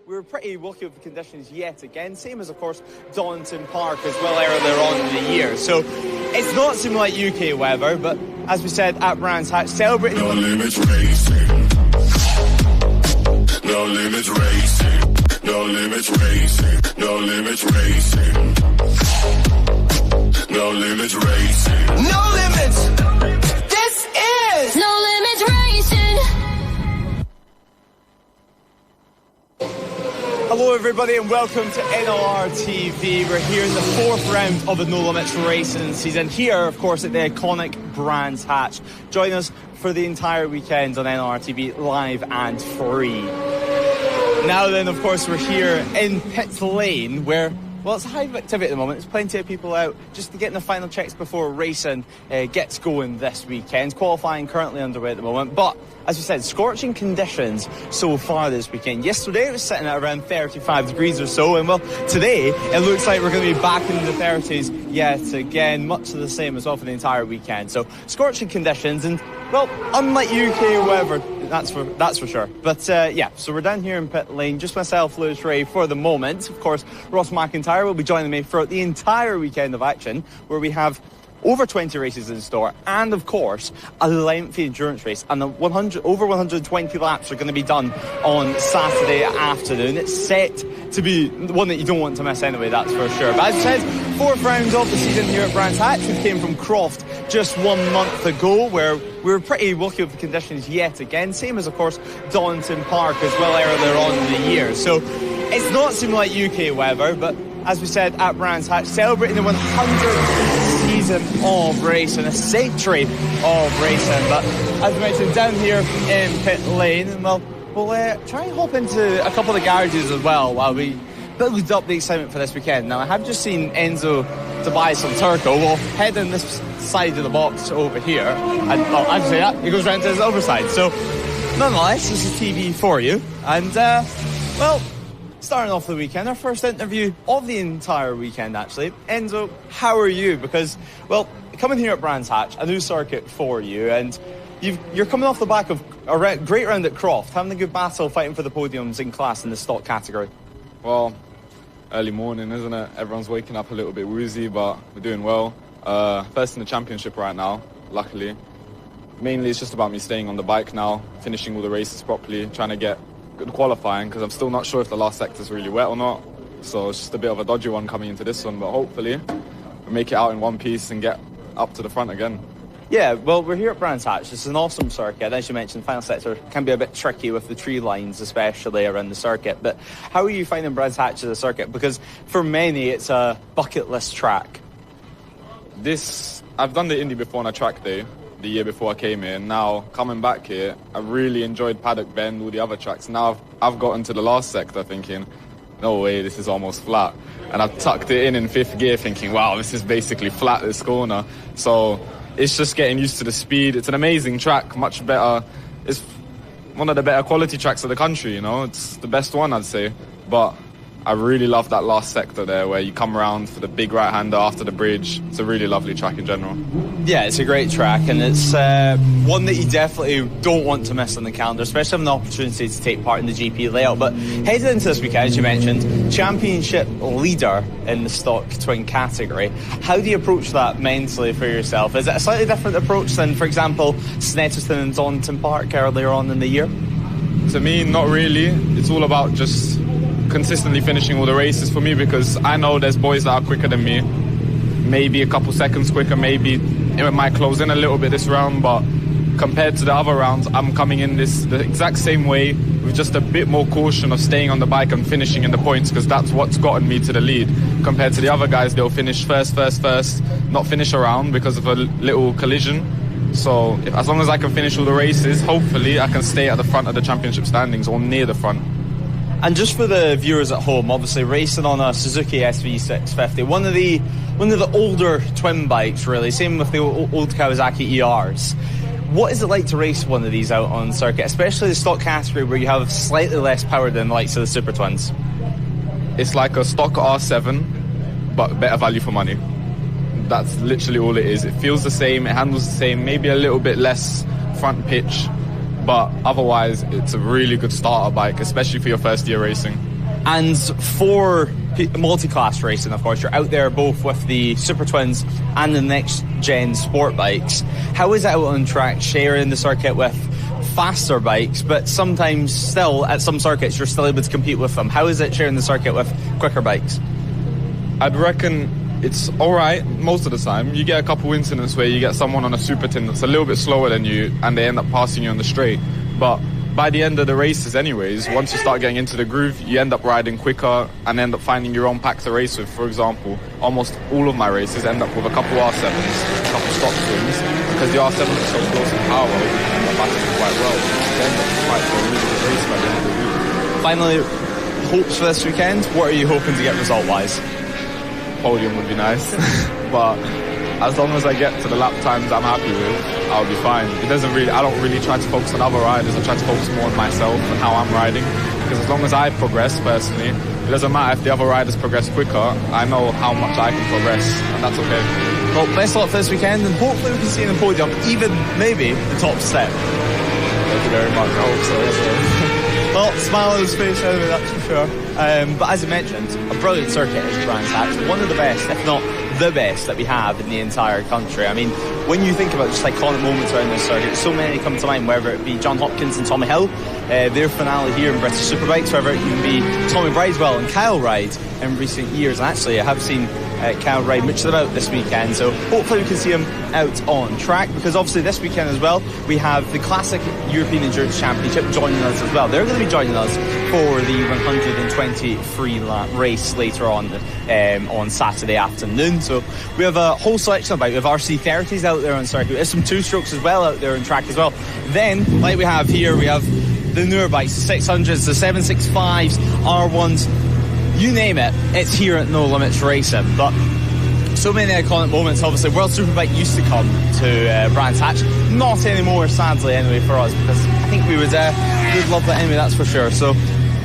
we were pretty lucky with the conditions yet again. Same as, of course, Donington Park as well earlier on in the year. So it's not seeming like UK weather, but as we said at Brands Hatch, celebrating... No limits racing. No limits racing. No limits racing. No limits racing. No limits racing. No limits. This is No Limits Racing. Hello everybody and welcome to NLR TV. We're here in the fourth round of the No Limits Racing season. Here, of course, at the iconic Brands Hatch. Join us for the entire weekend on NLR TV, live and free. Now then, of course, we're here in Pit Lane where... well, it's a high activity at the moment. There's plenty of people out just to get in the final checks before racing gets going this weekend. Qualifying currently underway at the moment. But, as we said, scorching conditions so far this weekend. Yesterday it was sitting at around 35 degrees or so. And, well, today it looks like we're going to be back into the 30s yet again. Much of the same as well for the entire weekend. So, scorching conditions and, well, unlike UK weather, that's for sure. But, yeah, so we're down here in Pit Lane. Just myself, Lewis Rae, for the moment. Of course, Ross McIntyre will be joining me throughout the entire weekend of action, where we have over 20 races in store and, of course, a lengthy endurance race. And the over 120 laps are going to be done on Saturday afternoon. It's set to be one that you don't want to miss anyway, that's for sure. But as I said, fourth round of the season here at Brands Hatch. We came from Croft just 1 month ago, where we were pretty lucky with the conditions yet again. Same as, of course, Donington Park as well earlier on in the year. So it's not seeming like UK weather, but as we said at Brands Hatch, celebrating the 100th season of racing, a century of racing. But as we mentioned, down here in Pit Lane, and we'll try and hop into a couple of the garages as well while we build up the excitement for this weekend. Now, I have just seen Enzo to buy some Turco. We'll head in this side of the box over here, and actually, yeah, he goes round to his other side. So, nonetheless, this is TV for you, and well, starting off the weekend, our first interview of the entire weekend, actually. Enzo, how are you? Because, well, coming here at Brands Hatch, a new circuit for you, and you're coming off the back of a great round at Croft, having a good battle, fighting for the podiums in class in the stock category. Well, early morning, isn't it? Everyone's waking up a little bit woozy, but we're doing well. First in the championship right now, luckily. Mainly it's just about me staying on the bike now, finishing all the races properly, trying to get good qualifying, because I'm still not sure if the last sector's really wet or not. So it's just a bit of a dodgy one coming into this one, but hopefully we'll make it out in one piece and get up to the front again. Yeah, well, we're here at Brands Hatch. It's an awesome circuit. As you mentioned, the final sector can be a bit tricky with the tree lines, especially around the circuit. But how are you finding Brands Hatch as a circuit? Because for many, it's a bucket list track. I've done the Indy before on a track day, the year before I came here. Now, coming back here, I really enjoyed Paddock Bend, all the other tracks. Now I've gotten to the last sector thinking, no way, this is almost flat. And I've tucked it in fifth gear thinking, wow, this is basically flat, this corner. So it's just getting used to the speed. It's an amazing track, much better. It's one of the better quality tracks of the country, you know. It's the best one, I'd say. But I really love that last sector there where you come around for the big right-hander after the bridge. It's a really lovely track in general. Yeah, it's a great track, and it's one that you definitely don't want to miss on the calendar, especially having the opportunity to take part in the GP layout. But heading into this weekend, as you mentioned, championship leader in the stock twin category. How do you approach that mentally for yourself? Is it a slightly different approach than, for example, Snetterton and Donington Park earlier on in the year? To me, not really. It's all about just consistently finishing all the races for me, because I know there's boys that are quicker than me, maybe a couple seconds quicker, maybe it might close in a little bit this round, but compared to the other rounds, I'm coming in the exact same way with just a bit more caution of staying on the bike and finishing in the points, because that's what's gotten me to the lead. Compared to the other guys, they'll finish first, not finish around because of a little collision. So as long as I can finish all the races, hopefully I can stay at the front of the championship standings or near the front. And just for the viewers at home, obviously racing on a Suzuki SV650, one of the older twin bikes, really. Same with the old Kawasaki ERs. What is it like to race one of these out on circuit, especially the stock category where you have slightly less power than the likes of the Supertwins? It's like a stock R7, but better value for money. That's literally all it is. It feels the same, it handles the same, maybe a little bit less front pitch, but otherwise it's a really good starter bike, especially for your first year racing. And for multi-class racing, of course, you're out there both with the Supertwins and the next-gen sport bikes. How is it out on track, sharing the circuit with faster bikes, but sometimes still, at some circuits, you're still able to compete with them? How is it sharing the circuit with quicker bikes? I'd reckon it's alright most of the time. You get a couple incidents where you get someone on a Supertwin that's a little bit slower than you and they end up passing you on the straight. But by the end of the races anyways, once you start getting into the groove, you end up riding quicker and end up finding your own pack to race with. For example, almost all of my races end up with a couple R7s, a couple stock twins, because the R7 is so close in power, you end up battling quite well. You end up quite a really good race by the end of the week. Finally, hopes for this weekend. What are you hoping to get result-wise? Podium would be nice, but as long as I get to the lap times I'm happy with, I'll be fine. I don't really try to focus on other riders. I try to focus more on myself and how I'm riding, because as long as I progress personally, it doesn't matter if the other riders progress quicker. I know how much I can progress, and that's okay. Well, best of luck for this weekend, and hopefully we can see you in the podium, even maybe the top step. Thank you very much. I hope so. Well, smile on his face anyway, that's for sure. But as I mentioned, a brilliant circuit is Brands Hatch, one of the best, if not the best, that we have in the entire country. I mean, when you think about just iconic moments around this circuit, so many come to mind, whether it be John Hopkins and Tommy Hill, their finale here in British Superbikes, whether it can be Tommy Bridewell and Kyle ride in recent years. And actually, I have seen Kyle ride much about this weekend, so hopefully we can see him out on track, because obviously this weekend as well, we have the Classic European Endurance Championship joining us as well. They're going to be joining us for the 120 free lap race later on Saturday afternoon. So we have a whole selection of bikes. We have RC30s out there on circuit. There's some two-strokes as well out there on track as well. Then, like we have here, we have the newer bikes, the 600s, the 765s, R1s, you name it, it's here at No Limits Racing. But so many iconic moments. Obviously, World Superbike used to come to Brands Hatch. Not anymore, sadly, anyway, for us, because I think we would love that anyway, that's for sure. So,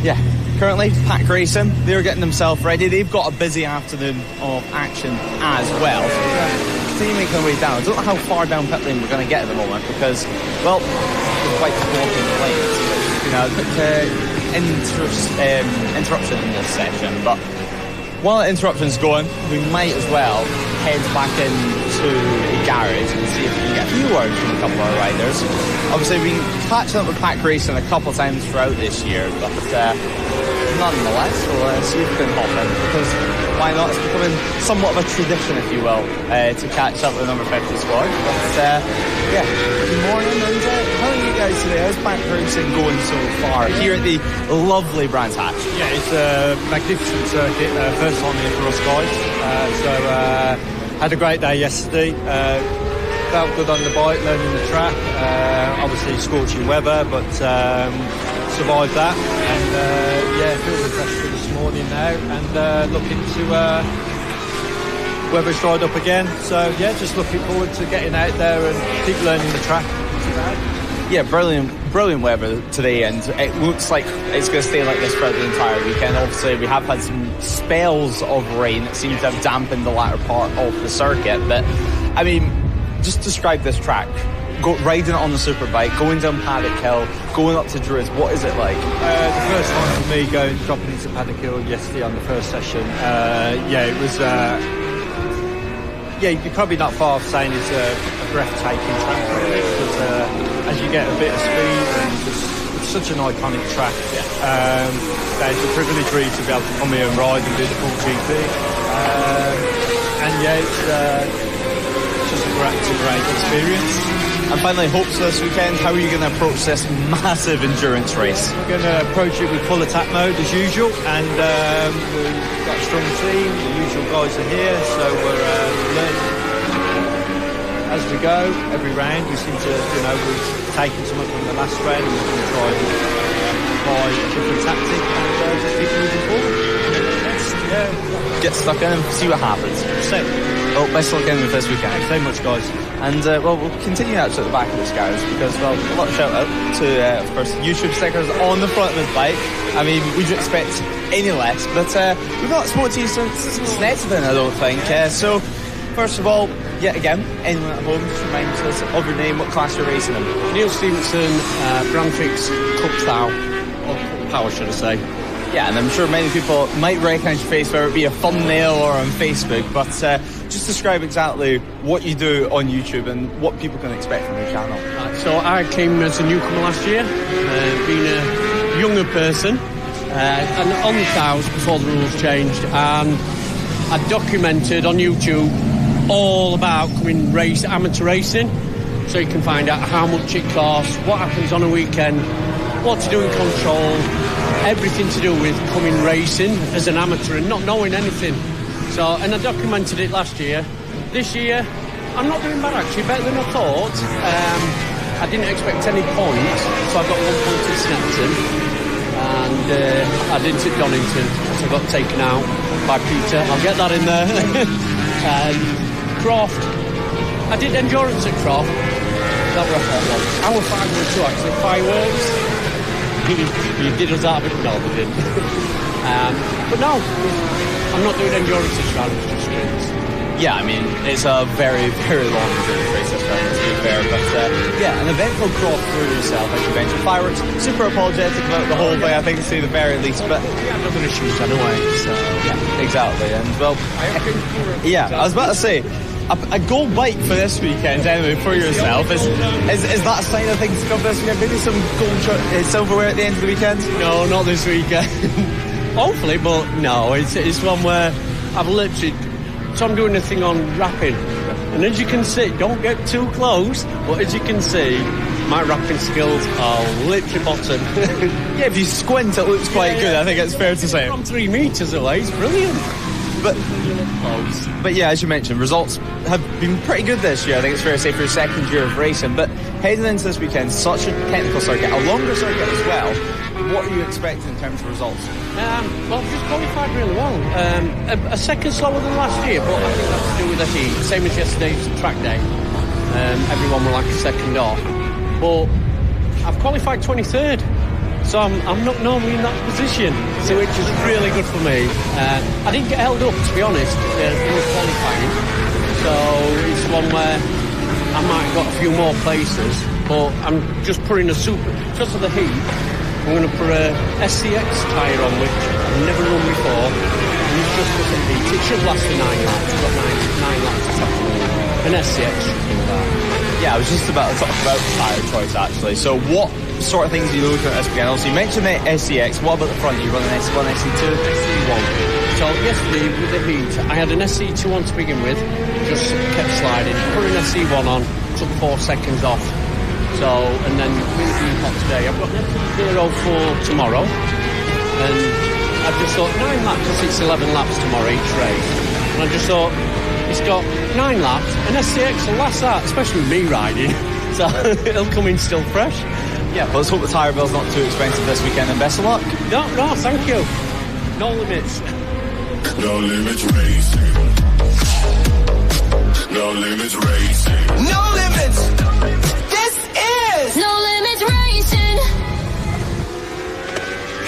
yeah, currently, Pack Racing, they're getting themselves ready. They've got a busy afternoon of action as well. So, continue making their way down. I don't know how far down pit lane we're going to get at the moment, because, well, we're quite blocking the lanes. You know, but interruption in this session, but while the interruption's going, we might as well head back into a garage and see if we can get a few words from a couple of our riders. Obviously, we've been catching up with Pack Racing a couple of times throughout this year, but nonetheless, we'll see if we can hop in, because why not? It's becoming somewhat of a tradition, if you will, to catch up with the number 50 squad. But yeah, good morning, and how are you guys today? How's Pack Racing going so far here at the lovely Brands Hatch? Yeah, it's a magnificent circuit, first time here for us guys. Had a great day yesterday. Felt good on the bike, learning the track. Obviously scorching weather, but survived that. And yeah, feeling fresh for this morning now, and looking to weather's dried up again. So yeah, just looking forward to getting out there and keep learning the track. Yeah, brilliant weather today, and it looks like it's going to stay like this throughout the entire weekend. Obviously, we have had some spells of rain that seem to have dampened the latter part of the circuit, but I mean, just describe this track. Riding it on the Superbike, going down Paddock Hill, going up to Druids, what is it like? The first time for me dropping into Paddock Hill yesterday on the first session, yeah, it was yeah, you're probably not far off saying it's a breathtaking track, really, because as you get a bit of speed, and it's such an iconic track. Yeah. It's a privilege really to be able to come here and ride and do the full GP. And yeah, it's just a great experience. And finally, hopes this weekend, how are you going to approach this massive endurance race? We're going to approach it with full attack mode as usual, and we've got a strong team, the usual guys are here, so we're learning as we go. Every round we seem to, we've taken something from the last round, and we're going to try and apply a different tactic and just keep moving forward. Get stuck in and see what happens. Well, best of luck in with this weekend. Thanks so much, guys. And well, we'll continue out to the back of this garage, because, well, a lot of shout out to, of course, YouTube stickers on the front of his bike. I mean, would you expect any less? But we've not spoken to you since Metzeler, I don't think. So, first of all, yet again, anyone at home, just remind us of your name, what class you're racing in. Neil Stevenson, Brandfixx Cup Power, should I say. Yeah, and I'm sure many people might recognise your face, whether it be a thumbnail or on Facebook, but just describe exactly what you do on YouTube and what people can expect from your channel. Right, so I came as a newcomer last year, being a younger person, and on the cows before the rules changed, and I documented on YouTube all about coming amateur racing, so you can find out how much it costs, what happens on a weekend, what to do in control, everything to do with coming racing as an amateur and not knowing anything. So, and I documented it last year. This year, I'm not doing bad actually, better than I thought. I didn't expect any points, so I got 1 point in Snetton, and I didn't at Donington, so I got taken out by Peter. I'll get that in there. Croft, I did endurance at Croft. That was a hot one. Hour 5 or 2 actually, fireworks. You did us out of it? No, they didn't. But no, I'm not doing endurance this round, it's just sprints. Yeah, I mean, it's a very, very long endurance race this round, to be fair, but yeah, an eventful Croft through yourself, as you mentioned. Fireworks, super apologetic about the whole thing, I think, to say the very least, but yeah, I'm not going to shoot anyway, so yeah, exactly, and well, yeah, I was about to say, a gold bike for this weekend anyway for yourself. Is that a sign of things to come this weekend? Maybe some gold silverware at the end of the weekend? No, not this weekend. Hopefully, but no, it's one where I've literally, so I'm doing a thing on wrapping, and as you can see, don't get too close, but as you can see, my wrapping skills are literally bottom. Yeah, if you squint it looks quite good, I think it's fair to say. From 3 metres away, it's brilliant. But yeah, as you mentioned, results have been pretty good this year. I think it's fair to say for your second year of racing. But heading into this weekend, such a technical circuit, a longer circuit as well. What are you expecting in terms of results? Well, I've just qualified really well. A second slower than last year, but I think that's to do with the heat. Same as yesterday's track day. Everyone were like a second off. But I've qualified 23rd. So I'm not normally in that position, so which is really good for me. I didn't get held up, to be honest, in qualifying. So it's one where I might have got a few more places, but I'm just putting because of the heat, I'm going to put a SCX tyre on, which I've never run before. And it just doesn't heat. It should last for 9 laps. I've got 9 laps this afternoon. An SCX should do that. Yeah, I was just about to talk about tyre choice actually. So what sort of things are you looking at this weekend? Also, you mentioned the SCX. What about the front? You run an SC1, SC2, SC1? So yesterday with the heat, I had an SC2 on to begin with, just kept sliding. Put an SC1 on, took 4 seconds off. So, and then really being hot today. I've got an SC04 tomorrow, and I just thought 9 laps, because it's 11 laps tomorrow each race. And I just thought, it's got 9 laps, and SCX will last that, especially with me riding. So it'll come in still fresh. Yeah, well, let's hope the tyre bill's not too expensive this weekend, and best of luck. No, thank you. No limits. No limits racing. No limits racing. No limits. This is No Limits Racing.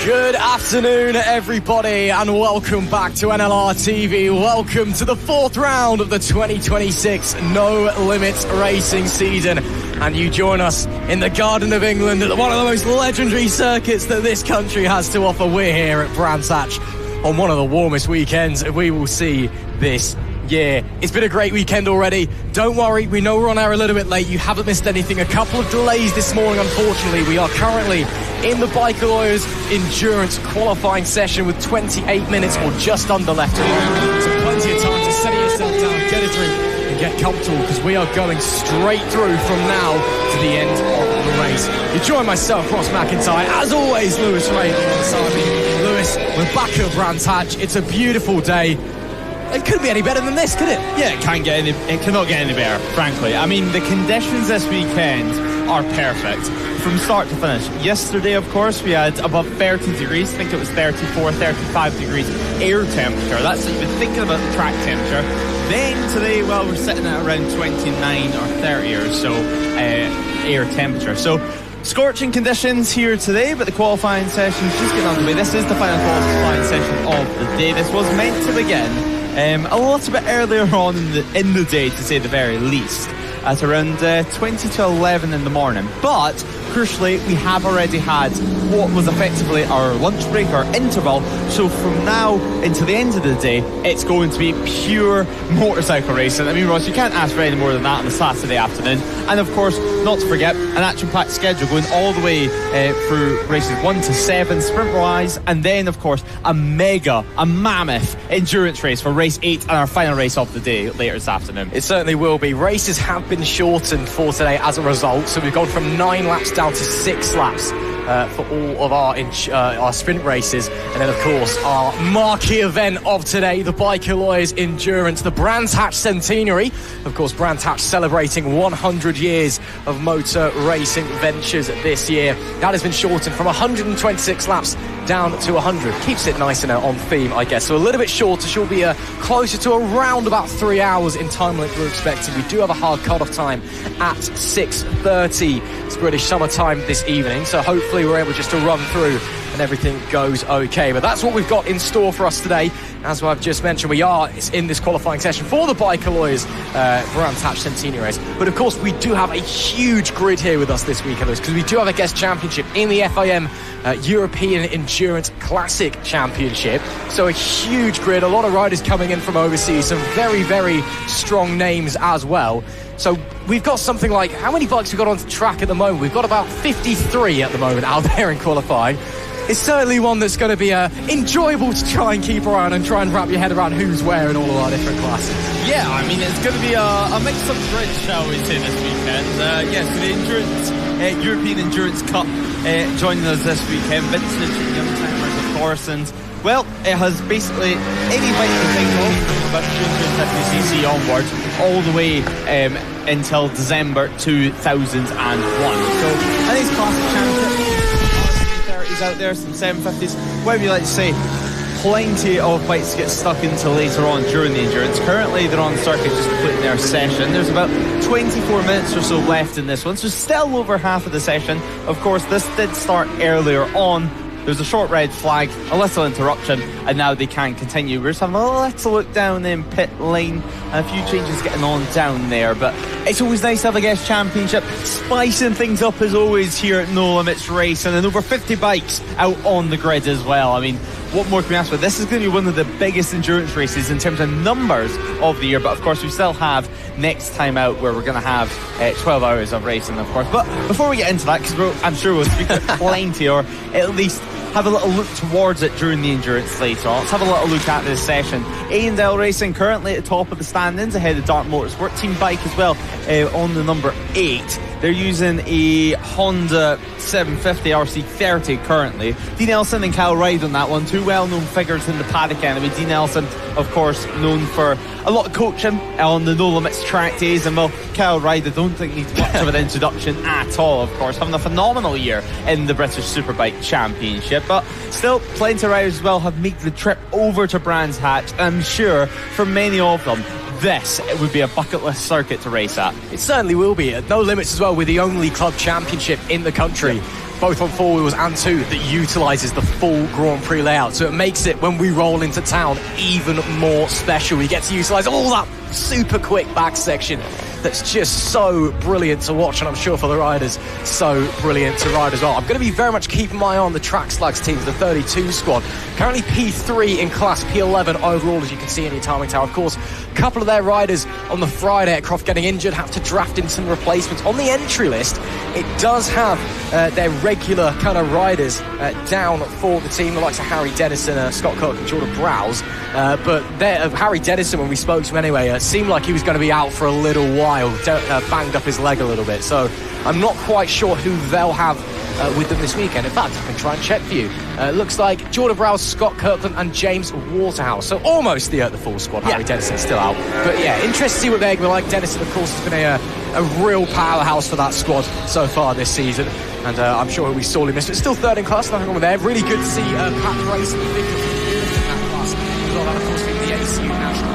Good afternoon, everybody, and welcome back to NLR TV. Welcome to the 4th round of the 2026 No Limits Racing season. And you join us in the Garden of England at one of the most legendary circuits that this country has to offer. We're here at Brandfixx on one of the warmest weekends we will see this year. It's been a great weekend already. Don't worry, we know we're on air a little bit late. You haven't missed anything. A couple of delays this morning, unfortunately. We are currently in the Biker Lawyers endurance qualifying session with 28 minutes or just under left to go. So plenty of time to settle yourself down, get a drink, and get comfortable, because we are going straight through from now to the end of the race. You join myself, Ross McIntyre, as always, Lewis Rae alongside me. Lewis, we're back at Brandfixx. It's a beautiful day. It couldn't be any better than this, could it? Yeah, it cannot get any better, frankly. I mean, the conditions this weekend are perfect from start to finish. Yesterday, of course, we had above 30 degrees. I think it was 34, 35 degrees air temperature. That's even thinking about the track temperature. Then today, well, we're sitting at around 29 or 30 or so air temperature. So scorching conditions here today, but the qualifying session's just getting underway. This is the final qualifying session of the day. This was meant to begin a little bit earlier on in the day, to say the very least, at around 20 to 11 in the morning. But crucially, we have already had what was effectively our lunch break, our interval. So from now into the end of the day, it's going to be pure motorcycle racing. I mean, Ross, you can't ask for any more than that on a Saturday afternoon. And of course, not to forget, an action-packed schedule going all the way through races 1 to 7 sprint-wise, and then of course a mammoth endurance race for race 8 and our final race of the day later this afternoon. It certainly will be. Races have been shortened for today as a result, so we've gone from 9 laps down to 6 laps for all of our sprint races. And then of course our marquee event of today, the Bike Alloys Endurance, the Brands Hatch Centenary. Of course, Brands Hatch celebrating 100 years of motor racing ventures this year. That has been shortened from 126 laps down to 100. Keeps it nice and on theme, I guess. So a little bit shorter. She'll be closer to around about 3 hours in time limit we're expecting. We do have a hard cut-off time at 6:30. It's British summertime this evening, so hopefully we're able just to run through and everything goes okay. But that's what we've got in store for us today. As I've just mentioned, we are in this qualifying session for the Bike Alloys Brands Hatch Centenary race. But of course, we do have a huge grid here with us this weekend, because we do have a guest championship in the FIM European Endurance Classic Championship. So a huge grid, a lot of riders coming in from overseas, some very, very strong names as well. So we've got something like, how many bikes we've got on track at the moment? We've got about 53 at the moment out there in qualifying. It's certainly one that's going to be enjoyable to try and keep around and try and wrap your head around who's where in all of our different classes. Yeah, I mean, it's going to be a mix-up grid, shall we say, this weekend. Yes, the Endurance, European Endurance Cup joining us this weekend. Vintage young timers, of course, and well, it has basically any bike you can think of from about 250cc onward, all the way until December 2001. So, I think it's classic championship. Out there, some 750s, whatever you like to say. Plenty of bikes to get stuck into later on during the endurance. Currently they're on circuit just completing their session. There's about 24 minutes or so left in this one, so still over half of the session. Of course, this did start earlier on. There's a short red flag, a little interruption, and now they can continue. We're just having a little look down in pit lane, and a few changes getting on down there. But it's always nice to have a guest championship, spicing things up as always here at No Limits Racing, and over 50 bikes out on the grid as well. I mean, what more can we ask for? This is going to be one of the biggest endurance races in terms of numbers of the year, but of course we still have next time out where we're going to have 12 hours of racing, of course. But before we get into that, because I'm sure we'll speak about plenty, or at least have a little look towards it during the endurance later on. Let's have a little look at this session. A&L Racing currently at the top of the standings, ahead of Dunlop MotorSport. Team Bike as well on the number 8. They're using a Honda 750 RC30 currently. Dean Elson and Kyle Ryde on that one, two well-known figures in the paddock enemy. Dean Elson, of course, known for a lot of coaching on the No Limits track days, and well, Kyle Ryde, I don't think needs much of an introduction at all, of course, having a phenomenal year in the British Superbike Championship. But still, plenty of riders as well have made the trip over to Brands Hatch. I'm sure for many of them, it would be a bucket list circuit to race at. It certainly will be. At No Limits as well, we're the only club championship in the country, both on 4 wheels and 2, that utilises the full Grand Prix layout. So it makes it, when we roll into town, even more special. We get to utilise all that super quick back section that's just so brilliant to watch, and I'm sure for the riders, so brilliant to ride as well. I'm going to be very much keeping my eye on the Track Slugs teams, the 32 squad. Currently P3 in class, P11 overall, as you can see in your timing tower. Of course, a couple of their riders on the Friday at Croft getting injured, have to draft in some replacements. On the entry list, it does have their regular kind of riders down for the team, the likes of Harry Dennison, Scott Cook and Jordan Browse. But Harry Dennison, when we spoke to him anyway, seemed like he was going to be out for a little while, banged up his leg a little bit. So I'm not quite sure who they'll have with them this weekend. In fact, I can try and check for you. Looks like Jordan Browse, Scott Kirkland and James Waterhouse. So almost the full squad. Harry Dennison's still out. But yeah, interesting to see what they're going to be like. Dennison, of course, has been a real powerhouse for that squad so far this season. And I'm sure he'll be sorely missed. But still third in class, nothing wrong with there. Really good to see Pat racing in that class. Well, that, of course, being the ACU National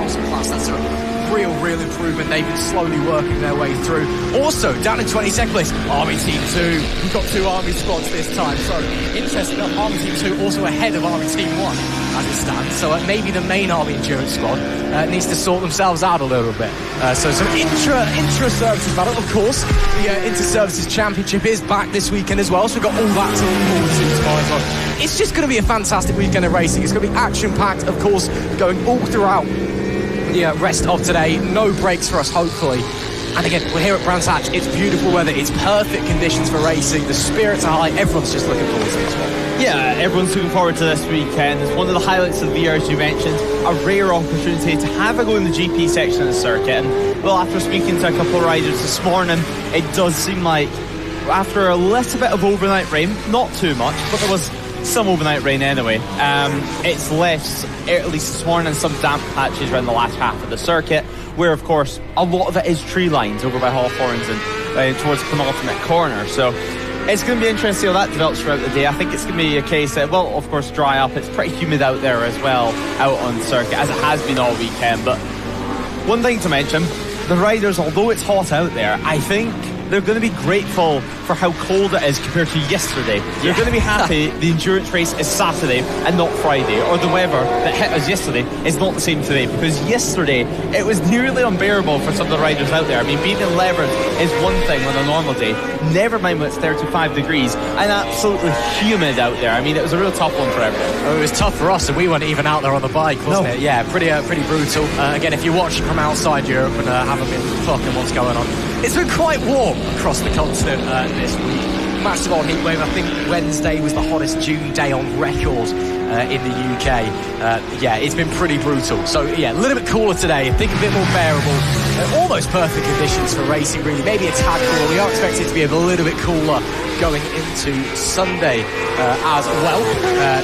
1000 class. That's a real improvement. They've been slowly working their way through. Also, down in 22nd place, Army Team 2. We've got 2 Army squads this time. So, interesting enough, Army Team 2 also ahead of Army Team 1. as it stands. So maybe the main Army Endurance squad needs to sort themselves out a little bit. So some intra-services battle. Of course, the Inter-Services Championship is back this weekend as well, so we've got all that to look forward to tomorrow as well. It's just going to be a fantastic weekend of racing. It's going to be action-packed, of course, going all throughout the rest of today. No breaks for us, hopefully. And again, we're here at Brands Hatch. It's beautiful weather. It's perfect conditions for racing. The spirits are high. Everyone's just looking forward to this one. Yeah, everyone's looking forward to this weekend. It's one of the highlights of the year, as you mentioned. A rare opportunity to have a go in the GP section of the circuit. And, well, after speaking to a couple of riders this morning, it does seem like after a little bit of overnight rain, not too much, but there was some overnight rain anyway, it's left, at least this morning, some damp patches around the last half of the circuit, where, of course, a lot of it is tree lines over by Hawthorns and towards the penultimate corner. So it's going to be interesting how that develops throughout the day. I think it's going to be a case that, well, of course, dry up. It's pretty humid out there as well, out on circuit, as it has been all weekend. But one thing to mention, the riders, although it's hot out there, I think they're going to be grateful for how cold it is compared to yesterday. They're going to be happy the endurance race is Saturday and not Friday, or the weather that hit us yesterday is not the same today, because yesterday it was nearly unbearable for some of the riders out there. I mean, being in Leverett is one thing on a normal day, never mind when it's 35 degrees and absolutely humid out there. I mean, it was a real tough one for everyone. Oh, it was tough for us, and we weren't even out there on the bike, wasn't it? Yeah, pretty brutal. Again, if you're watching from outside Europe and haven't been clocking what's going on, it's been quite warm across the continent this week. Massive on heat wave. I think Wednesday was the hottest June day on record in the UK. Yeah, it's been pretty brutal. So yeah, a little bit cooler today. I think a bit more bearable. Almost perfect conditions for racing, really. Maybe a tad cooler. We are expecting it to be a little bit cooler going into Sunday as well.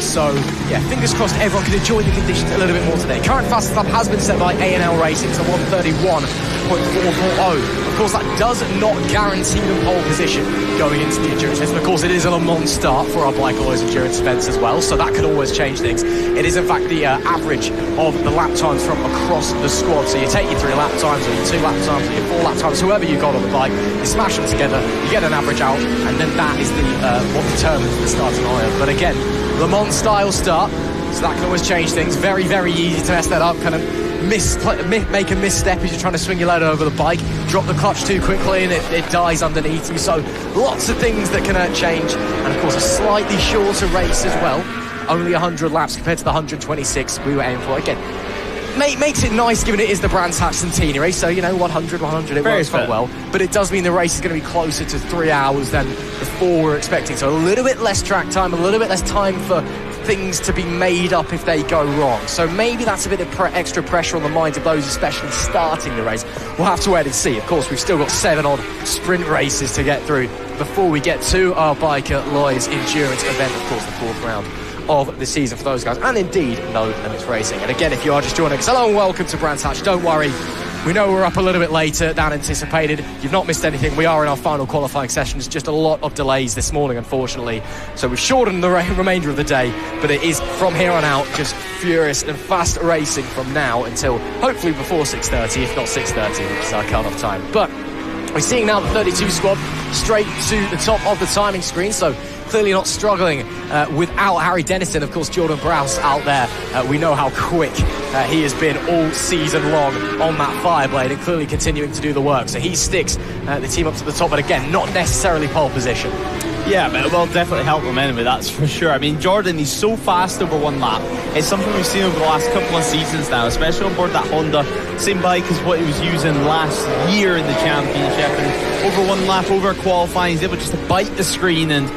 So yeah, fingers crossed everyone can enjoy the conditions a little bit more today. Current fastest lap has been set by A&L Racing to 1:31.440. Of course, that does not guarantee the pole position going into the endurance race. And of course, it is a Le Mans start for our Bike Alloys endurance events as well, so that could always change things. It is in fact the average of the lap times from across the squad. So you take your 3 lap times, or your 2 lap times, or your 4 lap times, whoever you got on the bike, you smash them together, you get an average out, and then that is the what determines the starting order. But again, Le Mans style start, so that can always change things. Very, very easy to mess that up, kind of make a misstep as you're trying to swing your load over the bike, drop the clutch too quickly and it dies underneath you. So lots of things that can change, and of course a slightly shorter race as well, only 100 laps compared to the 126 we were aiming for. Again, makes it nice given it is the Brands Hatch Centenary, so you know 100 it works quite well, but it does mean the race is going to be closer to 3 hours than before we're expecting, so a little bit less track time, a little bit less time for things to be made up if they go wrong. So maybe that's a bit of extra pressure on the minds of those especially starting the race. We'll have to wait and see. Of course, we've still got 7 odd sprint races to get through before we get to our Bike Alloys endurance event, of course, the 4th round of the season for those guys, and indeed No Limits Racing. And again, if you are just joining us, hello and welcome to Brands Hatch. Don't worry, we know we're up a little bit later than anticipated. You've not missed anything. We are in our final qualifying sessions. Just a lot of delays this morning, unfortunately. So we've shortened the remainder of the day, but it is from here on out just furious and fast racing from now until hopefully before 6:30, if not 6:30, which is our cut-off time. But we're seeing now the 32 squad straight to the top of the timing screen, so clearly not struggling without Harry Dennison. Of course, Jordan Browse out there. We know how quick he has been all season long on that Fireblade, and clearly continuing to do the work. So he sticks the team up to the top, but again, not necessarily pole position. Yeah, but it will definitely help them anyway, that's for sure. I mean, Jordan, he's so fast over 1 lap. It's something we've seen over the last couple of seasons now, especially on board that Honda. Same bike as what he was using last year in the championship. And over 1 lap, over qualifying, he's able just to bite the screen and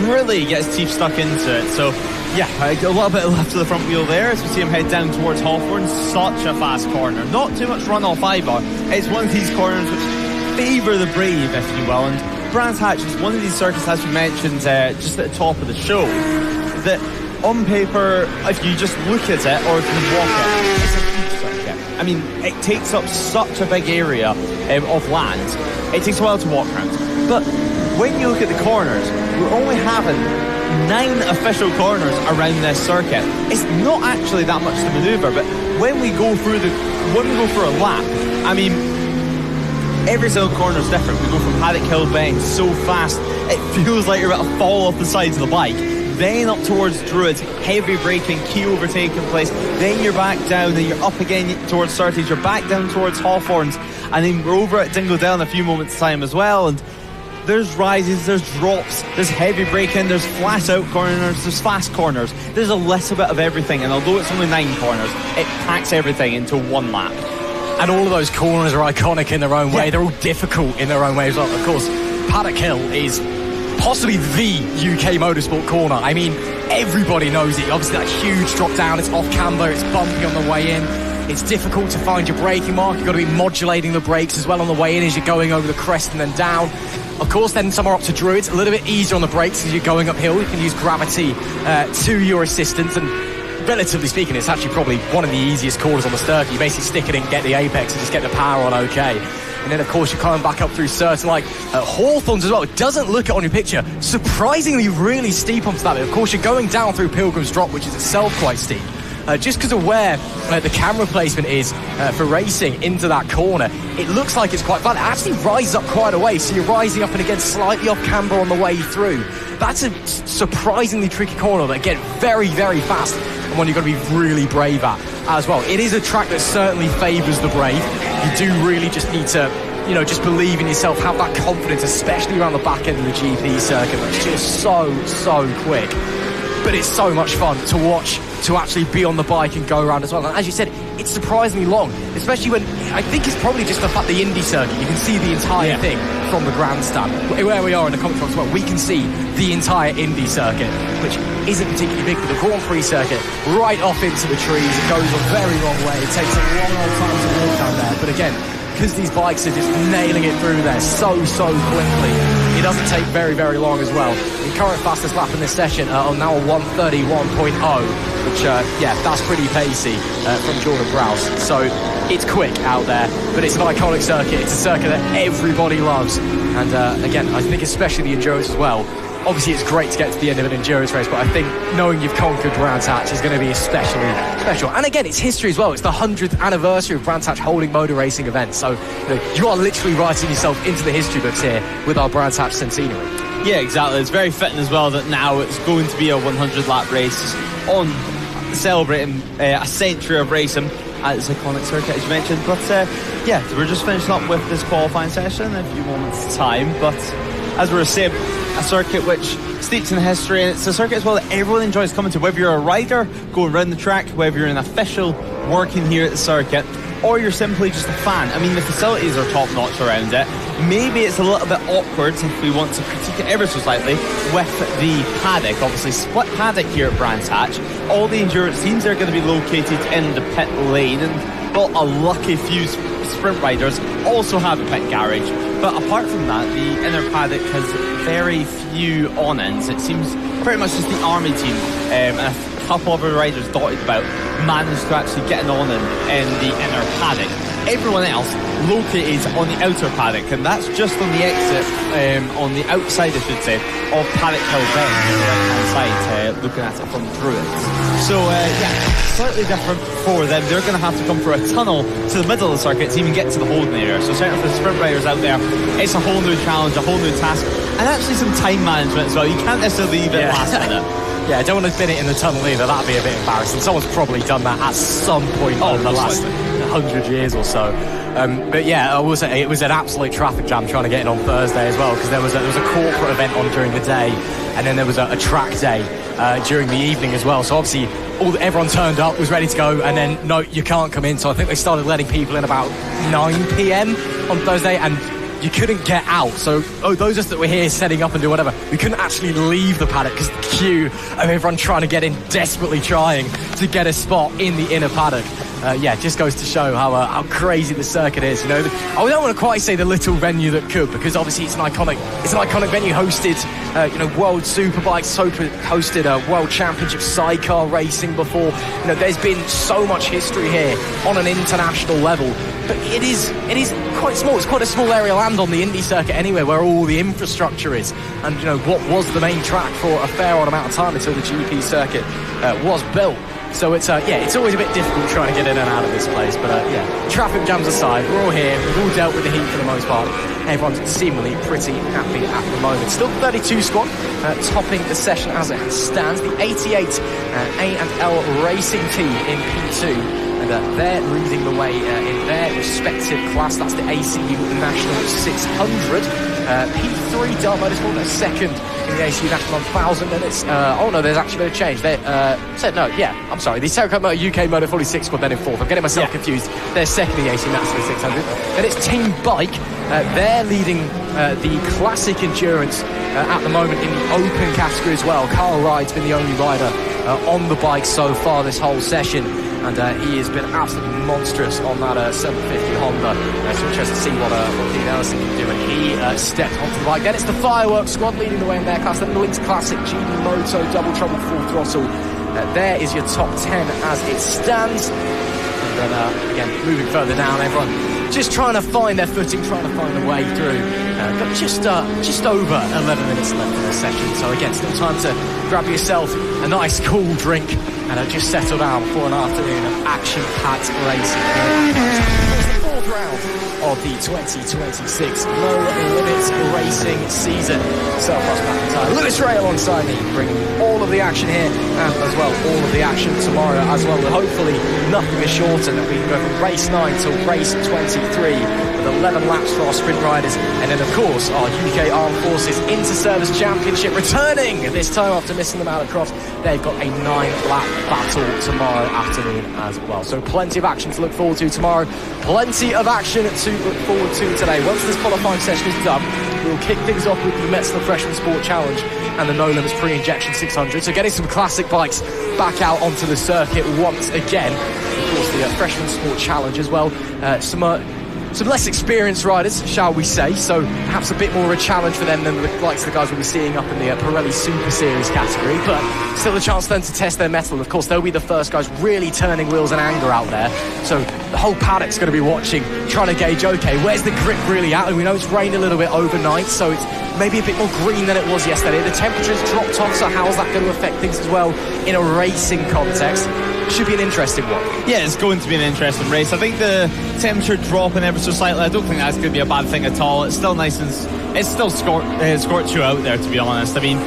really get his teeth stuck into it. So yeah, a little bit left to the front wheel there as we see him head down towards Hawthorne. Such a fast corner, not too much run off either. It's one of these corners which favour the brave, if you will, and Brands Hatch is one of these circuits, as you mentioned just at the top of the show, that on paper, if you just look at it or if you walk it, it's a huge circuit. I mean, it takes up such a big area of land. It takes a while to walk around, but when you look at the corners, we're only having 9 official corners around this circuit. It's not actually that much to manoeuvre, but when we go for a lap, I mean, every single corner is different. We go from Paddock Hill Bend so fast, it feels like you're about to fall off the sides of the bike. then up towards Druids, heavy braking, key overtaking place, then you're back down, then you're up again towards Surtees, you're back down towards Hawthorns, and then we're over at Dingledale in a few moments time as well. And there's rises, there's drops, there's heavy braking, there's flat out corners, there's fast corners, there's a little bit of everything, and although it's only 9 corners, it packs everything into one lap. And all of those corners are iconic in their own way. They're all difficult in their own way as well. Of course, Paddock Hill is possibly the UK motorsport corner. I mean, everybody knows it. Obviously, that huge drop down, it's off camber, it's bumpy on the way in. It's difficult to find your braking mark. You've got to be modulating the brakes as well on the way in as you're going over the crest and then down. Of course, then somewhere up to Druids, a little bit easier on the brakes as you're going uphill. You can use gravity to your assistance, and relatively speaking, it's actually probably one of the easiest corners on the circuit. You basically stick it in, get the apex, and just get the power on okay. And then, of course, you're coming back up through certain, like Hawthorns as well. It doesn't look it on your picture. Surprisingly, really steep onto that bit. Of course, you're going down through Pilgrim's Drop, which is itself quite steep. Just because of where the camera placement is for racing into that corner, it looks like it's quite flat. It actually rises up quite a way, so you're rising up and again slightly off camber on the way through. That's a surprisingly tricky corner that get very, very fast, and one you've got to be really brave at as well. It is a track that certainly favours the brave. You do really just need to, you know, just believe in yourself, have that confidence, especially around the back end of the GP circuit. It's just so quick. But it's so much fun to watch, to actually be on the bike and go around as well. And as you said, it's surprisingly long, especially when, I think it's probably just the fact the Indy circuit, you can see the entire thing from the grandstand. Where we are in the commentary as well, we can see the entire Indy circuit, which isn't particularly big, but the Grand Prix circuit, right off into the trees, it goes a very long way, it takes a long old time to walk down there. But again, because these bikes are just nailing it through there so quickly, it doesn't take very, very long as well. The current fastest lap in this session on now a 1:31.0, which, that's pretty pacey from Jordan Browse. So it's quick out there, but it's an iconic circuit. It's a circuit that everybody loves. And again, I think especially the endurance as well. Obviously, it's great to get to the end of an endurance race, but I think knowing you've conquered Brands Hatch is going to be especially special. And again, it's history as well. It's the 100th anniversary of Brands Hatch holding motor racing events. So you are literally writing yourself into the history books here with our Brands Hatch centenary. Yeah, exactly. It's very fitting as well that now it's going to be a 100-lap race on celebrating a century of racing at this iconic circuit, as you mentioned. But we're just finishing up with this qualifying session in a few moments' time. But as we were saying, a circuit which steeps in history, and it's a circuit as well that everyone enjoys coming to, whether you're a rider going around the track, whether you're an official working here at the circuit, or you're simply just a fan. I mean, the facilities are top-notch around it. Maybe it's a little bit awkward if we want to critique it ever so slightly with the paddock. Obviously, split paddock here at Brands Hatch. All the endurance teams are going to be located in the pit lane, and, well, a lucky few sprint riders also have a pit garage. But apart from that, the inner paddock has very few on-ins. It seems pretty much just the army team and a couple of other riders dotted about managed to actually get an on-in in the inner paddock. Everyone else located on the outer paddock, and that's just on the exit, on the outside, I should say, of Paddock Hill Bend, on the right-hand side, looking at it from Druids. So, slightly different for them. They're going to have to come through a tunnel to the middle of the circuit to even get to the holding area. So certainly for the sprint riders out there, it's a whole new challenge, a whole new task, and actually some time management as well. You can't necessarily leave it last minute. Yeah, I don't want to spin it in the tunnel either. That'd be a bit embarrassing. Someone's probably done that at some point over the last 100 years or so. But yeah, I will say it was an absolute traffic jam trying to get in on Thursday as well, because there was a corporate event on during the day, and then there was a track day during the evening as well. So obviously everyone turned up, was ready to go, and then no, you can't come in. So I think they started letting people in about 9 p.m. on Thursday, and you couldn't get out. So those of us that were here setting up and do whatever, we couldn't actually leave the paddock because the queue of everyone trying to get in, desperately trying to get a spot in the inner paddock. It just goes to show how crazy the circuit is. You know, I don't want to quite say the little venue that could, because obviously it's an iconic venue. Hosted, World Superbike, hosted a World Championship sidecar racing before. You know, there's been so much history here on an international level. But it is quite small. It's quite a small area of land on the Indy circuit anyway, where all the infrastructure is. And what was the main track for a fair odd amount of time until the GP circuit was built. So it's always a bit difficult trying to get in and out of this place. But traffic jams aside, we're all here. We've all dealt with the heat for the most part. Everyone's seemingly pretty happy at the moment. Still 32 squad topping the session as it stands. The 88 A&L Racing team in P2. And they're leading the way in their respective class. That's the ACU National 600. P3 Dunlop NL is second in the ACU National 1000. And it's there's actually been a change. The Terracotta UK Moto 46 squad then in fourth. I'm getting myself confused. They're second in the ACU National 600. Then it's Team Bike. They're leading the classic endurance at the moment in the open category as well. Carl Ride's been the only rider on the bike so far this whole session. And he has been absolutely monstrous on that 750 Honda. It's interesting to see what Dean Ellison can do. And he stepped onto the bike. Then it's the Fireworks squad leading the way in their class. Then the Lynx Classic, GB Moto, Double Trouble, Full Throttle. There is your top 10 as it stands. And then, again, moving further down, everyone just trying to find their footing, trying to find a way through. Got just over 11 minutes left in the session. So, again, still time to grab yourself a nice cool drink and just settle down for an afternoon of action-packed racing. It's the fourth round of the 2026 No Limits Racing season. So, McIntyre Lewis Rae alongside me, bringing all of the action here and as well all of the action tomorrow as well. But hopefully nothing is shorter that we can go from race 9 till race 23 with 11 laps for our sprint riders. And then, of course, our UK Armed Forces Inter-Service Championship returning this time after missing them out of Crofts. They've got a 9-lap battle tomorrow afternoon as well. So plenty of action to look forward to tomorrow. Plenty of action to look forward to today. Once this qualifying session is done, we'll kick things off with the Metzeler Freshman Sport Challenge and the No Limits Pre-Injection 600. So getting some classic bikes back out onto the circuit once again. Of course, the Freshman Sport Challenge as well. Some less experienced riders, shall we say, so perhaps a bit more of a challenge for them than the likes of the guys we'll be seeing up in the Pirelli Super Series category, but still a chance for them to test their mettle. Of course, they'll be the first guys really turning wheels and anger out there, so the whole paddock's going to be watching, trying to gauge, okay, where's the grip really at? And we know it's rained a little bit overnight, so it's maybe a bit more green than it was yesterday. The temperature's dropped off, so how's that going to affect things as well in a racing context? Should be an interesting one. Yeah, it's going to be an interesting race. I think the temperature dropping ever so slightly, I don't think that's going to be a bad thing at all. It's still nice and it's still scorched you out there, to be honest. I mean,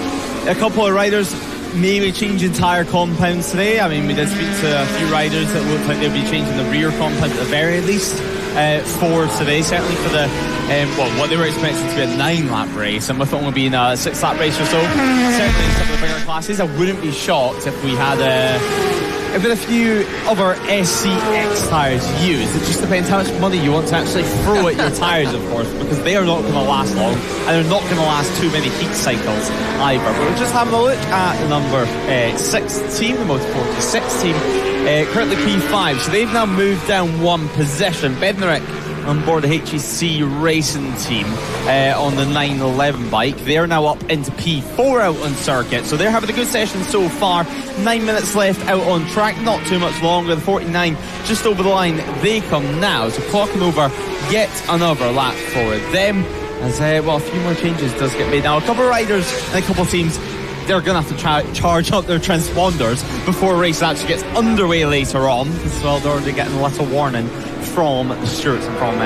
a couple of riders maybe changing tyre compounds today. I mean, we did speak to a few riders that looked like they'll be changing the rear compound at the very least for today, certainly for the what they were expecting to be a 9-lap race, and with it only being a 6-lap race or so, certainly in some of the bigger classes, I wouldn't be shocked if we had a few other SCX tyres used. It just depends how much money you want to actually throw at your tyres, of course, because they are not going to last long, and they're not going to last too many heat cycles either. But we're just having a look at the number 6 team, the MOTORSPORT 6 team, currently P5, so they've now moved down one position. Bednarek on board the HEC racing team on the 911 bike. They're now up into P4 out on circuit, so they're having a good session so far. 9 minutes left out on track, not too much longer. The 49 just over the line, they come now, so clocking over yet another lap for them as a few more changes does get made now. A couple of riders and a couple of teams, they're going to have to charge up their transponders before race actually gets underway later on, as well. They're already getting a little warning from the stewards and from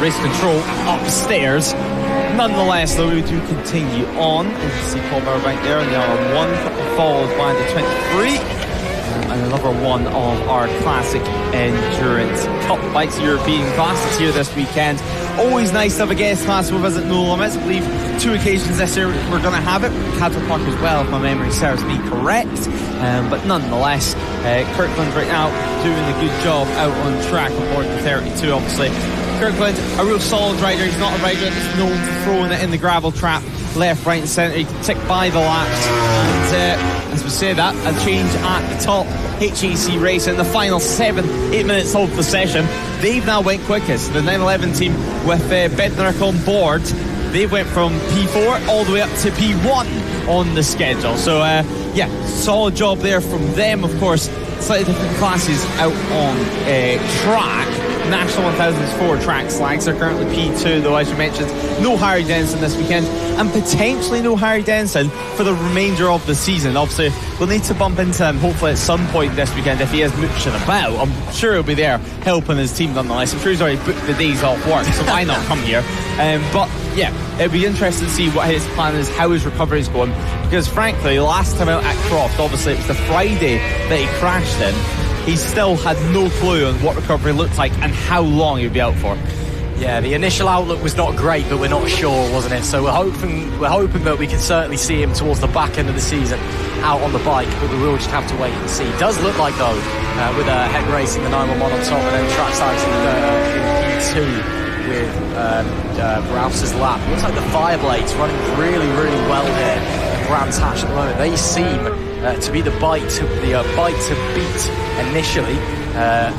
race control upstairs. Nonetheless, though, we do continue on. You can see Paul Bauer right there in the R1, followed by the 23. And another one of our classic endurance cup bikes, European classes here this weekend. Always nice to have a guest class with us at No Limits. I believe 2 occasions this year we're going to have it. Cattle Park as well, if my memory serves me correct. But nonetheless, Kirkland right now doing a good job out on track on board the 32, obviously. Kirkland, a real solid rider. He's not a rider that's known for throwing it in the gravel trap left, right and centre. He can tick by the laps. And as we say that, a change at the top. HEC Racing, the final 7-8 minutes of the session. They've now went quickest. The 911 team with Bednarek on board, they went from P4 all the way up to P1 on the schedule. So, solid job there from them. Of course, slightly different classes out on track. National 1000's 4 track slags are currently P2, though, as you mentioned, no Harry Denson this weekend, and potentially no Harry Denson for the remainder of the season. Obviously, we'll need to bump into him hopefully at some point this weekend if he is mooching about. I'm sure he'll be there helping his team nonetheless. I'm sure he's already booked the days off work, so why not come here? But yeah, it'll be interesting to see what his plan is, how his recovery is going, because frankly, last time out at Croft, obviously it was the Friday that he crashed in. He still had no clue on what recovery looked like and how long he'd be out for. Yeah, the initial outlook was not great, but we're not sure, wasn't it? So we're hoping that we can certainly see him towards the back end of the season out on the bike, but we will just have to wait and see. It does look like, though, with Head Racing, the 911 on top, and then Trackside in P2 with Rouse's lap. It looks like the Fireblades running really, really well here at Brands Hatch at the moment. They seem to be the bike to beat initially.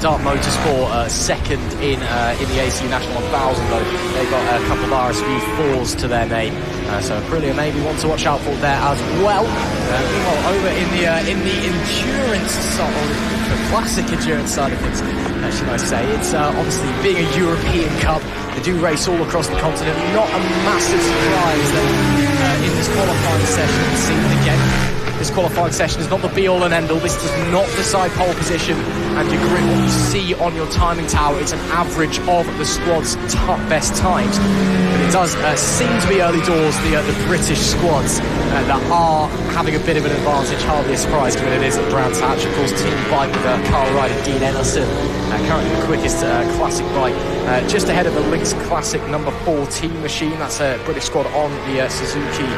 Dart Motorsport second in the AC National 1000, though they've got a couple of RSV4s to their name, so Aprilia maybe one to watch out for there as well. Meanwhile, over in the endurance side, or the classic endurance side of things, should I say, it's obviously being a European Cup. They do race all across the continent. Not a massive surprise that in this qualifying session we've seen it again. This qualifying session is not the be-all and end-all. This does not decide pole position and your grid. What you see on your timing tower is an average of the squad's best times. But it does seem to be early doors the British squads that are having a bit of an advantage. Hardly a surprise given it is at Brands Hatch. Of course, Team Bike with Carl Ryder, Dean Ellison, currently the quickest classic bike. Just ahead of the Lynx Classic number 14 machine. That's a British squad on the Suzuki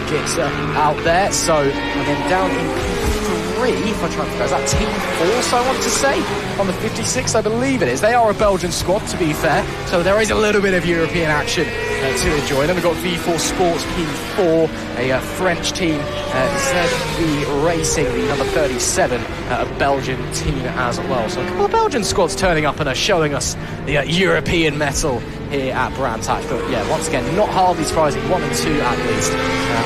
Gixxer out there. So, and then down in P3, if I try to go, is that Team Force, I want to say, on the 56, I believe it is. They are a Belgian squad, to be fair, so there is a little bit of European action to enjoy. Then we've got V4 Sports P4, a French team, ZV Racing, the number 37, a Belgian team as well. So a couple of Belgian squads turning up and are showing us the European metal here at Brands Hatch. But yeah, once again, not hardly surprising. 1 and 2 at least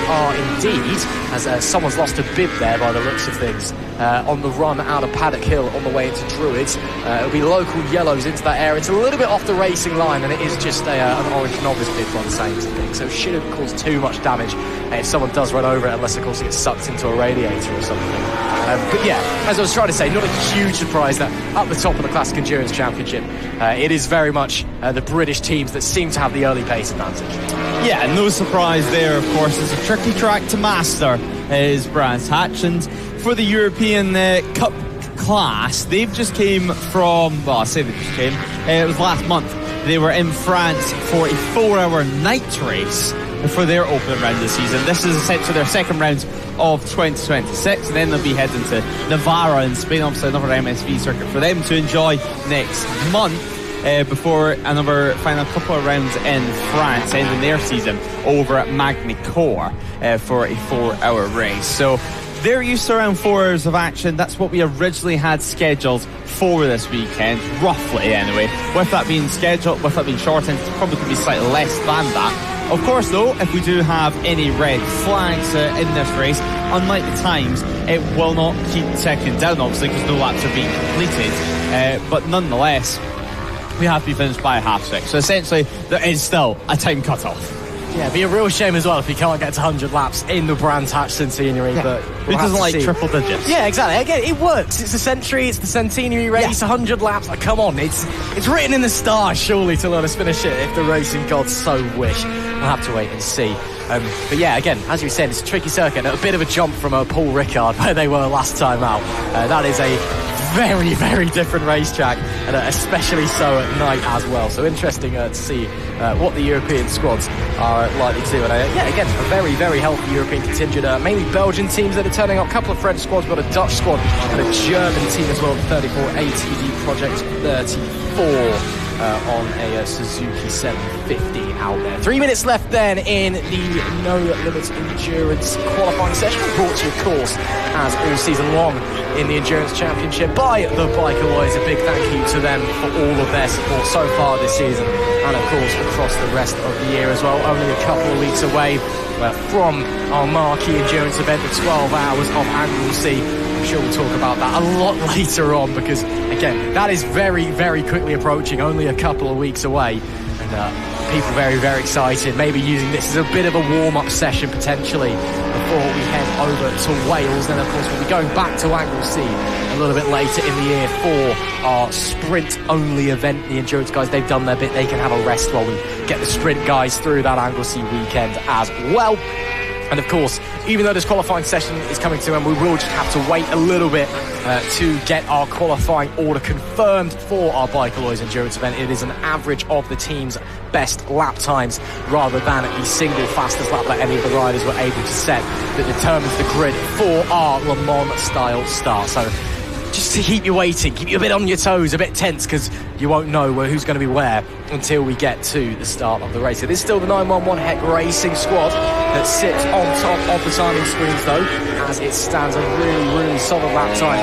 are indeed, as someone's lost a bib there by the looks of things, on the run out of Paddock Hill on the way into Druids. It'll be local yellows into that area. It's a little bit off the racing line, and it is just an orange novice bib by the same thing, so it shouldn't cause too much damage if someone does run over it, unless of course it gets sucked into a radiator or something. But yeah, as I was trying to say, not a huge surprise that up the top of the Classic Endurance Championship, it is very much the British teams that seem to have the early pace advantage. Yeah, no surprise there, of course. It's a tricky track to master, is Brands Hatch, and for the European Cup class, they've just came from, well, I say they just came, it was last month. They were in France for a 4-hour night race for their opening round of the season. This is essentially their second round of 2026, and then they'll be heading to Navarra in Spain, obviously another MSV circuit for them to enjoy next month, before another final couple of rounds in France, ending their season over at Magny-Cours for a 4-hour race. So they're used to around 4 hours of action. That's what we originally had scheduled for this weekend, roughly anyway. With that being scheduled, with that being shortened, it's probably going to be slightly less than that. Of course, though, if we do have any red flags in this race, unlike the times, it will not keep ticking down, obviously, because no laps are being completed. But nonetheless, we have to be finished by 6:30. So essentially, there is still a time cut-off. Yeah, it'd be a real shame as well if you can't get to 100 laps in the Brands Hatch Centenary. Yeah. But who doesn't like triple digits? Yeah, exactly. Again, it works. It's the Century, it's the Centenary race, 100 laps. Like, come on, it's written in the stars, surely, to let us finish it if the racing gods so wish. We'll have to wait and see. But yeah, again, as you said, it's a tricky circuit. A bit of a jump from Paul Ricard, where they were last time out. That is a very, very different racetrack, and especially so at night as well. So interesting to see what the European squads are likely to do. And yeah, again, a very, very healthy European contingent. Mainly Belgian teams that are turning up. A couple of French squads, but a Dutch squad and a German team as well. 34 ATV Project 34. On a Suzuki 750 out there. 3 minutes left then in the No Limits Endurance qualifying session. Brought to you, of course, as all season long in the Endurance Championship by the Bike Alloys. A big thank you to them for all of their support so far this season, and of course across the rest of the year as well. Only a couple of weeks away from our marquee endurance event, the 12 hours of annual sea. I'm sure we'll talk about that a lot later on, because again, that is very, very quickly approaching, only a couple of weeks away, and people very, very excited, maybe using this as a bit of a warm-up session potentially before we head over to Wales. Then of course we'll be going back to Anglesey a little bit later in the year for our sprint only event. The endurance guys, they've done their bit, they can have a rest while we get the sprint guys through that Anglesey weekend as well. And of course, even though this qualifying session is coming to an end, we will just have to wait a little bit to get our qualifying order confirmed for our Bike Alloys endurance event. It is an average of the team's best lap times rather than the single fastest lap that any of the riders were able to set that determines the grid for our Le Mans style start. So just to keep you waiting, keep you a bit on your toes, a bit tense, because you won't know who's going to be where until we get to the start of the race. It is still the 911 Heck Racing squad that sits on top of the timing screens, though, as it stands a really, really solid lap time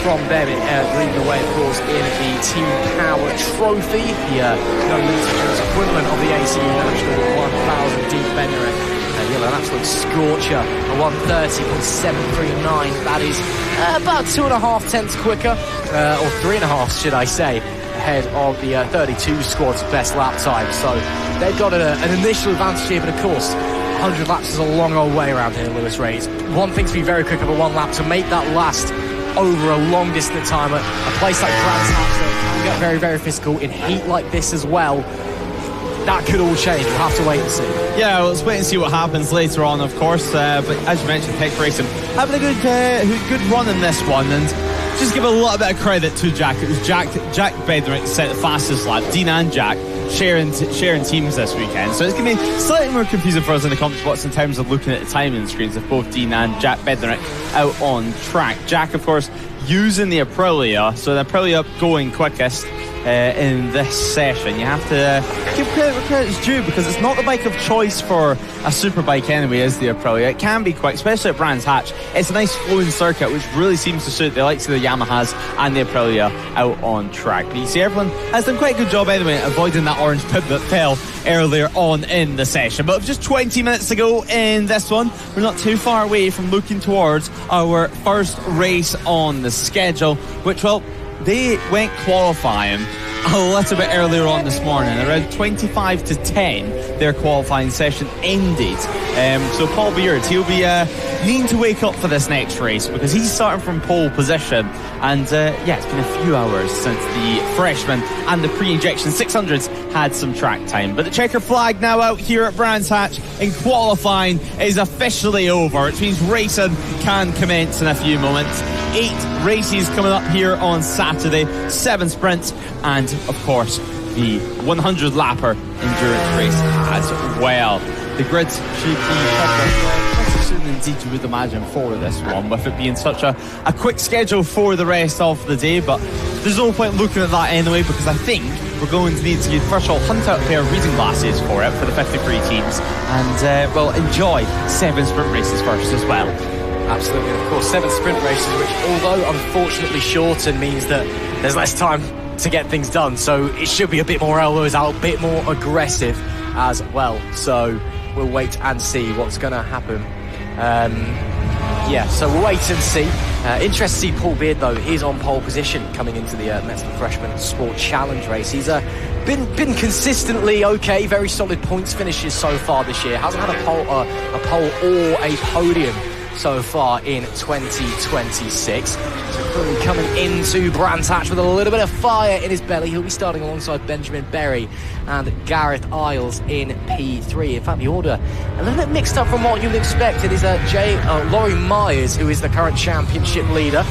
from them, leading the way, of course, in the Team Power Trophy, the no limits equivalent of the ACE National 1000 Deep Bender. An absolute scorcher, a 130.739. That is about 2.5 tenths quicker, or 3.5 should I say, ahead of the 32 squad's best lap time. So they've got an initial advantage here, but of course 100 laps is a long old way around here, Lewis Rae. It's one thing to be very quick over one lap, to make that last over a long distance time at a place like Brandfixx that can get very, very physical in heat like this as well. That could all change. We'll have to wait and see. Yeah, well, let's wait and see what happens later on, of course. But as you mentioned, Heck Racing having a good run in this one, and just give a little bit of credit to Jack. It was Jack Bedrick set the fastest lap. Dean and Jack sharing teams this weekend, so it's going to be slightly more confusing for us in the comp spots in terms of looking at the timing screens of both Dean and Jack Bedrick out on track. Jack, of course, using the Aprilia, so the Aprilia going quickest in this session. You have to give credit where credit's due, because it's not the bike of choice for a superbike anyway, is the Aprilia. It can be quick, especially at Brands Hatch. It's a nice flowing circuit, which really seems to suit the likes of the Yamahas and the Aprilia out on track. But you see, everyone has done quite a good job anyway avoiding that orange pit that fell earlier on in the session. But just 20 minutes to go in this one, we're not too far away from looking towards our first race on the schedule, which, well, they went qualifying a little bit earlier on this morning. Around 25 to 10 their qualifying session ended. So Paul Beard, he'll be needing to wake up for this next race, because he's starting from pole position, and yeah, it's been a few hours since the freshman and the pre-injection 600s had some track time. But the checker flag now out here at Brands Hatch, and qualifying is officially over, which means racing can commence in a few moments. 8 races coming up here on Saturday, 7 sprints, and of course the 100 lapper endurance race as well. The grid should be soon indeed, you would imagine, for this one, with it being such a quick schedule for the rest of the day. But there's no point looking at that anyway, because I think we're going to need to first of all hunt out a pair of reading glasses for it, for the 53 teams, and we'll enjoy 7 sprint races first as well. Absolutely, of course, 7 sprint races, which, although unfortunately shortened, means that there's less time to get things done, so it should be a bit more elbows out, a bit more aggressive as well. So we'll wait and see what's going to happen. Yeah, so we'll wait and see. Interested to see Paul Beard, though, is on pole position coming into the Metzeler Freshman Sport Challenge race. He's been consistently okay, very solid points finishes so far this year. Hasn't had a pole or a podium so far in 2026. So currently coming into Brands Hatch with a little bit of fire in his belly. He'll be starting alongside Benjamin Berry and Gareth Isles in P3. In fact, the order a little bit mixed up from what you would expect. It is Laurie Myers, who is the current championship leader.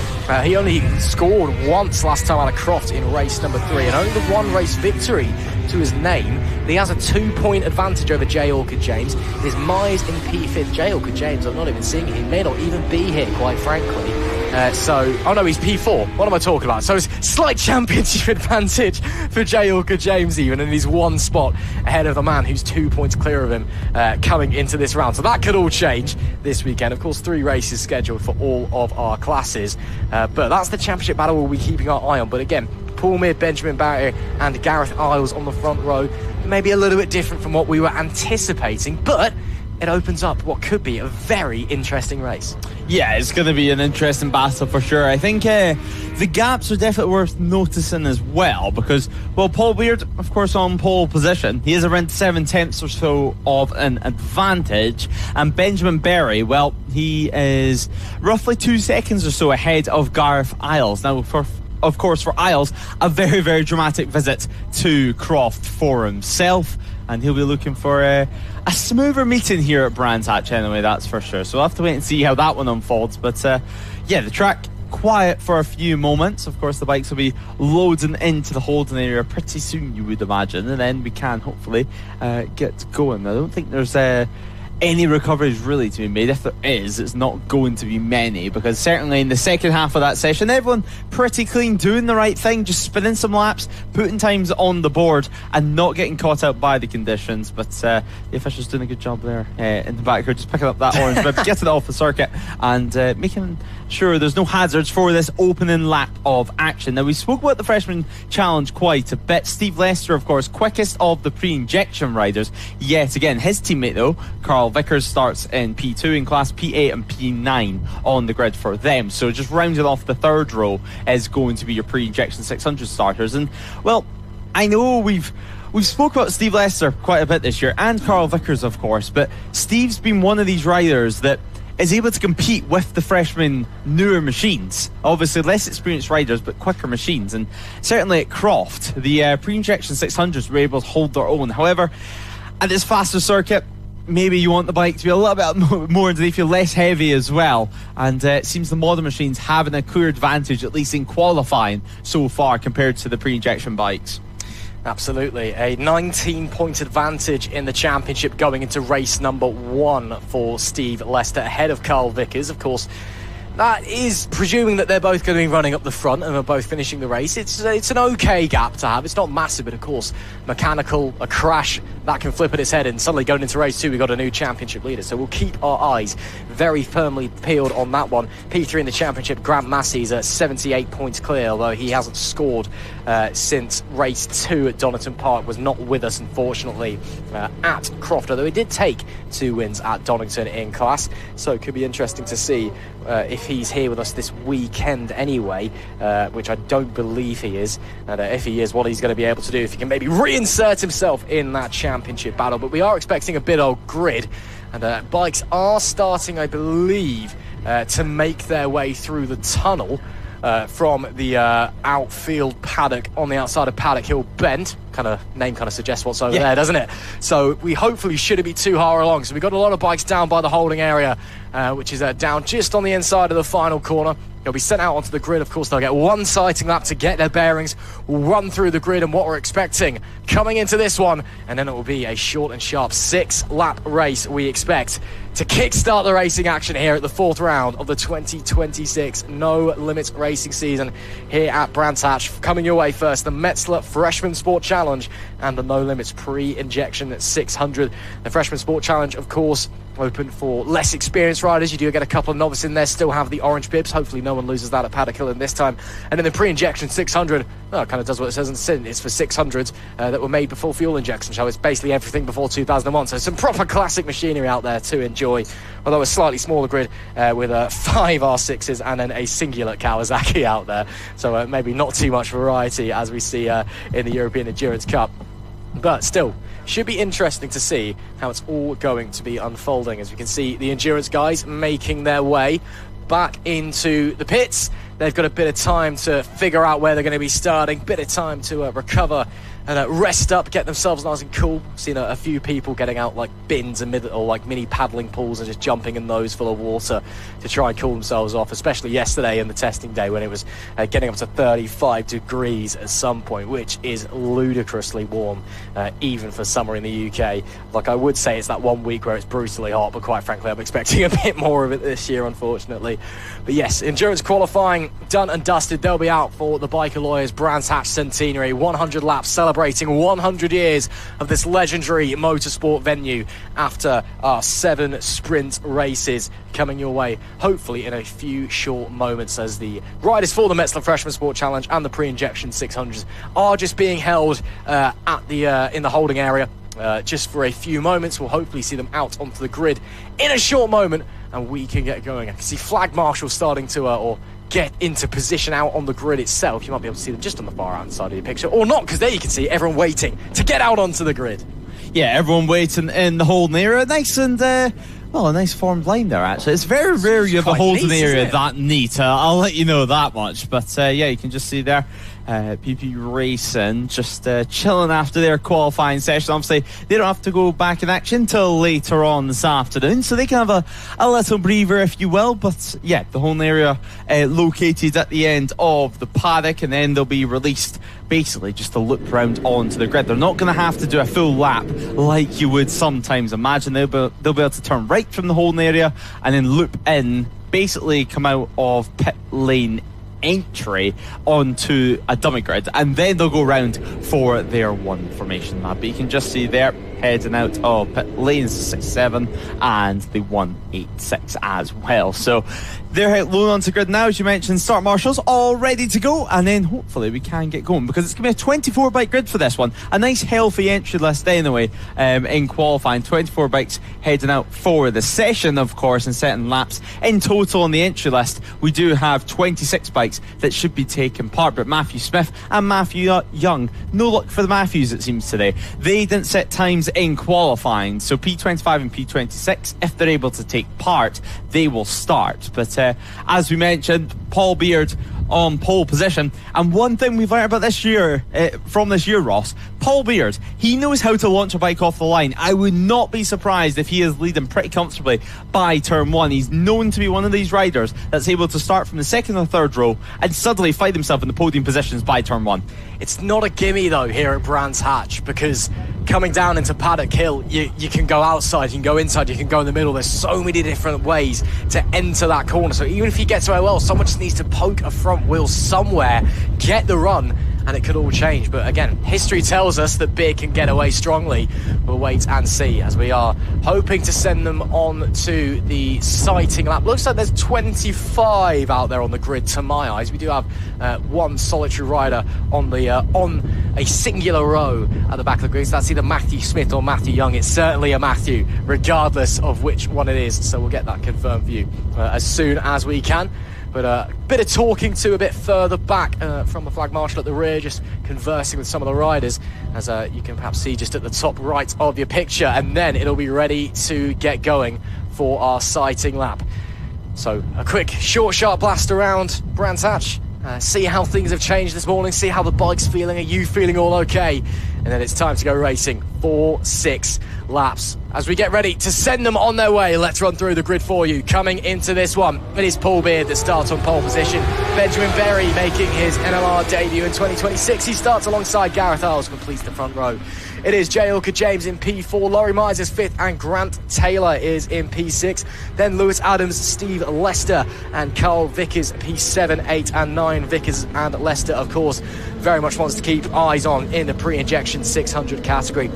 He only scored once last time out of Croft in race number 3, and only the 1 race victory to his name. He has a 2-point advantage over J. Orchid James. It is Myers in P5. J. Orchid James, I'm not even seeing it. He may not even be here, quite frankly. Oh no, he's P4. What am I talking about? So it's slight championship advantage for J. Orchid James even, and he's 1 spot ahead of the man who's 2 points clear of him coming into this round. So that could all change this weekend. Of course, 3 races scheduled for all of our classes. But that's the championship battle we'll be keeping our eye on. But again, Paul Beard, Benjamin Barry and Gareth Isles on the front row. Maybe a little bit different from what we were anticipating, but it opens up what could be a very interesting race. Yeah, it's going to be an interesting battle for sure. I think the gaps are definitely worth noticing as well because, well, Paul Beard, of course, on pole position. He is around 7/10 or so of an advantage. And Benjamin Berry, well, he is roughly 2 seconds or so ahead of Gareth Isles. Now, of course, for Isles, a very, very dramatic visit to Croft for himself. And he'll be looking for a smoother meeting here at Brands Hatch anyway, that's for sure. So we'll have to wait and see how that one unfolds. But yeah, the track quiet for a few moments. Of course, the bikes will be loading into the holding area pretty soon, you would imagine. And then we can hopefully get going. I don't think there's any recoveries really to be made. If there is, it's not going to be many, because certainly in the second half of that session, everyone pretty clean, doing the right thing, just spinning some laps, putting times on the board and not getting caught out by the conditions. But the officials doing a good job there in the back here, just picking up that orange bib, getting it off the circuit and making sure there's no hazards for this opening lap of action. Now, we spoke about the Freshman Challenge quite a bit. Steve Lester, of course, quickest of the pre-injection riders yet again. His teammate, though, Carl Vickers, starts in P2 in class. P8 and P9 on the grid for them. So just rounding off the third row is going to be your pre-injection 600 starters. And, well, I know we've spoke about Steve Lester quite a bit this year, and Carl Vickers, of course, but Steve's been one of these riders that is able to compete with the freshman newer machines. Obviously less experienced riders, but quicker machines. And certainly at Croft, the pre-injection 600s were able to hold their own. However, at this faster circuit, maybe you want the bike to be a little bit more underneath you, less heavy as well. And it seems the modern machines having a clear advantage, at least in qualifying so far, compared to the pre-injection bikes. Absolutely. A 19-point advantage in the championship going into race number 1 for Steve Lester, ahead of Carl Vickers. Of course, that is presuming that they're both going to be running up the front and are both finishing the race. It's an okay gap to have. It's not massive, but of course, mechanical, a crash, that can flip at its head, and suddenly going into race 2, we've got a new championship leader. So we'll keep our eyes very firmly peeled on that one. P3 in the championship, Grant Massey's at 78 points clear, although he hasn't scored since race 2 at Donington Park, was not with us, unfortunately, at Croft, although he did take 2 wins at Donington in class. So it could be interesting to see if he's here with us this weekend anyway, which I don't believe he is. And if he is, what he's going to be able to do, if he can maybe reinsert himself in that championship battle. But we are expecting a bit of grid, and bikes are starting, I believe, to make their way through the tunnel from the outfield paddock on the outside of Paddock Hill Bend. Name suggests what's over there, doesn't it? So we hopefully shouldn't be too far along. So we've got a lot of bikes down by the holding area, which is down just on the inside of the final corner. They'll be sent out onto the grid. Of course, they'll get one sighting lap to get their bearings, run through the grid, and what we're expecting coming into this one, and then it will be a short and sharp 6-lap race we expect to kickstart the racing action here at the 4th round of the 2026 No Limits racing season here at Brands Hatch. Coming your way first, the Metzeler Freshman Sport Challenge and the No Limits pre-injection 600. The Freshman Sport Challenge, of course, open for less experienced riders. You do get a couple of novices in there, still have the orange bibs. Hopefully no one loses that at Paddock Hill in this time. And then the pre-injection 600, it kind of does what it says in sin. It's for 600s that were made before fuel injection, so it's basically everything before 2001. So some proper classic machinery out there to enjoy, although a slightly smaller grid with 5 R6s and then a singular Kawasaki out there. So maybe not too much variety as we see in the European Endurance Cup. But still, should be interesting to see how it's all going to be unfolding. As we can see, the endurance guys making their way back into the pits. They've got a bit of time to figure out where they're going to be starting, bit of time to recover and rest up, get themselves nice and cool. Seen a few people getting out like bins and like mini paddling pools and just jumping in those full of water to try and cool themselves off, especially yesterday in the testing day when it was getting up to 35 degrees at some point, which is ludicrously warm, even for summer in the UK. Like, I would say it's that 1 week where it's brutally hot, but quite frankly, I'm expecting a bit more of it this year, unfortunately. But yes, endurance qualifying done and dusted. They'll be out for the Biker Lawyers Brands Hatch Centenary, 100 laps, celebrating 100 years of this legendary motorsport venue after our 7 sprint races coming your way, hopefully in a few short moments, as the riders for the Metzeler Freshman Sport Challenge and the pre-injection 600s are just being held at the in the holding area. just for a few moments. We'll hopefully see them out onto the grid in a short moment, and we can get going. I can see flag marshals starting to or get into position out on the grid itself. You might be able to see them just on the far outside of your picture, or not, because there you can see everyone waiting to get out onto the grid. Yeah, everyone waiting in the holding area. Nice and a nice formed line there, actually. It's very rare you have a holding area that neat. I'll let you know that much. But you can just see there PP Racing just chilling after their qualifying session. Obviously, they don't have to go back in action till later on this afternoon, so they can have a little breather, if you will. But yeah, the holding area located at the end of the paddock, and then they'll be released basically just to loop round onto the grid. They're not going to have to do a full lap like you would sometimes imagine. They'll be able to turn right from the holding area and then loop in, basically come out of pit lane entry onto a dummy grid, and then they'll go round for their one formation lap. But you can just see there heading out of pit lanes 67 and the 186 as well. So they're out low onto the grid now, as you mentioned. Start marshals all ready to go, and then hopefully we can get going, because it's going to be a 24 bike grid for this one. A nice healthy entry list anyway in qualifying. 24 bikes heading out for the session, of course, and setting laps. In total on the entry list, we do have 26 bikes that should be taking part, but Matthew Smith and Matthew Young, no luck for the Matthews it seems today. They didn't set times in qualifying, so P25 and P26, if they're able to take part, they will start. But as we mentioned, Paul Beard on pole position, and one thing we've learned about this year, from this year, Ross, Paul Beard, he knows how to launch a bike off the line. I would not be surprised if he is leading pretty comfortably by turn one. He's known to be one of these riders that's able to start from the second or third row and suddenly find himself in the podium positions by turn one. It's not a gimme though here at Brands Hatch, because coming down into Paddock Hill, you can go outside, you can go inside, you can go in the middle. There's so many different ways to enter that corner. So even if you get to OL, someone just needs to poke a front wheel somewhere, get the run, and it could all change. But again, history tells us that Beer can get away strongly. We'll wait and see, as we are hoping to send them on to the sighting lap. Looks like there's 25 out there on the grid to my eyes. We do have one solitary rider on the on a singular row at the back of the grid. So that's either Matthew Smith or Matthew Young. It's certainly a Matthew, regardless of which one it is. So we'll get that confirmed for you as soon as we can. But a bit of talking to a bit further back from the flag marshal at the rear, just conversing with some of the riders, as you can perhaps see just at the top right of your picture, and then it'll be ready to get going for our sighting lap. So a quick, short, sharp blast around Brands Hatch, see how things have changed this morning, see how the bike's feeling, are you feeling all okay? And then it's time to go racing for 6 laps. As we get ready to send them on their way, let's run through the grid for you. Coming into this one, it is Paul Beard that starts on pole position. Benjamin Berry making his NLR debut in 2026. He starts alongside Gareth Isles, completes the front row. It is Jay Ilka James in P4, Laurie Myers is 5th, and Grant Taylor is in P6. Then Lewis Adams, Steve Lester, and Carl Vickers, P7, 8, and 9. Vickers and Lester, of course, very much wants to keep eyes on in the pre-injection 600 category.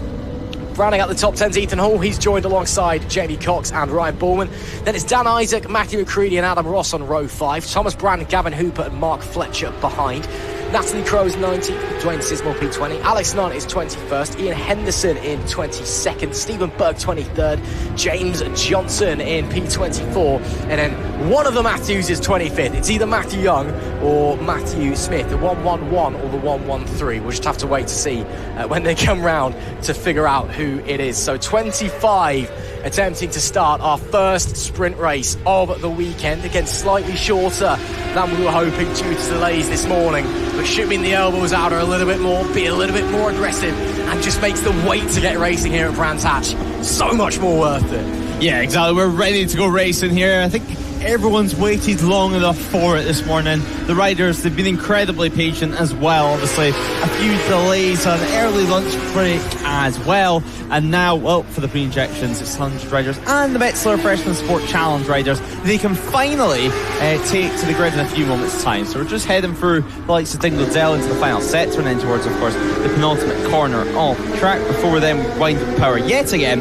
Rounding out the top 10's Ethan Hall. He's joined alongside Jamie Cox and Ryan Ballman. Then it's Dan Isaac, Matthew McCready and Adam Ross on row 5. Thomas Brand, Gavin Hooper and Mark Fletcher behind. Natalie Crow's 90, Dwayne Sismore P20, Alex Nunn is 21st, Ian Henderson in 22nd, Stephen Burke 23rd, James Johnson in P24, and then one of the Matthews is 25th. It's either Matthew Young or Matthew Smith, the 111 or the 113. We'll just have to wait to see when they come round to figure out who it is. So 25 attempting to start our first sprint race of the weekend. Again, slightly shorter than we were hoping due to delays this morning, but shooting the elbows out a little bit more, be a little bit more aggressive, and just makes the wait to get racing here at Brands Hatch so much more worth it. Yeah, exactly. We're ready to go racing here. I think everyone's waited long enough for it this morning. The riders, they've been incredibly patient as well. Obviously, a few delays on early lunch break as well. And now, well, for the pre-injections, it's 100 riders and the Metzeler Freshman Sport Challenge riders. They can finally take to the grid in a few moments' time. So we're just heading through the likes of Dingledale into the final sector and then towards, of course, the penultimate corner of the track before then we wind up power yet again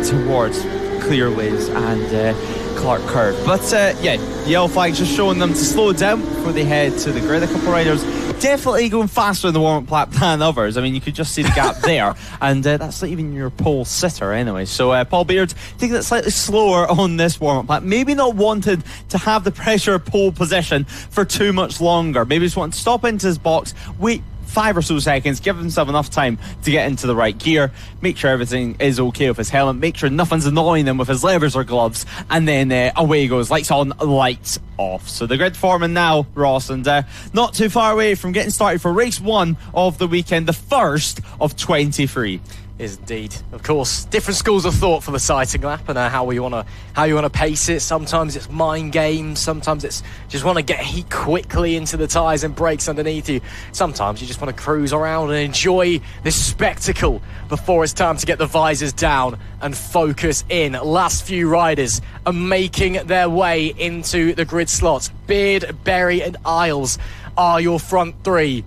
towards Clearways and Clark Curve. But yeah, the yellow flag just showing them to slow down before they head to the grid. A couple of riders definitely going faster in the warm-up lap than others. I mean, you could just see the gap there, and that's not even your pole sitter anyway. So Paul Beard taking it slightly slower on this warm-up lap. Maybe not wanted to have the pressure of pole position for too much longer. Maybe just want to stop into his box, wait 5 or so seconds, give himself enough time to get into the right gear, make sure everything is okay with his helmet, make sure nothing's annoying him with his levers or gloves, and then away he goes, lights on, lights off. So the grid foreman now, Ross, and not too far away from getting started for race 1 of the weekend, the first of 23. Is indeed. Of course, different schools of thought for the sighting lap and how you want to pace it. Sometimes it's mind games, sometimes it's just want to get heat quickly into the tyres and brakes underneath you. Sometimes you just want to cruise around and enjoy this spectacle before it's time to get the visors down and focus in. Last few riders are making their way into the grid slots. Beard, Berry and Isles are your front 3.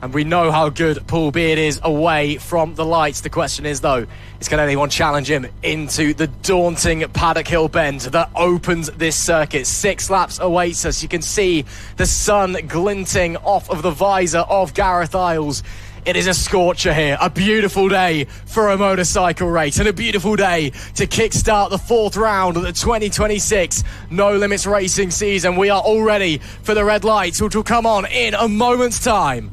And we know how good Paul Beard is away from the lights. The question is, though, is can anyone challenge him into the daunting Paddock Hill bend that opens this circuit? 6 laps awaits us. You can see the sun glinting off of the visor of Gareth Isles. It is a scorcher here, a beautiful day for a motorcycle race and a beautiful day to kickstart the 4th round of the 2026 No Limits racing season. We are all ready for the red lights, which will come on in a moment's time.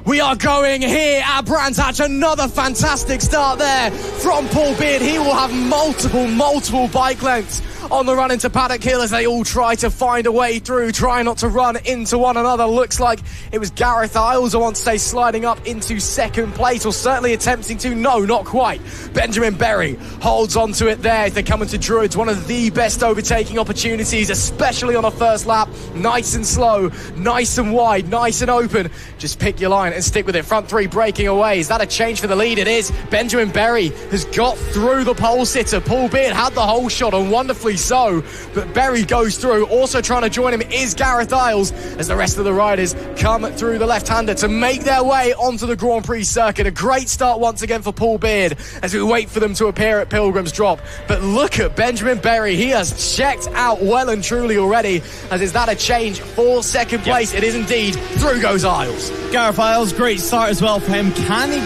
We are going here at Brands Hatch. Another fantastic start there from Paul Beard. He will have multiple bike lengths on the run into Paddock Hill as they all try to find a way through, try not to run into one another. Looks like it was Gareth Isles, I want to say, sliding up into 2nd place, or certainly attempting to. No, not quite. Benjamin Berry holds on to it there as they come into Druids. One of the best overtaking opportunities, especially on a first lap. Nice and slow, nice and wide, nice and open. Just pick your line and stick with it. Front 3 breaking away. Is that a change for the lead? It is. Benjamin Berry has got through the pole sitter. Paul Beard had the whole shot, and wonderfully so, but Berry goes through. Also trying to join him is Gareth Isles as the rest of the riders come through the left-hander to make their way onto the Grand Prix circuit. A great start once again for Paul Beard as we wait for them to appear at Pilgrim's Drop. But look at Benjamin Berry. He has checked out well and truly already. As is that a change for 2nd place? Yep. It is indeed. Through goes Isles. Gareth Isles, great start as well for him. Can he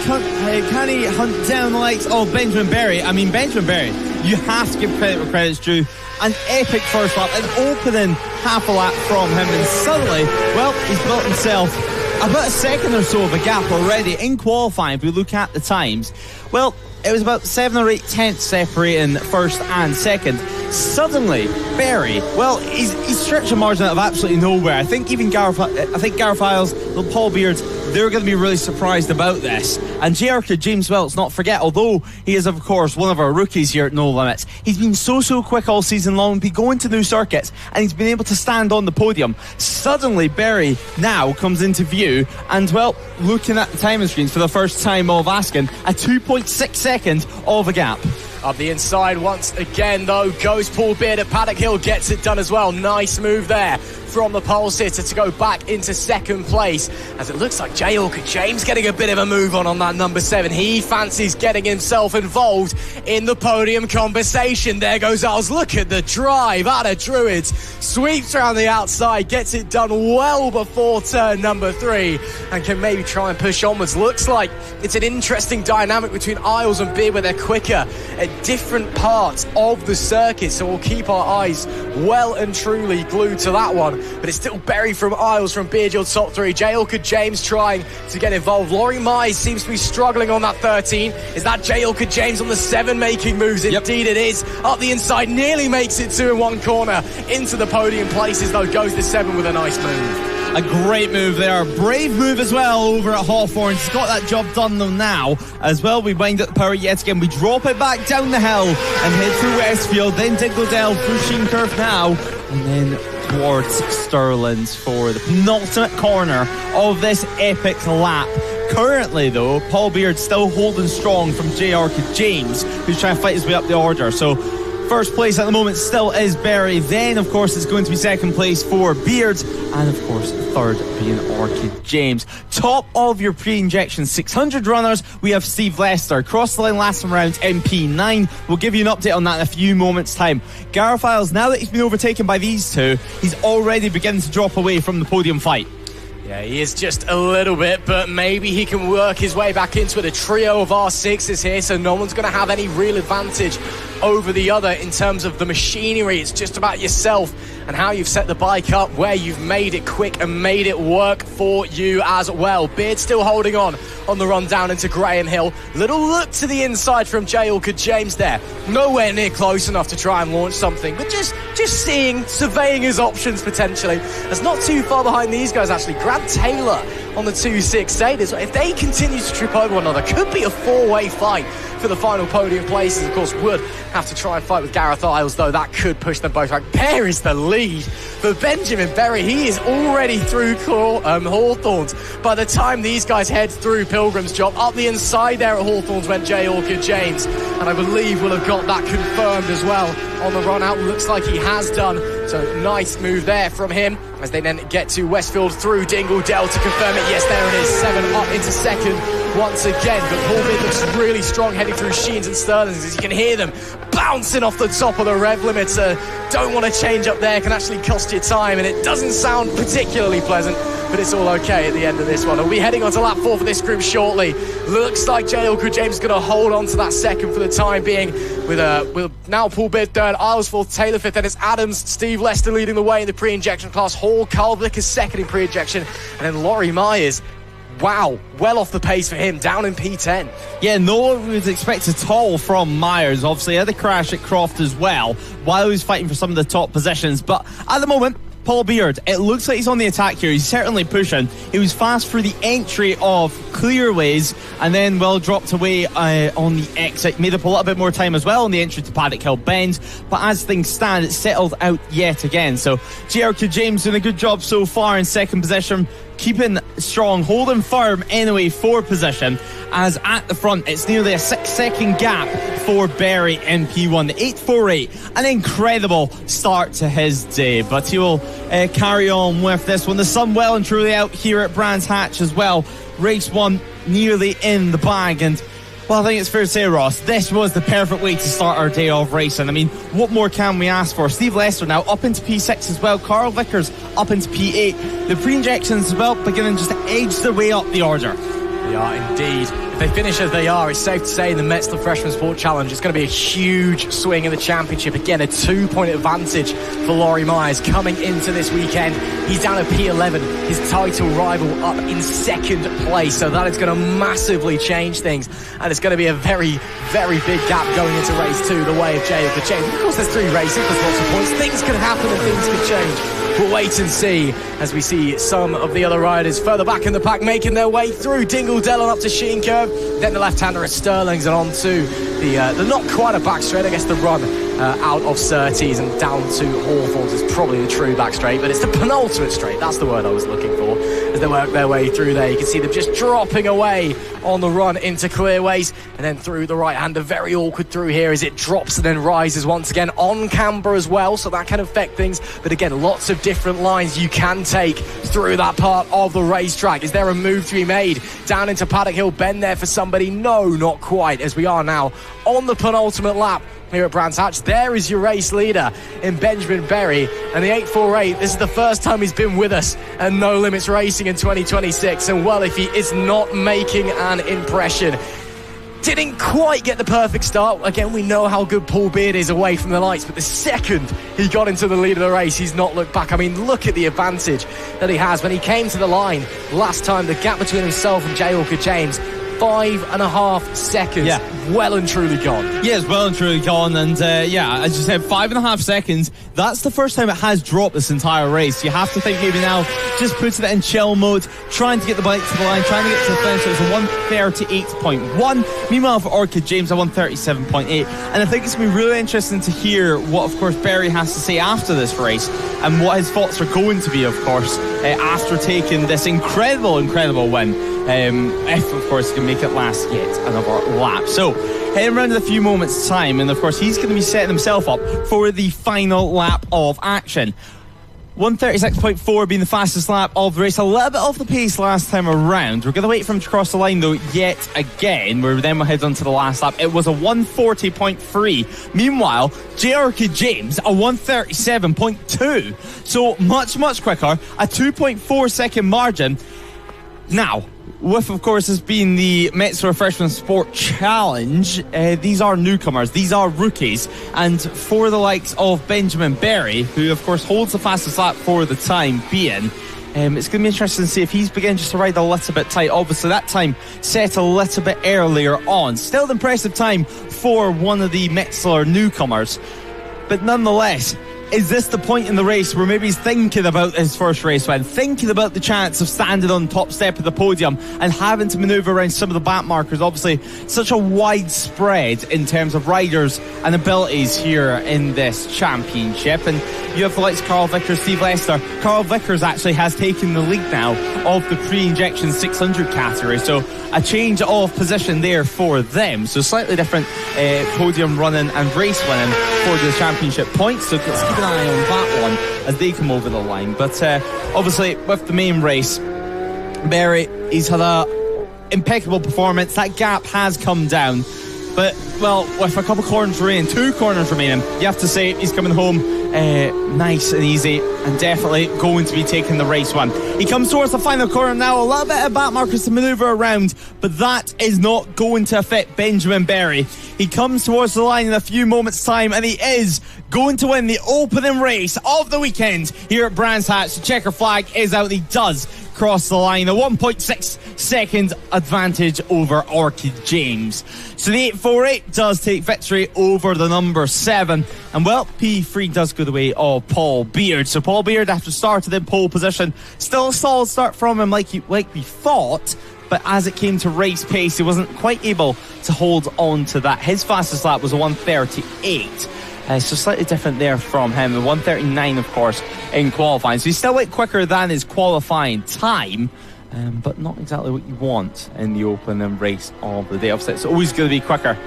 hunt down the likes of Benjamin Berry? I mean, Benjamin Berry, you have to give credit where credit's due. An epic first lap, an opening half a lap from him, and suddenly, well, he's built himself about a second or so of a gap already in qualifying. If we look at the times, well, it was about 7 or 8 tenths separating 1st and 2nd. Suddenly, Berry, well, he's stretched a margin out of absolutely nowhere. I think Gareth Isles, Paul Beard, they're going to be really surprised about this. And JR James, well, let's not forget, although he is, of course, one of our rookies here at No Limits, he's been so quick all season long, been going to new circuits, and he's been able to stand on the podium. Suddenly, Berry now comes into view, and, well, looking at the timing screens for the first time of asking, a 2.6 second of a gap. Up the inside once again, though, goes Paul Beard at Paddock Hill, gets it done as well. Nice move there from the pole sitter to go back into 2nd place, as it looks like J. Orchid James getting a bit of a move on that number 7. He fancies getting himself involved in the podium conversation. There goes Isles. Look at the drive out of Druids, sweeps around the outside, gets it done well before turn number 3, and can maybe try and push onwards. Looks like it's an interesting dynamic between Isles and Beard, where they're quicker at different parts of the circuit, so we'll keep our eyes well and truly glued to that one. But it's still Berry from Isles from Beard, your top 3. J. Orchid James trying to get involved. Laurie Mize seems to be struggling on that 13. Is that J. Orchid James on the 7 making moves? Yep. Indeed it is. Up the inside, nearly makes it 2 in 1 corner. Into the podium places, though, goes the 7 with a nice move. A great move there, a brave move as well over at Hawthorne. He's got that job done though now. As well, we wind up the power yet again. We drop it back down the hill and head through Westfield, then Dingle through Sheen Curve now, and then towards Stirlings for the penultimate corner of this epic lap. Currently, though, Paul Beard still holding strong from J. Orchid James, who's trying to fight his way up the order. So, first place at the moment still is Berry. Then, of course, it's going to be 2nd place for Beard. And, of course, 3rd being Orchid James. Top of your pre-injection 600 runners, we have Steve Lester. Cross the line last time around, MP9. We'll give you an update on that in a few moments' time. Gareth Isles, now that he's been overtaken by these two, he's already beginning to drop away from the podium fight. Yeah, Yeah, he is just a little bit, but maybe he can work his way back into it. A trio of R6s here, so no one's going to have any real advantage over the other in terms of the machinery. It's just about yourself and how you've set the bike up, where you've made it quick and made it work for you as well. Beard still holding on the run down into Graham Hill. Little look to the inside from J. Orchid James there. Nowhere near close enough to try and launch something, but just seeing, surveying his options potentially. That's not too far behind these guys actually. Grant Taylor on the 268 as well. If they continue to trip over one another, could be a four-way fight for the final podium places. Of course, would have to try and fight with Gareth Isles, though that could push them both back. Bear is the lead for Benjamin Berry. He is already through Hawthorns by the time these guys head through Pilgrim's Drop. Up the inside there at Hawthorns went J. Orchid James, and I believe will have got that confirmed as well on the run out. Looks like he has done. So nice move there from him as they then get to Westfield through Dingle Dell to confirm it. Yes, there it is. 7 up into second once again. But Paul Beard looks really strong heading through Sheens and Sterlings as you can hear them bouncing off the top of the rev limiter. Don't want to change up there, can actually cost you time, and it doesn't sound particularly pleasant, but it's all okay at the end of this one. We'll be heading on to lap 4 for this group shortly. Looks like J. Orchid James is going to hold on to that second for the time being, with now Paul Beard third, Isles fourth, Taylor fifth, then it's Adams, Steve Lester leading the way in the pre-injection class, Hall, Carl Vickers second in pre-injection, and then Laurie Myers, wow, well off the pace for him, down in P10. Yeah, no one would expect at all from Myers. Obviously, had a crash at Croft as well, while he was fighting for some of the top positions. But at the moment, Paul Beard, it looks like he's on the attack here. He's certainly pushing. He was fast through the entry of Clearways and then well dropped away on the exit. Made up a little bit more time as well on the entry to Paddock Hill Bend. But as things stand, it's settled out yet again. So J. Orchid James doing a good job so far in second position, keeping strong, holding firm anyway for position, as at the front it's nearly a 6-second gap for Berry in P1. The 848, an incredible start to his day, but he will carry on with this one. The sun well and truly out here at Brands Hatch as well. Race 1 nearly in the bag, and well, I think it's fair to say, Ross, this was the perfect way to start our day of racing. I mean, what more can we ask for? Steve Lester now up into P6 as well. Carl Vickers up into P8. The pre-injections as well beginning just to edge their way up the order. They are indeed. If they finish as they are, it's safe to say in the Metzeler Freshman Sport Challenge, it's going to be a huge swing in the championship. Again, a 2-point advantage for Laurie Myers coming into this weekend. He's down at P11, his title rival up in second place. So that is going to massively change things. And it's going to be a very, very big gap going into race 2, the way of J. Orchid James. Of course, there's 3 races, there's lots of points. Things can happen and things can change. We'll wait and see as we see some of the other riders further back in the pack making their way through Dingle Dell and up to Sheen Curve. Then the left-hander at Sterlings and on to the not quite a back straight, I guess the run out of Surtees and down to Hawthorns is probably the true back straight, but it's the penultimate straight, that's the word I was looking for, as they work their way through there. You can see them just dropping away on the run into Clearways and then through the right-hander. Very awkward through here as it drops and then rises once again on camber as well, so that can affect things. But again, lots of different lines you can take through that part of the racetrack. Is there a move to be made down into Paddock Hill Bend there for somebody? No, not quite, as we are now on the penultimate lap here at Brands Hatch. There is your race leader in Benjamin Berry, and the 848, this is the first time he's been with us at No Limits Racing in 2026, and well, if he is not making an impression, didn't quite get the perfect start. Again, we know how good Paul Beard is away from the lights, but the second he got into the lead of the race, he's not looked back. I mean, look at the advantage that he has. When he came to the line last time, the gap between himself and J. Orchid James, 5.5 seconds. Yeah. Well and truly gone. Yeah, it's well and truly gone. And yeah, as you said, 5.5 seconds. That's the first time it has dropped this entire race. You have to think maybe now just putting it in chill mode, trying to get the bike to the line, trying to get to the finish. It was a 138.1. Meanwhile, for Orchid James, a 137.8. And I think it's going to be really interesting to hear what, of course, Berry has to say after this race and what his thoughts are going to be, of course, after taking this incredible win. If, of course, he can make it last yet another lap. So, heading around in a few moments' time, and of course, he's going to be setting himself up for the final lap of action. 1:36.4 being the fastest lap of the race. A little bit off the pace last time around. We're going to wait for him to cross the line though yet again. Then we'll head on to the last lap. It was a 1:40.3. Meanwhile, JRK James, a 1:37.2. So much quicker. A 2.4 second margin. Now, with, of course, has been the Metzeler Freshman Sport Challenge. These are newcomers. These are rookies. And for the likes of Benjamin Berry, who, of course, holds the fastest lap for the time being, it's going to be interesting to see if he's beginning just to ride a little bit tight. Obviously, that time set a little bit earlier on. Still an impressive time for one of the Metzeler newcomers. But nonetheless, is this the point in the race where maybe he's thinking about his first race win, thinking about the chance of standing on top step of the podium and having to manoeuvre around some of the back markers? Obviously, such a wide spread in terms of riders and abilities here in this championship. And you have the likes of Carl Vickers, Steve Lester. Carl Vickers actually has taken the lead now of the pre-injection 600 category. So a change of position there for them. So slightly different podium running and race winning for the championship points. So let's keep an eye on that one as they come over the line. But obviously with the main race, Berry, he's had a impeccable performance. That gap has come down. But, well, with a couple corners remaining, 2 corners remaining, you have to say he's coming home nice and easy and definitely going to be taking the race one. He comes towards the final corner now, a little bit of back markers to manoeuvre around, but that is not going to affect Benjamin Berry. He comes towards the line in a few moments' time and he is going to win the opening race of the weekend here at Brands Hatch. The checker flag is out. He does cross the line, a 1.6 second advantage over Orchid James. So the 848 does take victory over the number 7, and well, P3 does go the way of Paul Beard. So Paul Beard, after started in pole position, still a solid start from him like we thought, but as it came to race pace, he wasn't quite able to hold on to that. His fastest lap was a 1:38. So slightly different there from him. The 1:39, of course, in qualifying. So he's still went quicker than his qualifying time, but not exactly what you want in the opening race of the day. Obviously, it's always going to be quicker.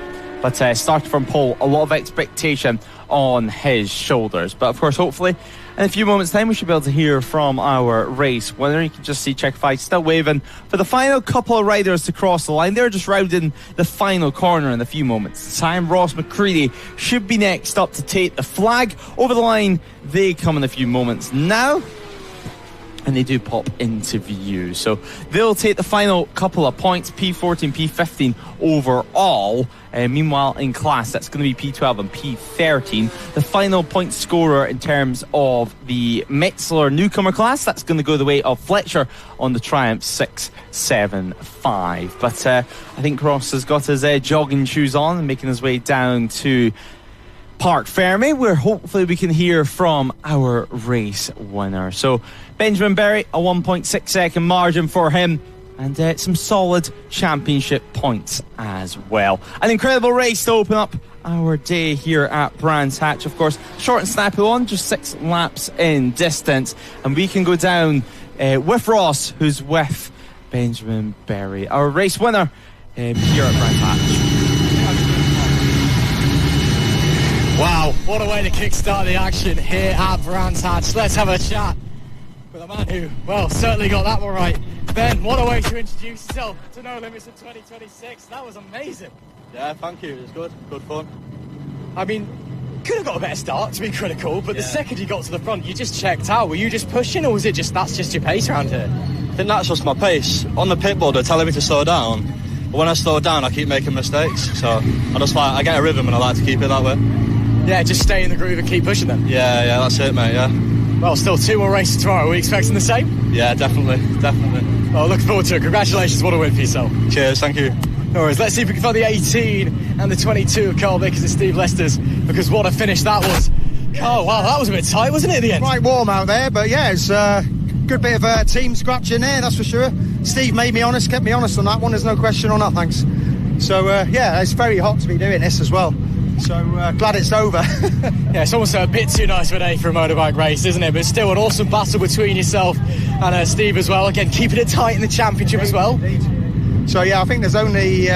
But started from pole, a lot of expectation on his shoulders. But of course, hopefully, in a few moments' time, we should be able to hear from our race winner. You can just see Check 5 still waving for the final couple of riders to cross the line. They're just rounding the final corner in a few moments' time. Ross McCready should be next up to take the flag over the line. They come in a few moments now, and they do pop into view. So they'll take the final couple of points, P14, P15 overall. Meanwhile, in class, that's going to be P12 and P13. The final point scorer in terms of the Metzeler newcomer class, that's going to go the way of Fletcher on the Triumph 675. But I think Ross has got his jogging shoes on and making his way down to Parc Fermé, where hopefully we can hear from our race winner. So Benjamin Berry, a 1.6 second margin for him, and some solid championship points as well. An incredible race to open up our day here at Brands Hatch. Of course, short and snappy one, just 6 laps in distance, and we can go down with Ross, who's with Benjamin Berry, our race winner here at Brands Hatch. Wow, what a way to kickstart the action here at Brands Hatch. Let's have a chat with a man who, well, certainly got that one right. Ben, what a way to introduce yourself to No Limits in 2026. That was amazing. Yeah, thank you. It was good. Good fun. I mean, could have got a better start, to be critical, but the second you got to the front, you just checked out. Were you just pushing, or was it just that's just your pace around here? I think that's just my pace. On the pit board, they're telling me to slow down. But when I slow down, I keep making mistakes. So I get a rhythm and I like to keep it that way. Yeah, just stay in the groove and keep pushing them. Yeah, that's it, mate, yeah. Well, still 2 more races tomorrow. Are we expecting the same? Yeah, definitely. Well, looking forward to it. Congratulations, what a win for yourself. Cheers, thank you. No worries, let's see if we can find the 18 and the 22 of Carl Vickers and Steve Lester's, because what a finish that was. Oh, wow, that was a bit tight, wasn't it, at the end? Quite warm out there, but yeah, it's a good bit of team scratch in there, that's for sure. Steve made me honest, kept me honest on that one, there's no question on that, thanks. So, yeah, it's very hot to be doing this as well. So glad it's over. Yeah, it's almost a bit too nice of a day for a motorbike race, isn't it? But still an awesome battle between yourself and Steve as well. Again, keeping it tight in the championship as well. So yeah, I think there's only,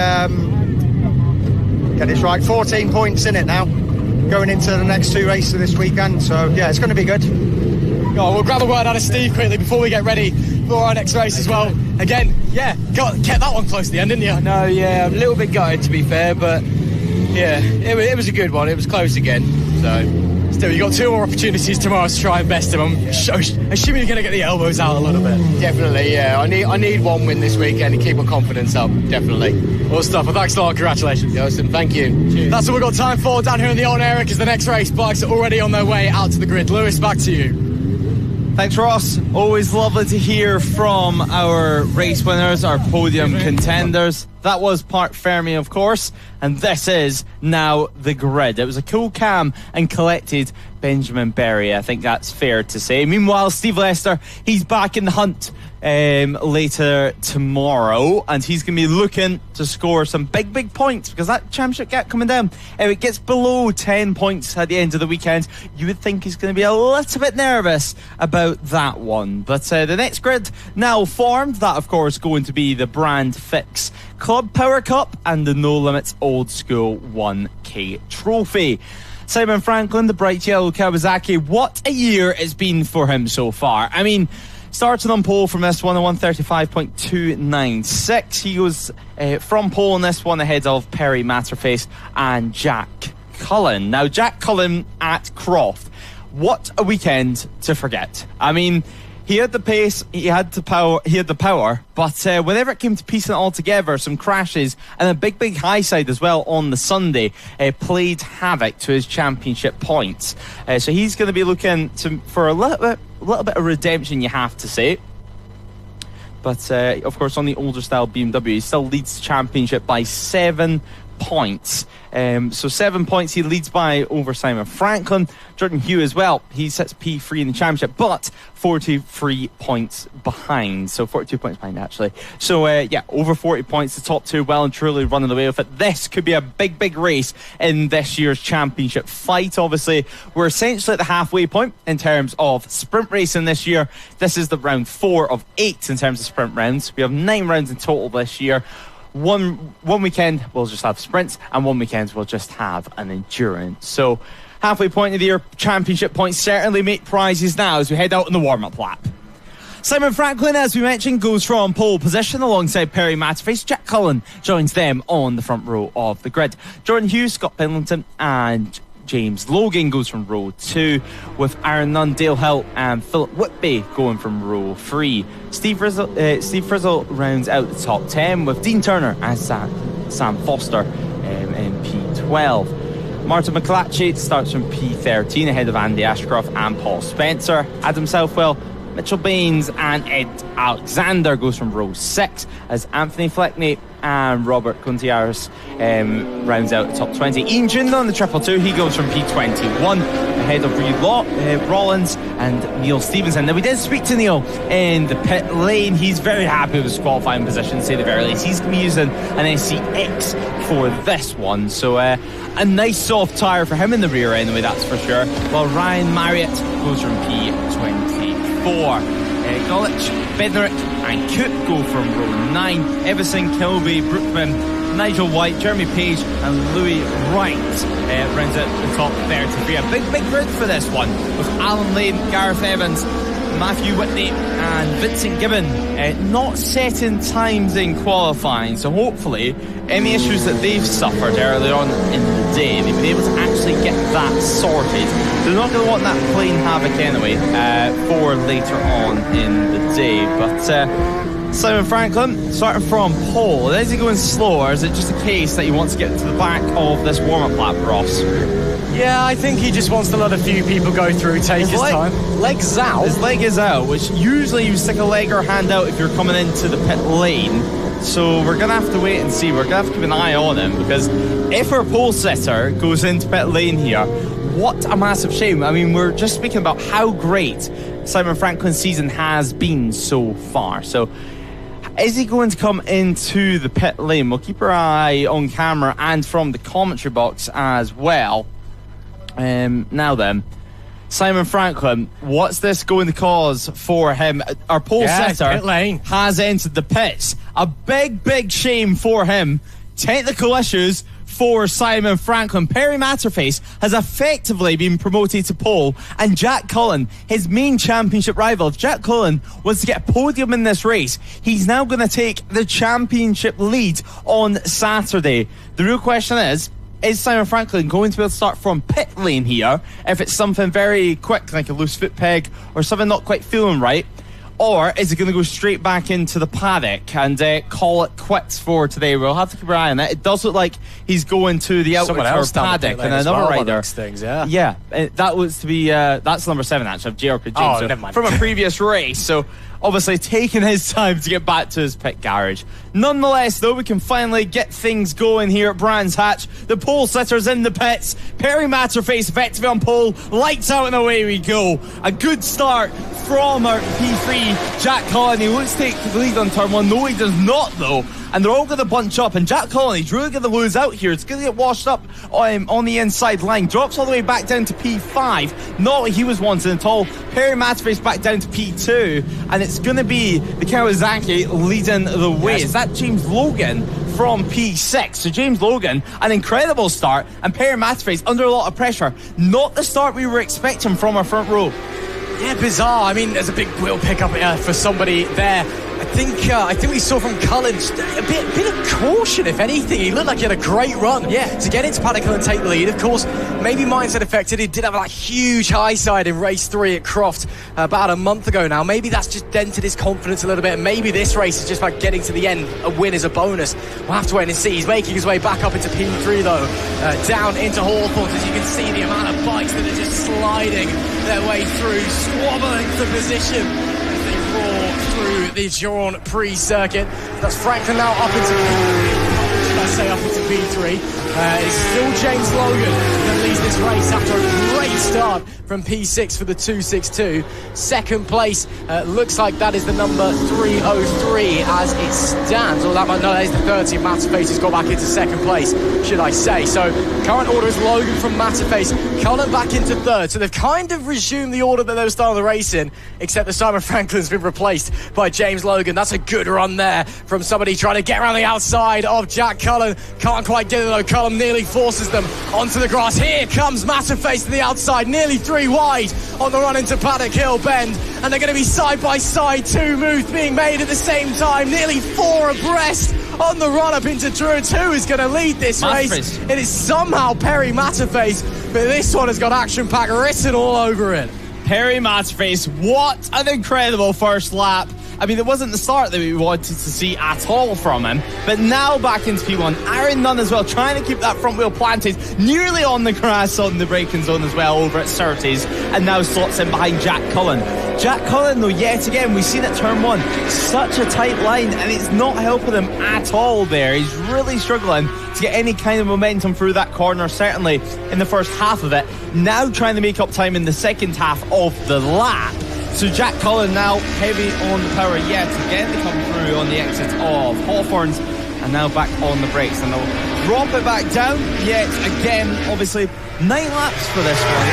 get this right, 14 points in it now, going into the next 2 races this weekend. So yeah, it's going to be good. We'll grab a word out of Steve quickly before we get ready for our next race as well. Again, kept that one close to the end, didn't you? No, yeah, I'm a little bit gutted to be fair, but yeah, it was a good one. It was close again, so... Still, you got 2 more opportunities tomorrow to try and best him. I'm assuming you're going to get the elbows out a little bit. Definitely, yeah. I need one win this weekend to keep my confidence up, definitely. Well, stuff. Well, thanks a lot. Congratulations. Awesome, thank you. Cheers. That's all we've got time for down here in the old area because the next race bikes are already on their way out to the grid. Lewis, back to you. Thanks, Ross. Always lovely to hear from our race winners, our podium contenders. That was Parc Fermé, of course, and this is now the grid. It was a cool, calm and collected Benjamin Berry, I think that's fair to say. Meanwhile, Steve Lester, he's back in the hunt later tomorrow, and he's going to be looking to score some big points because that championship gap coming down, if it gets below 10 points at the end of the weekend, you would think he's going to be a little bit nervous about that one. But the next grid now formed, that of course going to be the Brandfixx Club Power Cup and the No Limits Old School 1K Trophy. Simon Franklin, the bright yellow Kawasaki, what a year it's been for him so far. I mean, starting on pole from this one at 135.296. He goes from pole in this one ahead of Perry Matterface and Jack Cullen. Now, Jack Cullen at Croft. What a weekend to forget. I mean, he had the pace, he had the power, but whenever it came to piecing it all together, some crashes and a big high side as well on the Sunday played havoc to his championship points. So he's going to be looking for a little bit of redemption, you have to say. But of course, on the older style BMW, he still leads the championship by 7 points. So 7 points he leads by over Simon Franklin. Jordan Hugh as well, he sits P3 in the championship, but 43 points behind, so 42 points behind actually. So over 40 points, the top two well and truly running away with it. This could be a big race in this year's championship fight. Obviously, we're essentially at the halfway point in terms of sprint racing this year. This is the round 4 of 8 in terms of sprint rounds. We have 9 rounds in total this year. One weekend we'll just have sprints, and one weekend we'll just have an endurance. So halfway point of the year, championship points certainly make prizes now as we head out in the warm-up lap. Simon Franklin, as we mentioned, goes from pole position alongside Perry Matterface. Jack Cullen joins them on the front row of the grid. Jordan Hughes, Scott Pendleton and James Logan goes from row 2, with Aaron Nunn, Dale Hill and Philip Whitby going from row 3. Steve Frizzle rounds out the top 10 with Dean Turner and Sam Foster in P12. Martin McClatchy starts from P13 ahead of Andy Ashcroft and Paul Spencer. Adam Southwell, Mitchell Baines and Ed Alexander goes from row 6 as Anthony Fleckney and Robert Contreras rounds out the top 20. Ian Jindal on the 222, he goes from P21 ahead of Reed Rollins and Neil Stevenson. Now, we did speak to Neil in the pit lane. He's very happy with his qualifying position, to say the very least. He's going to be using an SCX for this one, so a nice soft tyre for him in the rear anyway, that's for sure. While Ryan Marriott goes from P24. Golich, Bednarek and Cook go from row 9. Everson, Kilby, Brookman, Nigel White, Jeremy Page and Louis Wright rounds out the top 33. A big grid for this one, with Alan Lane, Gareth Evans, Matthew Whitney and Vincent Gibbon not setting times in qualifying, so hopefully any issues that they've suffered earlier on in the day, they've been able to actually get that sorted. They're not going to want that playing havoc anyway for later on in the day. But Simon Franklin starting from pole, is he going slow, or is it just a case that he wants to get to the back of this warm-up lap, Ross? Yeah, I think he just wants to let a few people go through, take his time. Leg's out. His leg is out, which usually you stick a leg or hand out if you're coming into the pit lane. So we're going to have to wait and see. We're going to have to keep an eye on him, because if our pole sitter goes into pit lane here, what a massive shame. I mean, we're just speaking about how great Simon Franklin's season has been so far. So is he going to come into the pit lane? We'll keep our eye on camera and from the commentary box as well. Now then, Simon Franklin, what's this going to cause for him? Our pole sitter has entered the pits. A big shame for him. Technical issues for Simon Franklin. Perry Matterface has effectively been promoted to pole, and Jack Cullen, his main championship rival, if Jack Cullen was to get a podium in this race, he's now going to take the championship lead on Saturday. The real question is Simon Franklin going to be able to start from pit lane here if it's something very quick, like a loose foot peg or something not quite feeling right? Or is he going to go straight back into the paddock and call it quits for today? We'll have to keep our eye on that. It does look like he's going to the outward paddock and another rider. Things, yeah, that was to be that's number 7 actually of JRP James never mind. from a previous race. So obviously taking his time to get back to his pit garage. Nonetheless, though, we can finally get things going here at Brands Hatch. The pole sitters in the pits. Perry Matterface effectively on pole. Lights out and away we go. A good start from our P3, Jack Cullen. He looks to take the lead on turn 1. No, he does not, though. And they're all going to bunch up. And Jack Cullen, he's really going to lose out here. It's going to get washed up on the inside line. Drops all the way back down to P5. Not what he was wanting at all. Perry Matterface back down to P2. And it's going to be the Kawasaki leading the way. Yes. Is that James Logan from P6? So James Logan, an incredible start. And Perry Matterface under a lot of pressure. Not the start we were expecting from our front row. Yeah, bizarre. I mean, there's a big wheel pickup for somebody there. I think we saw from Cullen a bit of caution, if anything. He looked like he had a great run to get into Paddock and take the lead. Of course, maybe mindset affected. He did have that huge high side in race 3 at Croft about a month ago now. Maybe that's just dented his confidence a little bit. And maybe this race is just about getting to the end. A win is a bonus. We'll have to wait and see. He's making his way back up into P3 though, down into Hawthorns. As you can see, the amount of bikes that are just sliding their way through, squabbling for position as they roar through the Jean pre-circuit. That's Franklin now up into P3. It's still James Logan that leads this race after a great start from P6 for the 262. Second place looks like that is the number 303 as it stands. Or that is the 30. Matterface has got back into second place, should I say. So current order is Logan from Matterface, Cullen back into third. So they've kind of resumed the order that they were starting the race in, except that Simon Franklin's been replaced by James Logan. That's a good run there from somebody trying to get around the outside of Jack Cullen. Can't quite get it though. Cullen nearly forces them onto the grass. Here comes Matterface to the outside, nearly 3 wide on the run into Paddock Hill Bend, and they're going to be side by side. 2 moves being made at the same time, nearly 4 abreast on the run up into Druids. Who is going to lead this race? It is somehow Perry Matterface, but this one has got action pack written all over it. Perry Matterface, what an incredible first lap. I mean, it wasn't the start that we wanted to see at all from him, but now back into P1. Aaron Nunn as well, trying to keep that front wheel planted, nearly on the grass on the braking zone as well over at Surtees, and now slots in behind Jack Cullen. Jack Cullen, though, yet again, we've seen at turn 1, such a tight line, and it's not helping him at all there. He's really struggling to get any kind of momentum through that corner, certainly in the first half of it. Now trying to make up time in the second half of the lap. So Jack Cullen now heavy on the power yet again. They come through on the exit of Hawthorns and now back on the brakes, and they'll drop it back down yet again. Obviously 9 laps for this one.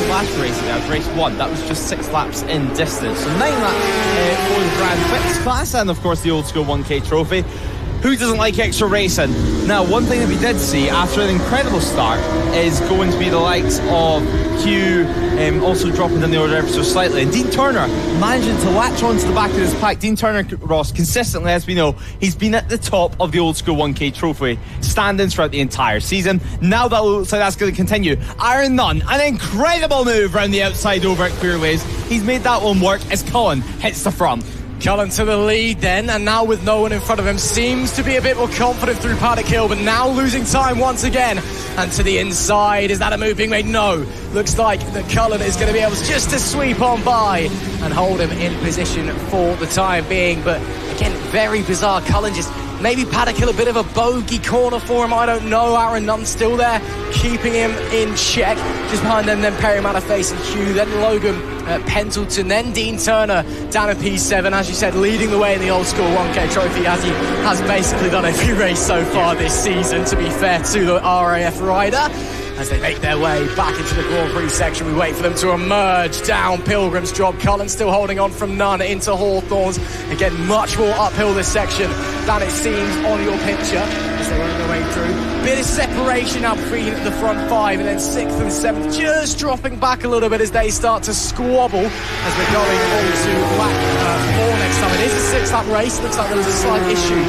Last race, that was race 1, that was just 6 laps in distance. So 9 laps for the Brandfixx class, and of course the old school 1K trophy. Who doesn't like extra racing? Now, one thing that we did see after an incredible start is going to be the likes of Q also dropping down the order ever so slightly. And Dean Turner managing to latch onto the back of this pack. Dean Turner, Ross, consistently, as we know, he's been at the top of the old school 1K trophy standings throughout the entire season. Now that looks like that's going to continue. Aaron Nunn, an incredible move around the outside over at Clearways. He's made that one work as Cullen hits the front. Cullen to the lead then, and now with no one in front of him, seems to be a bit more confident through Paddock Hill, but now losing time once again. And to the inside, is that a move being made? No. Looks like that Cullen is going to be able just to sweep on by and hold him in position for the time being. But again, very bizarre. Cullen just maybe Paddock Hill a bit of a bogey corner for him, I don't know. Aaron Nunn still there, keeping him in check. Just behind them, then Perry Matterface and Hugh, then Logan Pendleton, then Dean Turner down at P7, as you said, leading the way in the old school 1K trophy, as he has basically done every race so far this season, to be fair to the RAF rider. As they make their way back into the Grand Prix section, we wait for them to emerge down Pilgrim's Drop. Cullen still holding on from Nunn into Hawthorns. Again, much more uphill this section than it seems on your picture, as they were on their through. Bit of separation now between the front 5, and then 6th and 7th just dropping back a little bit as they start to squabble as we're going on to lap 4 next time. It is a 6-lap race. Looks like there was a slight issue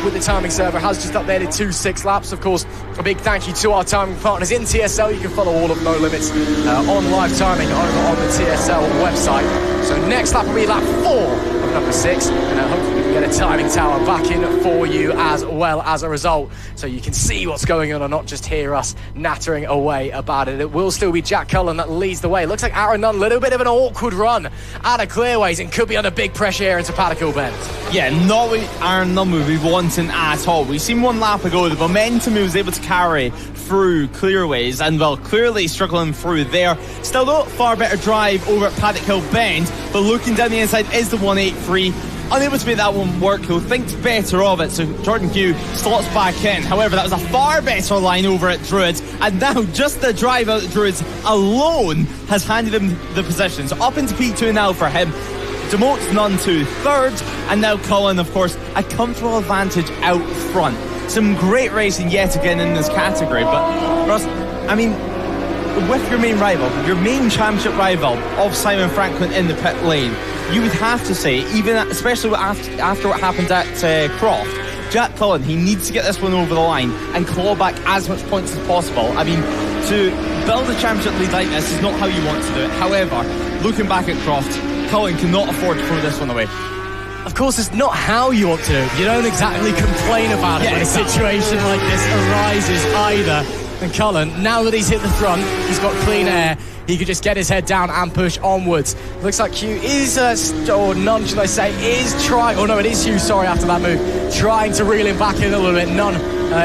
with the timing server. Has just updated to 6 laps. Of course, a big thank you to our timing partners in TSL. You can follow all of No Limits on live timing over on the TSL website. So next lap will be lap 4 of number 6, and hopefully we can get a timing tower back in for you as well as a result, so you can see what's going on and not just hear us nattering away about it. It will still be Jack Cullen that leads the way. Looks like Aaron Nunn, a little bit of an awkward run out of clearways and could be under big pressure here into Paddock Hill Bend. Yeah, not what Aaron Nunn would be wanting at all. We've seen one lap ago, the momentum he was able to carry through clearways, and well, clearly struggling through there. Still though, far better drive over at Paddock Hill Bend, but looking down the inside is the 183. Unable to make that one work, who thinks better of it, so Jordan Hugh slots back in. However, that was a far better line over at Druids, and now just the drive out at Druids alone has handed him the position. So up into P2 now for him. Demotes Nunn to 3rd, and now Cullen, of course, a comfortable advantage out front. Some great racing yet again in this category, but Ross, I mean, with your main rival, your main championship rival of Simon Franklin in the pit lane, you would have to say, even especially after what happened at Croft, Jack Cullen, he needs to get this one over the line and claw back as much points as possible. I mean, to build a championship lead like this is not how you want to do it. However, looking back at Croft, Cullen cannot afford to throw this one away. Of course, it's not how you want to do it. You don't exactly complain about it when a situation like this arises either. And Cullen, now that he's hit the front, he's got clean air, he could just get his head down and push onwards. Looks like Hugh is, or Nunn should I say, is trying, oh no, it is Hugh, sorry, after that move, trying to reel him back in a little bit. Nunn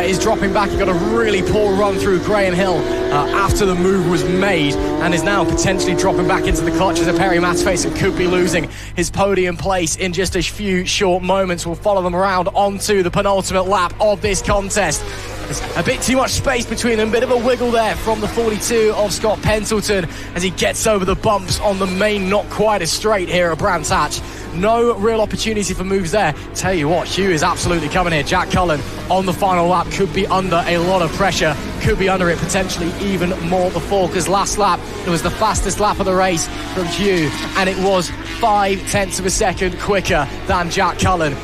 is dropping back. He got a really poor run through Graham Hill after the move was made, and is now potentially dropping back into the clutches of Perry Matface and could be losing his podium place in just a few short moments. We'll follow them around onto the penultimate lap of this contest. There's a bit too much space between them, bit of a wiggle there from the 42 of Scott Pendleton as he gets over the bumps on the main, not quite as straight here at Brands Hatch. No real opportunity for moves there. Tell you what, Hugh is absolutely coming here. Jack Cullen on the final lap could be under a lot of pressure, could be under it potentially even more before, because last lap it was the fastest lap of the race from Hugh, and it was 0.5 of a second quicker than Jack Cullen.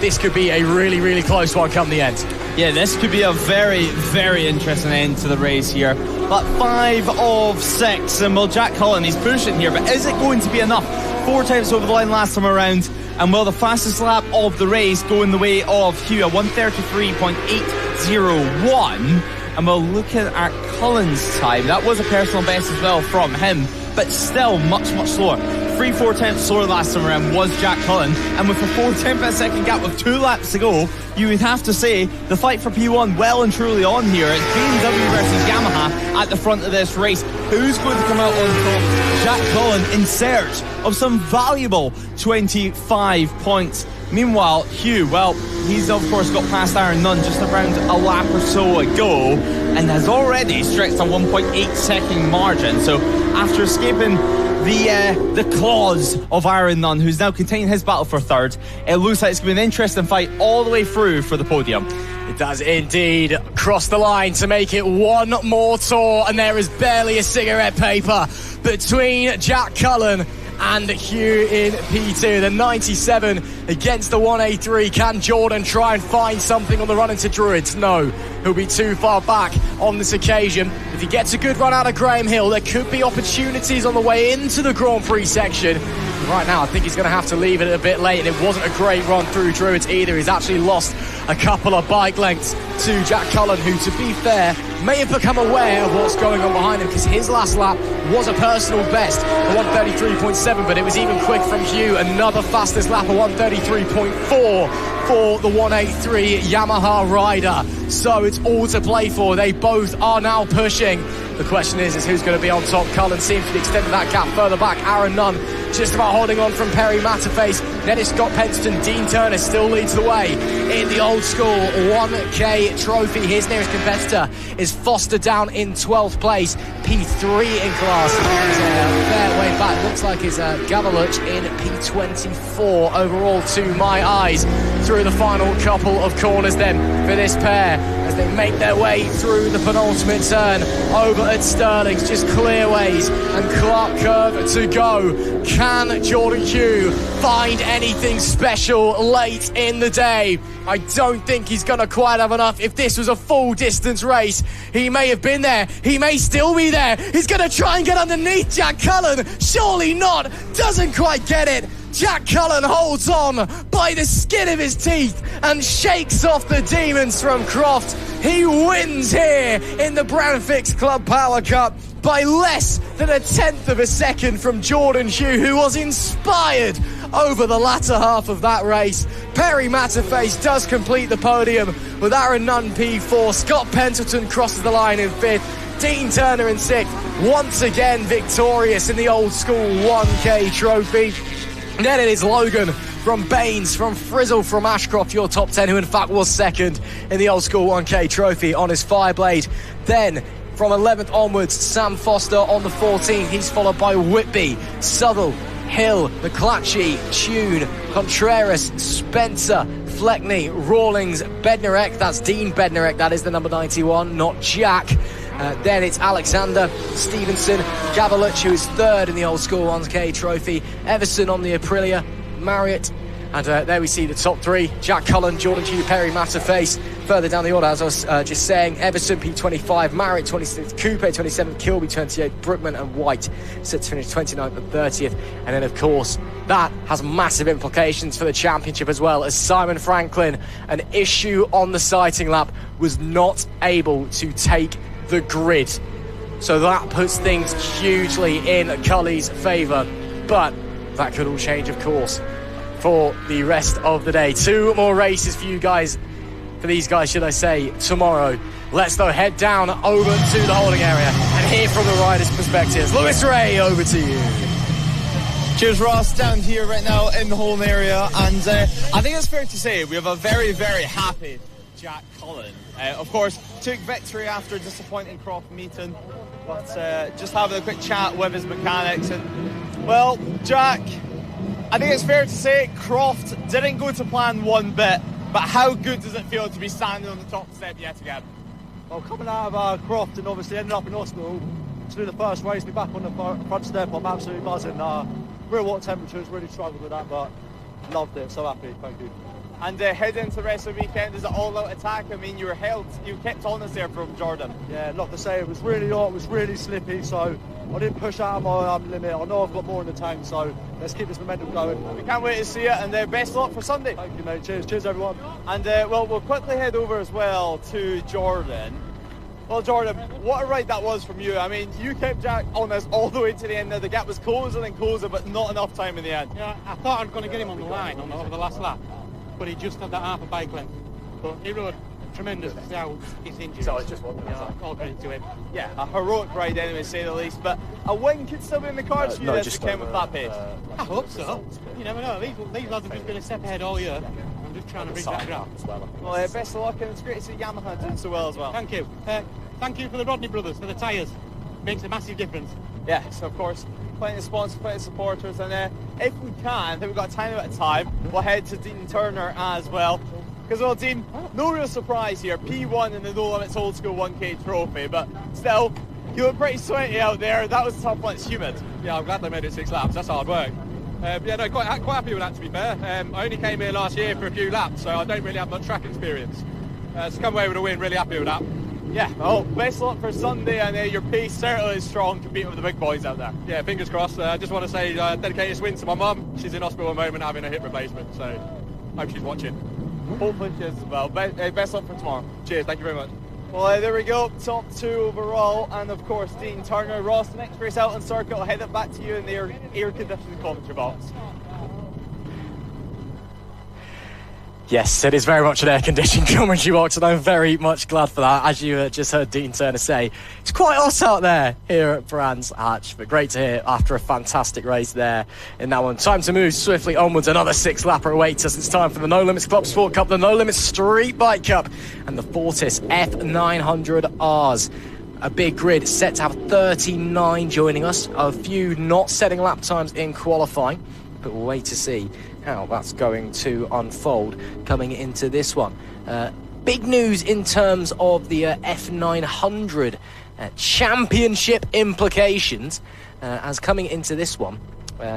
This could be a really, really close one come the end. Yeah, this could be a very, very interesting end to the race here. But 5 of 6, and well, Jack Cullen, he's pushing here, but is it going to be enough? 4 times over the line last time around, and well, the fastest lap of the race going the way of Hugh, a 1:33.801. And we'll look at Cullen's time. That was a personal best as well from him, but still much, much slower. 3/4 tenths slower last time around was Jack Cullen, and with a 4/10 of a second gap with 2 laps to go, you would have to say the fight for P1 well and truly on here. It's BMW versus Yamaha at the front of this race. Who's going to come out on top? Jack Cullen in search of some valuable 25 points. Meanwhile, Hugh, well, he's of course got past Aaron Nunn just around a lap or so ago, and has already stretched a 1.8 second margin. So after escaping the claws of Aaron Nunn, who's now continuing his battle for 3rd, it looks like it's going to be an interesting fight all the way through for the podium. It does indeed cross the line to make it one more tour, and there is barely a cigarette paper between Jack Cullen and Hugh in P2. The 97 against the 183. Can Jordan try and find something on the run into Druids? No, he'll be too far back on this occasion. If he gets a good run out of Graham Hill, there could be opportunities on the way into the Grand Prix section. Right now, I think he's going to have to leave it a bit late, and it wasn't a great run through Druids either. He's actually lost a couple of bike lengths to Jack Cullen, who, to be fair, may have become aware of what's going on behind him, because his last lap was a personal best, a 1:33.7, but it was even quick from Hugh. Another fastest lap, a 1:33.4 for the 183 Yamaha rider. So it's all to play for. They both are now pushing. The question is who's going to be on top. Cullen seems to be extending that gap further back. Aaron Nunn just about holding on from Perry Matterface. Then it's Scott Penston. Dean Turner still leads the way in the old school 1K trophy. His nearest competitor is Foster down in 12th place, P3 in class. Fair way back. Looks like it's Gavaluch in P24 overall to my eyes through the final couple of corners then for this pair as they make their way through the penultimate turn over at Stirling's. Just clearways and Clark Curve to go. Can Jordan Hugh find anything special late in the day? I don't think he's going to quite have enough. If this was a full distance race, he may have been there. He may still be there. He's going to try and get underneath Jack Cullen. Surely not. Doesn't quite get it. Jack Cullen holds on by the skin of his teeth and shakes off the demons from Croft. He wins here in the Brandfixx Club Power Cup by less than 1/10 of a second from Jordan Hugh, who was inspired over the latter half of that race. Perry Matterface does complete the podium with Aaron Nunn P4. Scott Pendleton crosses the line in 5th. Dean Turner in 6th. Once again victorious in the old school 1K trophy. And then it is Logan from Baines, from Frizzle, from Ashcroft, your top 10, who in fact was second in the old school 1K trophy on his Fireblade. Then from 11th onwards, Sam Foster on the 14th. He's followed by Whitby, Southall, Hill, McClatchy, Tune, Contreras, Spencer, Fleckney, Rawlings, Bednarek. That's Dean Bednarek, that is the number 91, not Jack. Then it's Alexander, Stevenson, Gavaluch, who is 3rd in the old school 1K trophy, Everson on the Aprilia, Marriott, and there we see the top 3, Jack Cullen, Jordan Hugh, Perry Matterface. Further down the order, as I was just saying, Everson P25, Marriott 26th, Coupe 27th, Kilby 28th, Brookman and White set to finish 29th and 30th. And then of course that has massive implications for the championship as well, as Simon Franklin, an issue on the sighting lap, was not able to take the grid. So that puts things hugely in Cully's favour, but that could all change of course for the rest of the day. 2 more races for you guys, for these guys should I say, tomorrow. Let's though head down over to the holding area and hear from the riders' perspectives. Lewis Rae, over to you. Cheers, Ross. Down here right now in the holding area, and I think it's fair to say we have a very, very happy Jack Cullen. Of course, took victory after a disappointing Croft meeting, but just having a quick chat with his mechanics, and well, Jack, I think it's fair to say Croft didn't go to plan one bit, but how good does it feel to be standing on the top step yet again? Well, coming out of Croft and obviously ending up in hospital to do the first race, be back on the front step, I'm absolutely buzzing. Real water temperatures, really struggled with that, but loved it, so happy, thank you. And heading into the rest of the weekend, is it all-out attack? I mean, you kept on us there from Jordan. Yeah, like I say, it was really hot, it was really slippy, so I didn't push out of my limit. I know I've got more in the tank, so let's keep this momentum going. We can't wait to see it, and best of luck for Sunday. Thank you, mate. Cheers everyone. And well, we'll quickly head over as well to Jordan. Well, Jordan, what a ride that was from you. I mean, you kept Jack on us all the way to the end there. The gap was closing and closing, but not enough time in the end. Yeah, I thought I was going to get him on the line over the last lap, but he just had that half a bike length. But he rode tremendous without his injuries. So it's just all credit to him. Yeah, a heroic ride anyway, to say the least. But a win could still be in the cards for you this weekend with that pace. I hope so. You never know. These lads have just been a step ahead all year. I'm just trying to bridge that gap. Well, best of luck, and it's great to see Yamaha doing so well as well. Thank you. Thank you for the Rodney brothers, for the tyres. Makes a massive difference. Yes, of course. Plenty of sponsors, plenty of supporters, and if we can, I think we've got a tiny bit of time, we'll head to Dean Turner as well. Because, well, Dean, no real surprise here. P1 in the No Limits Old School 1K trophy, but still, you look pretty sweaty out there. That was tough when it's humid. Yeah, I'm glad they made it 6 laps. That's hard work. Yeah, no, quite happy with that, to be fair. I only came here last year for a few laps, so I don't really have much track experience. So come away with a win, really happy with that. Yeah, well, best of luck for Sunday, and your pace certainly is strong, competing with the big boys out there. Yeah, fingers crossed. I just want to say dedicate this win to my mum. She's in hospital at the moment having a hip replacement, so hope she's watching. Hopefully she is as well. Best luck for tomorrow. Cheers, thank you very much. Well, there we go, top 2 overall, and of course Dean Turner. Ross, the next race out on circuit, I'll head it back to you in the air-conditioned commentary box. Yes, it is very much an air-conditioned commentary box, and I'm very much glad for that. As you just heard Dean Turner say, it's quite hot out there here at Brands Hatch, but great to hear after a fantastic race there in that one. Time to move swiftly onwards. Another 6-lapper awaits us. It's time for the No Limits Club Sport Cup, the No Limits Street Bike Cup, and the Fortis F900Rs. A big grid set to have 39 joining us, a few not setting lap times in qualifying, but we'll wait to see how that's going to unfold coming into this one. Big news in terms of the F900 championship implications, as coming into this one.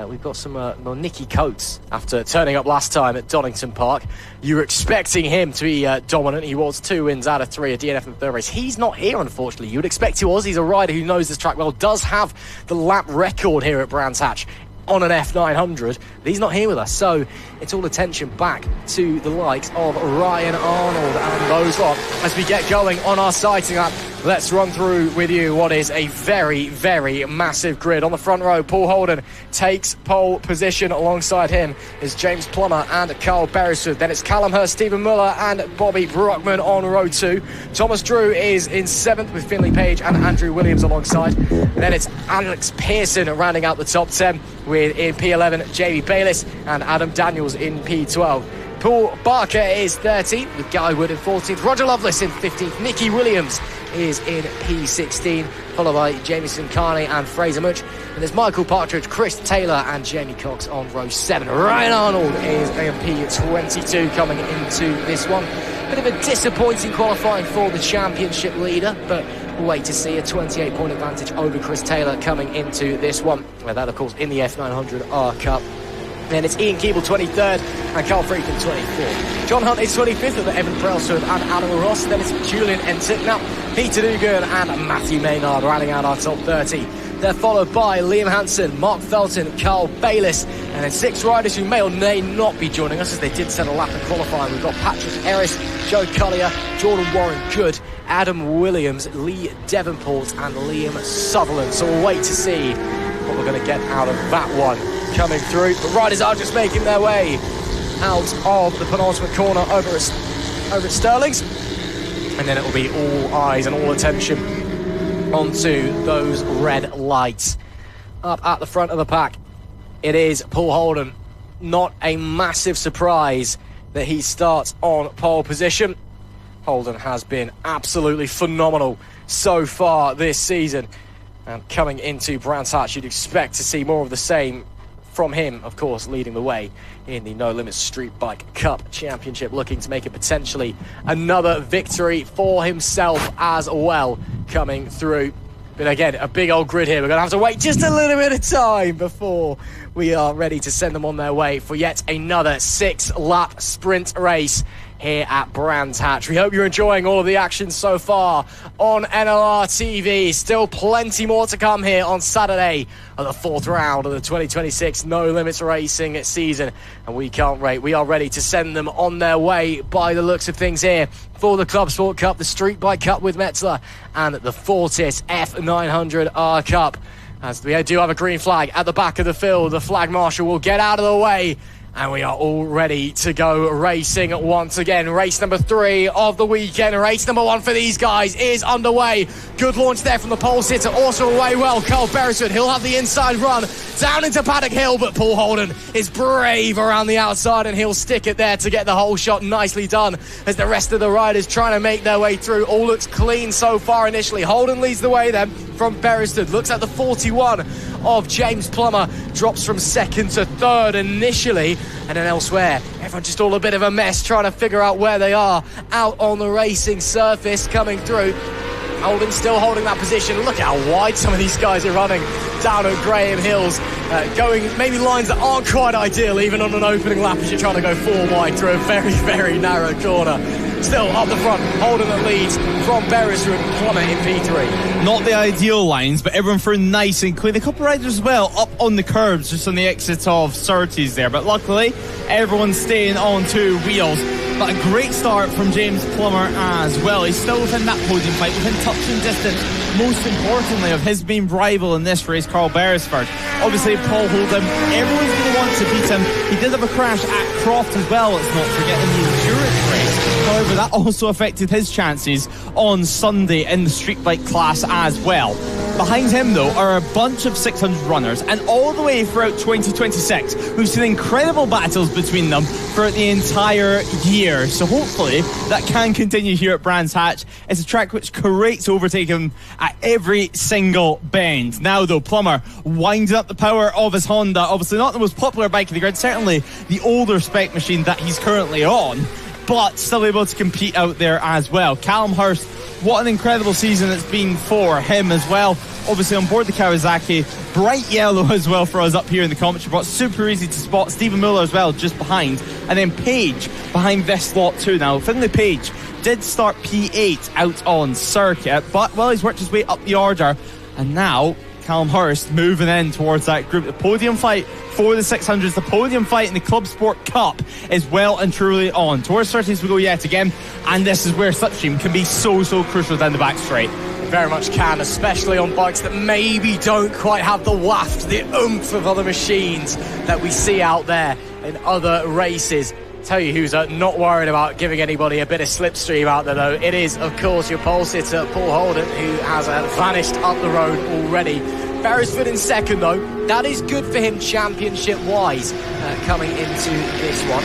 We've got some Nicky Coates after turning up last time at Donington Park. You were expecting him to be dominant. He was 2 wins out of 3, a DNF in the third race. He's not here, unfortunately. You would expect he was. He's a rider who knows this track well, does have the lap record here at Brands Hatch on an F900, but he's not here with us, so it's all attention back to the likes of Ryan Arnold and those lot. As we get going on our sighting lap, let's run through with you what is a very, very massive grid. On the front row, Paul Holden takes pole position. Alongside him is James Plummer and Carl Beresford. Then it's Callum Hurst, Stephen Muller and Bobby Brockman on row 2. Thomas Drew is in 7th with Finley Page and Andrew Williams alongside. And then it's Alex Pearson rounding out the top 10 with in P11 Jamie Bayliss and Adam Daniels in P12. Paul Barker is 13th with Guy Wood in 14th. Roger Lovelace in 15th. Nicky Williams is in P16, followed by Jamieson Carney and Fraser Much. And there's Michael Partridge, Chris Taylor and Jamie Cox on row 7. Ryan Arnold is in P22 coming into this one. Bit of a disappointing qualifying for the championship leader, but we'll wait to see a 28-point advantage over Chris Taylor coming into this one. Well, that, of course, in the F900R Cup. Then it's Ian Keeble 23rd and Carl Freakin 24th. John Hunt is 25th with Evan Brailsford and Adam Ross. Then it's Julian Entignac, Peter Dugan and Matthew Maynard rounding out our top 30. They're followed by Liam Hansen, Mark Felton, Carl Bayliss, and then 6 riders who may or may not be joining us as they did set a lap in qualifying. We've got Patrick Harris, Joe Collier, Jordan Warren Good, Adam Williams, Lee Devonport and Liam Sutherland. So we'll wait to see what we're going to get out of that one coming through. But riders are just making their way out of the penultimate corner over at Stirling's. And then it will be all eyes and all attention onto those red lights. Up at the front of the pack, it is Paul Holden. Not a massive surprise that he starts on pole position. Holden has been absolutely phenomenal so far this season. And coming into Brands Hatch, you'd expect to see more of the same from him, of course, leading the way in the No Limits Street Bike Cup Championship, looking to make it potentially another victory for himself as well coming through. But again, a big old grid here. We're going to have to wait just a little bit of time before we are ready to send them on their way for yet another 6-lap sprint race here at Brands Hatch. We hope you're enjoying all of the action so far on NLR TV. Still plenty more to come here on Saturday of the 4th round of the 2026 No Limits Racing season. And we can't wait. We are ready to send them on their way by the looks of things here for the Club Sport Cup, the Street Bike Cup with Metzeler, and the Fortis F900R Cup. As we do have a green flag at the back of the field, the flag marshal will get out of the way. And we are all ready to go racing once again. Race number 3 of the weekend. Race number 1 for these guys is underway. Good launch there from the pole sitter. Also away well, Carl Beresford. He'll have the inside run down into Paddock Hill, but Paul Holden is brave around the outside and he'll stick it there to get the whole shot. Nicely done as the rest of the riders trying to make their way through. All looks clean so far initially. Holden leads the way then from Beresford. Looks at the 41 of James Plummer. Drops from 2nd to 3rd initially. And then elsewhere, everyone just all a bit of a mess trying to figure out where they are out on the racing surface coming through. Holden still holding that position. Look how wide some of these guys are running down at Graham Hills. Going maybe lines that aren't quite ideal even on an opening lap as you're trying to go 4 wide through a very, very narrow corner. Still up the front, Holden that leads from Beresford and Plummer in P3. Not the ideal lines, but everyone through nice and clean. A couple of riders as well up on the curbs just on the exit of Surtees there, but luckily everyone's staying on 2 wheels. But a great start from James Plummer as well. He's still within that podium fight, within touching distance, most importantly, of his main rival in this race, Carl Beresford. Obviously, Paul Holden, everyone's going to want to beat him. He did have a crash at Croft as well, let's not forget, in the endurance race. However, that also affected his chances on Sunday in the street bike class as well. Behind him, though, are a bunch of 600 runners, and all the way throughout 2026, we've seen incredible battles between them for the entire year. So hopefully that can continue here at Brands Hatch. It's a track which creates overtaking at every single bend. Now, though, Plummer winding up the power of his Honda. Obviously not the most popular bike in the grid, certainly the older spec machine that he's currently on, but still able to compete out there as well. Callum Hurst, what an incredible season it's been for him as well. Obviously on board the Kawasaki, bright yellow as well for us up here in the commentary box. Super easy to spot. Stephen Muller as well, just behind. And then Page behind this slot too. Now, Finlay Page did start P8 out on circuit, but, well, he's worked his way up the order. And now Callum Hurst moving in towards that group. The podium fight for the 600s, the podium fight in the Club Sport Cup is well and truly on. Towards 30s we go yet again, and this is where Slipstream can be so crucial down the back straight. Very much can, especially on bikes that maybe don't quite have the waft, the oomph of other machines that we see out there in other races. Tell you who's not worried about giving anybody a bit of slipstream out there, though. It is, of course, your pole sitter, Paul Holden, who has vanished up the road already. Beresford in second, though. That is good for him championship-wise coming into this one.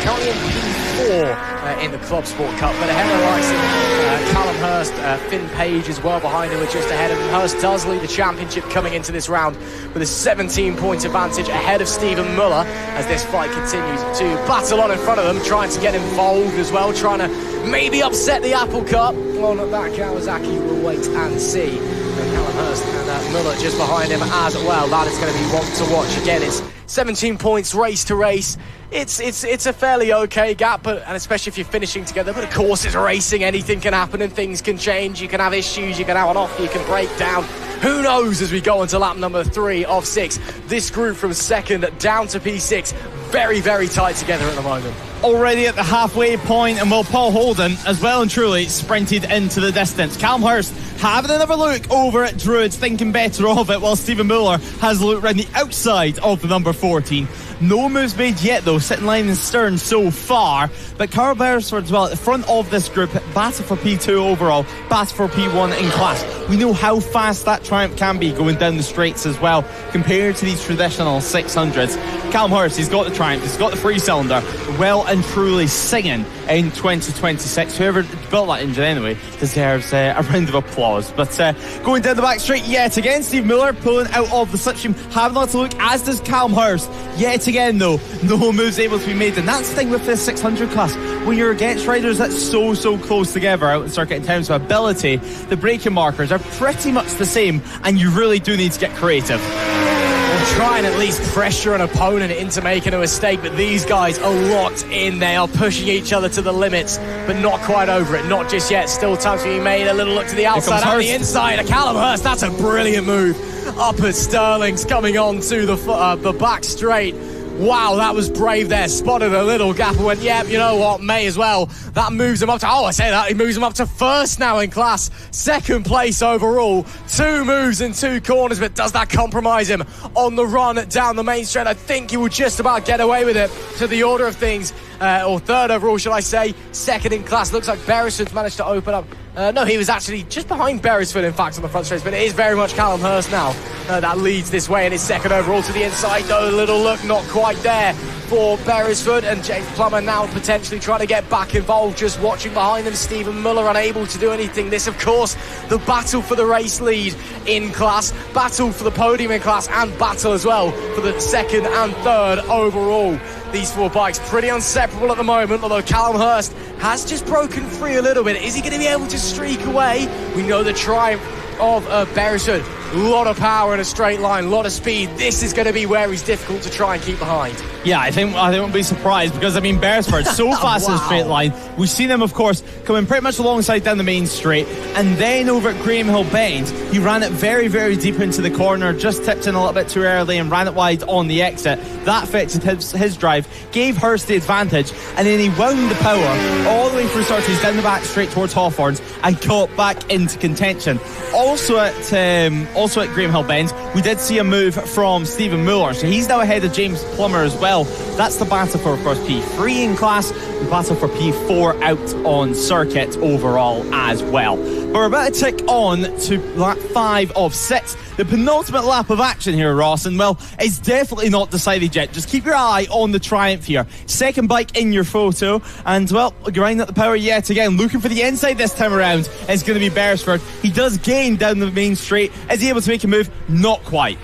Currently in P4 in the Club Sport Cup, but ahead of the likes of Callum Hurst, Finn Page as well behind him, are just ahead of him. Hurst does lead the championship coming into this round with a 17-point advantage ahead of Stephen Muller as this fight continues to battle on in front of them, trying to get involved as well, trying to maybe upset the apple cart. Well, not that Kawasaki, will wait and see. Callum Hurst and Muller just behind him as well. That is going to be one to watch. Again, it's 17 points race to race. It's a fairly okay gap, and especially if you're finishing together. But of course, it's racing. Anything can happen and things can change. You can have issues. You can have an off. You can break down. Who knows as we go into lap number 3 of 6. This group from second down to P6, very tight together at the moment. Already at the halfway point, and will Paul Holden as well and truly sprinted into the distance. Callum Hurst having another look over at Druids, thinking better of it, while Stephen Muller has a look around the outside of the number 14. No moves made yet, though, sitting line and stern so far. But Carl Beresford as well at the front of this group, battle for P2 overall, battle for P1 in class. We know how fast that Triumph can be going down the straights as well, compared to these traditional 600s. Callum Hurst, he's got the Triumph, he's got the 3-cylinder, well and truly singing in 2026. Whoever built that engine anyway deserves a round of applause. But going down the back straight yet again, Steve Muller pulling out of the slipstream, having a look, as does Callum Hurst. Yet again, though, no moves able to be made, and that's the thing with this 600 class. When you're against riders that's so close together out in circuit in terms of ability, the braking markers are pretty much the same, and you really do need to get creative. We'll try and at least pressure an opponent into making a mistake, but these guys are locked in. They are pushing each other to the limits, but not quite over it. Not just yet. Still time to be made. A little look to the outside and the inside. A Callum Hurst, that's a brilliant move. Up at Sterling's coming on to the back straight. Wow, that was brave there. Spotted a little gap and went, yep, you know what, may as well. That moves him up to, he moves him up to first now in class. Second place overall. 2 moves in 2 corners, but does that compromise him on the run down the main straight? I think he will just about get away with it to the order of things. Or third overall, shall I say. Second in class. Looks like Beresford's managed to open up. No, he was actually just behind Beresford, in fact, on the front straight, but it is very much Callum Hurst now that leads this way in his second overall to the inside. No, little look, not quite there for Beresford, and James Plummer now potentially trying to get back involved, just watching behind them. Stephen Muller unable to do anything. This, of course, the battle for the race lead in class, battle for the podium in class, and battle as well for the second and third overall. These 4 bikes pretty inseparable at the moment, although Callum Hurst has just broken free a little bit. Is he going to be able to streak away? We know the Triumph of Beresford. A lot of power in a straight line, a lot of speed. This is going to be where he's difficult to try and keep behind. Yeah, I think we'll be surprised because, I mean, Beresford so fast in the straight line. We've seen him, of course, coming pretty much alongside down the main straight, and then over at Graham Hill Bend, he ran it very, very deep into the corner, just tipped in a little bit too early and ran it wide on the exit. That affected his drive, gave Hurst the advantage, and then he wound the power all the way through Surtees down the back straight towards Hawthorns and got back into contention. Also at Graham Hill Bend, we did see a move from Stephen Muller, so he's now ahead of James Plummer as well. That's the battle for, of course, P3 in class, the battle for P4 out on circuit overall as well. But we're about to tick on to lap 5 of 6, the penultimate lap of action here, Ross, and well, it's definitely not decided yet. Just keep your eye on the Triumph here. Second bike in your photo, and well, grinding up the power yet again, looking for the inside this time around. It's going to be Beresford. He does gain down the main straight. Is he able to make a move? Not quite.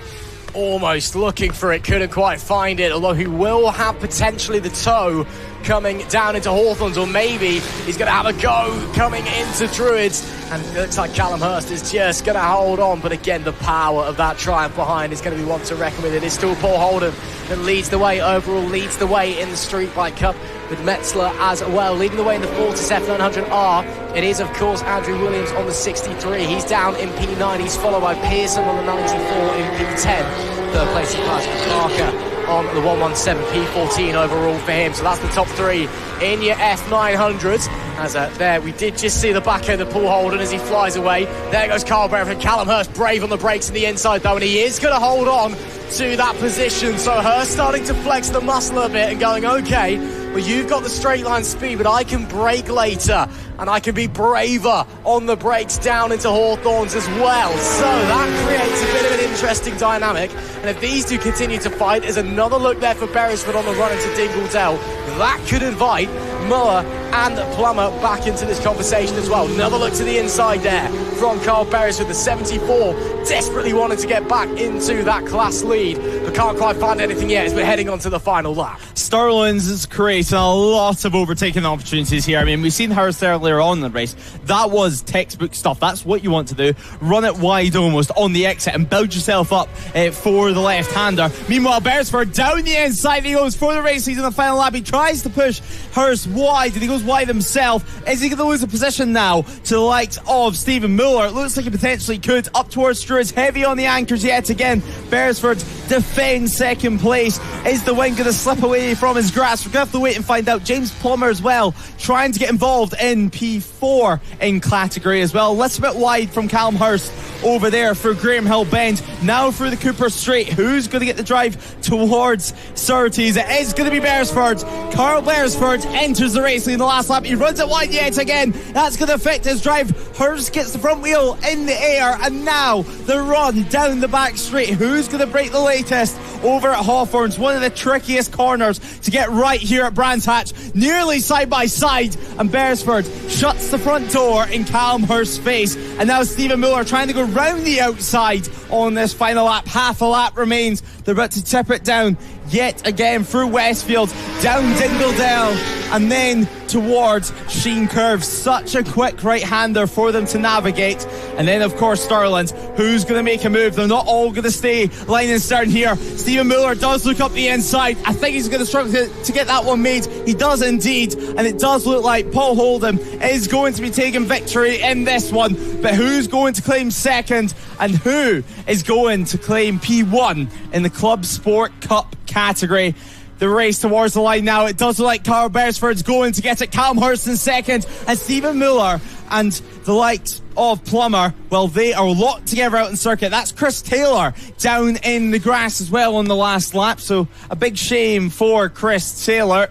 Almost looking for it, couldn't quite find it, although he will have potentially the toe coming down into Hawthorns, or maybe he's going to have a go coming into Druids, and it looks like Callum Hurst is just going to hold on. But again, the power of that Triumph behind is going to be one to reckon with. It is still Paul Holden that leads the way overall, leads the way in the Streetbike Cup, with Metzeler as well leading the way in the Fortis F900R. It is, of course, Andrew Williams on the 63. He's down in P9. He's followed by Pearson on the 94 in P10. Third place in class, Parker on the 117, P14 overall for him. So that's the top 3 in your F900s. As there, we did just see the back end of Paul Holden as he flies away. There goes Carl Beresford. Callum Hurst brave on the brakes in the inside though, and he is going to hold on to that position. So Hurst starting to flex the muscle a bit and going, okay, well, you've got the straight line speed, but I can brake later and I can be braver on the brakes down into Hawthorns as well. So that creates a bit of an interesting dynamic. And if these two continue to fight, there's another look there for Beresford on the run into Dingledale. That could invite Muller and Plummer back into this conversation as well. Another look to the inside there from Carl Beresford, the 74, desperately wanted to get back into that class lead, but can't quite find anything yet as we're heading on to the final lap. Sterling's is creating a lot of overtaking opportunities here. I mean, we've seen Hurst earlier on in the race. That was textbook stuff. That's what you want to do. Run it wide almost on the exit and build yourself up for the left-hander. Meanwhile, Beresford down the inside. He goes for the race. He's in the final lap. He tries to push Hurst wide, and he goes wide himself. Is he going to lose a position now to the likes of Stephen Muller? It looks like he potentially could. Up towards Druids, heavy on the anchors yet again. Beresford defends second place. Is the win going to slip away from his grasp? We're going to have to wait and find out. James Plummer as well, trying to get involved in P4 in category as well. A little bit wide from Callum Hurst over there for Graham Hill Bend. Now through the Cooper Straight. Who's going to get the drive towards Surtees? It is going to be Beresford. Carl Beresford enters the race in the last lap. He runs it wide yet again. That's going to affect his drive. Hurst gets the front wheel in the air, and now the run down the back straight. Who's going to break the latest over at Hawthorns? One of the trickiest corners to get right here at Brands Hatch. Nearly side by side, and Beresford shuts the front door in Callum Hurst's face. And now Stephen Muller trying to go round the outside on this final lap. Half a lap remains. They're about to tip it down yet again through Westfield, down Dingledale, and then towards Sheen Curve. Such a quick right-hander for them to navigate. And then, of course, Sterling's. Who's going to make a move? They're not all going to stay line and stern here. Stephen Muller does look up the inside. I think he's going to struggle to get that one made. He does indeed, and it does look like Paul Holden is going to be taking victory in this one. But who's going to claim second, and who is going to claim P1 in the Club Sport Cup category? The race towards the line now. It does look like Carl Beresford's going to get it. Callum Hurst in second, and Stephen Muller and the likes of Plummer, well, they are locked together out in circuit. That's Chris Taylor down in the grass as well on the last lap, so a big shame for Chris Taylor.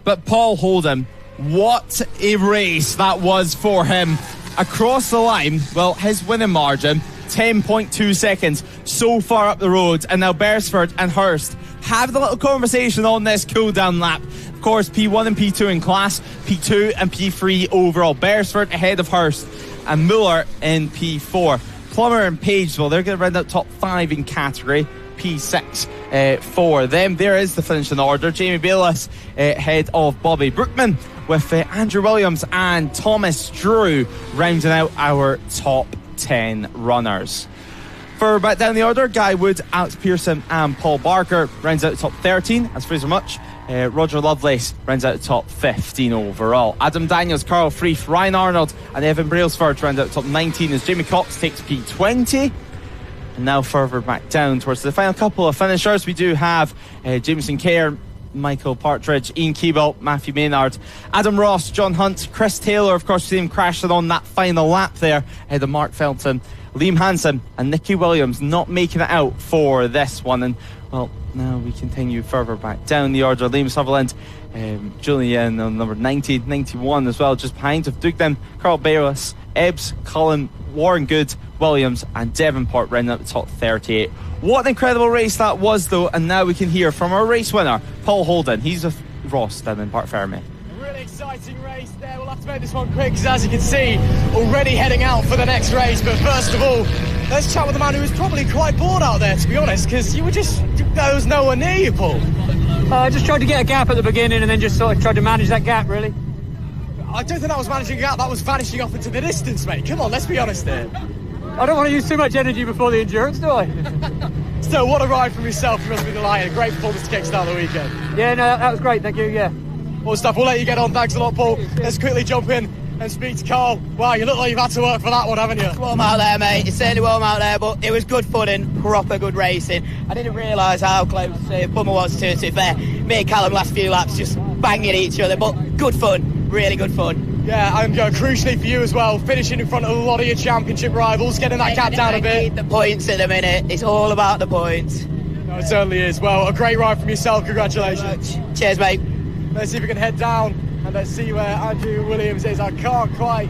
But Paul Holden, what a race that was for him. Across the line, well, his winning margin, 10.2 seconds so far up the road, and now Beresford and Hurst have the little conversation on this cool down lap. Of course, P1 and P2 in class, P2 and P3 overall. Beresford ahead of Hurst, and Muller in P4. Plummer and Page, well, they're going to round out top 5 in category. P6 for them. There is the finishing order. Jamie Bayliss ahead of Bobby Brookman, with Andrew Williams and Thomas Drew rounding out our top 10 runners. further back down the order, Guy Wood, Alex Pearson and Paul Barker rounds out the top 13 as Fraser Much. Roger Lovelace rounds out the top 15 overall. Adam Daniels, Carl Freeth, Ryan Arnold and Evan Brailsford round out the top 19 as Jamie Cox takes P20. And now further back down towards the final couple of finishers, we do have Jameson Kerr, Michael Partridge, Ian Keeble, Matthew Maynard, Adam Ross, John Hunt, Chris Taylor, of course, see him crashing on that final lap there ahead of Mark Felton, Liam Hansen and Nicky Williams not making it out for this one. And well, now we continue further back down the order. Liam Sutherland, Julian on number 90, 91 as well, just behind of Dugden, Carl Bayliss, Ebbs, Cullen, Warren Good, Williams and Devonport rounding up the top 38. What an incredible race that was though, and now we can hear from our race winner, Paul Holden. He's with Ross down in Park Ferme. Really exciting race there. We'll have to make this one quick because, as you can see, already heading out for the next race. But first of all, let's chat with the man who was probably quite bored out there, to be honest, because there was nowhere near you, Paul. I just tried to get a gap at the beginning and then just sort of tried to manage that gap, really. I don't think that was managing a gap, that was vanishing off into the distance, mate. Come on, let's be honest here. I don't want to use too much energy before the endurance, do I? Still, what a ride from yourself. You must be delighted. Great performance to kickstart the weekend. Yeah, no, that was great, thank you, yeah. Well, stuff, we'll let you get on. Thanks a lot, Paul. Let's quickly jump in and speak to Carl. Wow, you look like you've had to work for that one, haven't you? It's warm out there, mate. It's certainly warm out there, but it was good fun and proper good racing. I didn't realise how close Bummer was to be fair. Me and Callum last few laps just banging each other, but good fun. Really good fun. Yeah, and crucially for you as well, finishing in front of a lot of your championship rivals, getting that gap down a bit. I need the points at the minute. It's all about the points. No, it certainly is. Well, a great ride from yourself. Congratulations. Cheers, mate. Let's see if we can head down and let's see where Andrew Williams is. I can't quite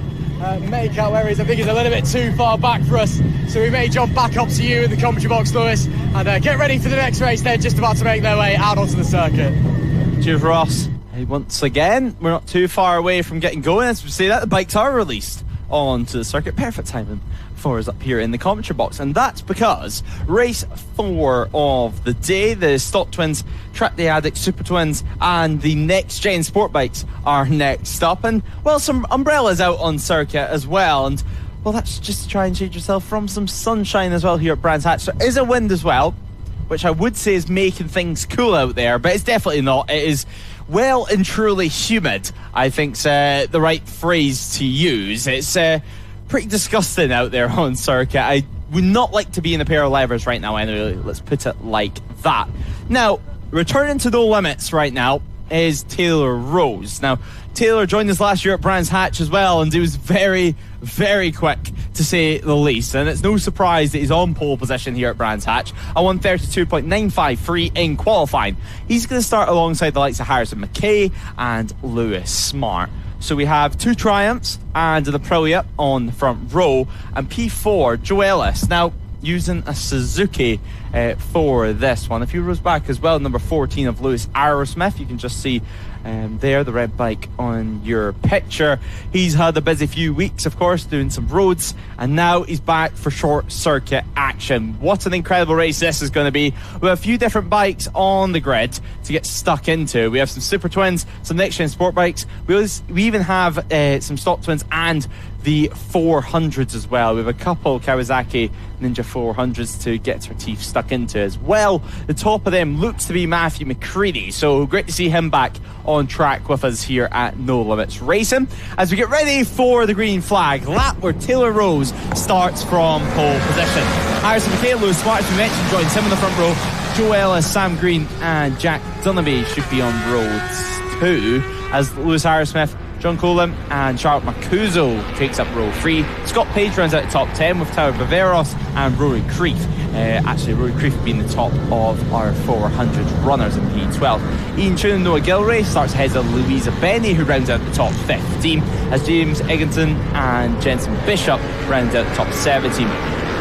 make out where he is. I think he's a little bit too far back for us. So we may jump back up to you in the commentary box, Lewis, and get ready for the next race. They're just about to make their way out onto the circuit. Cheers, Ross. Once again, we're not too far away from getting going. As we say that, the bikes are released onto the circuit. Perfect timing for us up here in the commentary box. And that's because race 4 of the day, the Stock Twins, Trackday Addicts, Supertwins, and the next gen sport bikes are next up. And, well, some umbrellas out on circuit as well. And, well, that's just to try and shade yourself from some sunshine as well here at Brands Hatch. There is a wind as well, which I would say is making things cool out there, but it's definitely not. It is well and truly humid, I think's the right phrase to use. It's pretty disgusting out there on circuit. I would not like to be in a pair of levers right now anyway, let's put it like that. Now, returning to No Limits right now is Taylor Rose. Now, Taylor joined us last year at Brands Hatch as well, and he was very, very quick, to say the least. And it's no surprise that he's on pole position here at Brands Hatch, a 1:32.953 in qualifying. He's going to start alongside the likes of Harrison McKay and Lewis Smart. So we have 2 triumphs and the Aprilia on the front row, and P4, Joe Ellis. Now, using a Suzuki for this one. A few rows back as well, number 14 of Lewis Aerosmith. You can just see there, the red bike on your picture. He's had a busy few weeks, of course, doing some roads, and now he's back for short circuit action. What an incredible race this is going to be. We have a few different bikes on the grid to get stuck into. We have some Super Twins, some next gen sport bikes. We even have some Stock Twins and the 400s as well. We have a couple Kawasaki Ninja 400s to get our teeth stuck into as well. The top of them looks to be Matthew McCready, so great to see him back on track with us here at No Limits Racing as we get ready for the green flag lap where Taylor Rose starts from pole position. Harrison McKay, Lewis Smart, as we mentioned, joins him in the front row. Joe Ellis, Sam Green and Jack Dunnaby should be on row 2 as Lewis Aerosmith, John Colam and Charlotte Macuso takes up row 3. Scott Page runs out the top 10 with Tower Baveros and Rory Creef. Actually, Rory Creef being the top of our 400 runners in P12. Ian Tune and Noah Gilray starts ahead of Louisa Benny, who rounds out the top 15, as James Egginton and Jensen Bishop round out the top 17.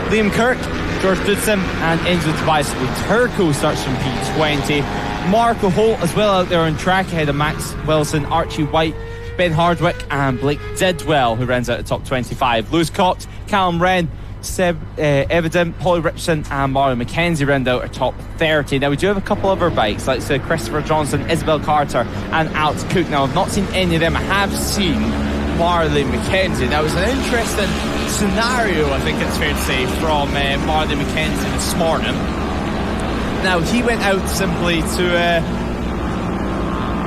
Liam Kirk, George Dudson and Enzo Tobias Turco starts from P20. Marco Holt as well out there on track ahead of Max Wilson, Archie White, Ben Hardwick and Blake Didwell, who rounds out the top 25. Lewis Cox, Callum Wren, Seb Evident, Holly Richardson and Mario McKenzie round out our top 30. Now we do have a couple other bikes like Christopher Johnson, Isabel Carter and Alex Cook. Now I've not seen any of them. I have seen Marley McKenzie. Now it's an interesting scenario, I think it's fair to say, from Marley McKenzie this morning. Now, he went out simply to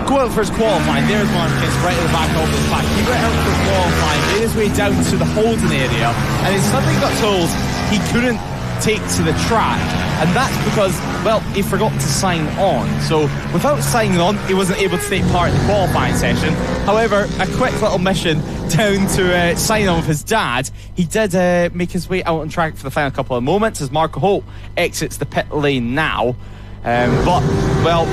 go out for his qualifying. There's Marley McKenzie right at the back of the pack. He went out for qualifying, made his way down to the holding area, and then suddenly got told he couldn't take to the track, and that's because, well, he forgot to sign on. So without signing on, he wasn't able to take part in the qualifying session. However, a quick little mission down to sign on with his dad. He did make his way out on track for the final couple of moments as Marco Holt exits the pit lane now, but, well,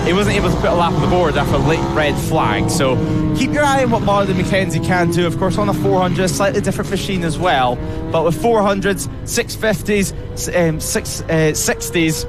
he wasn't able to put a lap on the board after a late red flag. So keep your eye on what Marley McKenzie can do. Of course, on a 400, slightly different machine as well. But with 400s, 650s, 660s,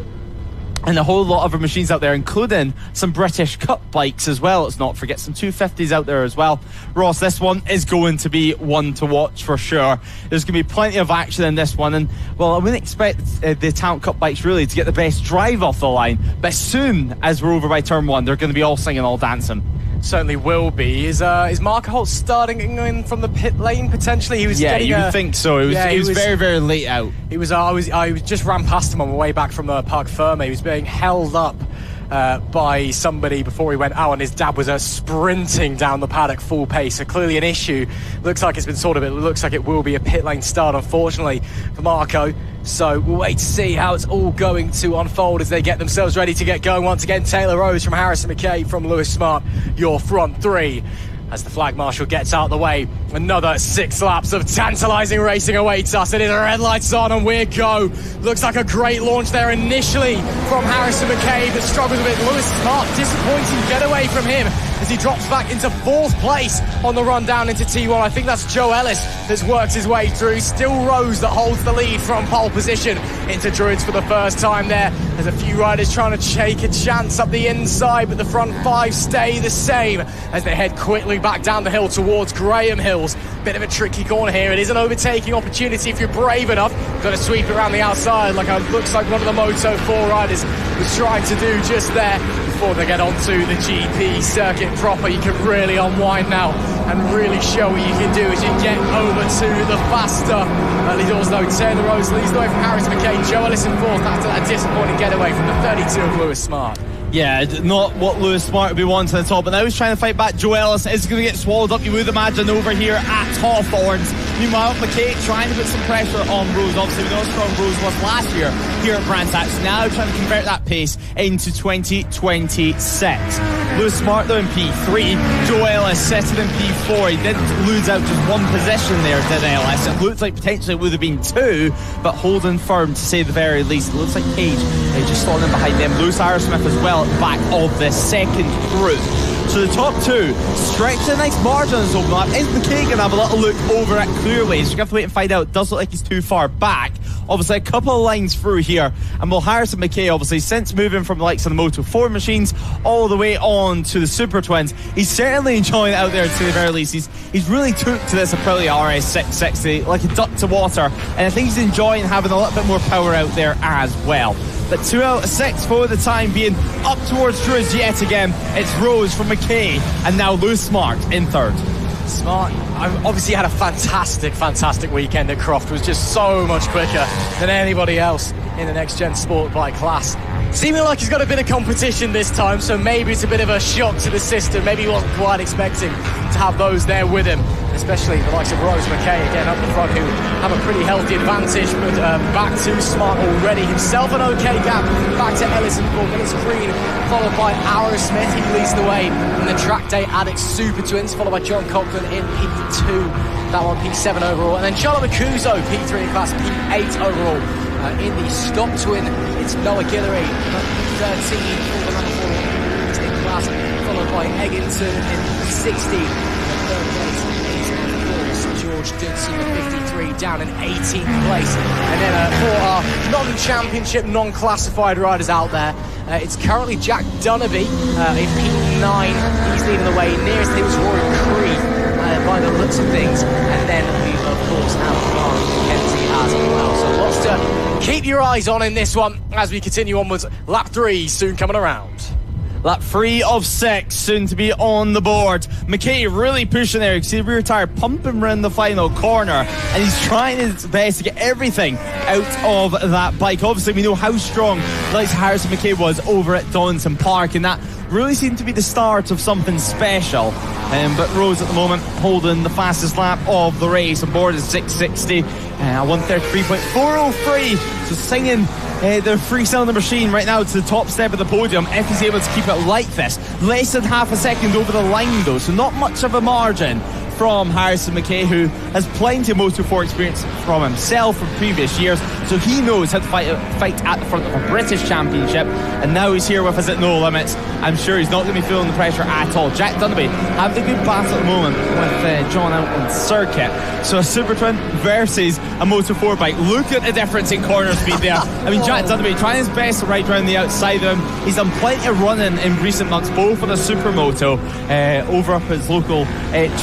and a whole lot of other machines out there, including some British Cup bikes as well. Let's not forget some 250s out there as well. Ross, this one is going to be one to watch for sure. There's going to be plenty of action in this one, and well, I wouldn't expect the Talent Cup bikes really to get the best drive off the line, but as soon as we're over by turn one, they're going to be all singing, all dancing. Certainly will be. Is Marco Holt starting in from the pit lane potentially? He was you would think so. He was very, very late out. He was. I just ran past him on my way back from Parc Ferme. He was being held up by somebody before he went out, and his dad was sprinting down the paddock full pace. So clearly an issue. Looks like it's been sorted. It looks like it will be a pit lane start, unfortunately, for Marco. So we'll wait to see how it's all going to unfold as they get themselves ready to get going. Once again, Taylor Rose from Harrison McKay from Lewis Smart, your front three. As the flag marshal gets out of the way, another 6 laps of tantalising racing awaits us. It is red lights on and we go. Looks like a great launch there initially from Harrison McKay, but struggles a bit. Lewis Smart, disappointing getaway from him as he drops back into 4th place on the run down into T1. I think that's Joe Ellis that's worked his way through. Still Rose that holds the lead from pole position into Druids for the first time there. There's a few riders trying to take a chance up the inside, but the front 5 stay the same as they head quickly back down the hill towards Graham Hills. Bit of a tricky corner here. It is an overtaking opportunity if you're brave enough. Got to sweep it around the outside like it looks like one of the Moto 4 riders was trying to do just there before they get onto the GP circuit proper. You can really unwind now and really show what you can do as you get over to the faster early doors though. Taylor Rose leads the way from Harrison McKay. Joe Ellis in 4th after that disappointing getaway from the 32 of Lewis Smart. Yeah, not what Lewis Smart would be wanting at the top, but now he's trying to fight back. Joe Ellis is going to get swallowed up, you would imagine, over here at Hawthorns. Meanwhile, McKay trying to put some pressure on Rose. Obviously, we know how strong Rose was last year here at Brandfixx. Now trying to convert that pace into 2026. Lewis Smart, though, in P3. Joe Ellis sitting in P4. He didn't lose out just one position there, did Ellis? It looks like potentially it would have been 2, but holding firm to say the very least. It looks like Cage just slotting in behind them. Lewis Smith as well at the back of the second group. So the top 2 stretching a nice margin on this open lap. Is McKay going to have a little look over at Clearways? We're going to have to wait and find out. It does look like he's too far back. Obviously a couple of lines through here, and will Harrison McKay, obviously since moving from the likes of the Moto 4 machines all the way on to the Super Twins, he's certainly enjoying it out there to the very least. He's really took to this Aprilia RS660 like a duck to water, and I think he's enjoying having a little bit more power out there as well. But 2 out of 6 for the time being. Up towards Druids yet again. It's Rose from McKay, and now Lewis Smart in 3rd. Smart obviously had a fantastic weekend at Croft. Was just so much quicker than anybody else in the next gen sport bike class. Seeming like he's got a bit of competition this time, so maybe it's a bit of a shock to the system. Maybe he wasn't quite expecting to have those there with him, especially the likes of Rose McKay again up the front, who have a pretty healthy advantage. But back to Smart already, himself an okay gap. Back to Ellis in 4 minutes green, followed by Arrowsmith. He leads the way in the Trackday Addicts Super Twins, followed by John Cochran in P2. That one P7 overall, and then Charlotte Macuso P3 in class, P8 overall. In the Stock Twin, it's Noah Guillory, P13 for the number 4 in class, followed by Egginton in P60. Third place is of course George Dudson in 53, down in 18th place. And then for our non-championship, non-classified riders out there, it's currently Jack Dunnerby in P9. He's leading the way. Nearest him is Rory Cree by the looks of things. And then we, of course, have Mark McKenzie as well. So lots to keep your eyes on in this one as we continue onwards. Lap 3 soon coming around. Lap 3 of 6, soon to be on the board. McKay really pushing there. You can see the rear tyre pumping around the final corner, and he's trying his best to get everything out of that bike. Obviously, we know how strong Harrison McKay was over at Donington Park, and that really seemed to be the start of something special. But Rose at the moment holding the fastest lap of the race. On board is 660, 133.403. So singing the three-cylinder machine right now to the top step of the podium, if he's able to keep it like this. Less than half a second over the line though, so not much of a margin from Harrison McKay, who has plenty of Moto4 experience from himself from previous years, so he knows how to fight at the front of a British Championship, and now he's here with us at No Limits. I'm sure he's not going to be feeling the pressure at all. Jack Dunlop having a good battle at the moment with John out on circuit. So a Supertwin versus a Moto4 bike. Look at the difference in corner speed there. I mean, Jack Dunlop trying his best to ride around the outside of him. He's done plenty of running in recent months, both on a Supermoto over up his local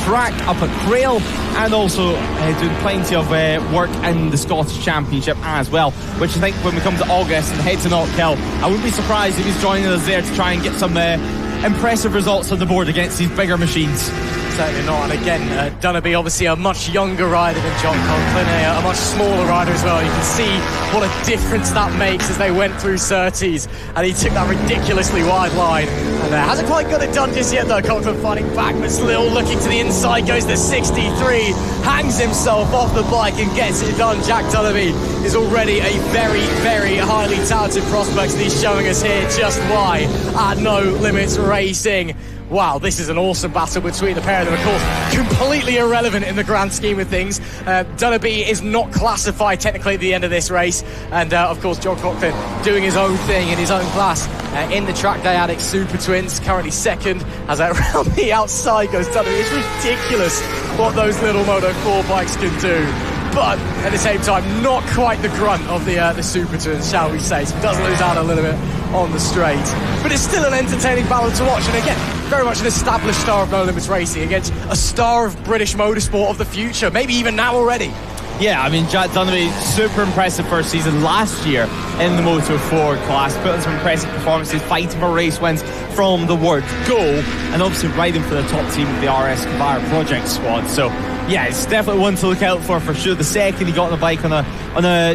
track up at Crail, and also doing plenty of work in the Scottish Championship as well, which I think when we come to August and head to Knockhill, I wouldn't be surprised if he's joining us there to try and get some impressive results on the board against these bigger machines. Certainly not. And again, Dunlop obviously a much younger rider than John Conklin, a much smaller rider as well. You can see what a difference that makes as they went through Surtees, and he took that ridiculously wide line, and hasn't quite got it done just yet though. Conklin fighting back, but still looking to the inside, goes to 63, hangs himself off the bike and gets it done. Jack Dunlop is already a very, very highly talented prospect, and he's showing us here just why at No Limits Racing. Wow, this is an awesome battle between the pair of them. Of course, completely irrelevant in the grand scheme of things. Dunlop is not classified technically at the end of this race. And, of course, John Conklin doing his own thing in his own class in the Trackday Addicts Super Twins, currently second. As around the outside goes Dunlop. It's ridiculous what those little Moto4 bikes can do. But at the same time, not quite the grunt of the Super Twins, shall we say. So he does lose out a little bit on the straight. But it's still an entertaining battle to watch. And again, very much an established star of No Limits Racing against a star of British motorsport of the future, maybe even now already. Yeah, I mean, Jack Dunlop, super impressive first season last year in the Moto4 class, put in some impressive performances, fighting for race wins from the word go, and obviously riding for the top team of the RS Cavara Project squad. So yeah, it's definitely one to look out for sure. The second he got on the bike on a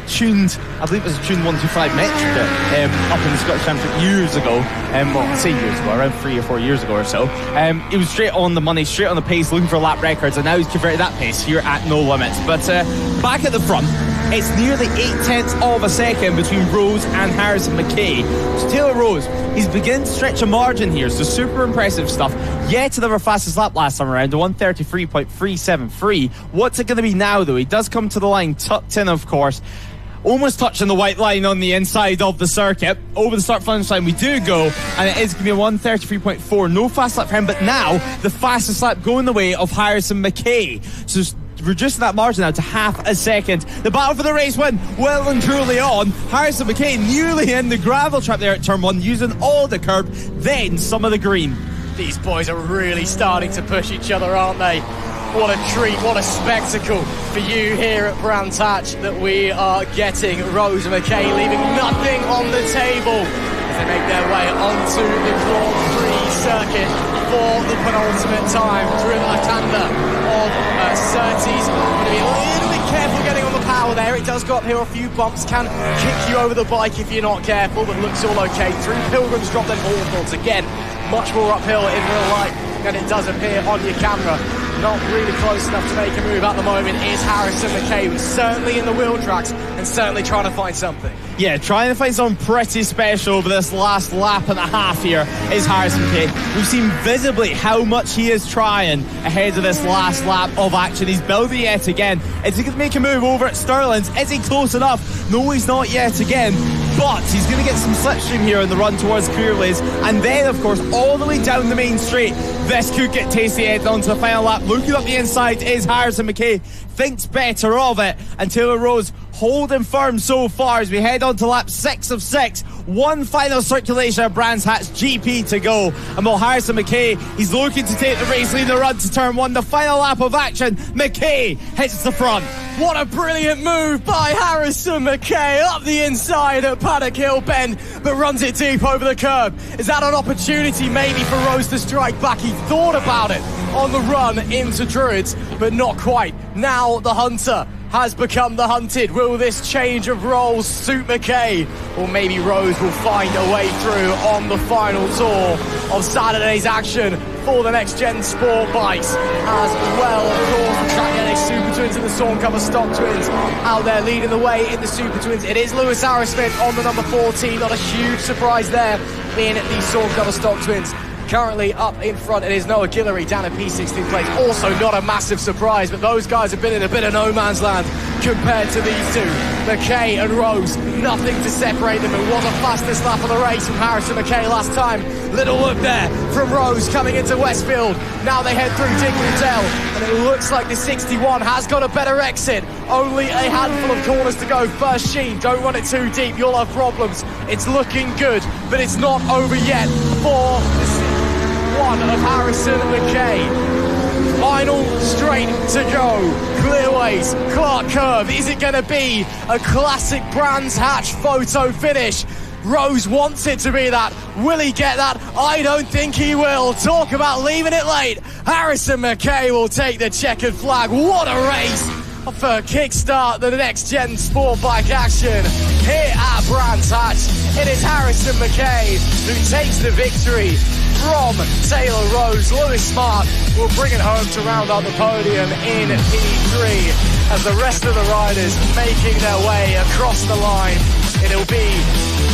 tuned, I believe it was a tuned 125 Metrica up in the Scottish Championship years ago. Well, I say years ago, around 3 or 4 years ago or so. He was straight on the money, straight on the pace, looking for lap records, and now he's converted that pace here at No Limits. But back at the front, it's nearly 0.8 of a second between Rose and Harrison McKay. So Taylor Rose, he's beginning to stretch a margin here, so super impressive stuff. Yet another fastest lap last time around, the 133.373. What's it going to be now though? He does come to the line, tucked in of course, almost touching the white line on the inside of the circuit. Over the start finish line we do go, and it is going to be a 133.4. No fast lap for him, but now the fastest lap going the way of Harrison McKay. So reducing that margin now to half a second. The battle for the race win well and truly on. Harrison McKay nearly in the gravel trap there at turn 1, using all the curb, then some of the green. These boys are really starting to push each other, aren't they? What a treat, what a spectacle for you here at Brands Hatch that we are getting. Rose and McKay leaving nothing on the table as they make their way onto the Grand Prix circuit for the penultimate time through the Latanda of Surtees. Going to be a little bit careful getting on the power there. It does go up here a few bumps, can kick you over the bike if you're not careful, but looks all okay. Through Pilgrim's Drop, then Hawthorns again. Much more uphill in real life than it does appear on your camera. Not really close enough to make a move at the moment is Harrison McKay, who's certainly in the wheel tracks and certainly trying to find something. Yeah, trying to find something pretty special over this last lap and a half here is Harrison McKay. We've seen visibly how much he is trying ahead of this last lap of action. He's building yet again. Is he going to make a move over at Stirling's? Is he close enough? No, he's not yet again. But he's going to get some slipstream here in the run towards Clearlays, and then of course all the way down the main straight. This could get tasty heading onto the final lap. Looking up the inside is Harrison McKay. thinks better of it, and Taylor Rose holding firm so far as we head on to lap 6 of 6. One final circulation of Brands Hatch GP to go, and Will Harrison McKay, he's looking to take the race lead in the run to turn 1. The final lap of action, McKay hits the front. What a brilliant move by Harrison McKay up the inside at Paddock Hill Bend, but runs it deep over the curb. Is that an opportunity maybe for Rose to strike back? He thought about it on the run into Druids, but not quite. Now the hunter has become the hunted. Will this change of roles suit McKay? Or maybe Rose will find a way through on the final tour of Saturday's action for the next gen sport bikes. As well, of course, the Trackday Super Twins and the SORN Cover Stock Twins out there leading the way in the Super Twins. It is Lewis Arrowsmith on the number 14. Not a huge surprise there in the SORN Cover Stock Twins. Currently up in front, it is Noah Guillory down at P16 place. Also not a massive surprise, but those guys have been in a bit of no man's land compared to these two. McKay and Rose, nothing to separate them. It was the fastest lap of the race from Harrison McKay last time. Little look there from Rose coming into Westfield. Now they head through Dingley-Dell, and it looks like the 61 has got a better exit. Only a handful of corners to go. First Sheen, don't run it too deep, you'll have problems. It's looking good, but it's not over yet for the one of Harrison McKay. Final straight to go. Clearways, Clark Curve. Is it going to be a classic Brands Hatch photo finish? Rose wants it to be that. Will he get that? I don't think he will. Talk about leaving it late. Harrison McKay will take the checkered flag. What a race for kickstart the next gen sport bike action here at Brands Hatch. It is Harrison McKay who takes the victory from Taylor Rose. Lewis Smart will bring it home to round out the podium in P3 as the rest of the riders making their way across the line. It'll be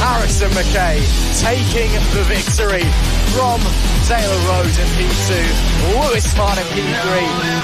Harrison McKay taking the victory from Taylor Rose in P2, Lewis Smart in P3,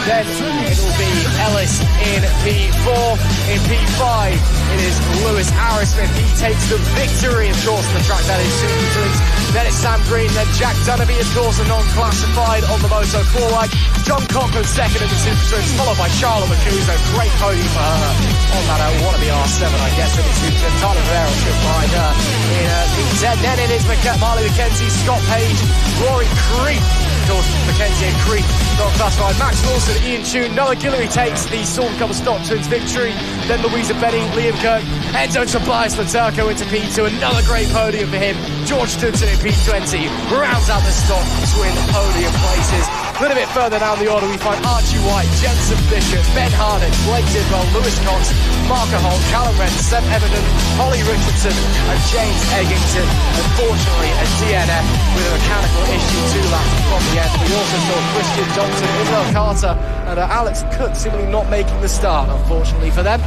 then it'll be Ellis in P4, in P5 it is Lewis Arrowsmith, he takes the victory of course in the Trackday Super Twins, then it's Sam Green, then Jack Dunnerby of course a non-classified on the Moto4 line, John Cochran second in the Super Twins, followed by Charlotte McCuso, great podium for her on that wannabe R7 I guess in the Super Twins, Tyler Rivera should behind her in P10, then it is Marley McKenzie, Scott Page, Rory Creek, of course Mackenzie and Creek not classified, Max Lawson, Ian Tune, Noah Guillory takes the SORN Cover Stock Twins victory, then Louisa Benning, Liam Kirk, Enzo Tobias Laturco into P2, another great podium for him, George Stinson in P20, rounds out the Stock Twin podium places. A little bit further down the order we find Archie White, Jensen Bishop, Ben Harden, Blake Tidwell, Lewis Cox, Marker Holt, Callum Wren, Seb Everton, Holly Richardson and James Eggington. Unfortunately a DNF with a mechanical issue 2 laps from the end. We also saw Christian Johnson, Israel Carter and Alex Cook seemingly not making the start unfortunately for them.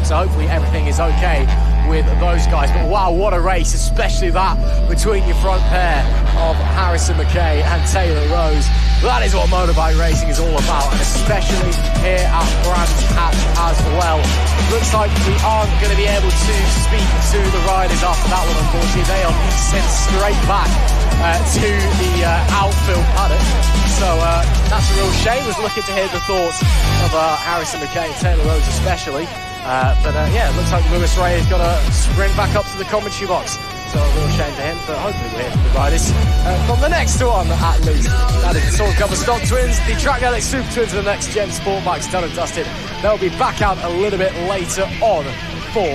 So hopefully everything is okay with those guys. But wow, what a race, especially that between your front pair of Harrison McKay and Taylor Rose. That is what motorbike racing is all about, and especially here at Brands Hatch as well. Looks like we aren't going to be able to speak to the riders after that one, unfortunately. They are being sent straight back to the outfield paddock. So that's a real shame. I was looking to hear the thoughts of Harrison McKay and Taylor Rose especially. But yeah, it looks like Lewis Rae is going to sprint back up to the commentary box. So a real shame to him, but hopefully we'll hear from the riders from the next one at least. That is the SORN Cover Stock Twins, the Trackday Super Twins and the next gen sport bikes done and dusted. They'll be back out a little bit later on for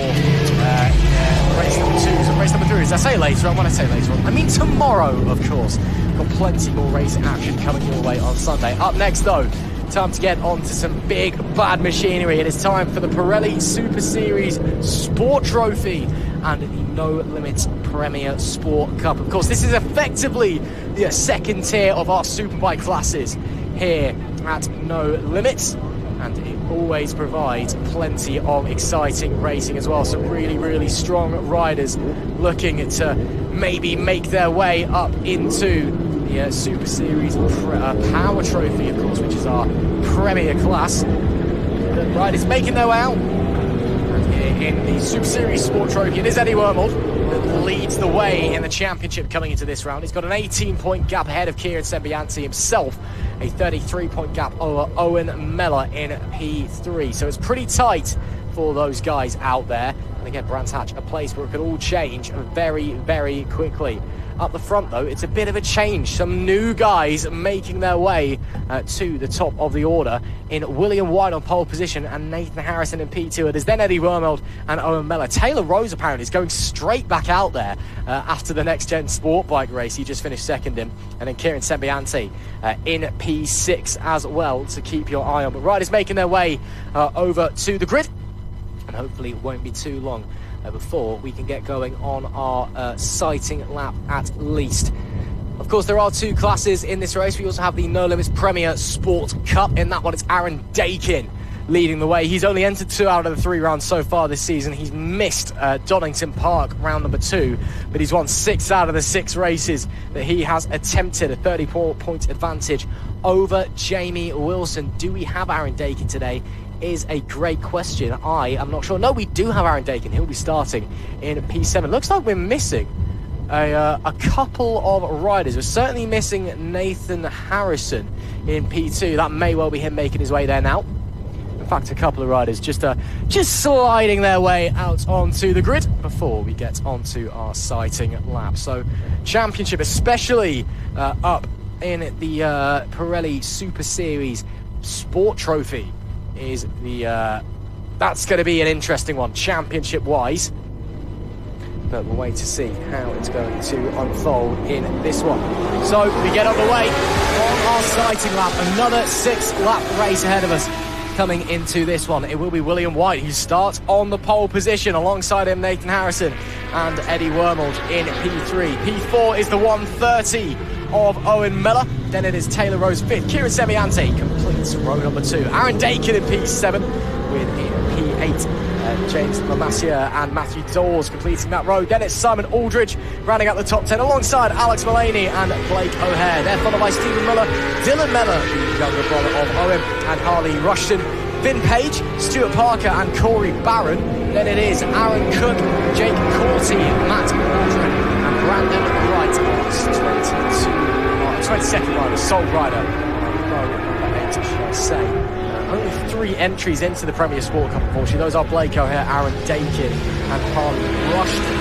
race number 2 and race number 3. As I say later on, when I say later on, I mean tomorrow, of course. Got plenty more racing action coming your way on Sunday. Up next though, time to get on to some big bad machinery. It is time for the Pirelli Super Series Sport Trophy and the No Limits Premier Sport Cup. Of course, this is effectively the second tier of our Superbike classes here at No Limits, and it always provides plenty of exciting racing as well. Some really, really strong riders looking to maybe make their way up into the Super Series Power Trophy, of course, which is our premier class. The riders making their way out. And in the Super Series Sport Trophy. It is Eddie Wormald that leads the way in the championship coming into this round. He's got an 18-point gap ahead of Kieran Sembianti himself, a 33-point gap over Owen Mellor in P3. So it's pretty tight for those guys out there. And again, Brands Hatch, a place where it could all change very, very quickly. Up the front, though, it's a bit of a change. Some new guys making their way to the top of the order in William White on pole position and Nathan Harrison in P2. It is then Eddie Wormald and Owen Mellor. Taylor Rose apparently is going straight back out there after the next-gen sport bike race. He just finished second in. And then Kieran Sembianti in P6 as well to keep your eye on. But riders making their way over to the grid. And hopefully it won't be too long before we can get going on our sighting lap at least. Of course, there are two classes in this race. We also have the No Limits Premier Sport Cup. In that one, it's Aaron Dakin leading the way. He's only entered 2 out of the 3 rounds so far this season. He's missed Donington Park round number 2, but he's won 6 out of the 6 races that he has attempted. A 34-point advantage over Jamie Wilson. Do we have Aaron Dakin today? Is a great question. I am not sure. No, we do have Aaron Dakin. He'll be starting in P7. Looks like we're missing a couple of riders. We're certainly missing Nathan Harrison in P2. That may well be him making his way there now. In fact, a couple of riders just sliding their way out onto the grid before we get onto our sighting lap. So, championship, especially up in the Pirelli Super Series Sport Trophy, is that's going to be an interesting one, championship-wise. But we'll wait to see how it's going to unfold in this one. So we get underway on our sighting lap. Another 6-lap race ahead of us coming into this one. It will be William White who starts on the pole position. Alongside him, Nathan Harrison and Eddie Wormald in P3. P4 is the 130 of Owen Mellor. Then it is Taylor Rose 5th. Kieran Sembianti completes row number 2. Aaron Dakin in P7 with in P8. James Lamassier and Matthew Dawes completing that row. Then it's Simon Aldridge rounding out the top 10 alongside Alex Mullaney and Blake O'Hare. They're followed by Stephen Miller, Dylan Mellor, the younger brother of Owen, and Harley Rushton. Finn Page, Stuart Parker and Corey Barron. Then it is Aaron Cook, Jake Corty, Matt Aldrin and Brandon Wright. 22nd rider, sole rider. Row 8, should I say. Only 3 entries into the Premier Sport Cup, unfortunately. Those are Blake O'Hare, Aaron Dakin and Harley Rushton.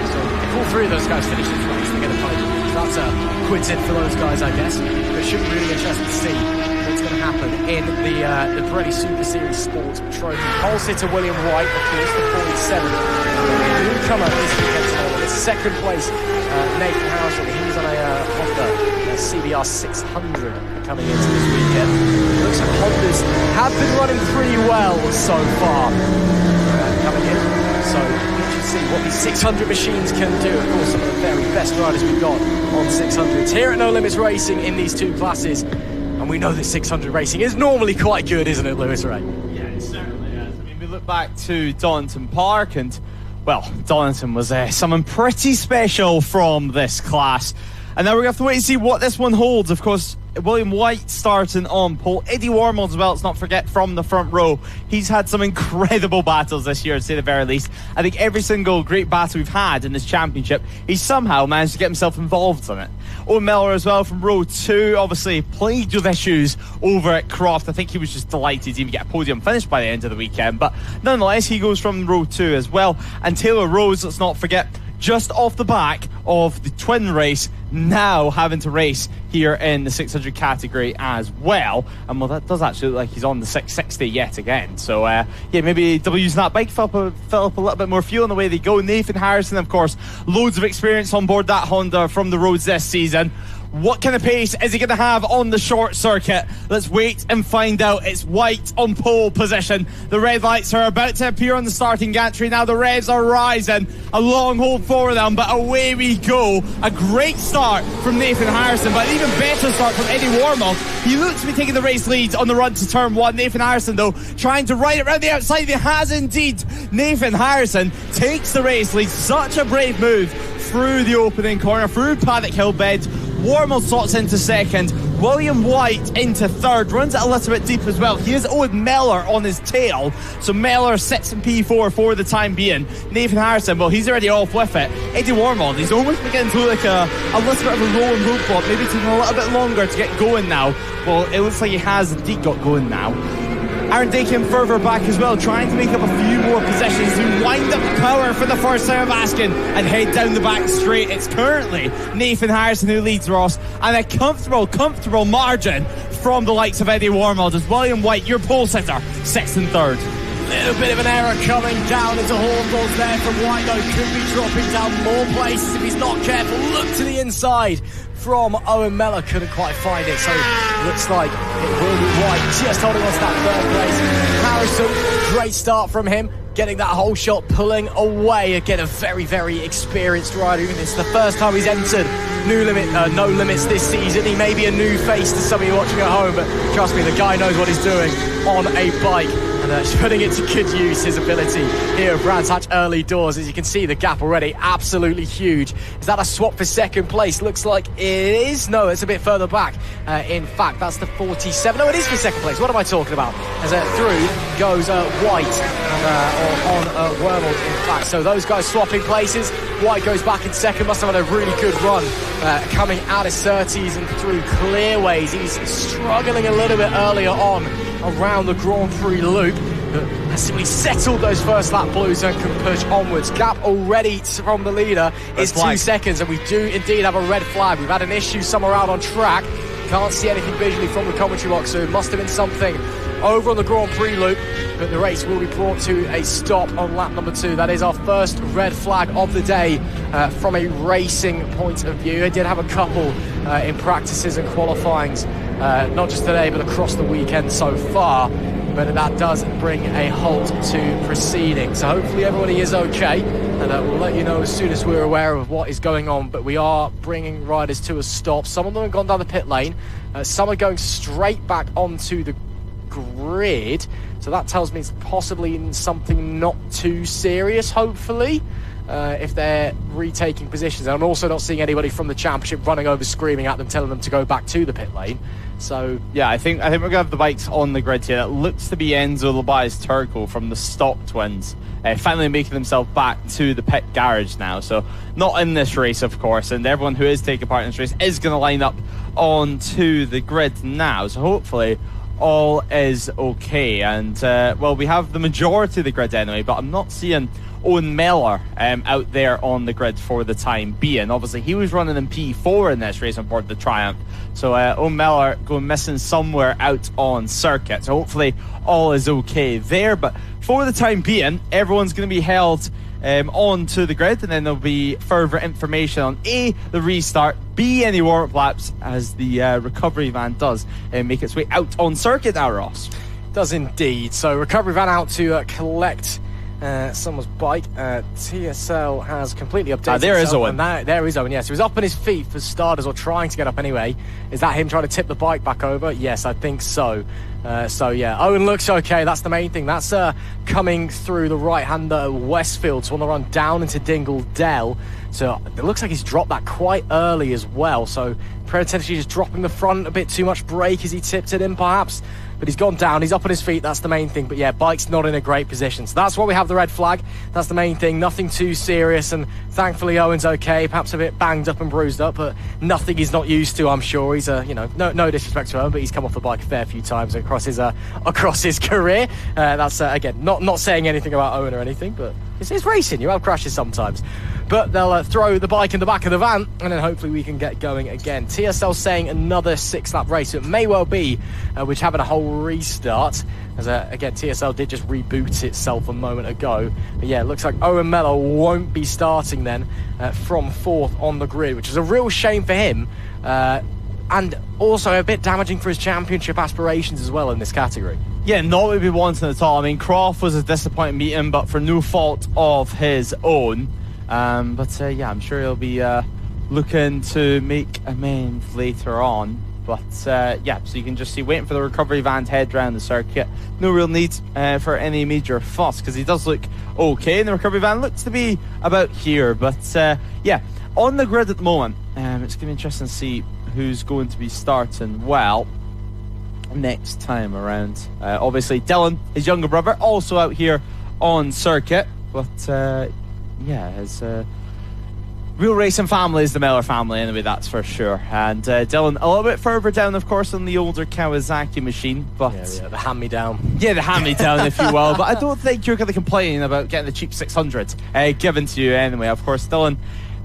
So if all 3 of those guys finish this race, they get a podium. That's quits it for those guys, I guess. But it should be really interesting to see what's going to happen in the Pirelli Super Series Sport Trophy. Pole sitter William White, of course, the 47. Newcomer this weekend. It's second place, Nathan Harrison. He's on a Honda CBR 600 coming into this weekend. It looks like Hondas have been running pretty well so far coming in. So interesting to see what these 600 machines can do. Of course, some of the very best riders we've got on 600s here at No Limits Racing in these 2 classes. And we know that 600 racing is normally quite good, isn't it, Lewis Rae? Yeah, it certainly is. I mean, we look back to Donington Park and, well, Donington was someone pretty special from this class. And now we're going to have to wait and see what this one holds. Of course, William White starting on pole. Eddie Wormald as well, let's not forget, from the front row. He's had some incredible battles this year, to say the very least. I think every single great battle we've had in this championship, he's somehow managed to get himself involved in it. Owen Mellor as well from row 2, obviously plagued with issues over at Croft. I think he was just delighted to even get a podium finish by the end of the weekend. But nonetheless, he goes from row 2 as well. And Taylor Rose, let's not forget, just off the back of the twin race, now having to race here in the 600 category as well. And well, that does actually look like he's on the 660 yet again. So yeah, maybe double using that bike, fill up a little bit more fuel in the way they go. Nathan Harrison, of course, loads of experience on board that Honda from the roads this season. What kind of pace is he going to have on the short circuit? Let's wait and find out. It's White on pole position. The red lights are about to appear on the starting gantry. Now the revs are rising. A long hold for them, but away we go. A great start from Nathan Harrison, but an even better start from Eddie Wormald. He looks to be taking the race lead on the run to turn 1. Nathan Harrison, though, trying to ride it around the outside. He has indeed. Nathan Harrison takes the race lead. Such a brave move through the opening corner, through Paddock Hill bed. Wormald slots into second. William White into third, runs it a little bit deep as well. He has Owen Mellor on his tail, so Mellor sits in P4 for the time being. Nathan Harrison, well, he's already off with it. Eddie Warmold, he's almost beginning to look like a little bit of a rolling roadblock, maybe taking a little bit longer to get going now. Well, it looks like he has indeed got going now. Aaron Dakin further back as well, trying to make up a few more positions to wind up power for the first time of asking and head down the back straight. It's currently Nathan Harrison who leads Ross, and a comfortable margin from the likes of Eddie Warmold as William White, your pole sitter, sixth and third. Little bit of an error coming down into Hawthorns there from White, though. Could be dropping down more places if he's not careful. Look to the inside from Owen Mellor, couldn't quite find it, so looks like it will be White just holding on to that third place. Harrison, great start from him, getting that whole shot, pulling away. Again, a very, very experienced rider. It's the first time he's entered No Limits this season. He may be a new face to some of you watching at home, but trust me, the guy knows what he's doing on a bike. And putting it to good use, his ability here at Brands Hatch early doors. As you can see, the gap already absolutely huge. Is that a swap for second place? Looks like it is. No, it's a bit further back. In fact, that's the 47. No, it is for second place. What am I talking about? As through goes White and on Wormald, in fact. So those guys swapping places. White goes back in second. Must have had a really good run coming out of Surtees and through Clearways. He's struggling a little bit earlier on around the Grand Prix loop, but has simply settled those first lap blues and can push onwards. Gap already from the leader is 2 seconds, and we do indeed have a red flag. We've had an issue somewhere out on track. Can't see anything visually from the commentary box, so it must have been something over on the Grand Prix loop, but the race will be brought to a stop on lap number 2. That is our first red flag of the day from a racing point of view. I did have a couple in practices and qualifyings, not just today but across the weekend so far, but that does bring a halt to proceedings. So hopefully everybody is okay, and we'll let you know as soon as we're aware of what is going on. But we are bringing riders to a stop. Some of them have gone down the pit lane, some are going straight back onto the grid, so that tells me it's possibly something not too serious, hopefully, if they're retaking positions. And I'm also not seeing anybody from the championship running over screaming at them, telling them to go back to the pit lane. So yeah, I think we're gonna have the bikes on the grid here. It looks to be Enzo Labias Turco from the Stock Twins finally making themselves back to the pit garage now. So not in this race, of course, and everyone who is taking part in this race is going to line up onto the grid now. So hopefully all is okay, and well, we have the majority of the grid anyway, but I'm not seeing Owen Mellor out there on the grid for the time being. Obviously he was running in P4 in this race on board the Triumph, so Owen Mellor going missing somewhere out on circuit, so hopefully all is okay there. But for the time being, everyone's going to be held onto the grid, and then there'll be further information on A, the restart, B, any warm-up laps as the recovery van does make its way out on circuit now, Ross. Does indeed. So recovery van out to collect someone's bike. TSL has completely updated. There is Owen. There is Owen, yes. He was up on his feet for starters, or trying to get up anyway. Is that him trying to tip the bike back over? Yes, I think so. So yeah, Owen looks okay. That's the main thing. That's coming through the right-hander Westfield, so on the run down into Dingle Dell. So it looks like he's dropped that quite early as well. So potentially just dropping the front a bit too much brake as he tipped it in, perhaps. But he's gone down, he's up on his feet, that's the main thing. But yeah, bike's not in a great position. So that's why we have the red flag. That's the main thing, nothing too serious. And thankfully Owen's okay, perhaps a bit banged up and bruised up, but nothing he's not used to, I'm sure. He's, no disrespect to Owen, but he's come off the bike a fair few times across his career. That's, again, not saying anything about Owen or anything, but it's racing, you have crashes sometimes. But they'll throw the bike in the back of the van, and then hopefully we can get going again. TSL saying another 6-lap race. So it may well be we're having a whole restart, as again TSL did just reboot itself a moment ago. But yeah, it looks like Owen Mellor won't be starting then from 4th on the grid, which is a real shame for him, and also a bit damaging for his championship aspirations as well in this category. Yeah, not what we wanted at all. I mean, Croft was a disappointing meeting, but for no fault of his own. But yeah, I'm sure he'll be looking to make amends later on. But yeah, so you can just see waiting for the recovery van to head around the circuit. No real need for any major fuss, because he does look okay, and the recovery van looks to be about here. But yeah, on the grid at the moment, it's going to be interesting to see who's going to be starting well next time around. Obviously, Dylan, his younger brother, also out here on circuit, but his real racing family is the Miller family anyway, that's for sure. And Dylan a little bit further down, of course, on the older Kawasaki machine, but the hand-me-down. Yeah, the hand-me-down, if you will. But I don't think you're going to complain about getting the cheap 600 given to you anyway. Of course, Dylan,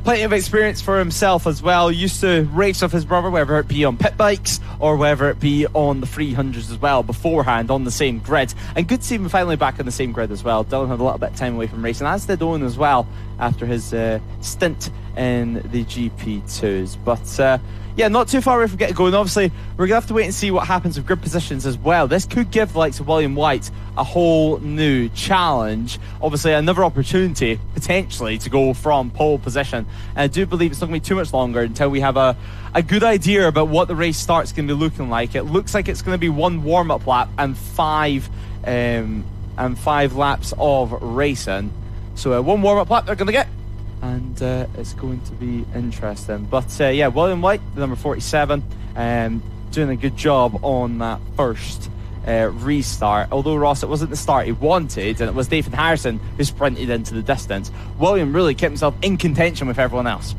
plenty of experience for himself as well. Used to race with his brother, whether it be on pit bikes or whether it be on the 300s as well beforehand on the same grid. And good to see him finally back on the same grid as well. Dylan had a little bit of time away from racing, as did Owen as well after his stint in the GP2s. But not too far away from getting going. Obviously, we're going to have to wait and see what happens with grid positions as well. This could give the likes of William White a whole new challenge. Obviously, another opportunity, potentially, to go from pole position. And I do believe it's not going to be too much longer until we have a good idea about what the race start's going to be looking like. It looks like it's going to be one warm-up lap and five laps of racing. So one warm-up lap they're going to get. And it's going to be interesting. But William White, the number 47, doing a good job on that first restart. Although, Ross, it wasn't the start he wanted, and it was Nathan Harrison who sprinted into the distance. William really kept himself in contention with everyone else.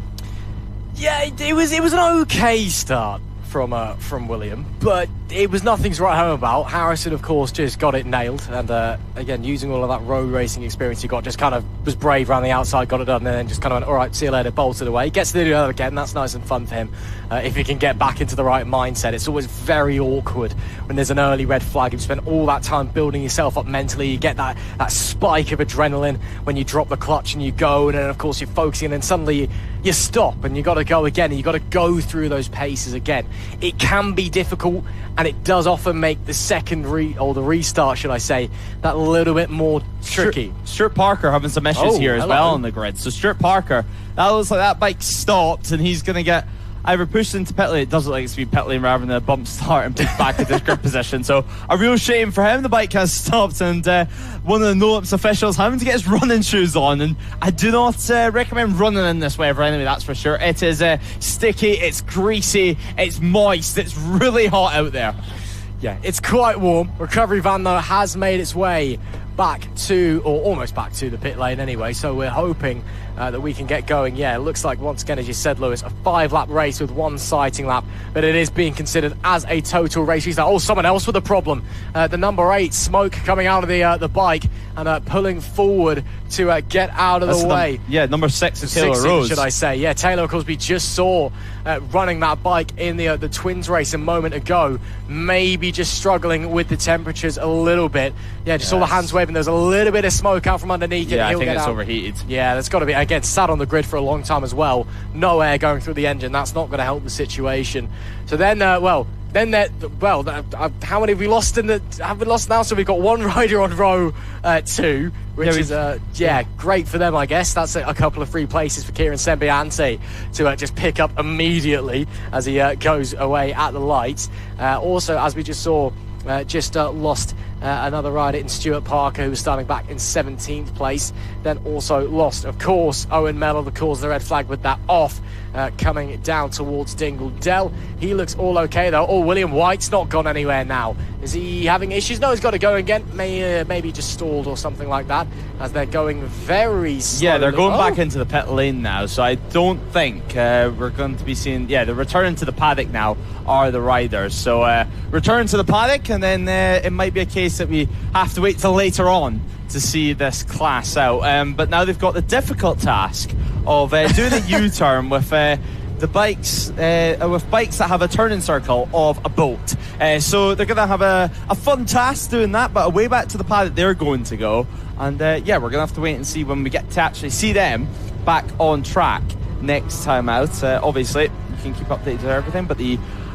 Yeah, it was an okay start from William, but it was nothing to write home about. Harrison, of course, just got it nailed, and again, using all of that road racing experience he got, just kind of was brave around the outside, got it done, and then just kind of went, all right, see you later, bolted away. Gets to do that again. That's nice and fun for him. If he can get back into the right mindset. It's always very awkward when there's an early red flag. You spend all that time building yourself up mentally. You get that spike of adrenaline when you drop the clutch and you go, and then of course you're focusing, and then suddenly you stop and you got to go again, and you got to go through those paces again. It can be difficult, and it does often make the the restart, should I say, that little bit more tricky. Stuart Parker having some issues here as well on the grid. So Stuart Parker, that looks like that bike stopped, and he's going to get either pushed into pit lane. It does look like it's been pit lane rather than a bump start and pushed back into his grid position. So a real shame for him. The bike has stopped, and one of the NOLIMS officials having to get his running shoes on. And I do not recommend running in this weather anyway, that's for sure. It is sticky, it's greasy, it's moist, it's really hot out there. Yeah, it's quite warm. Recovery van, though, has made its way back to, or almost back to the pit lane anyway, so we're hoping that we can get going. Yeah, it looks like, once again, as you said, Lewis, a 5-lap race with one sighting lap, but it is being considered as a total race restart. Oh, someone else with a problem. The number 8, smoke coming out of the bike and pulling forward to get out of the way. Number 6 is Taylor Rose, should I say. Yeah, Taylor, of course, we just saw running that bike in the Twins race a moment ago, maybe just struggling with the temperatures a little bit. Yeah, just saw the hands waving. There's a little bit of smoke out from underneath it. Yeah, I think it's overheated. Yeah, that's got to be, again, sat on the grid for a long time as well. No air going through the engine. That's not going to help the situation. So then, how many have we lost have we lost now? So we've got one rider on row 2, which is great for them, I guess. That's a couple of free places for Kieran Sembiante to just pick up immediately as he goes away at the lights. Also, as we just saw, lost another rider in Stuart Parker, who was starting back in 17th place. Then also lost, of course, Owen Mellor, the cause of the red flag with that off, coming down towards Dingle Dell. He looks all okay, though. Oh, William White's not gone anywhere now. Is he having issues? No, he's got to go again. Maybe just stalled or something like that, as they're going very slowly. Yeah, they're going back into the pit lane now, so I don't think we're going to be seeing... Yeah, they're returning to the paddock now, are the riders. So return to the paddock, and then it might be a case that we have to wait till later on to see this class out. But now they've got the difficult task of doing a U-turn with the bikes, with bikes that have a turning circle of a boat. So they're going to have a fun task doing that, but away back to the paddock they're going to go. And we're going to have to wait and see when we get to actually see them back on track next time out. Obviously, you can keep updated with everything, but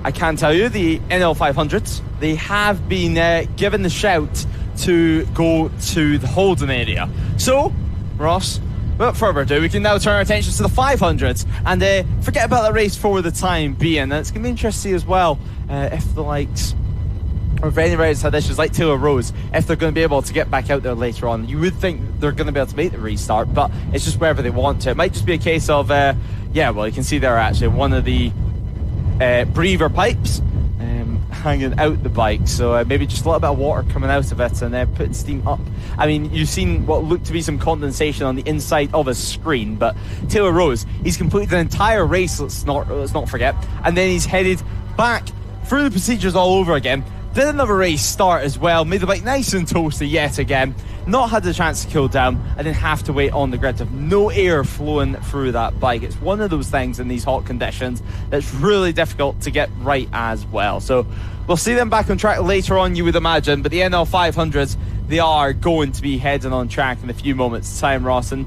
I can tell you, the NL 500s, they have been given the shout to go to the Holden area. So, Ross, without further ado, we can now turn our attention to the 500s and forget about the race for the time being. And it's going to be interesting as well if the likes, or if any riders had issues like Taylor Rose, if they're going to be able to get back out there later on. You would think they're going to be able to make the restart, but it's just wherever they want to. It might just be a case of, you can see there actually one of the breather pipes hanging out the bike, so maybe just a little bit of water coming out of it and putting steam up. I mean, you've seen what looked to be some condensation on the inside of his screen, but Taylor Rose, he's completed an entire race, let's not forget, and then he's headed back through the procedures all over again. Did another race start as well, made the bike nice and toasty yet again, not had the chance to cool down, and then have to wait on the grid with no air flowing through that bike. It's one of those things in these hot conditions that's really difficult to get right as well. So we'll see them back on track later on, you would imagine, but the NL 500s, they are going to be heading on track in a few moments' time, Ross. And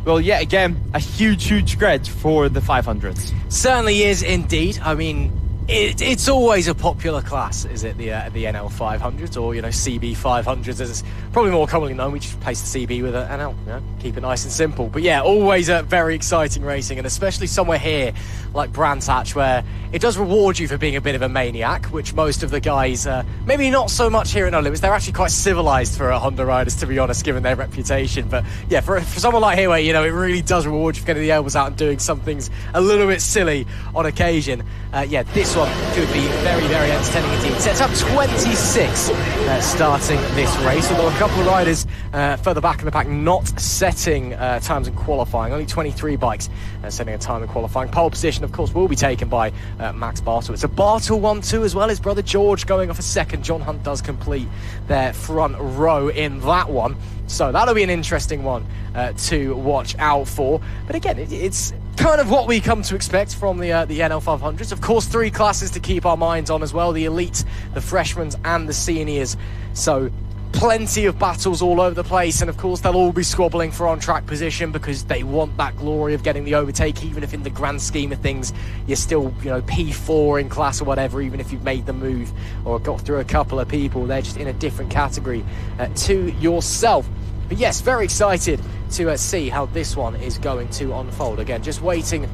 well, yet again, a huge grid for the 500s. Certainly is indeed. I mean, it's always a popular class, is it? The NL 500s, or CB 500s, as it's probably more commonly known. We just replace the CB with an NL. Keep it nice and simple. But yeah, always a very exciting racing, and especially somewhere here like Brands Hatch, where it does reward you for being a bit of a maniac, which most of the guys, maybe not so much here at No Limits. They're actually quite civilized for Honda riders, to be honest, given their reputation. But yeah, for someone like here, where it really does reward you for getting the elbows out and doing some things a little bit silly on occasion. This one could be very entertaining indeed. Sets up 26 starting this race, although a couple of riders further back in the pack not setting times in qualifying. Only 23 bikes setting a time in qualifying. Pole position, of course, will be taken by Max Bartle. It's a Bartle 1-2 as well. His brother George going off a second. John Hunt does complete their front row in that one. So that'll be an interesting one to watch out for. But again, it's kind of what we come to expect from the NL 500s. Of course, 3 classes to keep our minds on as well: the elite, the freshmen, and the seniors. So plenty of battles all over the place, and of course they'll all be squabbling for on-track position because they want that glory of getting the overtake, even if in the grand scheme of things you're still P4 in class or whatever. Even if you've made the move or got through a couple of people, they're just in a different category to yourself. But yes, very excited to see how this one is going to unfold. Again, just waiting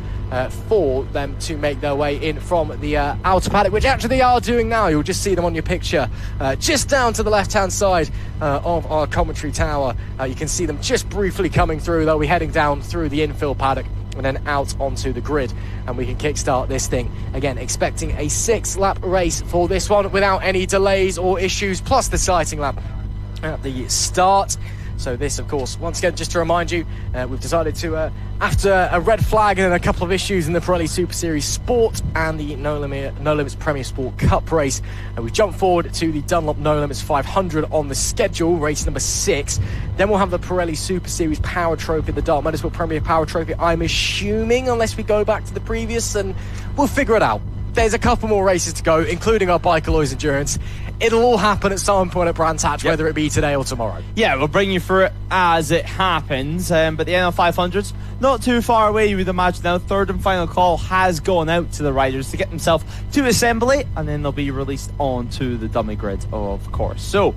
for them to make their way in from the outer paddock, which actually they are doing now. You'll just see them on your picture, just down to the left-hand side of our commentary tower. You can see them just briefly coming through. They'll be heading down through the infill paddock and then out onto the grid, and we can kickstart this thing. Again, expecting a 6-lap race for this one without any delays or issues, plus the sighting lap at the start. So this, of course, once again, just to remind you, we've decided to, after a red flag and a couple of issues in the Pirelli Super Series Sport and the No Limits Premier Sport Cup race, we've jumped forward to the Dunlop No Limits 500 on the schedule, race number 6. Then we'll have the Pirelli Super Series Power Trophy, the Dark Motorsport Premier Power Trophy, I'm assuming, unless we go back to the previous, and we'll figure it out. There's a couple more races to go, including our Bike Alloys Endurance. It'll all happen at some point at Brands Hatch, whether it be today or tomorrow. Yeah, we'll bring you through it as it happens. But the NL 500s, not too far away, you would imagine now. Third and final call has gone out to the riders to get themselves to assembly, and then they'll be released onto the dummy grid, of course. So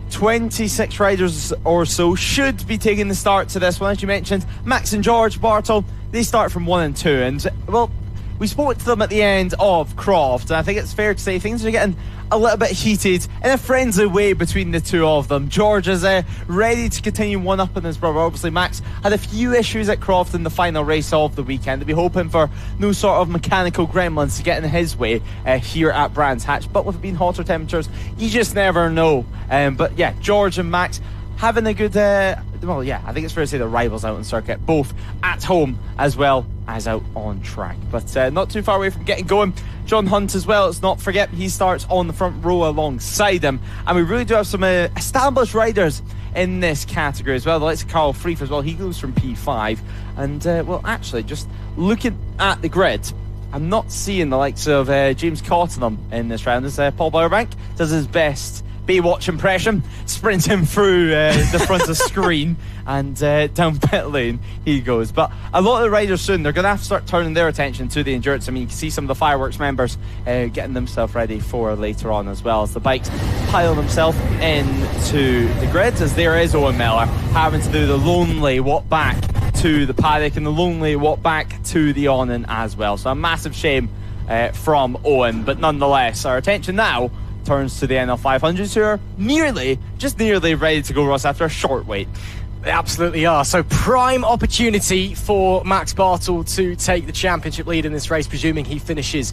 26 riders or so should be taking the start to this one. As you mentioned, Max and George Bartle, they start from 1 and 2. And, well, we spoke to them at the end of Croft, and I think it's fair to say things are getting a little bit heated in a friendly way between the two of them. George is ready to continue one-upping his brother. Obviously, Max had a few issues at Croft in the final race of the weekend. They'll be hoping for no sort of mechanical gremlins to get in his way here at Brands Hatch. But with it being hotter temperatures, you just never know. But yeah, George and Max having a good, well, yeah, I think it's fair to say the rivals out on circuit, both at home as well as out on track. But not too far away from getting going. John Hunt as well, let's not forget, he starts on the front row alongside him. And we really do have some established riders in this category as well. The likes of Carl Freeth as well, he goes from P5. And, well, actually, just looking at the grid, I'm not seeing the likes of James Cottenham in this round, as Paul Bowerbank does his best Baywatch impression, sprinting through the front of the screen and down pit lane he goes. But a lot of the riders soon, they're going to have to start turning their attention to the endurance. I mean, you can see some of the fireworks members getting themselves ready for later on, as well as the bikes pile themselves into the grid, as there is Owen Miller having to do the lonely walk back to the paddock and the lonely walk back to the awning as well. So a massive shame from Owen, but nonetheless, our attention now turns to the NL 500s, who are just nearly ready to go, Ross, after a short wait. They absolutely are. So prime opportunity for Max Bartel to take the championship lead in this race, presuming he finishes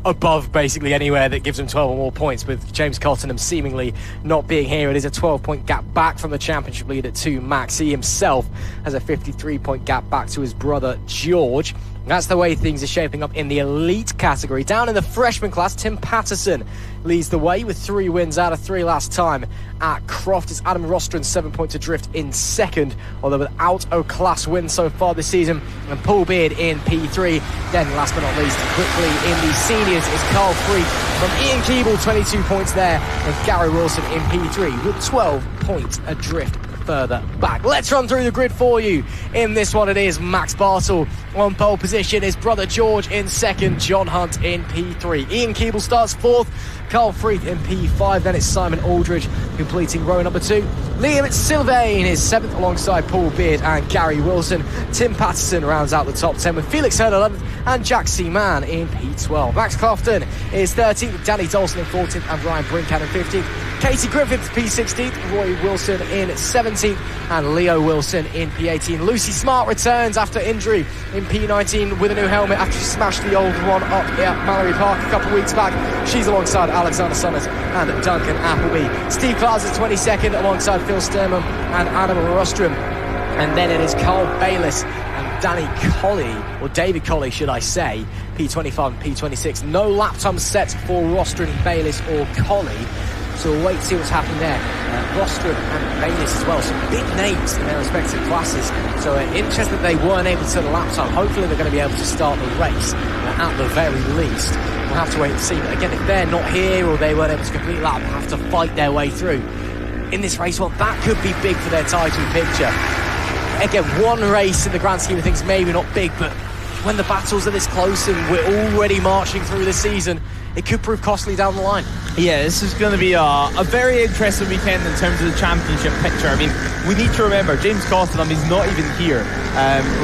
above basically anywhere that gives him 12 or more points, with James Cottenham seemingly not being here. It is a 12-point gap back from the championship leader to Max. He himself has a 53-point gap back to his brother George. That's the way things are shaping up in the elite category. Down in the freshman class, Tim Patterson leads the way with 3 wins out of 3 last time at Croft. It's Adam Rostron 7 points adrift in second, although without a class win so far this season. And Paul Beard in P3. Then last but not least, quickly in the seniors is Carl Freak from Ian Keeble, 22 points there, and Gary Wilson in P3 with 12 points adrift further back. Let's run through the grid for you. In this one, it is Max Bartel on pole position, his brother George in second, John Hunt in P3. Ian Keeble starts fourth, Carl Freeth in P5, then it's Simon Aldridge completing row number 2. Liam Sylvain is 7th alongside Paul Beard and Gary Wilson. Tim Patterson rounds out the top 10 with Felix Hearn 11th and Jack Seaman in P12. Max Crofton is 13th, Danny Dawson in 14th and Ryan Brinkham in 15th. Casey Griffiths P16th, Roy Wilson in 17th and Leo Wilson in P18. Lucy Smart returns after injury in P19 with a new helmet after she smashed the old one up at Mallory Park a couple of weeks back. She's alongside Alexander Summers and Duncan Appleby. Steve Klaas is 22nd alongside Phil Sturman and Adam Rostrom. And then it is Carl Bayliss and Danny Colley, or David Colley should I say, P25 and P26. No lap time set for Rostrom, Bayliss or Colley. So we'll wait to see what's happening there. Rostrom and Bayliss as well, some big names in their respective classes. So interested that they weren't able to set a lap time. Hopefully they're going to be able to start the race at the very least. We'll have to wait and see. But again, if they're not here or they weren't able to complete a lap, they'll have to fight their way through. In this race, well, that could be big for their title picture. Again, one race in the grand scheme of things, maybe not big, but when the battles are this close and we're already marching through the season, it could prove costly down the line. Yeah, this is going to be a very interesting weekend in terms of the championship picture. I mean, we need to remember, James Cottenham is not even here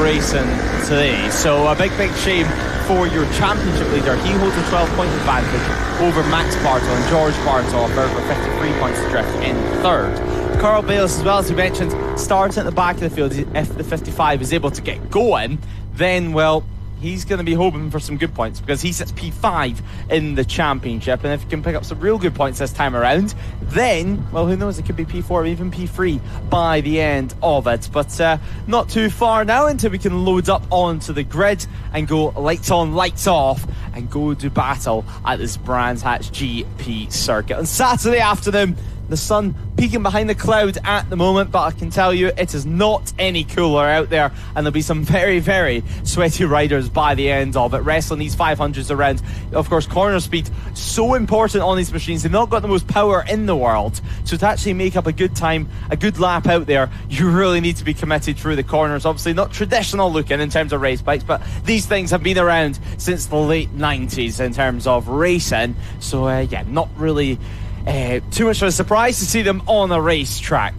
racing today. So a big shame for your championship leader. He holds a 12-point advantage over Max Bartel and George Bartel, over 53 points adrift in third. Carl Bayliss, as well as you mentioned, starting at the back of the field. If the 55 is able to get going, then, well, he's going to be hoping for some good points because he sits P5 in the championship, and if he can pick up some real good points this time around, then, well, who knows, it could be P4 or even P3 by the end of it. But not too far now until we can load up onto the grid and go lights on, lights off, and go to battle at this Brands Hatch GP circuit. On Saturday afternoon, the sun peeking behind the cloud at the moment, but I can tell you it is not any cooler out there, and there'll be some very sweaty riders by the end of it, wrestling these 500s around. Of course, corner speed, so important on these machines. They've not got the most power in the world, so to actually make up a good time, a good lap out there, you really need to be committed through the corners. Obviously not traditional looking in terms of race bikes, but these things have been around since the late 90s in terms of racing, so yeah, not really too much of a surprise to see them on a racetrack.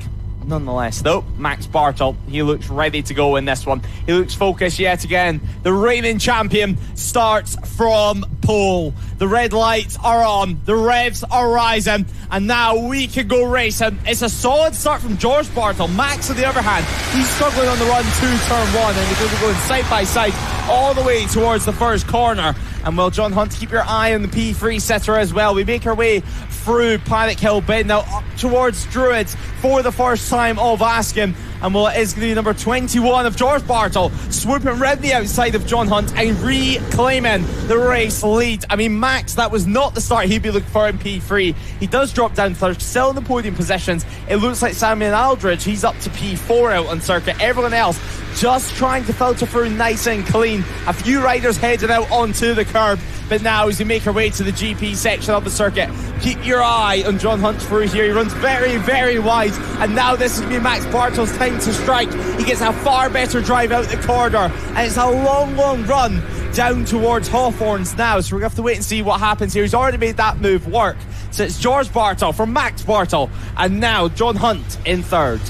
Nonetheless, though, Max Bartel, he looks ready to go in this one. He looks focused yet again. The reigning champion starts from pole. The red lights are on, the revs are rising, and now we can go racing. It's a solid start from George Bartel. Max, on the other hand, he's struggling on the run to turn 1, and he's going to be going side by side all the way towards the first corner. And well, John Hunt, keep your eye on the P3 setter as well. We make our way through Paddock Hill Bend, now up towards Druids for the first time of Askin. And well, it is going to be number 21 of George Bartel swooping round the outside of John Hunt and reclaiming the race lead. I mean, Max, that was not the start he'd be looking for in P3. He does drop down third, still in the podium positions. It looks like Samuel Aldridge, he's up to P4 out on circuit. Everyone else just trying to filter through nice and clean. A few riders heading out onto the curb, but now as we make our way to the GP section of the circuit, keep your eye on John Hunt through here. He runs very wide, and now this is going to be Max Bartel's time to strike. He gets a far better drive out the corner, and it's a long run down towards Hawthorns now, so we're going to have to wait and see what happens here. He's already made that move work. So it's George Bartel from Max Bartel, and now John Hunt in third.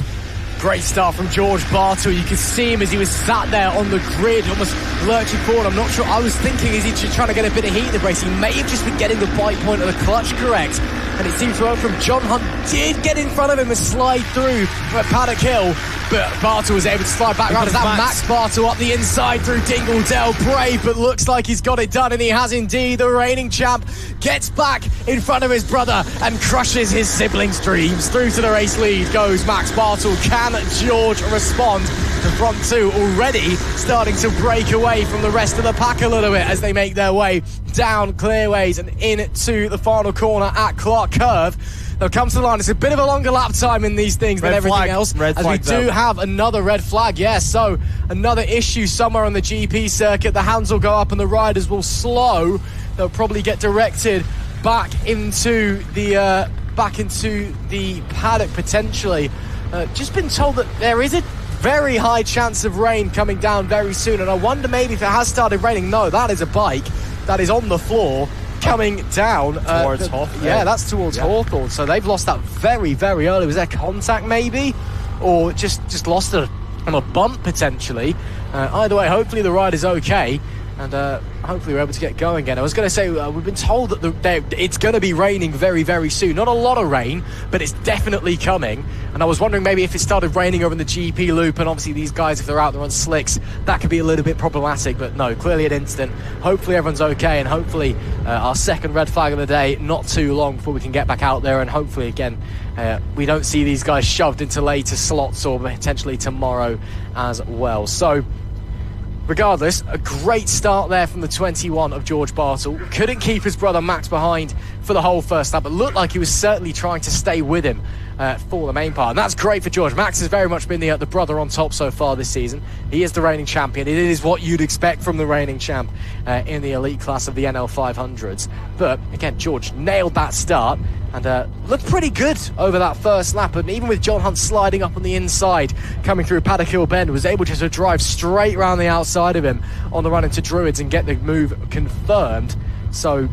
Great start from George Bartel. You could see him as he was sat there on the grid, almost lurching forward. I'm not sure. I was thinking, is he just trying to get a bit of heat in the race? He may have just been getting the bite point of the clutch correct. and it seems to work from John Hunt. Did get in front of him and slide through at Paddock Hill, but Bartle was able to slide back around. Is that Max Bartle up the inside through Dingledale? Brave, but looks like he's got it done, and he has indeed. The reigning champ gets back in front of his brother and crushes his siblings' dreams. Through to the race lead goes Max Bartle. Can George respond? The front two already starting to break away from the rest of the pack a little bit as they make their way down Clearways and into the final corner at Clark Curve. They'll come to the line. It's a bit of a longer lap time in these things than everything else, as we do have another red flag. Yes, so another issue somewhere on the GP circuit. The hands will go up and the riders will slow. They'll probably get directed back into the paddock potentially. Just been told that there is a very high chance of rain coming down very soon, and I wonder maybe if it has started raining. No, that is a bike that is on the floor coming down towards Hawthorne. Yeah, that's towards Hawthorne. So they've lost that very, very early. Was there contact maybe, or just lost it on a bump potentially? Either way, hopefully the ride is okay, and hopefully we're able to get going again. I was going to say, we've been told that it's going to be raining very, very soon. Not a lot of rain, but it's definitely coming. And I was wondering maybe if it started raining over in the GP loop, and obviously these guys, if they're out there on slicks, that could be a little bit problematic. But no, clearly an incident. Hopefully everyone's okay, and hopefully our second red flag of the day, not too long before we can get back out there, and hopefully again we don't see these guys shoved into later slots or potentially tomorrow as well. So regardless, a great start there from the 21 of George Bartle. Couldn't keep his brother Max behind for the whole first lap, but looked like he was certainly trying to stay with him for the main part. And that's great for George. Max has very much been the brother on top so far this season. He is the reigning champion. It is what you'd expect from the reigning champ in the elite class of the NL 500s. But again, George nailed that start and looked pretty good over that first lap. And even with John Hunt sliding up on the inside, coming through Paddock Hill Bend, was able just to drive straight around the outside of him on the run into Druids and get the move confirmed. So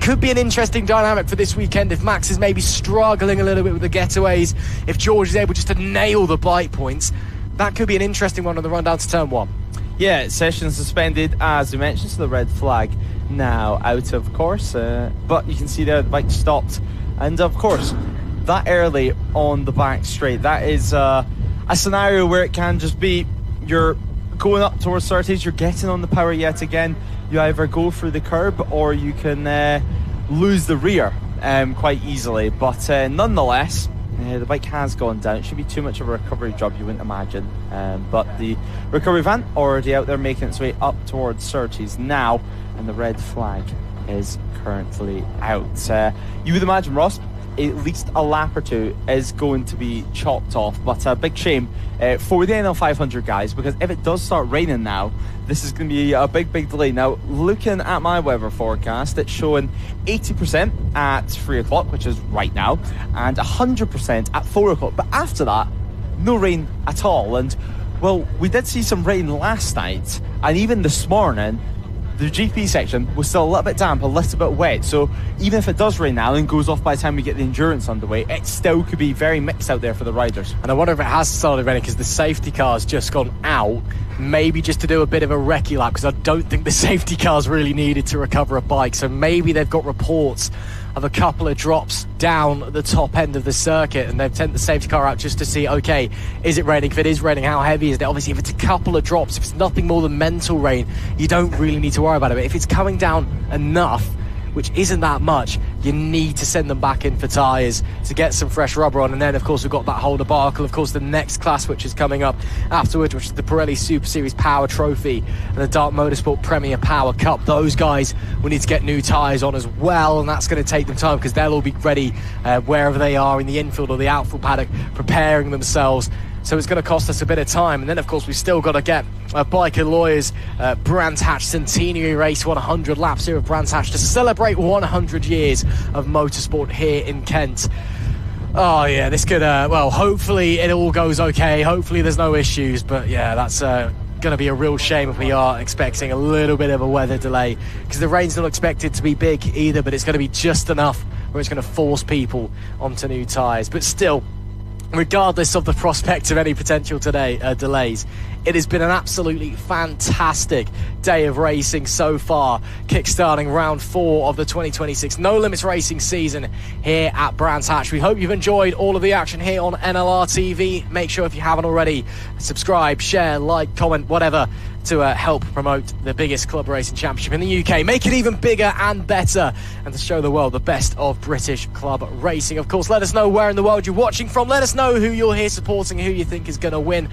could be an interesting dynamic for this weekend if Max is maybe struggling a little bit with the getaways. If George is able just to nail the bike points, that could be an interesting one on the run down to turn one. Yeah, session suspended, as we mentioned, so the red flag now out of course. But you can see there the bike stopped. And of course, that early on the back straight, that is a scenario where it can just be you're going up towards 30s, you're getting on the power yet again. You either go through the curb or you can lose the rear quite easily. But nonetheless, the bike has gone down. It should be too much of a recovery job, you wouldn't imagine. But the recovery van already out there making its way up towards 30s now, and the red flag is currently out. You would imagine, Ross, at least a lap or two is going to be chopped off, but a big shame for the NL 500 guys, because if it does start raining now, this is going to be a big delay. Now, looking at my weather forecast, it's showing 80% at 3 o'clock, which is right now, and 100% at 4 o'clock. But after that, no rain at all. And, well, we did see some rain last night, and even this morning, the GP section was still a little bit damp, a little bit wet. So even if it does rain now and goes off by the time we get the endurance underway, it still could be very mixed out there for the riders. And I wonder if it has started raining because the safety car's just gone out, maybe just to do a bit of a recce lap, because I don't think the safety car's really needed to recover a bike. So maybe they've got reports of a couple of drops down the top end of the circuit, and they've sent the safety car out just to see, okay, is it raining? If it is raining, how heavy is it? Obviously, if it's a couple of drops, if it's nothing more than mental rain, you don't really need to worry about it. But if it's coming down enough, which isn't that much, you need to send them back in for tyres to get some fresh rubber on. And then, of course, we've got that whole debacle. Of course, the next class, which is coming up afterwards, which is the Pirelli Super Series Power Trophy and the Dark Motorsport Premier Power Cup. Those guys will need to get new tyres on as well, and that's going to take them time because they'll all be ready wherever they are in the infield or the outfield paddock, preparing themselves. So it's going to cost us a bit of time. And then, of course, we've still got to get Biker Lawyers Brands Hatch Centenary Race 100 laps here of Brands Hatch to celebrate 100 years of motorsport here in Kent. Oh, yeah, this could, well, hopefully it all goes okay. Hopefully there's no issues. But, yeah, that's going to be a real shame if we are expecting a little bit of a weather delay, because the rain's not expected to be big either, but it's going to be just enough where it's going to force people onto new tyres. But still, regardless of the prospect of any potential delays. It has been an absolutely fantastic day of racing so far, kickstarting round 4 of the 2026 No Limits Racing season here at Brands Hatch. We hope you've enjoyed all of the action here on NLR TV. Make sure, if you haven't already, subscribe, share, like, comment, whatever, to help promote the biggest club racing championship in the UK. Make it even bigger and better, and to show the world the best of British club racing. Of course, let us know where in the world you're watching from. Let us know who you're here supporting, who you think is going to win.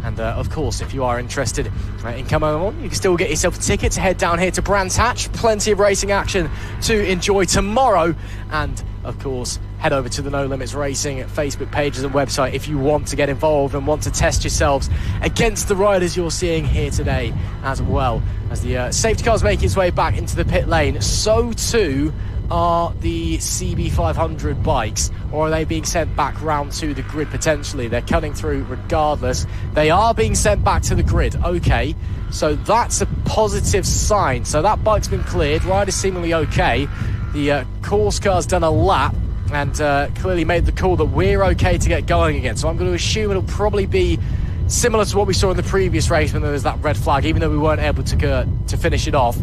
And of course, if you are interested in coming on, you can still get yourself a ticket to head down here to Brands Hatch. Plenty of racing action to enjoy tomorrow. And of course, head over to the No Limits Racing Facebook pages and website if you want to get involved and want to test yourselves against the riders you're seeing here today, as well as the safety cars making its way back into the pit lane. So too are the CB500 bikes, or are they being sent back round to the grid potentially? They're cutting through regardless. They are being sent back to the grid. Okay, so that's a positive sign. So that bike's been cleared. Rider's seemingly okay. The course car's done a lap and clearly made the call that we're okay to get going again. So I'm going to assume it'll probably be similar to what we saw in the previous race when there was that red flag, even though we weren't able to finish it off.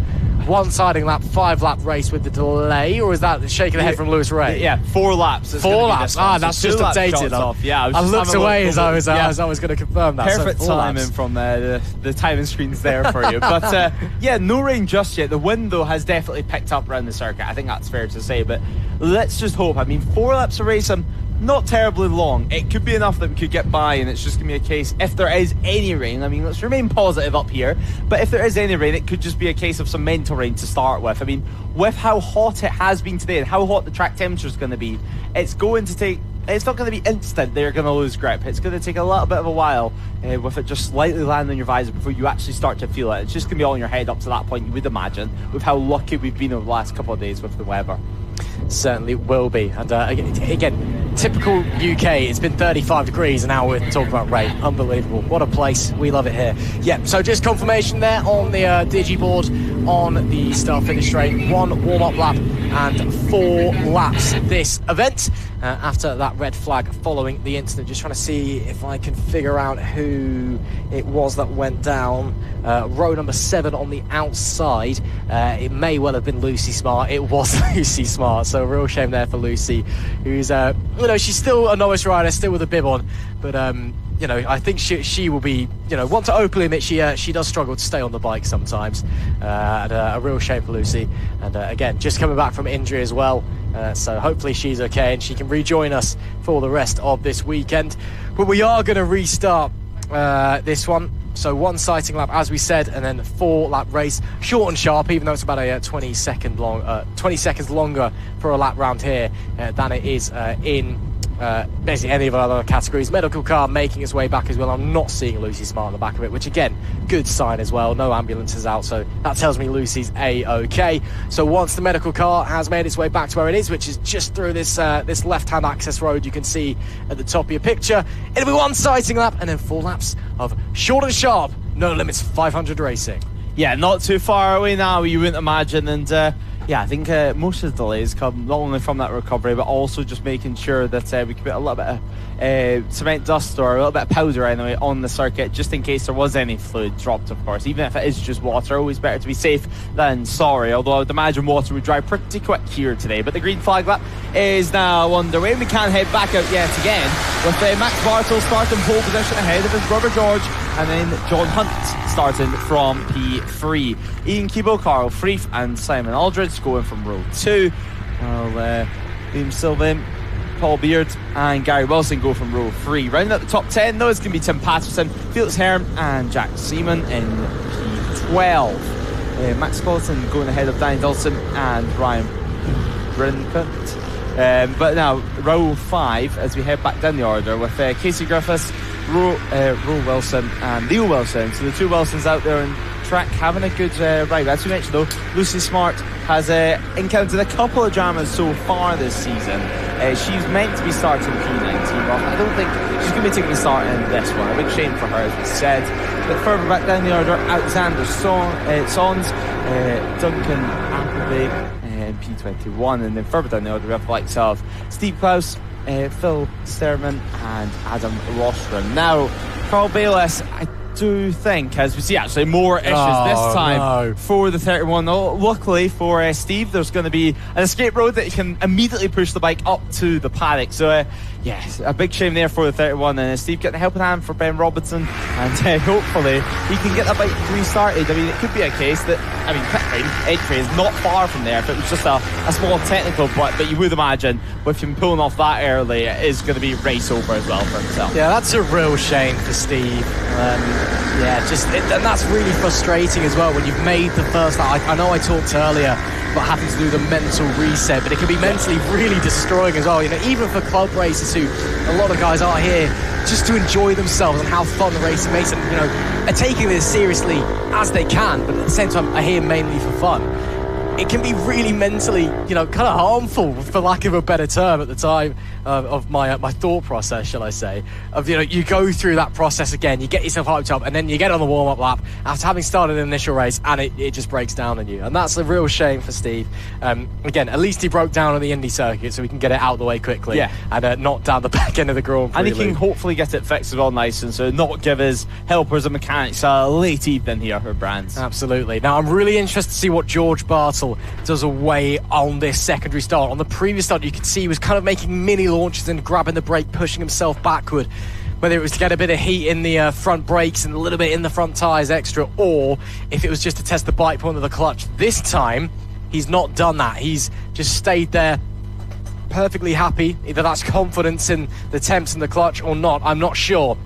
One-siding lap, 5-lap race with the delay, or is that shaking the head from Lewis Rae? Yeah, 4 laps. 4 laps. That's just updated. Yeah, I looked away as I was going to confirm that. Perfect timing from the timing screens there for you. But yeah, no rain just yet. The wind, though, has definitely picked up around the circuit. I think that's fair to say. But let's just hope. I mean, 4 laps of racing, not terribly long. It could be enough that we could get by, and it's just going to be a case, if there is any rain, I mean, let's remain positive up here, but if there is any rain, it could just be a case of some mental rain to start with. I mean, with how hot it has been today and how hot the track temperature is going to be, it's not going to be instant they're going to lose grip. It's going to take a little bit of a while with it just slightly landing on your visor before you actually start to feel it. It's just going to be all in your head up to that point, you would imagine, with how lucky we've been over the last couple of days with the weather. Certainly will be. And again, typical UK, it's been 35 degrees and now we're talking about rain. Unbelievable. What a place. We love it here. Yeah, so just confirmation there on the digiboard on the start finish straight. 1 warm-up lap and 4 laps this event. After that red flag following the incident, just trying to see if I can figure out who it was that went down. Row number 7 on the outside. It may well have been Lucy Smart. It was Lucy Smart, so a real shame there for Lucy, who's she's still a novice rider, still with a bib on, but I think she will be, want to openly admit she does struggle to stay on the bike sometimes. And a real shame for Lucy. And again, just coming back from injury as well. So hopefully she's okay and she can rejoin us for the rest of this weekend. But we are going to restart this one. So 1 sighting lap, as we said, and then 4-lap race. Short and sharp, even though it's about a 20 seconds longer for a lap round here than it is in basically any of our other categories. Medical car making its way back as well. I'm not seeing Lucy Smart on the back of it, which again, good sign as well. No ambulances out, so that tells me Lucy's A-OK. So once the medical car has made its way back to where it is, which is just through this left-hand access road you can see at the top of your picture, it'll be 1 sighting lap and then 4 laps of short and sharp No Limits 500 racing. Yeah, not too far away now, you wouldn't imagine. And yeah, I think most of the delays come not only from that recovery, but also just making sure that we can put a little bit of cement dust or a little bit of powder anyway on the circuit, just in case there was any fluid dropped, of course. Even if it is just water, always better to be safe than sorry, although I would imagine water would dry pretty quick here today. But the green flag lap is now underway. We can head back out yet again with Max Bartel starting pole position ahead of his brother George, and then John Hunt starting from P3. Ian Keeble, Carl Freeth and Simon Aldridge going from row 2, while Liam Sylvan, Paul Beard and Gary Wilson go from row 3. Rounding out the top 10 though, it's going to be Tim Patterson, Felix Herm and Jack Seaman in P12. Max Colton going ahead of Danny Dawson and Ryan Brinput. But now row 5 as we head back down the order with Casey Griffiths, Ro Wilson and Leo Wilson. So the 2 Wilsons out there in track having a good ride. As we mentioned though, Lucy Smart has encountered a couple of dramas so far this season. She's meant to be starting P19, but I don't think she's going to be taking the start in this one. A big shame for her, as we said. But further back down the order, Alexander Sons, Duncan Appleby, P21, and then further down the order we have the likes of Steve Klaus, Phil Sterman and Adam Rostron. Now, Carl Bayliss, I do think, as we see actually more issues this time for the 31. Luckily for Steve, there's going to be an escape road that you can immediately push the bike up to the paddock. So yes, a big shame there for the 31, and Steve getting a helping hand for Ben Robinson, and hopefully he can get that bike restarted. I mean, it could be a case that, I mean, pit lane entry is not far from there if it was just a small technical, but you would imagine with him pulling off that early, it is going to be race over as well for himself. Yeah, that's a real shame for Steve. And that's really frustrating as well when you've made the first lap. I know I talked earlier about having to do the mental reset, but it can be mentally really destroying as well. You know, even for club racers who a lot of guys are here just to enjoy themselves and have fun racing mates, and you know, are taking this seriously as they can, but at the same time are here mainly for fun. It can be really mentally, you know, kind of harmful, for lack of a better term, at the time of my thought process, shall I say, of, you know, you go through that process again, you get yourself hyped up, and then you get on the warm-up lap after having started an initial race, and it just breaks down on you, and that's a real shame for Steve. Again, at least he broke down on the Indy circuit, so we can get it out of the way quickly, and not down the back end of the Grand Prix. And he can hopefully get it fixed as well nice, and so not give his helpers and mechanics a late evening here for Brands. Absolutely. Now, I'm really interested to see what George Bartle does away on this secondary start. On the previous start, you could see he was kind of making mini launches and grabbing the brake, pushing himself backward, whether it was to get a bit of heat in the front brakes and a little bit in the front tyres extra, or if it was just to test the bike point of the clutch. This time, he's not done that. He's just stayed there perfectly happy. Either that's confidence in the temps and the clutch or not, I'm not sure.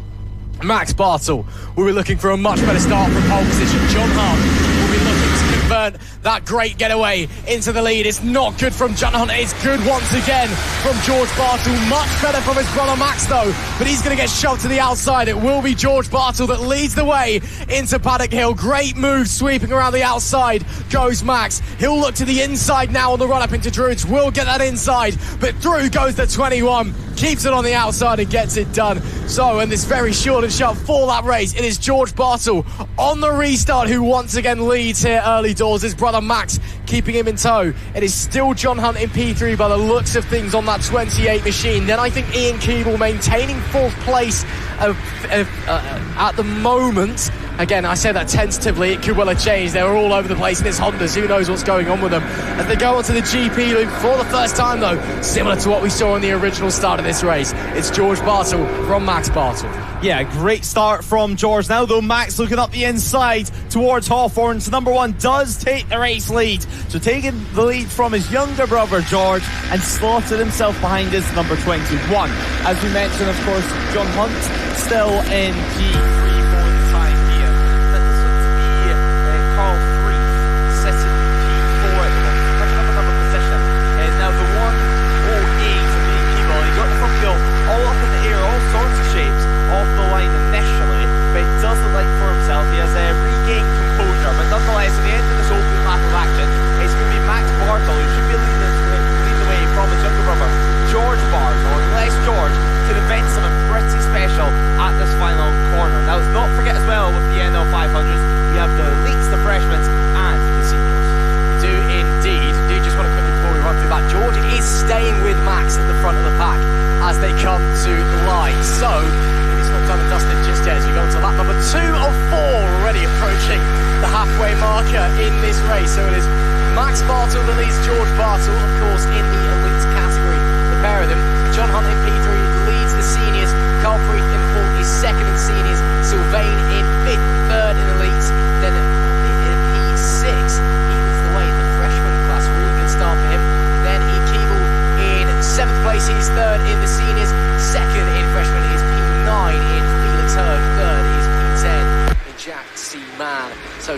Max Bartle will be looking for a much better start from pole position. John Hunt will be looking to convert that great getaway into the lead. It's not good from John Hunt. It's good once again from George Bartle. Much better from his brother Max though, but he's going to get shoved to the outside. It will be George Bartle that leads the way into Paddock Hill. Great move sweeping around the outside goes Max. He'll look to the inside now on the run up into Druids. Will get that inside, but through goes the 21. Keeps it on the outside and gets it done. So in this very short and sharp 4-lap race, it is George Bartle on the restart who once again leads here early doors. His brother Max keeping him in tow. It is still John Hunt in P3 by the looks of things on that 28 machine. Then I think Ian Keeble maintaining 4th place at the moment. Again, I say that tentatively, it could well have changed. They were all over the place in his Hondas. Who knows what's going on with them as they go onto the GP loop for the first time, though, similar to what we saw in the original start of this race. It's George Bartle from Max Bartle. Yeah, great start from George. Now, though, Max looking up the inside towards Hawthorne. So number 1 does take the race lead. So taking the lead from his younger brother, George, and slotted himself behind his number 21. As we mentioned, of course, John Hunt still in P3.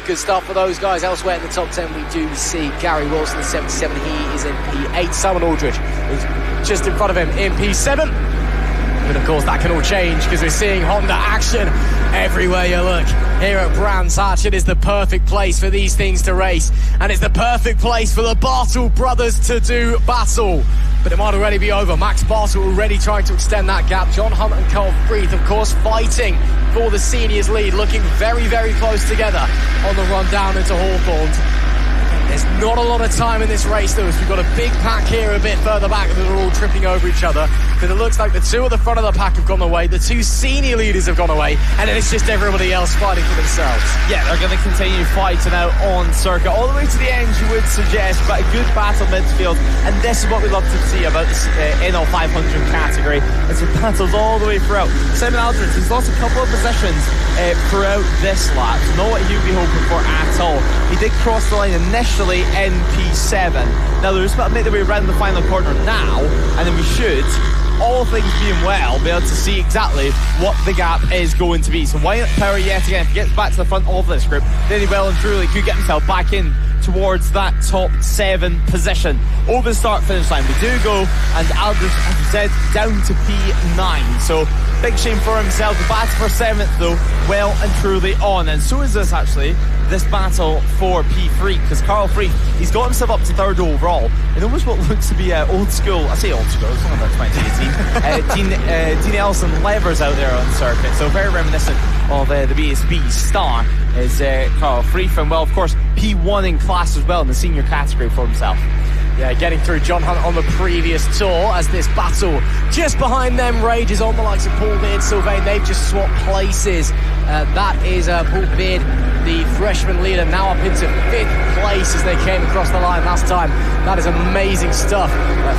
Good start for those guys. Elsewhere in the top 10 we do see Gary Wilson in 77. He is in P8. Simon Aldridge is just in front of him in P7. But of course that can all change because we're seeing Honda action everywhere you look. Here at Brands Hatch, it is the perfect place for these things to race, and it's the perfect place for the Bartle brothers to do battle. But it might already be over. Max Bartle already trying to extend that gap. John Hunt and Carl Freeth, of course, fighting for the seniors lead, looking very, very close together on the run down into Hawthorne. There's not a lot of time in this race, though, as we've got a big pack here a bit further back that are all tripping over each other, because it looks like the two at the front of the pack have gone away, the two senior leaders have gone away, and then it's just everybody else fighting for themselves. Yeah, they're going to continue fighting out on circuit all the way to the end, you would suggest, but a good battle midfield, and this is what we love to see about this NL 500 category, as it battles all the way throughout. Simon Aldridge, he's lost a couple of positions throughout this lap, so not what he would be hoping for at all. He did cross the line initially in P7. Now there's about to make the way around the final corner now, and then we should, all things being well, be able to see exactly what the gap is going to be. So why not power yet again? If he gets back to the front of this group, then he well and truly could get himself back in towards that top 7 position. Over the start finish line we do go, and Aldridge, as we said, down to P9. So big shame for himself. The battle for 7th though, well and truly on, and so is this actually, this battle for P3, because Carl Free, he's got himself up to 3rd overall in almost what looks to be old school, I say old school, it's only about 2018, Dean Ellison levers out there on circuit, so very reminiscent of the BSB star is Carl Free, and well, of course, P1 in class as well in the senior category for himself. Yeah, getting through John Hunt on the previous tour as this battle just behind them rages on. The likes of Paul Beard, Sylvain, they've just swapped places. That is Paul Beard, the freshman leader, now up into 5th place as they came across the line last time. That is amazing stuff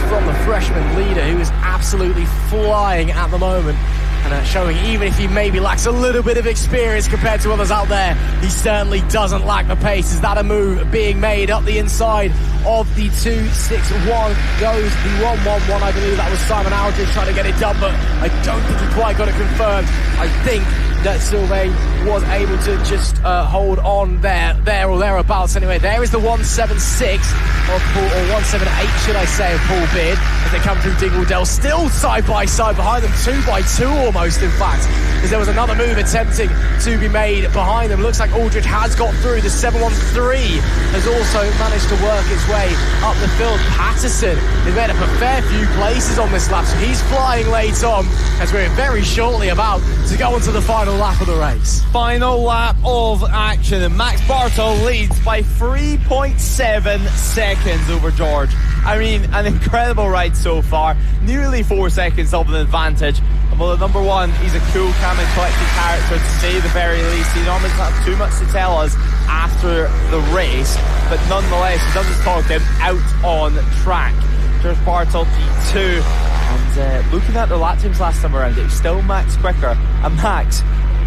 from the freshman leader, who is absolutely flying at the moment. And showing even if he maybe lacks a little bit of experience compared to others out there, he certainly doesn't lack the pace. Is that a move being made up the inside of the 261? Goes the 111. I believe that was Simon Aldridge trying to get it done, but I don't think he quite got it confirmed. I think that Sylvain was able to just hold on there or thereabouts. Anyway, there is the 176 of Paul, or 178 should I say, of Paul Beard as they come through Dingledale, still side by side behind them, 2 by 2 almost in fact, as there was another move attempting to be made behind them. Looks like Aldridge has got through. The 713 has also managed to work its way up the field. Patterson has made up a fair few places on this lap, so he's flying late on as we're very shortly about to go on to the final lap of the race. Final lap of action, and Max Bartel leads by 3.7 seconds over George. I mean, an incredible ride so far, nearly 4 seconds of an advantage. Well, at number 1, he's a cool, calm and collected character, to say the very least. He normally doesn't have too much to tell us after the race, but nonetheless, he does his talking out on track. George Bartel, P2, and looking at the lap times last time around, it was still Max quicker, and Max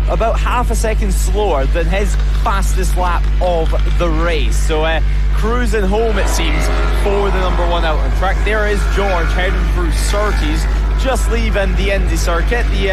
about half a second slower than his fastest lap of the race. So cruising home, it seems, for the number 1 out on track. There is George heading through Surtees, just leaving the Indy circuit. The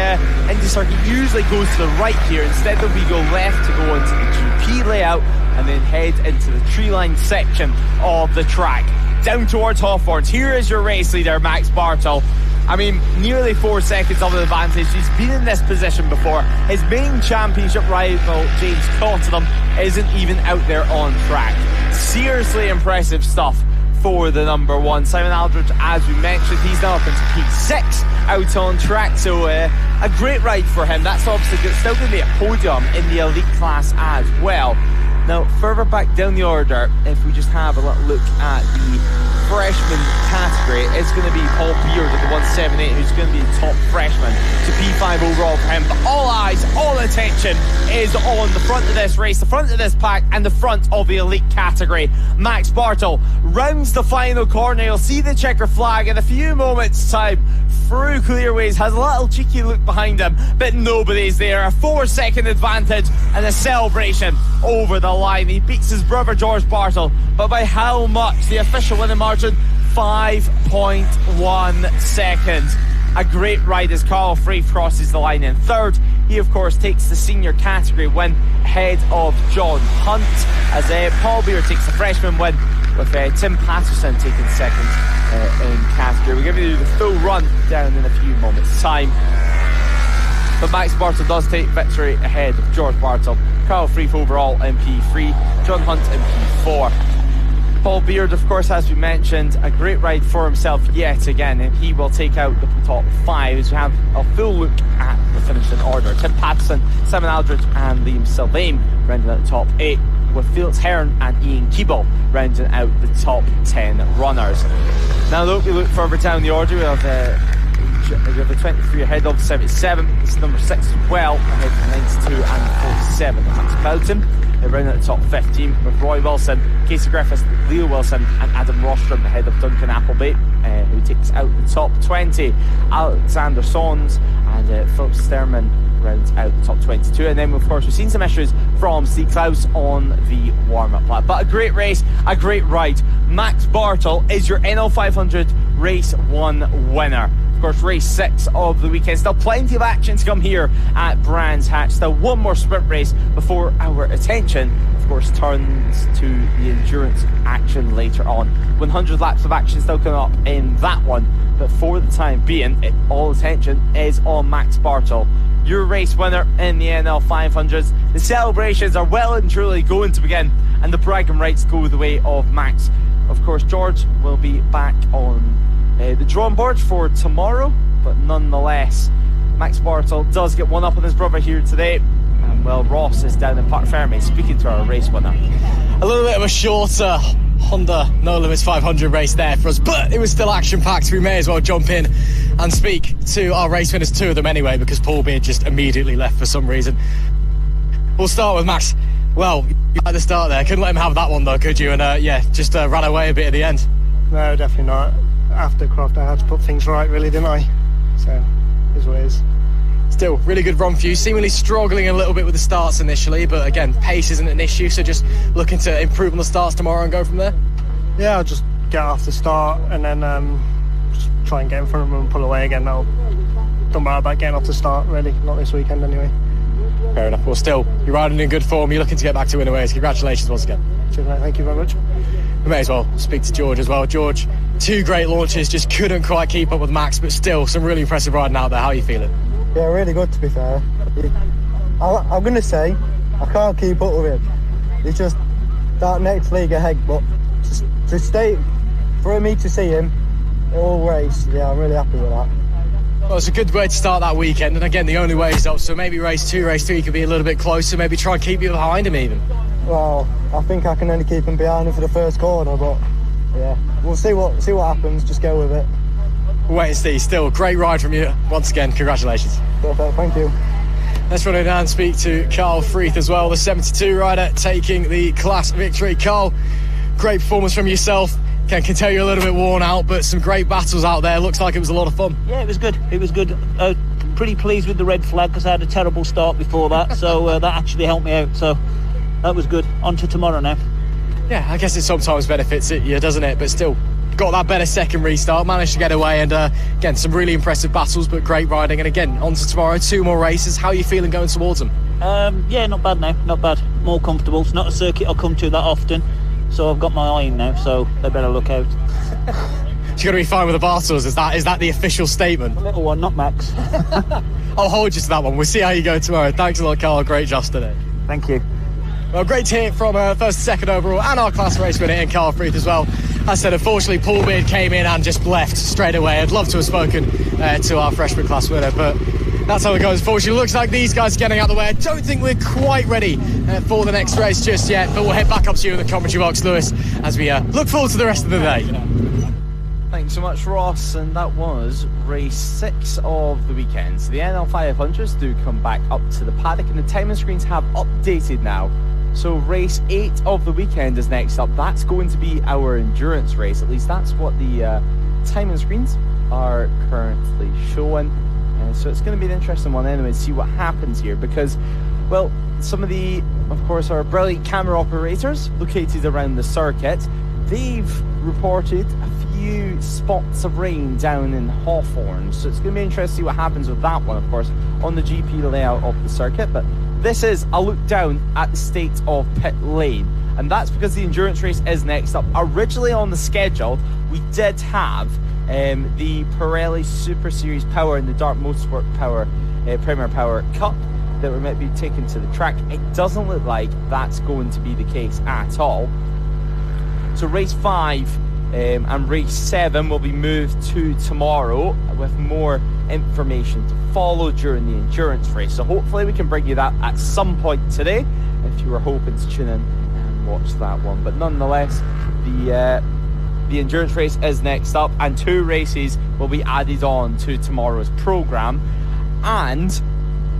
Indy circuit usually goes to the right here. Instead, we go left to go into the GP layout and then head into the tree line section of the track. Down towards Hawthorns. Here is your race leader, Max Bartel. I mean, nearly 4 seconds of an advantage. He's been in this position before. His main championship rival, James Cottenham, isn't even out there on track. Seriously impressive stuff for the number 1. Simon Aldridge, as we mentioned, he's now up into P6 out on track, so a great ride for him. That's obviously still going to be a podium in the elite class as well. Now, further back down the order, if we just have a little look at the freshman category, it's going to be Paul Beard at the 178, who's going to be the top freshman to P5 overall for him. But all eyes, all attention is on the front of this race, the front of this pack, and the front of the elite category. Max Bartel rounds the final corner. You'll see the checker flag in a few moments' time through Clearways, has a little cheeky look behind him, but nobody's there. A 4-second advantage and a celebration over the line. He beats his brother George Bartel, but by how much? The official winning margin, 5.1 seconds. A great ride as Carl Free crosses the line in 3rd. He, of course, takes the senior category win ahead of John Hunt, as Paul Beard takes the freshman win, with Tim Patterson taking 2nd in category. We'll give you the full run down in a few moments' time. But Max Bartel does take victory ahead of George Bartel. Carl Free overall in P3, John Hunt in P4. Paul Beard, of course, as we mentioned, a great ride for himself yet again, and he will take out the top 5 as we have a full look at the finishing order. Tim Patterson, Simon Aldridge and Liam Sylvain rounding out the top 8. with Felix Hearn and Ian Keeble rounding out the top 10 runners. Now we look further down the order. We have the 23 ahead of 77. It's number 6 as well, ahead of 92 and 47. Max Boughton round at the top 15 with Roy Wilson, Casey Griffiths, Leo Wilson and Adam Rostrom ahead of Duncan Appleby, who takes out the top 20. Alexander Sons and Philip Sterman rounds out the top 22. And then of course we've seen some issues from Steve Klaus on the warm-up lap, but a great race, a great ride. Max Bartel is your NL 500 race 1 winner. Of course, race 6 of the weekend. Still plenty of action to come here at Brands Hatch. Still one more sprint race before our attention, of course, turns to the endurance action later on. 100 laps of action still coming up in that one, but for the time being, all attention is on Max Bartel, your race winner in the NL 500s. The celebrations are well and truly going to begin, and the bragging rights go the way of Max. Of course, George will be back on the drawing board for tomorrow, but nonetheless, Max Bartel does get one up on his brother here today, and well, Ross is down in Parc Ferme speaking to our race winner. A little bit of a shorter Honda No Limits 500 race there for us, but it was still action-packed, so we may as well jump in and speak to our race winners, 2 of them anyway, because Paul Beard just immediately left for some reason. We'll start with Max. Well, you had the start there, couldn't let him have that one though, could you? And just ran away a bit at the end. No, definitely not. After Croft, I had to put things right, really, didn't I? So, it is what it is. Still, really good run for you. Seemingly struggling a little bit with the starts initially, but again, pace isn't an issue, so just looking to improve on the starts tomorrow and go from there? Yeah, I'll just get off the start and then just try and get in front of them and pull away again. Don't matter about getting off the start, really. Not this weekend, anyway. Fair enough. Well, still, you're riding in good form. You're looking to get back to winning ways. Congratulations once again. Cheers, mate. Thank you very much. We may as well speak to George as well. George, 2 great launches, just couldn't quite keep up with Max, but still some really impressive riding out there. How are you feeling? Yeah, really good, to be fair. I'm going to say I can't keep up with him. He's just that next league ahead, but to stay, for me to see him all race, yeah, I'm really happy with that. Well, it's a good way to start that weekend, and again, the only way is up, so maybe race 2, race 3 could be a little bit closer, maybe try and keep you behind him even. Well, I think I can only keep him behind him for the first corner, but yeah, we'll see what happens, just go with it. We'll wait and see. Still, great ride from you once again, congratulations. Perfect, thank you. Let's run it down and speak to Carl Freeth as well, the 72 rider taking the class victory. Carl, great performance from yourself. Can tell you're a little bit worn out, but some great battles out there. Looks like it was a lot of fun. Yeah, it was good. It was good. Pretty pleased with the red flag because I had a terrible start before that, so that actually helped me out. So that was good. On to tomorrow now. Yeah, I guess it sometimes benefits you, doesn't it? But still, got that better second restart, managed to get away, and again, some really impressive battles, but great riding. And again, on to tomorrow, 2 more races. How are you feeling going towards them? Yeah, not bad now. Not bad. More comfortable. It's not a circuit I come to that often. So I've got my eye in now, so they better look out. You're going to be fine with the Bartels, is that the official statement? The little one, not Max. I'll hold you to that one. We'll see how you go tomorrow. Thanks a lot, Carl. Great job today. Thank you. Well, great to hear from first and second overall and our class race winner in Carl Freeth as well. As I said, unfortunately, Paul Beard came in and just left straight away. I'd love to have spoken to our freshman class winner, but that's how it goes. Unfortunately, looks like these guys are getting out of the way. I don't think we're quite ready for the next race just yet, but we'll head back up to you in the commentary box, Lewis, as we look forward to the rest of the day. Thanks so much, Ross, and that was race 6 of the weekend. So the NL 500s do come back up to the paddock, and the timing screens have updated now. So race 8 of the weekend is next up. That's going to be our endurance race. At least that's what the timing screens are currently showing. So it's going to be an interesting one anyway to see what happens here, because, well, some of the, of course, our brilliant camera operators located around the circuit, they've reported a few spots of rain down in Hawthorne. So it's going to be interesting to see what happens with that one, of course, on the GP layout of the circuit. But this is a look down at the state of pit lane, and that's because the endurance race is next up. Originally on the schedule, we did have the Pirelli Super Series Power and the Dark Motorsport Power Premier Power Cup that were meant to be taken to the track. It doesn't look like that's going to be the case at all. So race 5 and race 7 will be moved to tomorrow with more information to follow during the endurance race. So hopefully we can bring you that at some point today if you were hoping to tune in watch that one. But nonetheless, the endurance race is next up, and 2 races will be added on to tomorrow's programme. And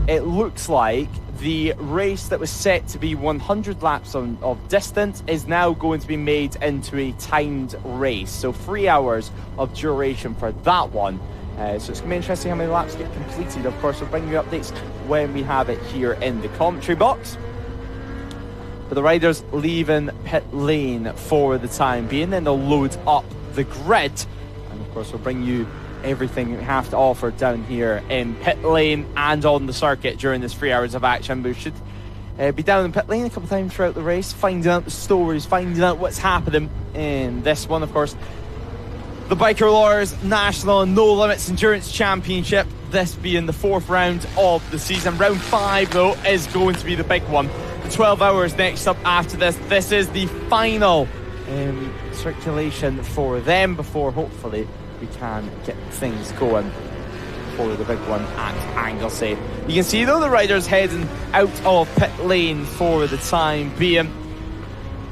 it looks like the race that was set to be 100 laps of distance is now going to be made into a timed race. So 3 hours of duration for that one. So it's going to be interesting how many laps get completed. Of course, we'll bring you updates when we have it here in the commentary box. But the riders leaving pit lane for the time being, then they'll load up the grid. And of course, we'll bring you everything we have to offer down here in pit lane and on the circuit during this 3 hours of action. We should be down in pit lane a couple of times throughout the race, finding out the stories, finding out what's happening in this one. Of course, the Biker Lawyers National No Limits Endurance Championship, this being the 4th round of the season. Round 5, though, is going to be the big one. The 12 hours next up after this. This is the final circulation for them before, hopefully, we can get things going for the big one at Anglesey. You can see, though, the riders heading out of pit lane for the time being.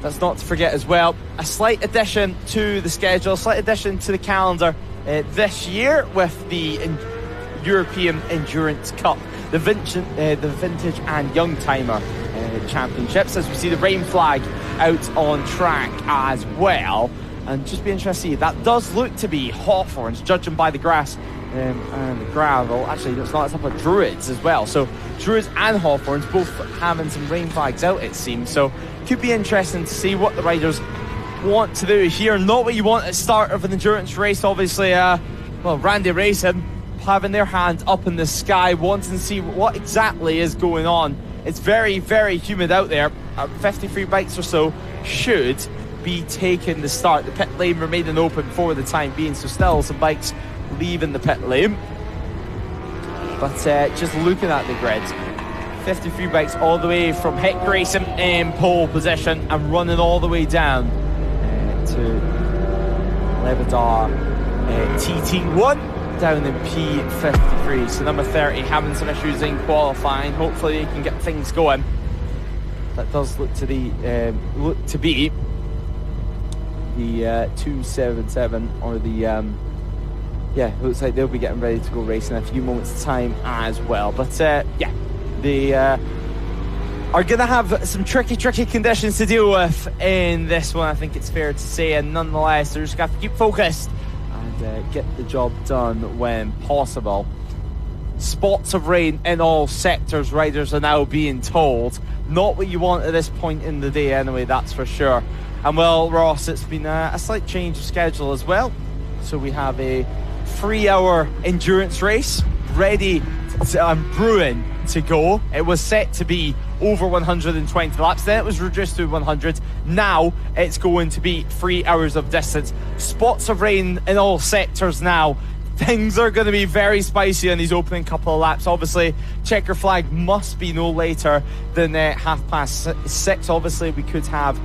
That's not to forget as well, a slight addition to the schedule, slight addition to the calendar this year with the European Endurance Cup, the Vintage and Young Timer Championships, as we see the rain flag out on track as well. And just be interested to see, that does look to be Hawthorns, judging by the grass and the gravel. Actually, it's not, it's up at Druids as well. So Druids and Hawthorns both having some rain flags out, it seems. So could be interesting to see what the riders want to do here. Not what you want at the start of an endurance race, obviously. Randy Racing having their hand up in the sky, wanting to see what exactly is going on. It's very, very humid out there. 53 bikes or so should be taking the start. The pit lane remaining open for the time being, so still some bikes leaving the pit lane. But just looking at the grid, 53 bikes all the way from Hick Grayson in pole position and running all the way down to Lebedar TT1 down in P53. So number 30 having some issues in qualifying. Hopefully they can get things going. That does look to be the 277 or the looks like they'll be getting ready to go racing in a few moments time as well. But they are going to have some tricky conditions to deal with in this one, I think it's fair to say, and nonetheless they're just going to have to keep focused and get the job done when possible. Spots of rain in all sectors, riders are now being told. Not what you want at this point in the day anyway, that's for sure. And well, Ross, it's been a slight change of schedule as well. So we have a 3-hour endurance race ready brewing to go. It was set to be over 120 laps, then it was reduced to 100. Now it's going to be 3 hours of distance. Spots of rain in all sectors now. Things are going to be very spicy on these opening couple of laps. Obviously, checker flag must be no later than 6:30. Obviously, we could have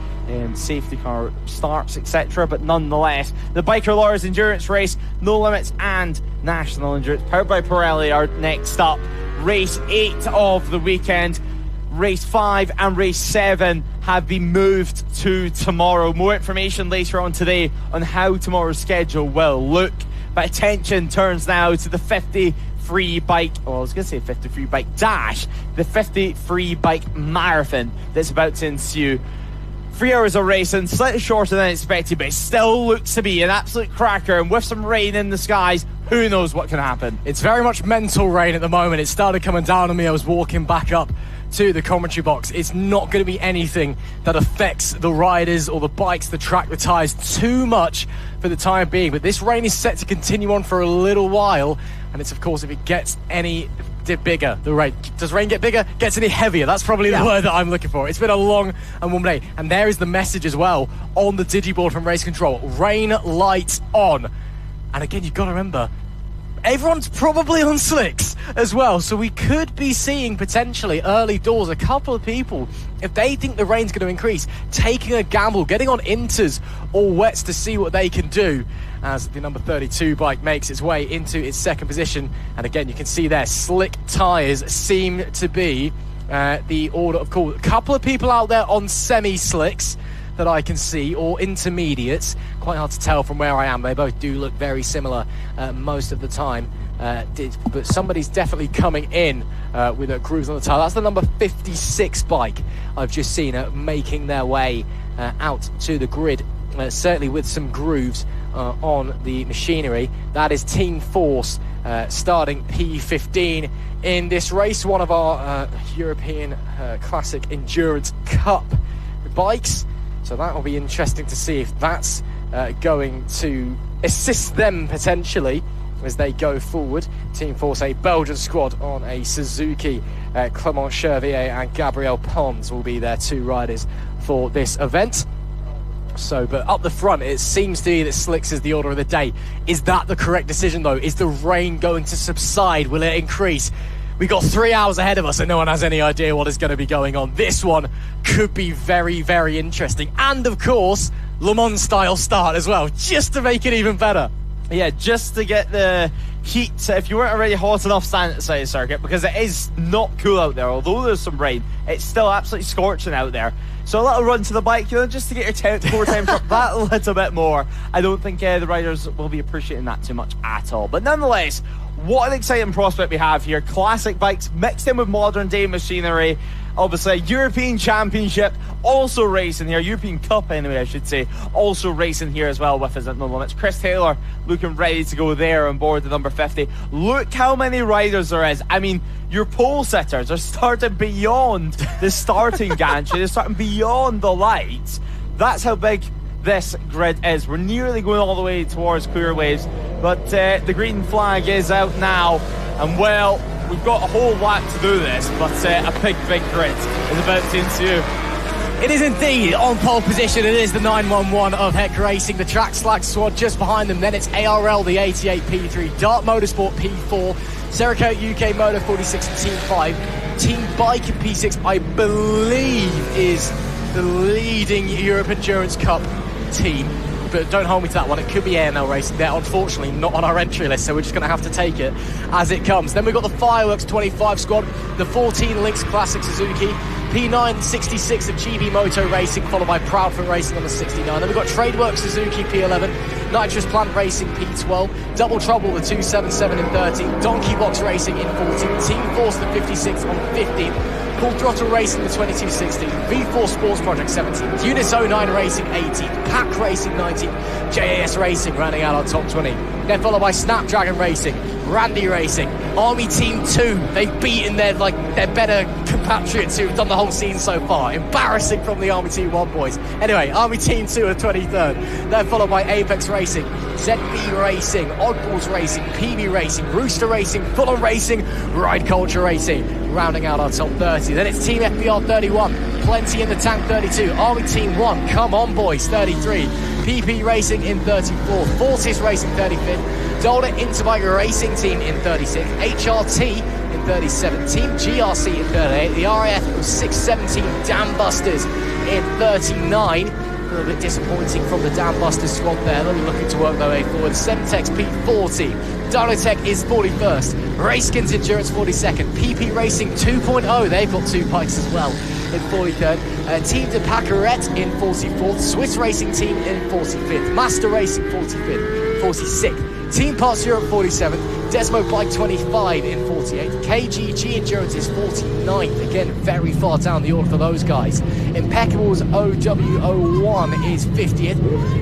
safety car starts, etc. But nonetheless, the Biker Lawyers Endurance Race, No Limits and National Endurance, powered by Pirelli, are next up. Race 8 of the weekend. Race 5 and race 7 have been moved to tomorrow. More information later on today on how tomorrow's schedule will look. But attention turns now to the 50 free bike, well, I was going to say 50 free bike dash, the 50 free bike marathon that's about to ensue. 3 hours of racing, slightly shorter than expected, but it still looks to be an absolute cracker. And with some rain in the skies, who knows what can happen. It's very much mental rain at the moment. It started coming down on me. I was walking back up to the commentary box. It's not going to be anything that affects the riders or the bikes, the track, the tyres too much for the time being. But this rain is set to continue on for a little while. And it's, of course, if it gets any bigger, the rain. Does rain get bigger? Gets any heavier? That's probably the word that I'm looking for. It's been a long and warm day. And there is the message as well on the digiboard from Race Control. Rain lights on. And again, you've got to remember, everyone's probably on slicks as well, so we could be seeing potentially early doors a couple of people, if they think the rain's going to increase, taking a gamble, getting on inters or wets to see what they can do, as the number 32 bike makes its way into its second position. And again, you can see there, slick tyres seem to be the order of call. A couple of people out there on semi-slicks that I can see, or intermediates. Quite hard to tell from where I am. They both do look very similar most of the time. But somebody's definitely coming in with a grooves on the tyre. That's the number 56 bike I've just seen making their way out to the grid, certainly with some grooves on the machinery. That is Team Force starting P15 in this race, one of our European Classic Endurance Cup bikes. So that will be interesting to see if that's going to assist them potentially as they go forward. Team Force, a Belgian squad on a Suzuki. Clement Chervier and Gabriel Pons will be their two riders for this event. So, but up the front, it seems to be that slicks is the order of the day. Is that the correct decision, though? Is the rain going to subside? Will it increase? We've got 3 hours ahead of us, and no one has any idea what is going to be going on. This one could be very, very interesting. And, of course, Le Mans-style start as well, just to make it even better. Yeah, just to get the heat, if you weren't already hot enough standing outside the circuit, because it is not cool out there. Although there's some rain, it's still absolutely scorching out there. So a little run to the bike, just to get your core temperature up that little bit more. I don't think the riders will be appreciating that too much at all. But nonetheless, what an exciting prospect we have here. Classic bikes mixed in with modern day machinery. Obviously, a European Championship also racing here. European Cup, anyway, I should say. Also racing here as well with us at No Limits. Chris Taylor looking ready to go there on board the number 50. Look how many riders there is. I mean, your pole sitters are starting beyond the starting gantry. They're starting beyond the lights. That's how big this grid is. We're nearly going all the way towards clear waves, but the green flag is out now, and well, we've got a whole lot to do this, but a big grid is about to ensue. It is indeed on pole position. It is the 911 of Heck Racing, the Track Slack squad just behind them. Then it's ARL, the 88 P3, Dart Motorsport P4, Cerakote UK Moto 46 and Team 5. Team Bike in P6, I believe, is the leading Europe Endurance Cup team. But don't hold me to that one. It could be AML Racing. They're unfortunately not on our entry list, so we're just going to have to take it as it comes. Then we've got the Fireworks 25 squad, the 14 Lynx Classic Suzuki, P9 66 of GB Moto Racing, followed by Proudfoot Racing on the 69. Then we've got Tradeworks Suzuki P11, Nitrous Plant Racing P12, Double Trouble the 277 in 13, Donkey Box Racing in 14, Team Force the 56 on 15, Full Throttle Racing the 2216, V4 Sports Project 17, Units 09 Racing 18, Pack Racing 19, JAS Racing rounding out our top 20. Then followed by Snapdragon Racing, Randy Racing, Army Team 2. They've beaten their better compatriots who've done the whole scene so far. Embarrassing from the Army Team 1 boys. Anyway, Army Team 2 are 23rd. Then followed by Apex Racing, ZB Racing, Oddballs Racing, PB Racing, Rooster Racing, Fulham Racing, Ride Culture Racing, rounding out our top 30. Then it's Team FBR 31, Plenty in the Tank 32, Army Team 1, come on boys 33, PP Racing in 34, Fortis Racing 35th, Dolder Interbike Racing Team in 36, HRT in 37, Team GRC in 38, the RAF 617 Dam Busters in 39. A little bit disappointing from the Dam Busters squad there. They're looking to work their way forward. Semtex P40, Dynotech is 41st, Racekins Endurance 42nd, PP Racing 2.0, they've got two bikes as well in 43rd, Team de Pacarette in 44th, Swiss Racing Team in 45th, Master Racing 45th, 46th, Team Parts Europe 47th, Desmo Bike 25 in 48th, KGG Endurance is 49th, again very far down the order for those guys. Impeccables OW01 is 50th,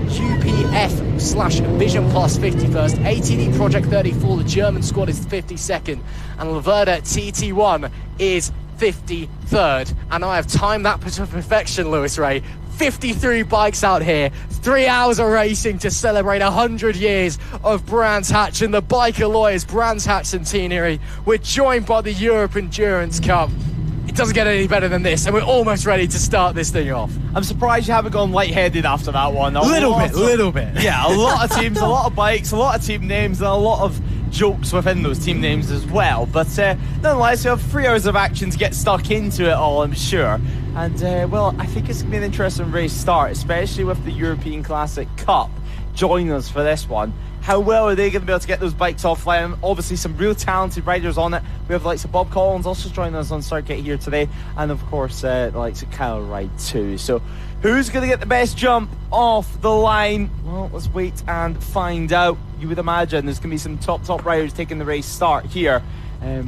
UPF / Vision Plus 51st, ATD Project 34, the German squad is 52nd, and Laverda TT1 is 53rd. And I have timed that to perfection, Lewis Rae. 53 bikes out here, 3 hours of racing to celebrate 100 years of Brands Hatch and the Biker Lawyers Brands Hatch Centenary. We're joined by the Europe Endurance Cup. It doesn't get any better than this, and we're almost ready to start this thing off. I'm surprised you haven't gone lightheaded after that one. A little bit. Yeah, a lot of teams, a lot of bikes, a lot of team names, and a lot of jokes within those team names as well. But nonetheless, we have 3 hours of action to get stuck into it all, I'm sure. And, well, I think it's going to be an interesting race start, especially with the European Classic Cup joining us for this one. How well are they going to be able to get those bikes offline? Obviously, some real talented riders on it. We have the likes of Bob Collins also joining us on circuit here today, and of course, the likes of Kyle Wright too. So, who's going to get the best jump off the line? Well, let's wait and find out. You would imagine there's going to be some top riders taking the race start here,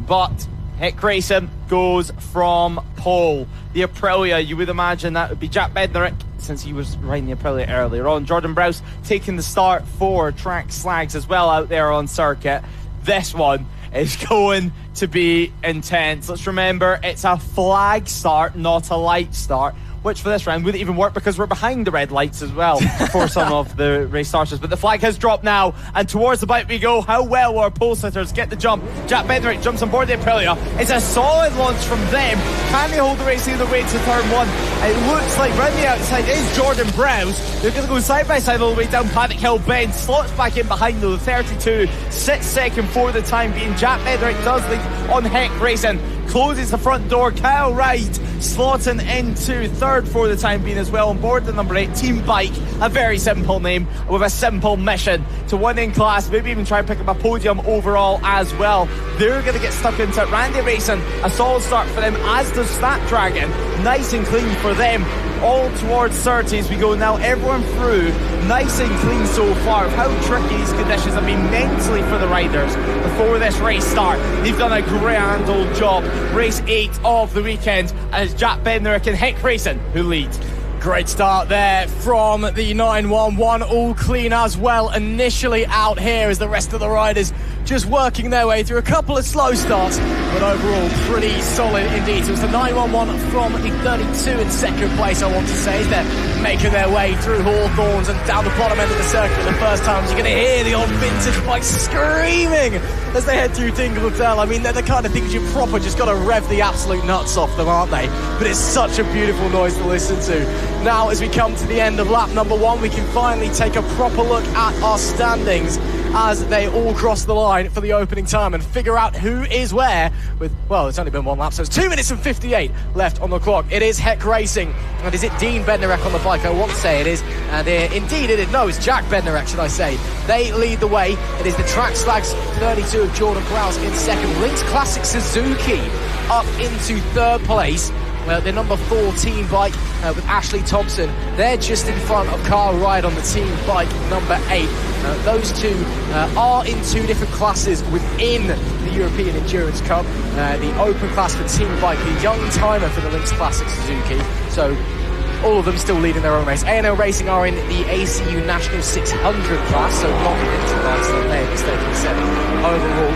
but Heck Racing goes from pole. The Aprilia, you would imagine that would be Jack Bednarek, since he was riding the Aprilia earlier on. Jordan Browse taking the start for Track Slags as well out there on circuit. This one is going to be intense. Let's remember, it's a flag start, not a light start, which for this round wouldn't even work because we're behind the red lights as well for some of the race starters. But the flag has dropped now, and towards the bike we go. How well will our pole sitters get the jump? Jack Bednarek jumps on board the Aprilia. It's a solid launch from them. Can they hold the race either way to turn one? It looks like round the outside is Jordan Browse. They're going to go side by side all the way down Paddock Hill Bend. Slots back in behind though. The 32 sits second for the time being. Jack Bednarek does lead on Heck Racing. Closes the front door. Kyle Wright slotting into third for the time being as well. On board the number 8 Team Bike, a very simple name with a simple mission to win in class, maybe even try and pick up a podium overall as well. They're going to get stuck into it. Randy Racing, a solid start for them, as does Snapdragon. Nice and clean for them. All towards 30s we go now. Everyone through nice and clean so far. How tricky these conditions have been mentally for the riders before this race start. They've done a grand old job. Race 8 of the weekend, and it's Jack Bednarek and Heck Racing who lead. Great start there from the 911, all clean as well initially out here as the rest of the riders just working their way through a couple of slow starts, but overall pretty solid indeed. So it's the 911 from the 32 in second place, I want to say, as they're making their way through Hawthorns and down the bottom end of the circuit for the first time. You're going to hear the old vintage bikes screaming as they head through Dingle-Dell. I mean, they're the kind of things you proper just got to rev the absolute nuts off them, aren't they? But it's such a beautiful noise to listen to. Now, as we come to the end of lap number 1, we can finally take a proper look at our standings as they all cross the line for the opening time and figure out who is where with, well, it's only been one lap, so it's 2 minutes and 58 left on the clock. It is Heck Racing, and is it Dean Bednarek on the bike? I want to say it is, and indeed it is. No, it's Jack Bednarek, should I say. They lead the way. It is the Track Slags 32 of Jordan Browse in second. Lynx Classic Suzuki up into third place. The number 4 Team Bike with Ashley Thompson. They're just in front of Kyle Wright on the Team Bike number 8. Those two are in 2 different classes within the European Endurance Cup. The open class for Team Bike, the young timer for the Lynx Classic Suzuki. So all of them still leading their own race. A&O Racing are in the ACU National 600 class, so not into the likes that they mistakenly said overall.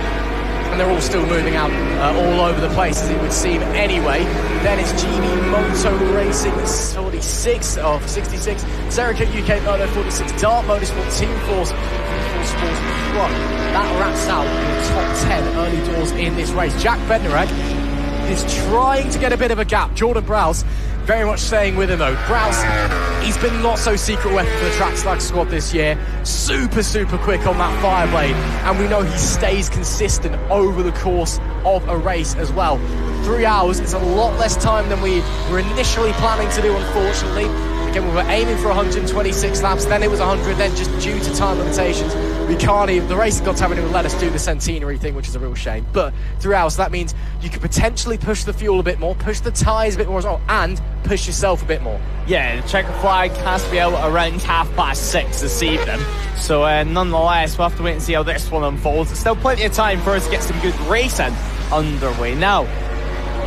And they're all still moving out all over the place, as it would seem anyway. Then it's GB Moto Racing 46 of 66, Serica UK Moto 46, Dart Motorsport, Team Force, Sports Pro. That wraps out the top 10 early doors in this race. Jack Bednarek is trying to get a bit of a gap. Jordan Browse very much staying with him though. Browse, he's been not so secret weapon for the Track Slag squad this year. Super quick on that Fireblade, and we know he stays consistent over the course of a race as well. 3 hours is a lot less time than we were initially planning to do, unfortunately. Again, we were aiming for 126 laps, then it was 100, then just due to time limitations, we can't even, the racing gods haven't even let us do the centenary thing, which is a real shame. But 3 hours, so that means you could potentially push the fuel a bit more, push the tyres a bit more as well, and push yourself a bit more. Yeah, the checker flag has to be out around 6:30 this evening. So nonetheless, we'll have to wait and see how this one unfolds. There's still plenty of time for us to get some good racing underway. Now,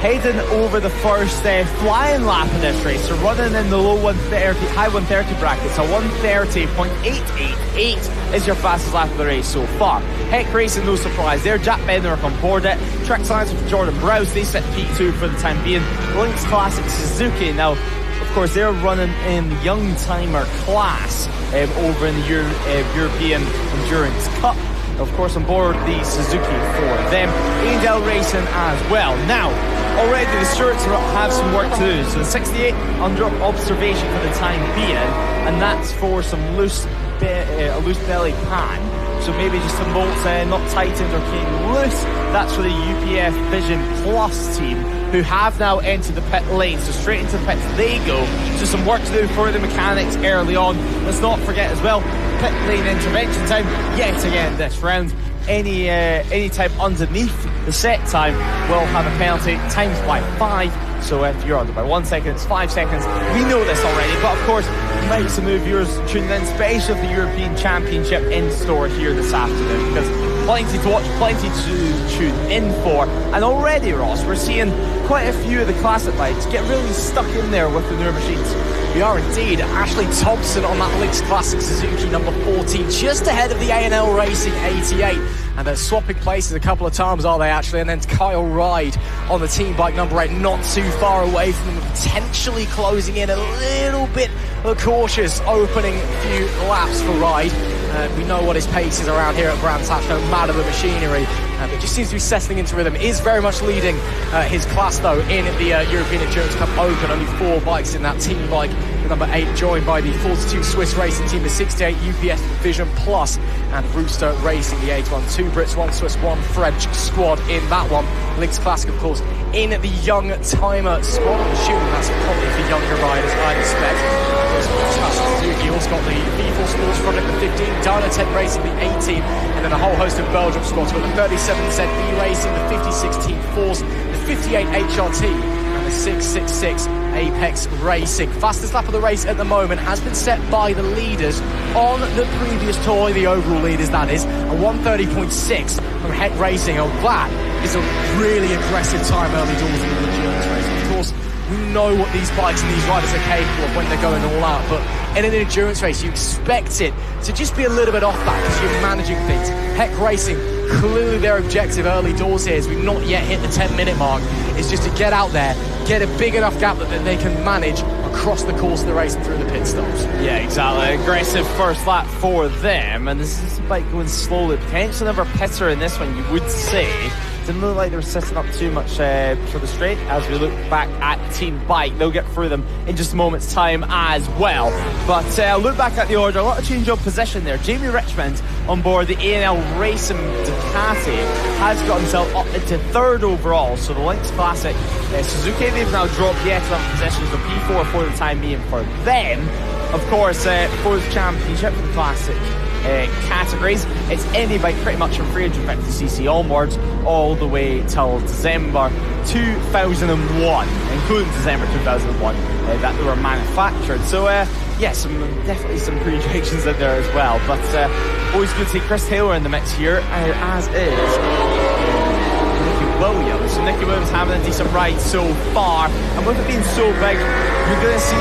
heading over the first flying lap of this race, so running in the low 130, high 130 brackets, a 130.888 is your fastest lap of the race so far. Heck Racing, no surprise there. Jack Bednarek on board it. Track Science with Jordan Browse, they sit P2 for the time being. Lynx Classic Suzuki, now, of course, they're running in the young timer class over in the European Endurance Cup. Of course, on board the Suzuki for them. Angel Racing as well. Now, already the Stewarts have some work to do. So the 68 under observation for the time being, and that's for some loose belly pan so maybe just some bolts not tightened or came loose. That's for the UPF Vision Plus team, who have now entered the pit lane, so straight into the pits they go. So some work to do for the mechanics early on. Let's not forget as well, pit lane intervention time yet again this round. Any time underneath the set time will have a penalty times by 5. So if you're under by 1 second, it's 5 seconds. We know this already, but of course, might some of viewers tuning in, especially the European Championship in store here this afternoon, because plenty to watch, plenty to tune in for. And already, Ross, we're seeing quite a few of the classic bikes get really stuck in there with the newer machines. We are indeed. Ashley Thompson on that Lynx Classic Suzuki number 14, just ahead of the ANL Racing 88. And they're swapping places a couple of times, are they actually? And then Kyle Ride on the team bike number 8, not too far away from them, potentially closing in a little bit cautious opening few laps for Ride. We know what his pace is around here at Brands Hatch, no matter the machinery. But just seems to be settling into rhythm. Is very much leading his class, though, in the European Endurance Cup Open. Only 4 bikes in that team bike. The number 8 joined by the 42 Swiss Racing Team, the 68 UPS Vision Plus, and Rooster Racing, the 81. 2 Brits, 1 Swiss, 1 French squad in that one. Lynx Classic, of course, in the young timer squad. I'm assuming that's probably for younger riders, I'd expect. Suzuki also got the V4 Sports Project, the 15, Dynotech Racing, the 18, and then a whole host of Belgium squads. We've got the 37Z B Racing, the 56 Team Force, the 58 HRT, and the 666 Apex Racing. Fastest lap of the race at the moment has been set by the leaders on the previous tour, the overall leaders that is, a 1:30.6 from Heck Racing. Oh, that is a really aggressive time early doors in the endurance race. Of course, we know what these bikes and these riders are capable of when they're going all out, but in an endurance race you expect it to just be a little bit off that because you're managing things. Heck Racing, clearly their objective early doors here, as we've not yet hit the 10-minute mark, is just to get out there, get a big enough gap that they can manage across the course of the race and through the pit stops. Yeah, exactly. Aggressive first lap for them, and this is a bike going slowly. Potentially another pitter in this one, you would say. Didn't look like they were setting up too much for the straight. As we look back at Team Bike, they'll get through them in just a moment's time as well. But look back at the order, a lot of change of position there. Jamie Richmond on board the ANL Racing Ducati has got himself up into 3rd overall. So the Lynx Classic Suzuki, they've now dropped yet another position, so P4 for the time being for them. Of course, for the championship for the Classic categories, it's any bike pretty much from 350cc onwards all the way till December 2001, including December 2001 that they were manufactured. So yes, definitely some projections in there as well, but always good to see Chris Taylor in the mix here, as is Williams. So Nicky Williams having a decent ride so far, and with it being so big, you're going to see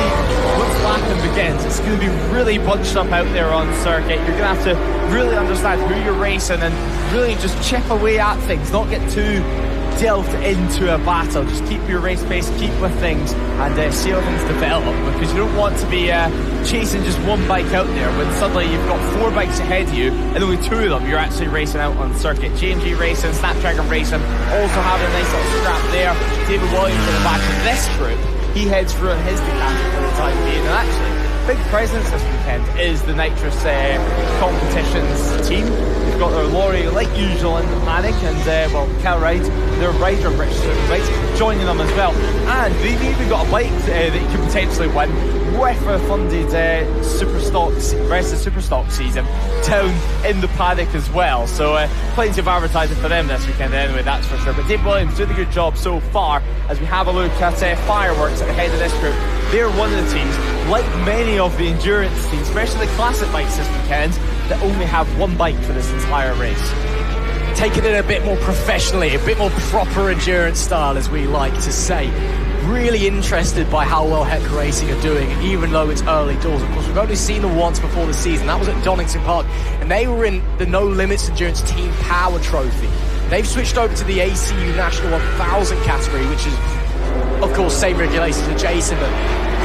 once lapping begins, it's going to be really bunched up out there on circuit. You're going to have to really understand who you're racing and really just chip away at things, not get too delved into a battle. Just keep your race pace, keep with things, and see how things develop, because you don't want to be chasing just one bike out there when suddenly you've got 4 bikes ahead of you and only 2 of them you're actually racing out on circuit. JMG Racing, Snapdragon Racing also having a nice little scrap there. David Williams in the back of this group, he heads through on his Ducati for the time being, and actually big presence this weekend is the Nitrous competitions team. They've got their lorry like usual in the paddock, and well, Cal Ride, their rider British Superbike, joining them as well. And they've even got a bike that you could potentially win with a funded Superstock season down in the paddock as well. So plenty of advertising for them this weekend anyway, that's for sure. But Dave Williams doing a good job so far as we have a look at Fireworks at the head of this group. They're one of the teams, like many of the endurance teams, especially the classic bikes this weekend, that only have 1 bike for this entire race. Taking it a bit more professionally, a bit more proper endurance style, as we like to say. Really interested by how well Heck Racing are doing, even though it's early doors. Of course, we've only seen them once before the season. That was at Donington Park, and they were in the No Limits Endurance Team Power Trophy. They've switched over to the ACU National 1000 category, which is, of course, same regulations as Jason, but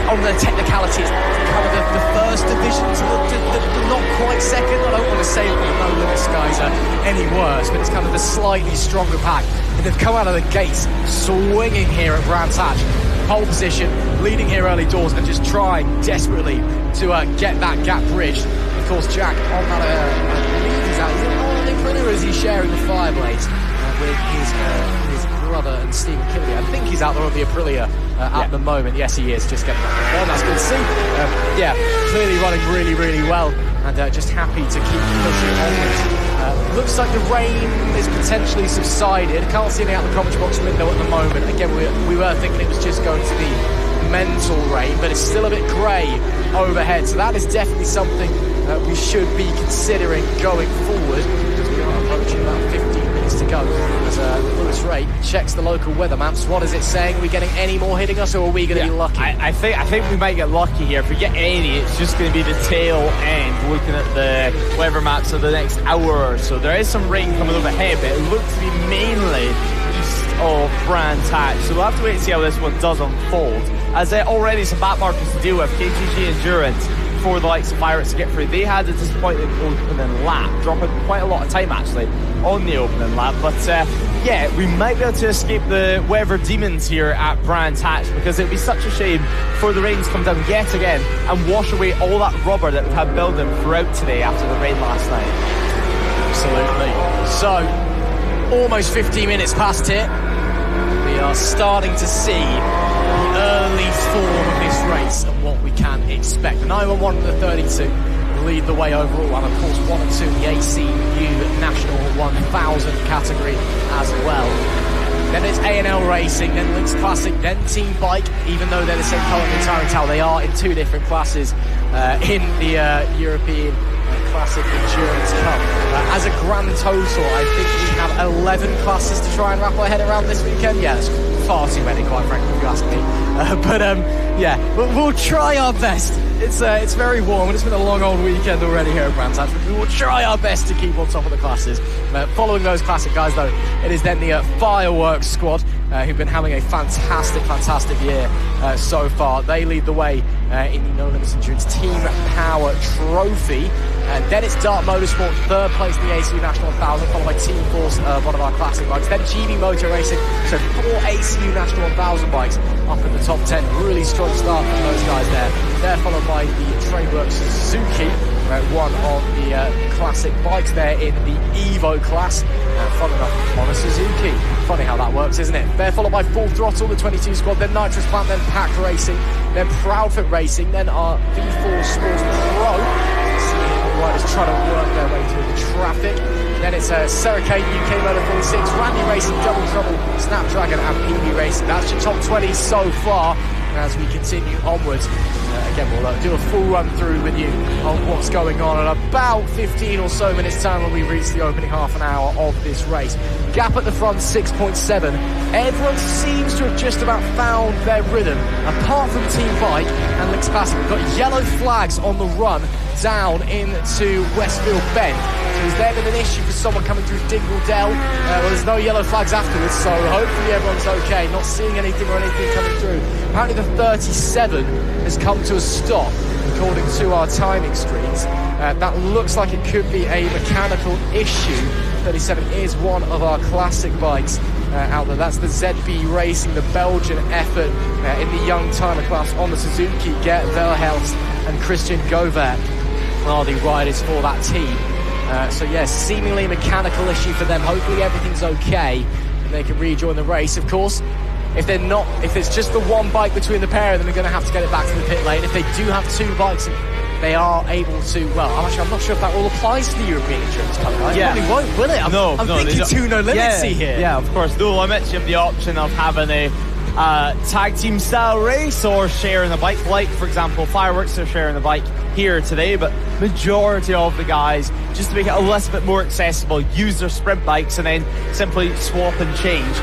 on the technicalities, kind of the first division to the not quite second. I don't want to say that the No Limits guys are any worse, but it's kind of the slightly stronger pack. And they've come out of the gates swinging here at Brands Hatch. Pole position, leading here early doors, and just trying desperately to get that gap bridged. Of course, Jack on that, I believe he's out. sure is he sharing the fire blades with his brother and Stephen Kennedy. I think he's out there on the Aprilia at the moment. Yes, he is, just getting off the phone. That's good to see. Clearly running really, really well, and just happy to keep pushing onwards. Looks like the rain is potentially subsided. Can't see any out the commentary box window at the moment. Again, we were thinking it was just going to be mental rain, but it's still a bit grey overhead, so that is definitely something we should be considering going forward, because we are approaching about 15 minutes to go as Lewis Rae checks the local weather maps. What is it saying? Are we getting any more hitting us, or are we going to be lucky? I think we might get lucky here. If we get any, it's just going to be the tail end, looking at the weather maps of the next hour or so. There is some rain coming overhead, but it looks to be mainly east of Brands Hatch, so we'll have to wait and see how this one does unfold, as already some back markers to deal with. KTG Endurance for the likes of Pirates to get through. They had a disappointing opening lap, dropping quite a lot of time actually on the opening lap, but we might be able to escape the weather demons here at Brands Hatch, because it would be such a shame for the rain to come down yet again and wash away all that rubber that we've had building throughout today after the rain last night. Absolutely. So, almost 15 minutes past it. We are starting to see the early form of this race and what we can expect. The 911 and the 32 lead the way overall, and of course 1 and 2 in the ACU National 1000 category as well. Then it's A&L Racing, then Lynx Classic, then Team Bike. Even though they're the same colour in Tyrant Tower, they are in two different classes in the European Classic Endurance Cup. As a grand total, I think we have 11 classes to try and wrap our head around this weekend. Yeah, it's far too many, quite frankly, if you ask me. We'll try our best. It's very warm, and it's been a long old weekend already here at Brands Hatch. We will try our best to keep on top of the classes. Following those classic guys, though, it is then the Fireworks squad, who've been having a fantastic year so far. They lead the way in the No Limits Endurance Team Power Trophy. And then it's Dart Motorsport, third place in the ACU National 1000, followed by Team Force, one of our classic bikes. Then GB Motor Racing, so 4 ACU National 1000 bikes up in the top 10. Really strong start from those guys there. They're followed by the Trainworks Suzuki, one of the classic bikes there in the Evo class. Fun enough on a Suzuki. Funny how that works, isn't it? They're followed by Full Throttle, the 22 squad, then Nitrous Plant, then Pack Racing, then Proudfoot Racing, then our V4 Sports Pro. Riders trying to work their way through the traffic. Then it's Sericate, UK Motor 46, Randy Racing, Double Trouble, Snapdragon and PB Racing. That's your top 20 so far. As we continue onwards, again we'll do a full run through with you on what's going on in about 15 or so minutes time when we reach the opening half an hour of this race. Gap at the front 6.7. Everyone seems to have just about found their rhythm, apart from Team Bike and Lynx Classic. We've got yellow flags on the run down into Westfield Bend. So has there been an issue for someone coming through Dingle Dell? Well, there's no yellow flags afterwards, so hopefully everyone's okay. Not seeing anything or anything coming through. Apparently the 37 has come to a stop, according to our timing screens. That looks like it could be a mechanical issue. 37 is one of our classic bikes out there. That's the ZB Racing, the Belgian effort in the young timer class on the Suzuki. Gert Verhelst and Christian Govert are the riders for that team. So yes, seemingly a mechanical issue for them. Hopefully everything's okay and they can rejoin the race. Of course, if it's just the one bike between the pair of them, they're going to have to get it back to the pit lane. If they do have two bikes, they are able to. Well, I'm not sure if that all applies to the European Endurance Cup, guys. Yeah. It probably won't, will it? I'm thinking two no limits here. Yeah, of course. No limits. You have the option of having a tag team style race or sharing a bike. Like, for example, Fireworks are sharing a bike here today, but majority of the guys, just to make it a little bit more accessible, use their sprint bikes and then simply swap and change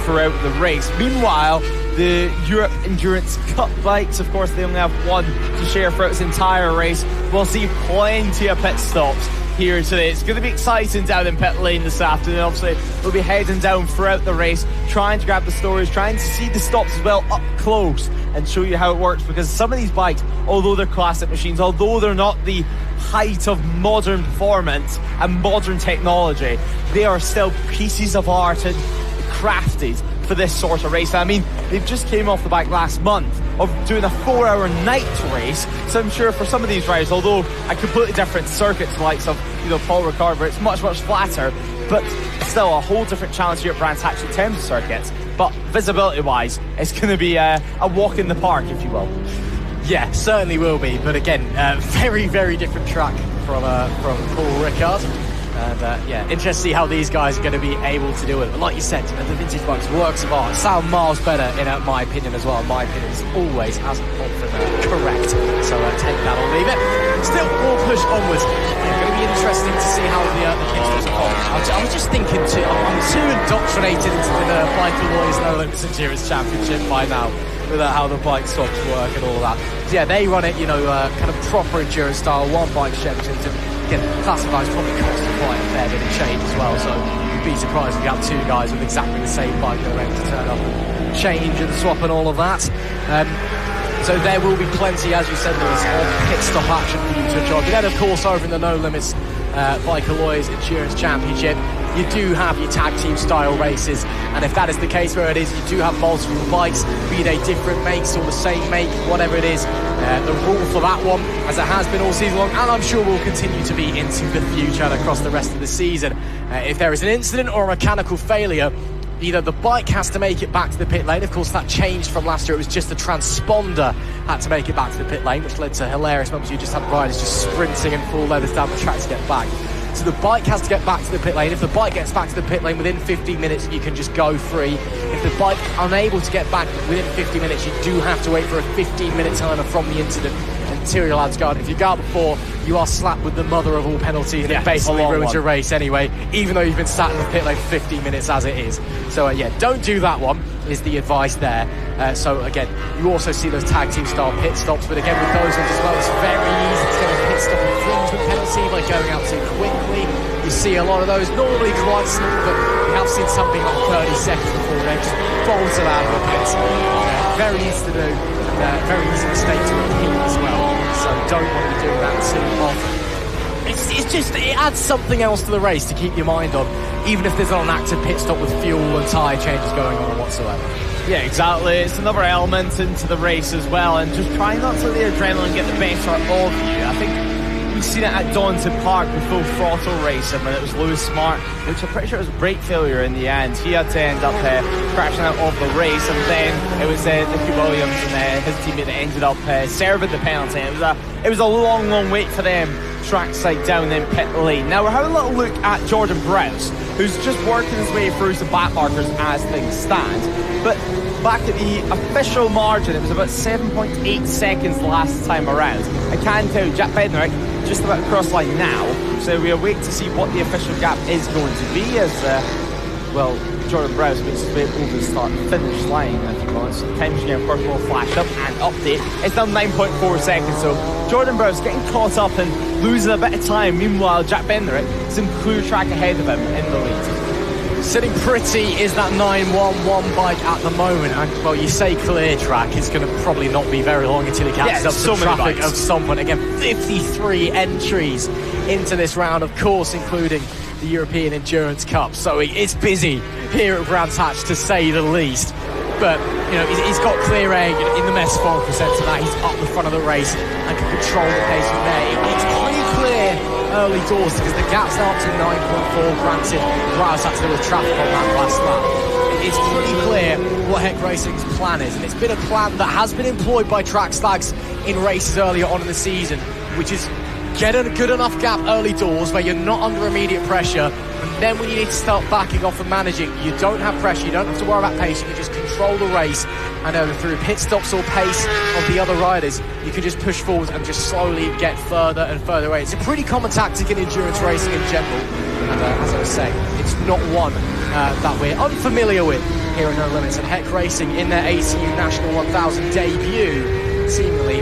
throughout the race. Meanwhile, the Europe Endurance Cup bikes, of course, they only have one to share throughout its entire race. We'll see plenty of pit stops here today. It's going to be exciting down in pit lane this afternoon. Obviously, we'll be heading down throughout the race, trying to grab the stories, trying to see the stops as well up close and show you how it works, because some of these bikes, although they're classic machines, although they're not the height of modern performance and modern technology, they are still pieces of art and crafted for this sort of race. I mean, they've just came off the bike last month of doing a 4-hour night race. So I'm sure for some of these riders, although a completely different circuit to the likes of, you know, Paul Ricard, where it's much flatter, but still a whole different challenge here at Brands Hatch in terms of circuits. But visibility-wise, it's going to be a walk in the park, if you will. Yeah, certainly will be. But again, very, very different track from Paul Ricard. And yeah, interesting to see how these guys are going to be able to do it. But like you said, the vintage bikes, works of art, sound miles better in my opinion as well. My opinion is always as often correct. So take that or leave it. Still, we'll push onwards. It's going to be interesting to see how the pit stops are. I was just thinking too, I'm too indoctrinated into the Bike Alloys No Limits Endurance Championship by now, with how the bike stops work and all that. So yeah, they run it, you know, kind of proper endurance style, one bike championships. Again, classifies probably cost quite a fair bit of change as well, so you'd be surprised if you have two guys with exactly the same bike that are ready to turn up and change and swap and all of that. So there will be plenty, as you said, Lewis, of pit stop action for you to enjoy. But then, of course, over in the No Limits Bike Alloys Endurance Championship, you do have your tag team style races, and if that is the case where it is, you do have multiple bikes, be they different makes or the same make, whatever it is. The rule for that one, as it has been all season long, and I'm sure will continue to be into the future and across the rest of the season, if there is an incident or a mechanical failure, either the bike has to make it back to the pit lane. Of course, that changed from last year. It was just the transponder had to make it back to the pit lane, which led to hilarious moments. You just had riders just sprinting in full leathers down the track to get back. So the bike has to get back to the pit lane. If the bike gets back to the pit lane within 15 minutes, you can just go free. If the bike unable to get back within 50 minutes, you do have to wait for a 15-minute timer from the incident until your lad's gone. If you go out before, you are slapped with the mother of all penalties, and it basically ruins your race anyway, even though you've been sat in the pit lane for 15 minutes as it is. So yeah, don't do that one, is the advice there. So again, you also see those tag team style pit stops, but again with those ones as well, it's very easy to get a pit stop infringement penalty by going out too quickly. You see a lot of those, normally quite small, but we have seen something like 30 seconds before they just bolted out of the pit. Very easy to do, and very easy mistake to repeat as well. So don't want to be doing that too often. It's just, it adds something else to the race to keep your mind on, even if there's not an active pit stop with fuel and tyre changes going on whatsoever. Yeah, exactly. It's another element into the race as well, and just try not to let the adrenaline get the better of you. I think we've seen it at Donington Park with full throttle racing when it was Lewis Smart, which I'm pretty sure was a brake failure in the end. He had to end up crashing out of the race, and then it was Nicky Williams and his teammate that ended up serving the penalty. It was a long wait for them trackside down in pit lane. Now we're having a little look at Jordan Browse, who's just working his way through some back markers as things stand. But back at the official margin, it was about 7.8 seconds last time around. I can tell you, Jack Bednarek just about across line now, so we await to see what the official gap is going to be as, well, Jordan Browse makes his way over the start and finish line in a few moments. So the time machine, of course, will flash up and update. It's now 9.4 seconds, so Jordan Browse getting caught up and losing a bit of time. Meanwhile, Jack Bednarek is in clear track ahead of him in the lead. Sitting pretty is that 911 bike at the moment, and well, you say clear track, it's going to probably not be very long until it catches up to the traffic of someone. Again, 53 entries into this round, of course, including the European Endurance Cup, so it's busy here at Brands Hatch, to say the least. But you know, he's got clear air in the Metz Fork sense of that. He's up the front of the race and can control the pace from there. It's pretty clear early doors because the gap's now up to 9.4. Granted, Rouse had to deal with traffic on that last lap. It's pretty clear what Heck Racing's plan is, and it's been a plan that has been employed by track slags in races earlier on in the season, which is get a good enough gap early doors where you're not under immediate pressure, and then when you need to start backing off and managing, you don't have pressure, you don't have to worry about pace, you can just control the race, and through pit stops or pace of the other riders, you can just push forward and just slowly get further and further away. It's a pretty common tactic in endurance racing in general, and as I was saying, it's not one that we're unfamiliar with here at No Limits. And Heck Racing, in their ACU National 1000 debut, seemingly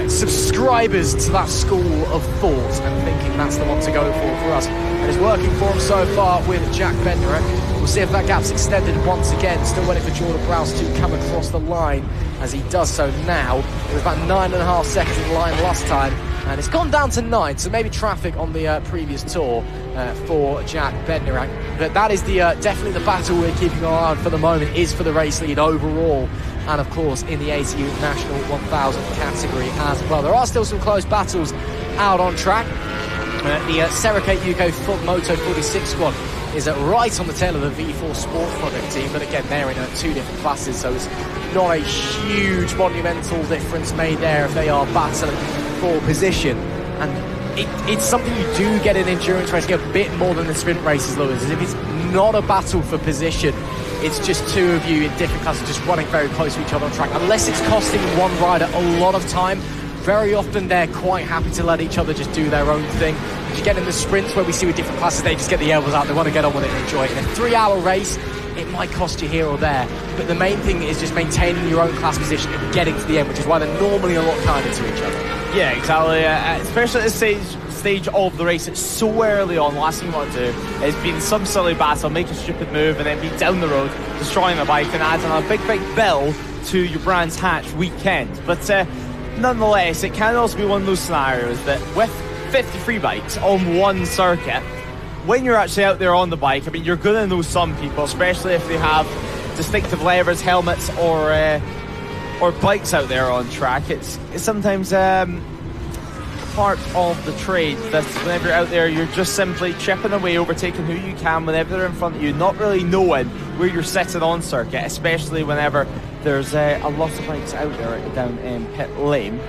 subscribers to that school of thought and thinking that's the one to go for us, and it's working for him so far with Jack Bednarek. We'll see if that gap's extended once again. Still waiting for Jordan Browse to come across the line as he does so now. It was about 9.5 seconds in line last time, and it's gone down to 9, so maybe traffic on the previous tour for Jack Bednarek. But that is definitely the battle we're keeping our eye on for the moment, is for the race lead overall and of course in the ACU National 1000 category as well. There are still some close battles out on track. The Sericate UK Moto 46 squad is right on the tail of the V4 Sport product team, but again they're in 2 different classes, so it's not a huge monumental difference made there if they are battling for position. And it's something you do get in endurance racing a bit more than the sprint races, Lewis, is if it's not a battle for position, it's just 2 of you in different classes just running very close to each other on track. Unless it's costing one rider a lot of time, very often they're quite happy to let each other just do their own thing. If you get in the sprints where we see with different classes, they just get the elbows out, they want to get on with it and enjoy it. In a 3-hour race, it might cost you here or there, but the main thing is just maintaining your own class position and getting to the end, which is why they're normally a lot kinder to each other. Yeah, exactly. Especially at this stage of the race, it's so early on. Last thing you want to do is be in some silly battle, make a stupid move, and then be down the road, destroying the bike, and adding a big bill to your Brands Hatch weekend. But nonetheless, it can also be one of those scenarios that with 53 bikes on one circuit, when you're actually out there on the bike, I mean, you're going to know some people, especially if they have distinctive levers, helmets, or bikes out there on track. It's sometimes part of the trade that whenever you're out there, you're just simply chipping away, overtaking who you can whenever they're in front of you, not really knowing where you're sitting on circuit, especially whenever there's a lot of bikes out there down in pit lane.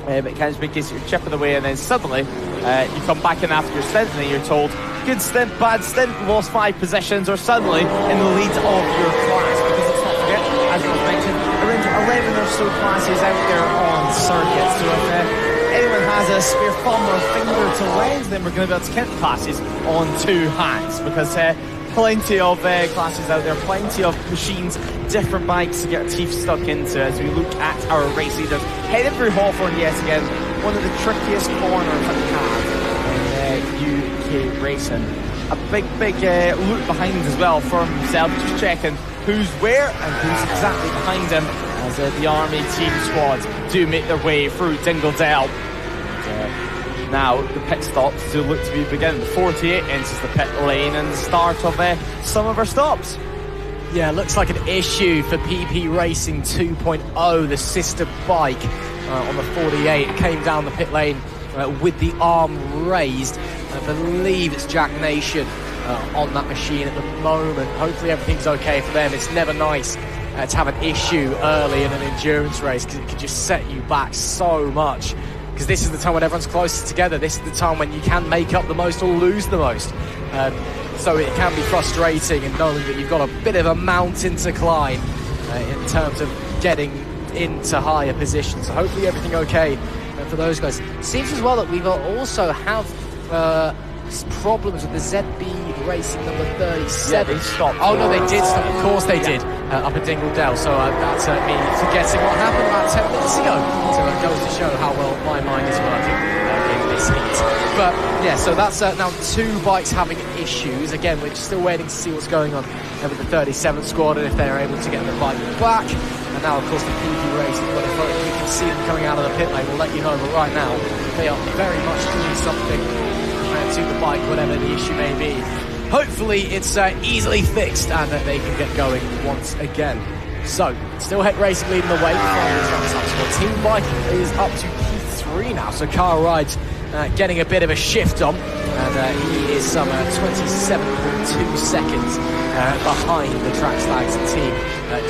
But it can just be a case you're chipping away, and then suddenly you come back in after your stint and then you're told, good stint, bad stint, lost 5 positions, or suddenly in the lead of your class. Because let's not forget, as was mentioned, around 11 or so classes out there on circuit. So if anyone has a spare thumb or finger to lend, then we're going to be able to count classes on 2 hands, because plenty of classes out there, plenty of machines, different bikes to get our teeth stuck into as we look at our race leaders. Heading through Hawthorne yet again, one of the trickiest corners that we have in UK racing. A big look behind as well for himself, just checking who's where and who's exactly behind him as the Army team squad do make their way through Dingledale. Now the pit stops do look to be beginning. The 48 enters the pit lane and the start of some of our stops. Yeah, looks like an issue for PP Racing 2.0, the sister bike on the 48. It came down the pit lane with the arm raised. I believe it's Jack Nation on that machine at the moment. Hopefully everything's okay for them. It's never nice to have an issue early in an endurance race, because it can just set you back so much. Because this is the time when everyone's closest together. This is the time when you can make up the most or lose the most. So it can be frustrating, and knowing that you've got a bit of a mountain to climb in terms of getting into higher positions. So hopefully everything okay for those guys. Seems as well that we also have problems with the ZB Racing number 37. Yeah, they stopped. Oh no, they did stop. Of course they did. Up at Dingledale. So that's me forgetting what happened about 10 minutes ago. So it goes to show how well my mind is working in this heat. But yeah, so that's now 2 bikes having issues. Again, we're still waiting to see what's going on with the 37th squad and if they're able to get the bike back. And now, of course, the PP Racing, but if you can see them coming out of the pit lane, we'll let you know. But right now, they are very much doing something to the bike, whatever the issue may be. Hopefully it's easily fixed and that they can get going once again. So, still Heck Racing leading the way. Team Bike is up to P3 now, so Kyle Ride's getting a bit of a shift on, and he is some 27.2 seconds behind the Trackday team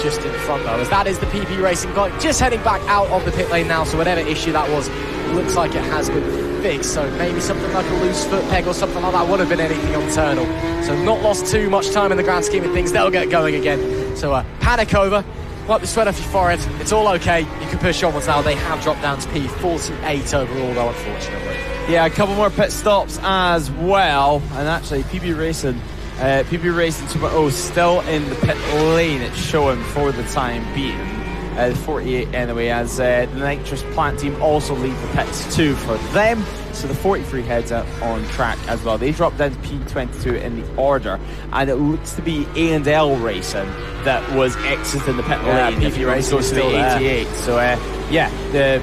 just in front though, as that is the PP Racing bike just heading back out of the pit lane now. So whatever issue that was, looks like it has been fixed. So maybe something like a loose foot peg or something like that would have been anything internal. So not lost too much time in the grand scheme of things. They'll get going again. So panic over, wipe the sweat off your forehead. It's all okay. You can push onwards now. They have dropped down to P48 overall though, unfortunately. Yeah, a couple more pit stops as well. And actually PP Racing 2.0 still in the pit lane, it's showing for the time being. The 48 anyway, as the nitrous plant team also leave the pits too for them. so the 43 heads out on track as well. They dropped down to P22 in the order, and it looks to be A&L Racing that was exiting the pit lane. PP Racing goes to the 88. So the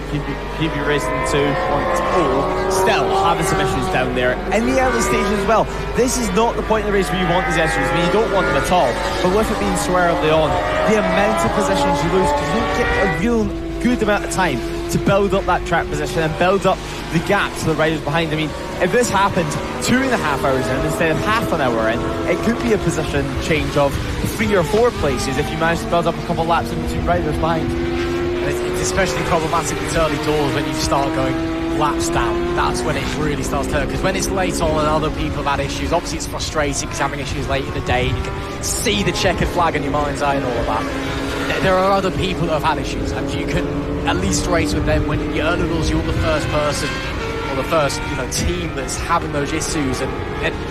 PP Racing 2.0 still having some issues down there in the early stages as well. This is not the point of the race where you want these issues. I mean, you don't want them at all, but with it being so early on, the amount of positions you lose, because you don't get a real good amount of time to build up that track position and build up the gap to the riders behind. I mean, if this happened 2.5 hours in instead of half an hour in, it could be a position change of 3 or 4 places if you manage to build up a couple of laps in between riders behind. It's especially problematic in early doors when you start going laps down. That's when it really starts to hurt, because when it's late on and other people have had issues, obviously it's frustrating because having issues late in the day and you can see the checkered flag in your mind's eye and all of that. There are other people that have had issues, and you can at least race with them. When you're early doors, you're the first person or the first team that's having those issues, and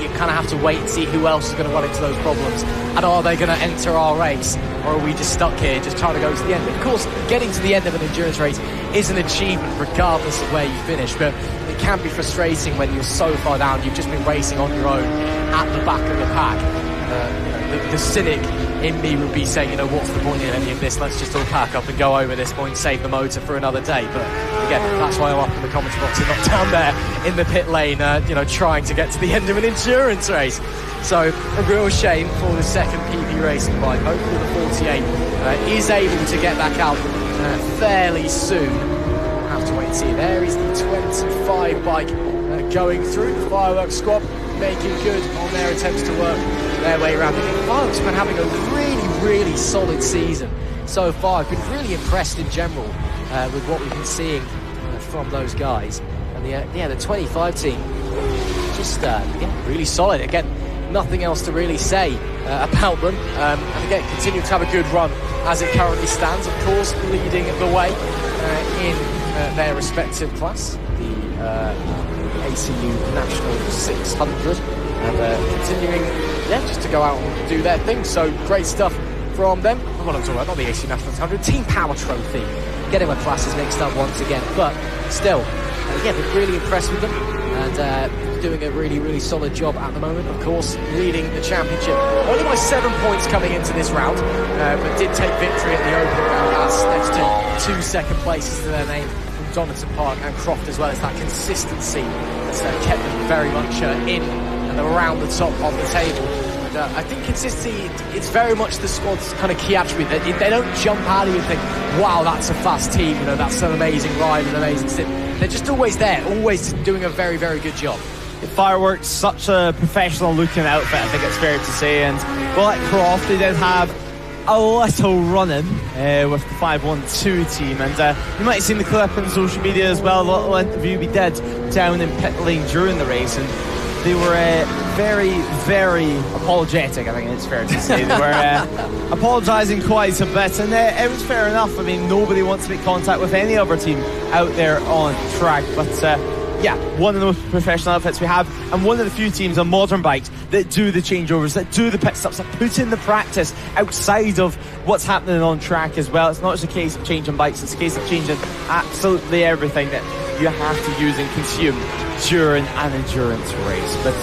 you kind of have to wait and see who else is going to run into those problems, and are they going to enter our race, or are we just stuck here just trying to go to the end? Of course, getting to the end of an endurance race is an achievement regardless of where you finish, but it can be frustrating when you're so far down, you've just been racing on your own at the back of the pack. The cynic in me would be saying, what's the point in any of this? Let's just all pack up and go over this point, save the motor for another day. But again, that's why I'm up in the commentary box and not down there in the pit lane, trying to get to the end of an endurance race. So a real shame for the second PP racing bike. Hopefully the 48 is able to get back out fairly soon. We'll have to wait and see. There is the 25 bike going through. The Fireworks squad making good on their attempts to work their way around. The Fireworks have been having a really, really solid season so far. I've been really impressed in general with what we've been seeing from those guys. And the 25 team just really solid. Again, nothing else to really say about them. And again, continue to have a good run as it currently stands. Of course, leading the way in their respective class, the ACU National 600, and continuing just to go out and do their thing. So great stuff from them. What I'm talking about, not the ACU National 600, Team Power Trophy. Getting my classes mixed up once again, but still, been really impressed with them, and doing a really, really solid job at the moment. Of course, leading the championship only by 7 points coming into this round, but did take victory at the opening round as next to 2 second places to their name from Donington Park and Croft, as well as that consistency that's kept them very much in and around the top of the table. And I think consistency, it's very much the squad's kind of key attribute. They don't jump out of you and think, wow, that's a fast team, that's an amazing ride, an amazing sit. They're just always there, always doing a very, very good job. Fireworks, such a professional looking outfit, I think it's fair to say. And well, at Croft, they did have a little run-in with the 512 team, and you might have seen the clip on social media as well, a little interview we did down in pit lane during the race, and they were very, very apologetic, I think it's fair to say. They were apologising quite a bit, and it was fair enough. I mean, nobody wants to make contact with any other team out there on track, but one of the most professional outfits we have, and one of the few teams on modern bikes that do the changeovers, that do the pit stops, that put in the practice outside of what's happening on track as well. It's not just a case of changing bikes, it's a case of changing absolutely everything that you have to use and consume during an endurance race. But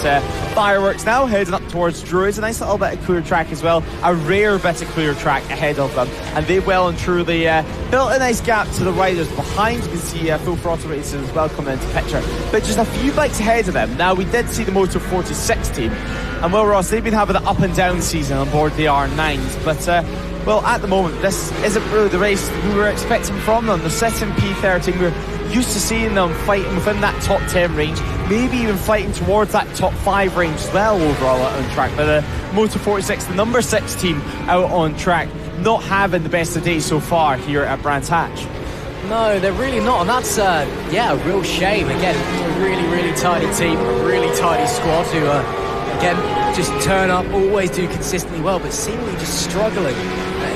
Fireworks now heading up towards Druids, a nice little bit of clear track as well, a rare bit of clear track ahead of them, and they well and truly built a nice gap to the riders behind. You can see Full Throttle Racers as well coming into picture, but just a few bikes ahead of them. Now we did see the Moto 46 team, and Will Ross, they've been having an up and down season on board the R9s, but well, at the moment this isn't really the race we were expecting from them. They're sitting P13, we're used to seeing them fighting within that top 10 range, maybe even fighting towards that top 5 range as well overall on track. But the Moto 46, the number 6 team out on track, not having the best of days so far here at Brands Hatch. No, they're really not, and that's a real shame. Again, a really, really tidy team, a really tidy squad who again just turn up, always do consistently well, but seemingly just struggling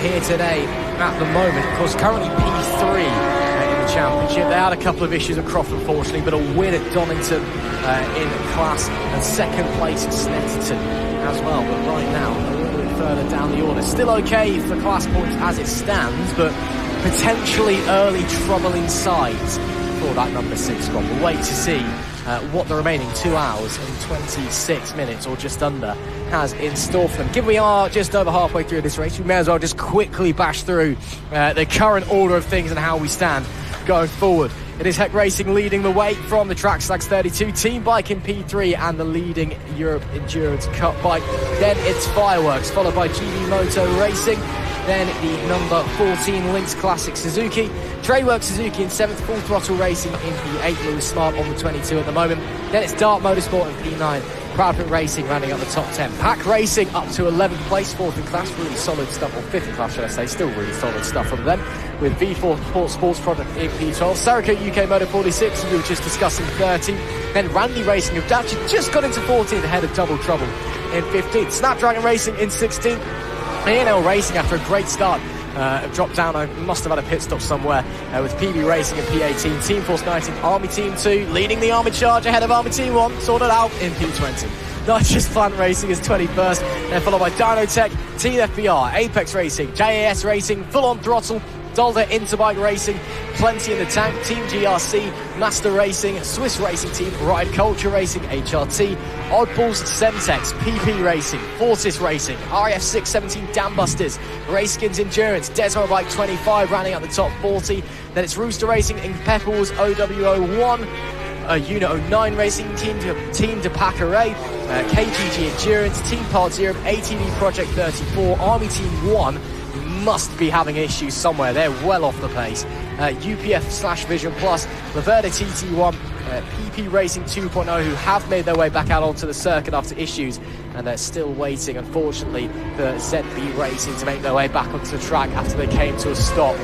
here today at the moment. Of course, currently P3 championship. They had a couple of issues at Croft, unfortunately, but a win at Donington in class, and second place at Snetterton as well. But right now, a little bit further down the order. Still okay for class points as it stands, but potentially early trouble in sides for that number 6 squad. We'll wait to see what the remaining 2 hours and 26 minutes, or just under, has in store for them. Given we are just over halfway through this race, we may as well just quickly bash through the current order of things and how we stand going forward. It is Heck Racing leading the way from the Trackday 32, Team Bike in P3 and the leading Europe Endurance Cup bike. Then it's Fireworks, followed by GB Moto Racing. Then the number 14 Lynx Classic Suzuki. Tradework Suzuki in 7th, Full Throttle Racing in P8, Lewis Smart on the 22 at the moment. Then it's Dart Motorsport in P9. Proudfoot Racing rounding up the top 10. Pack Racing up to 11th place, 4th in class, really solid stuff, or 5th in class should I say, still really solid stuff from them. With V4 Sports Product in P12. Sariko UK Moto 46, as we were just discussing, 13th. Then Randy Racing, who've actually just got into 14th ahead of Double Trouble in 15th. Snapdragon Racing in 16th. NL Racing, after a great start, dropped down. I must have had a pit stop somewhere with PB Racing in P18. Team Force 19, Army Team 2, leading the Army Charge ahead of Army Team 1, sorted out in P20. Nitrous Plant Racing is 21st, then followed by Dynotech, TFBR, Apex Racing, JAS Racing, Full On Throttle, Dolder Interbike Racing, Plenty in the Tank, Team GRC, Master Racing, Swiss Racing Team, Ride Culture Racing, HRT, Oddballs, Semtex, PP Racing, Fortis Racing, RAF 617 Dambusters, Racekins Endurance, Desmo Bike 25 rounding out the top 40. Then it's Rooster Racing in Pebbles, OWO1, Unit 09 Racing, Team Depaca Ray, KGG Endurance, Team Part Europe, ATV Project 34, Army Team 1, must be having issues somewhere. They're well off the pace. UPF/Vision Plus, Laverda TT1, PP Racing 2.0, who have made their way back out onto the circuit after issues, and they're still waiting, unfortunately, for ZB Racing to make their way back onto the track after they came to a stop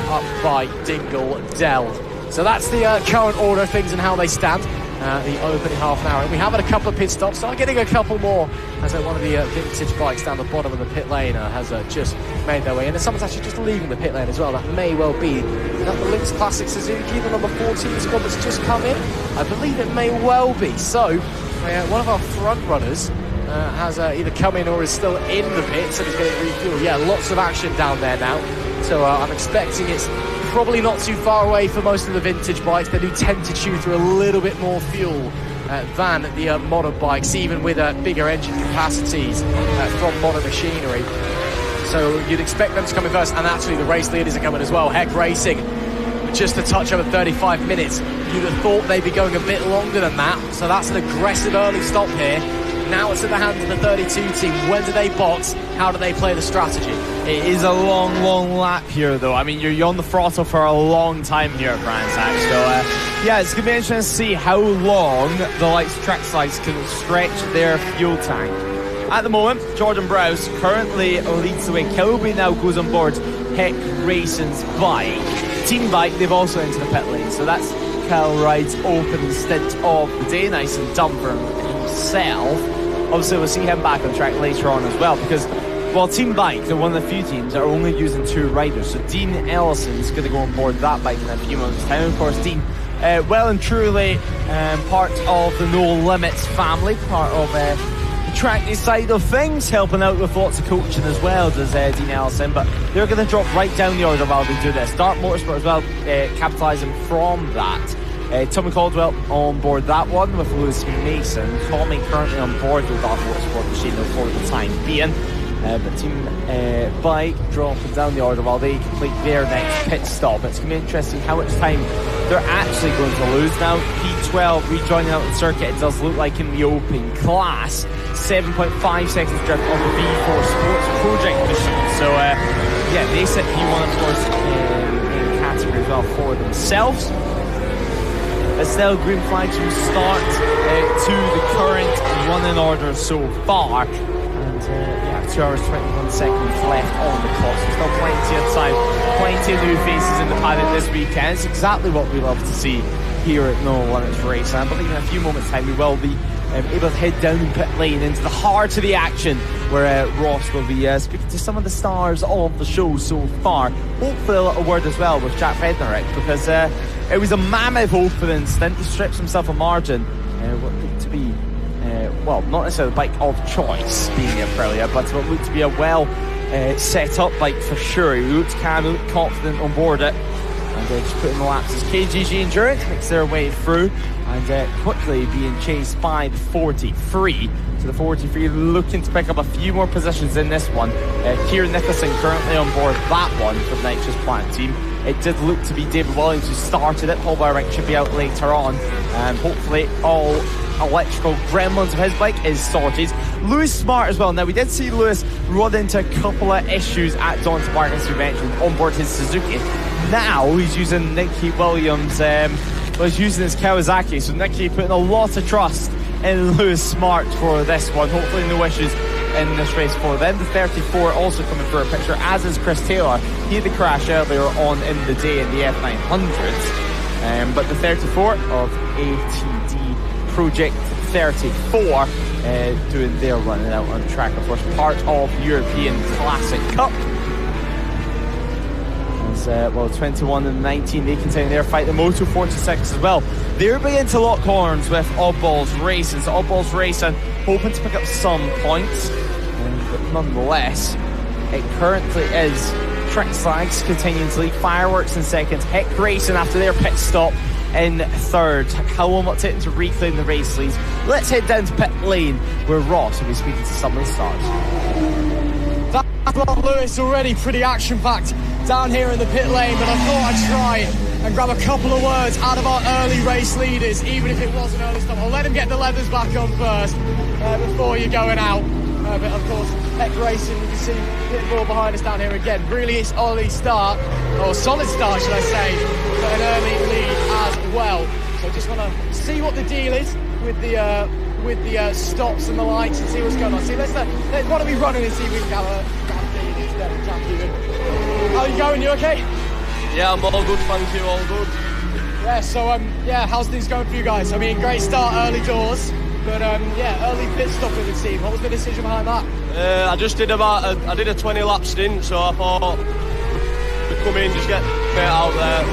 up by Dingle Dell. So that's the current order of things and how they stand. The opening half an hour, and we have had a couple of pit stops, so I'm getting a couple more as one of the vintage bikes down the bottom of the pit lane has just made their way in, and someone's actually just leaving the pit lane as well. That may well be the Lynx Classic Suzuki, the number 14 squad that's just come in. I believe it may well be. So one of our front runners has either come in or is still in the pits and is getting refueled. Yeah, lots of action down there now, so I'm expecting it's probably not too far away for most of the vintage bikes. They do tend to chew through a little bit more fuel than the modern bikes, even with bigger engine capacities from modern machinery. So you'd expect them to come in first, and actually the race leaders are coming as well. Heck Racing, just a touch over 35 minutes. You'd have thought they'd be going a bit longer than that, so that's an aggressive early stop here. Now it's in the hands of the 32 team. When do they box? How do they play the strategy? It is a long lap here, though. I mean, you're on the throttle for a long time here at Brandfixx. So, yeah, it's going to be interesting to see how long the likes of Trackday can stretch their fuel tank. At the moment, Jordan Browse currently leads the way. Kilby now goes on board Heck Racing's bike. Team Bike, they've also entered the pit lane. So that's Kyle Ride's opening stint of the day. Nice and done for himself. Obviously, we'll see him back on track later on as well, because, well, Team Bike, they're one of the few teams that are only using 2 riders. So Dean Ellison's going to go on board that bike in a few months' time. Of course, Dean, well and truly part of the No Limits family, part of the Trackday side of things, helping out with lots of coaching as well, does Dean Ellison. But they're going to drop right down the order while they do this. Dart Motorsport as well, capitalising from that. Tommy Caldwell on board that one with Lewis Mason. Tommy currently on board with Dart Motorsport machine for the time being. But Team Bike dropping down the order while they complete their next pit stop. It's going to be interesting how much time they're actually going to lose now. P12 rejoining out the circuit, it does look like in the open class. 7.5 seconds drift on the V4 Sports Project machine. So, yeah, they set P1, of course, in category as well for themselves. But still, green flags from start to the current running order so far. And yeah, 2 hours 21 seconds left on the clock. So still plenty of time, plenty of new faces in the paddock this weekend. It's exactly what we love to see here at No Limits Race. And I believe in a few moments' time we will be able to head down in pit lane into the heart of the action, where Ross will be speaking to some of the stars of the show so far. Hopefully a little word as well with Jack Bednarek, because it was a mammoth opening stint. He strips himself a margin, what looked to be, well, not necessarily the bike of choice, being the Pirelli, but what looked to be a well set up bike for sure. He looked calm, he looked confident on board it. And just putting the laps as KGG Endurance makes their way through, and quickly being chased by the 43. So the 43 looking to pick up a few more positions in this one. Kieran Nicholson currently on board that one for the Nitrous Plant team. It did look to be David Williams who started it. Paul Bowrick should be out later on. Hopefully all electrical gremlins of his bike is sorted. Lewis Smart as well. Now we did see Lewis run into a couple of issues at Donington Park, as we mentioned, on board his Suzuki. Now he's using Nicky Williams, he's using his Kawasaki. So Nicky putting a lot of trust in Lewis Smart for this one. Hopefully no issues in this race for them. The 34 also coming for a picture, as is Chris Taylor. He had the crash earlier on in the day in the F900s. But the 34 of ATD Project 34 doing their running out on track, of course, part of European Classic Cup. As 21 and 19, they continue their fight. The Moto 46 as well. They're beginning to lock horns with Oddballs Racing. So Oddballs Racing hoping to pick up some points, but nonetheless, it currently is Trick Slags continuing to lead, Fireworks in second, Heck Racing after their pit stop in third. How long will it take to reclaim the race leads? Let's head down to pit lane where Ross will be speaking to some of the stars. That's Rob Lewis already pretty action-packed down here in the pit lane, but I thought I'd try and grab a couple of words out of our early race leaders, even if it was an early stop. I'll let him get the leathers back on first before you're going out. But of course, Heck Racing, you can see Pitbull behind us down here again. Really early start, or solid start, should I say, but an early lead as well. So just want to see what the deal is with the stops and the lights and see what's going on. See, let's why don't we run in and see if we can have a deal instead of Jack even. How are you going? You okay? Yeah, I'm all good, thank you, all good. Yeah, so how's things going for you guys? I mean, great start early doors, but early pit stop with the team. What was the decision behind that? I just did I did a 20 lap stint, so I thought we'd come in, just get fit out there,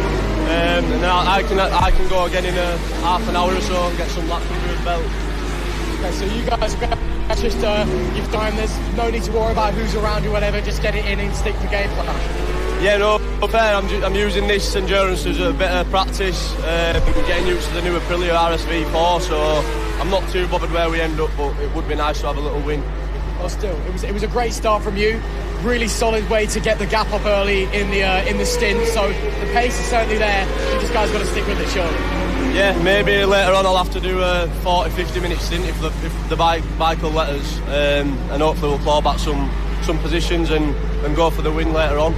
and then I can go again in a half an hour or so and get some laps under the belt. Okay, so you guys are just you've time. There's no need to worry about who's around you, whatever. Just get it in and stick to game plan. Yeah, no, fair. I'm using this endurance as a bit of practice, getting used to the new Aprilia RSV4, so I'm not too bothered where we end up, but it would be nice to have a little win. Well, still, it was a great start from you. Really solid way to get the gap up early in the stint. So the pace is certainly there. You just guys got to stick with it, surely. Yeah, maybe later on I'll have to do a 40-50 minute stint if the bike will let us, and hopefully we'll claw back some positions and go for the win later on.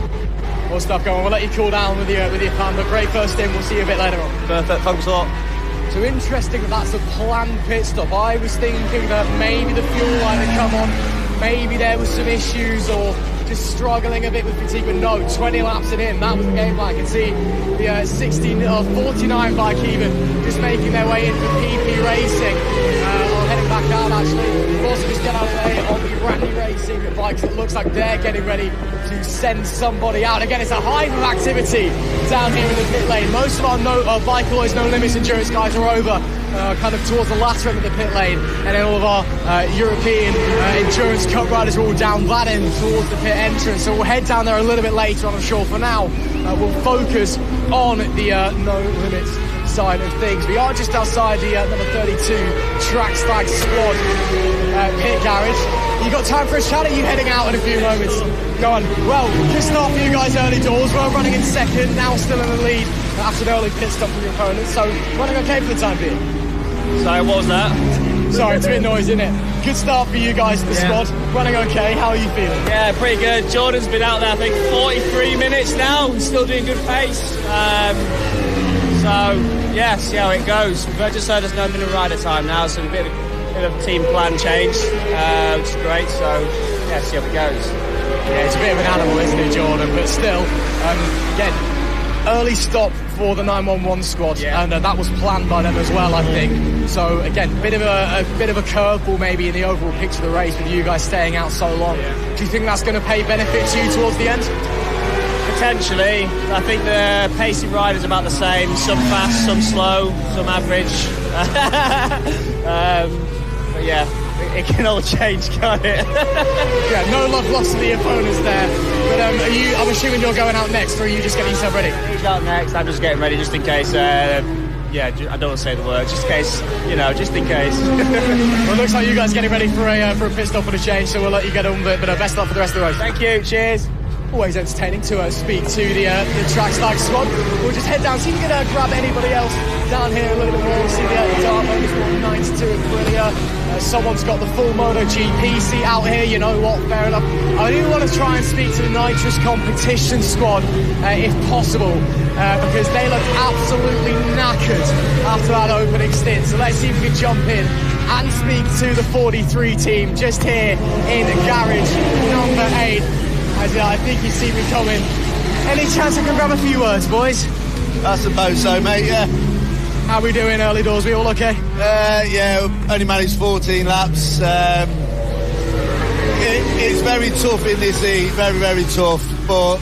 More stuff going on. We'll let you cool down with your plan, but great first stint. We'll see you a bit later on. Perfect, thanks a lot. So interesting that's a planned pit stop. I was thinking that maybe the fuel line had come on, maybe there was some issues or just struggling a bit with fatigue, but no, 20 laps in him, that was the game plan. I can see the 49 bike even just making their way in for PP Racing. I'll head back out actually. We'll also just get out there on the Brandy Racing bikes. It looks like they're getting ready to send somebody out. Again, it's a hive of activity down here in the pit lane. Most of our Bike Alloys No Limits endurance guys are over kind of towards the latter end of the pit lane, and then all of our European endurance cup riders are all down that end towards the pit entrance. So we'll head down there a little bit later on, I'm sure. For now, we'll focus on the No Limits side of things. We are just outside the number 32 Trackday squad pit garage. You got time for a chat? Are you heading out in a few moments? Go on. Well, good start for you guys early doors. We're running in second, now still in the lead after an early pit stop from your opponent. So running okay for the time being. Sorry, what was that? Sorry, it's a bit noisy, isn't it? Good start for you guys, the squad. Running okay. How are you feeling? Yeah, pretty good. Jordan's been out there, I think, 43 minutes now. He's still doing good pace. So, yeah, see how it goes. We've just heard there's no minimum rider time now, so a bit of a team plan change, which is great. So, yeah, see how it goes. Yeah, it's a bit of an animal, isn't it, Jordan? But still, again, early stop for the 911 squad, and that was planned by them as well, I think. So again, a bit of a curveball maybe in the overall picture of the race with you guys staying out so long. Do you think that's going to pay benefit to you towards the end? Potentially. I think the pacing riders are about the same. Some fast, some slow, some average. But yeah, it can all change, can't it? Yeah, no love lost to the opponents there. But I'm assuming you're going out next, or are you just getting yourself ready? He's out next. I'm just getting ready, just in case. I don't want to say the word, just in case. Just in case. Well, it looks like you guys getting ready for a pit stop and a change, so we'll let you get on. But best of luck for the rest of the race. Thank you. Cheers. Always entertaining to speak to the Trackday squad. We'll just head down, see if we can grab anybody else down here a little bit more. See the Dark MOTORSPORT 92 in Aprilia. Someone's got the full MotoGP seat out here, you know what, fair enough. I do want to try and speak to the Nitrous competition squad, if possible, because they look absolutely knackered after that opening stint. So let's see if we can jump in and speak to the 43 team just here in garage number 8. I think you see me coming. Any chance I can grab a few words, boys? I suppose so, mate, yeah. How we doing early doors? We all okay? Yeah, only managed 14 laps. It's very tough in this heat, very, very tough. But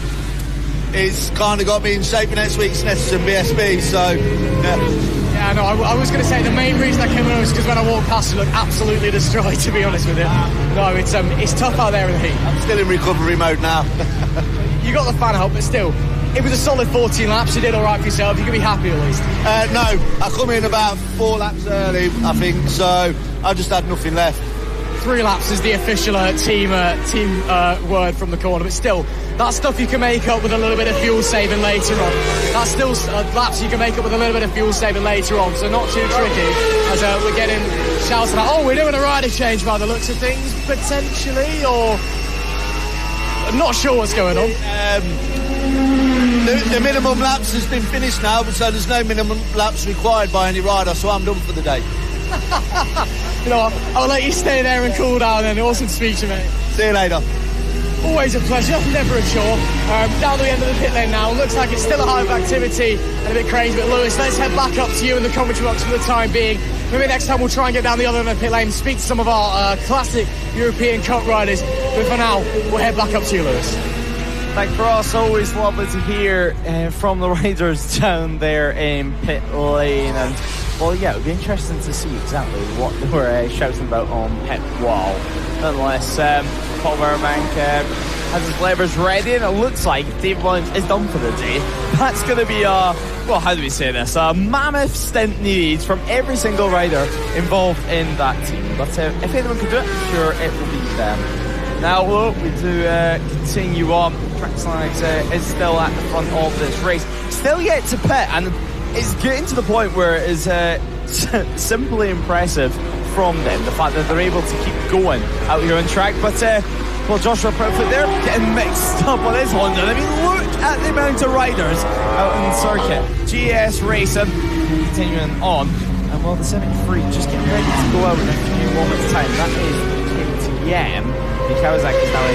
it's kind of got me in shape for next week's Nessun BSB, so, yeah. Yeah, no, I was going to say the main reason I came over was because when I walked past you, looked absolutely destroyed, to be honest with you. No, it's tough out there in the heat. I'm still in recovery mode now. You got the fan help, but still, it was a solid 14 laps. You did all right for yourself. You can be happy at least. No, I come in about 4 laps early, I think, so I just had nothing left. 3 laps is the official team word from the corner, but still, that's stuff you can make up with a little bit of fuel saving later on. That's still laps you can make up with a little bit of fuel saving later on, so not too tricky as we're getting shouts about, we're doing a rider change by the looks of things, potentially, or I'm not sure what's going on. The minimum laps has been finished now, so there's no minimum laps required by any rider, so I'm done for the day. You know what, I'll let you stay there and cool down then. Awesome speech, mate. See you later. Always a pleasure, never a chore. Down the end of the pit lane now. Looks like it's still a hive of activity and a bit crazy. But Lewis, let's head back up to you in the commentary box for the time being. Maybe next time we'll try and get down the other end of the pit lane and speak to some of our classic European Cup riders. But for now, we'll head back up to you, Lewis. Thanks for us. Always lovely to hear from the riders down there in pit lane. And well, yeah, it would be interesting to see exactly what they were shouting about on pit wall. Nonetheless, Paul Verbank has his levers ready, and it looks like Dave Williams is done for the day. That's going to be well, how do we say this? A mammoth stint needed from every single rider involved in that team. But if anyone can do it, I'm sure it will be them. Now, look, we do continue on. Trackday is still at the front of this race. Still yet to pit, and it's getting to the point where it is simply impressive from them, the fact that they're able to keep going out here on track. But well, Joshua Proudfoot there getting mixed up on his Honda. I mean, look at the amount of riders out on the circuit. GS Racing continuing on, and well, the 73 just getting ready to go out in a few moments time. That is the KTM. The Kawasaki is now in.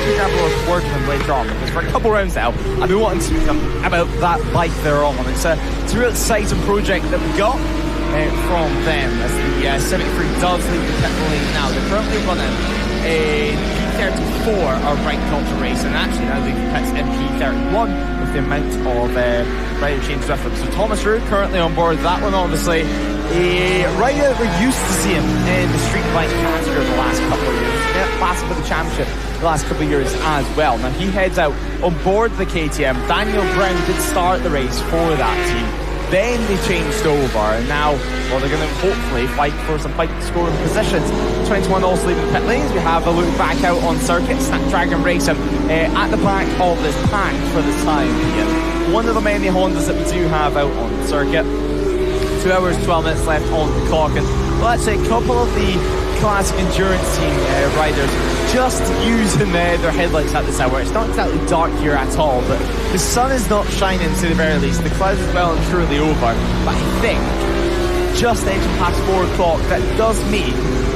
We'll have a word from them later on, because for a couple rounds now I've been wanting to speak about that bike they're on. It's a real exciting project that we got from them as the 73 does leave the pit lane now. They're currently running a P34 or right culture race, and actually now leave the pits in P31 with the amount of rider changes with them. So Thomas Roode currently on board that one, obviously a rider that we're used to seeing in the Streetbike category the last couple of years. Classic for the championship the last couple of years as well. Now he heads out on board the KTM. Daniel Brown did start the race for that team. Then they changed over, and now, well, they're going to hopefully fight for some bike scoring positions. 21 also leaving the pit lanes. We have a look back out on circuit. Snapdragon Racing at the back of this pack for the time being. One of the many Hondas that we do have out on the circuit. 2 hours, 12 minutes left on the clock, and well, that's a couple of the classic endurance team riders just using their headlights at this hour. It's not exactly dark here at all, but the sun is not shining to the very least. The clouds is well and truly over, but I think just edging past 4 o'clock, that does mean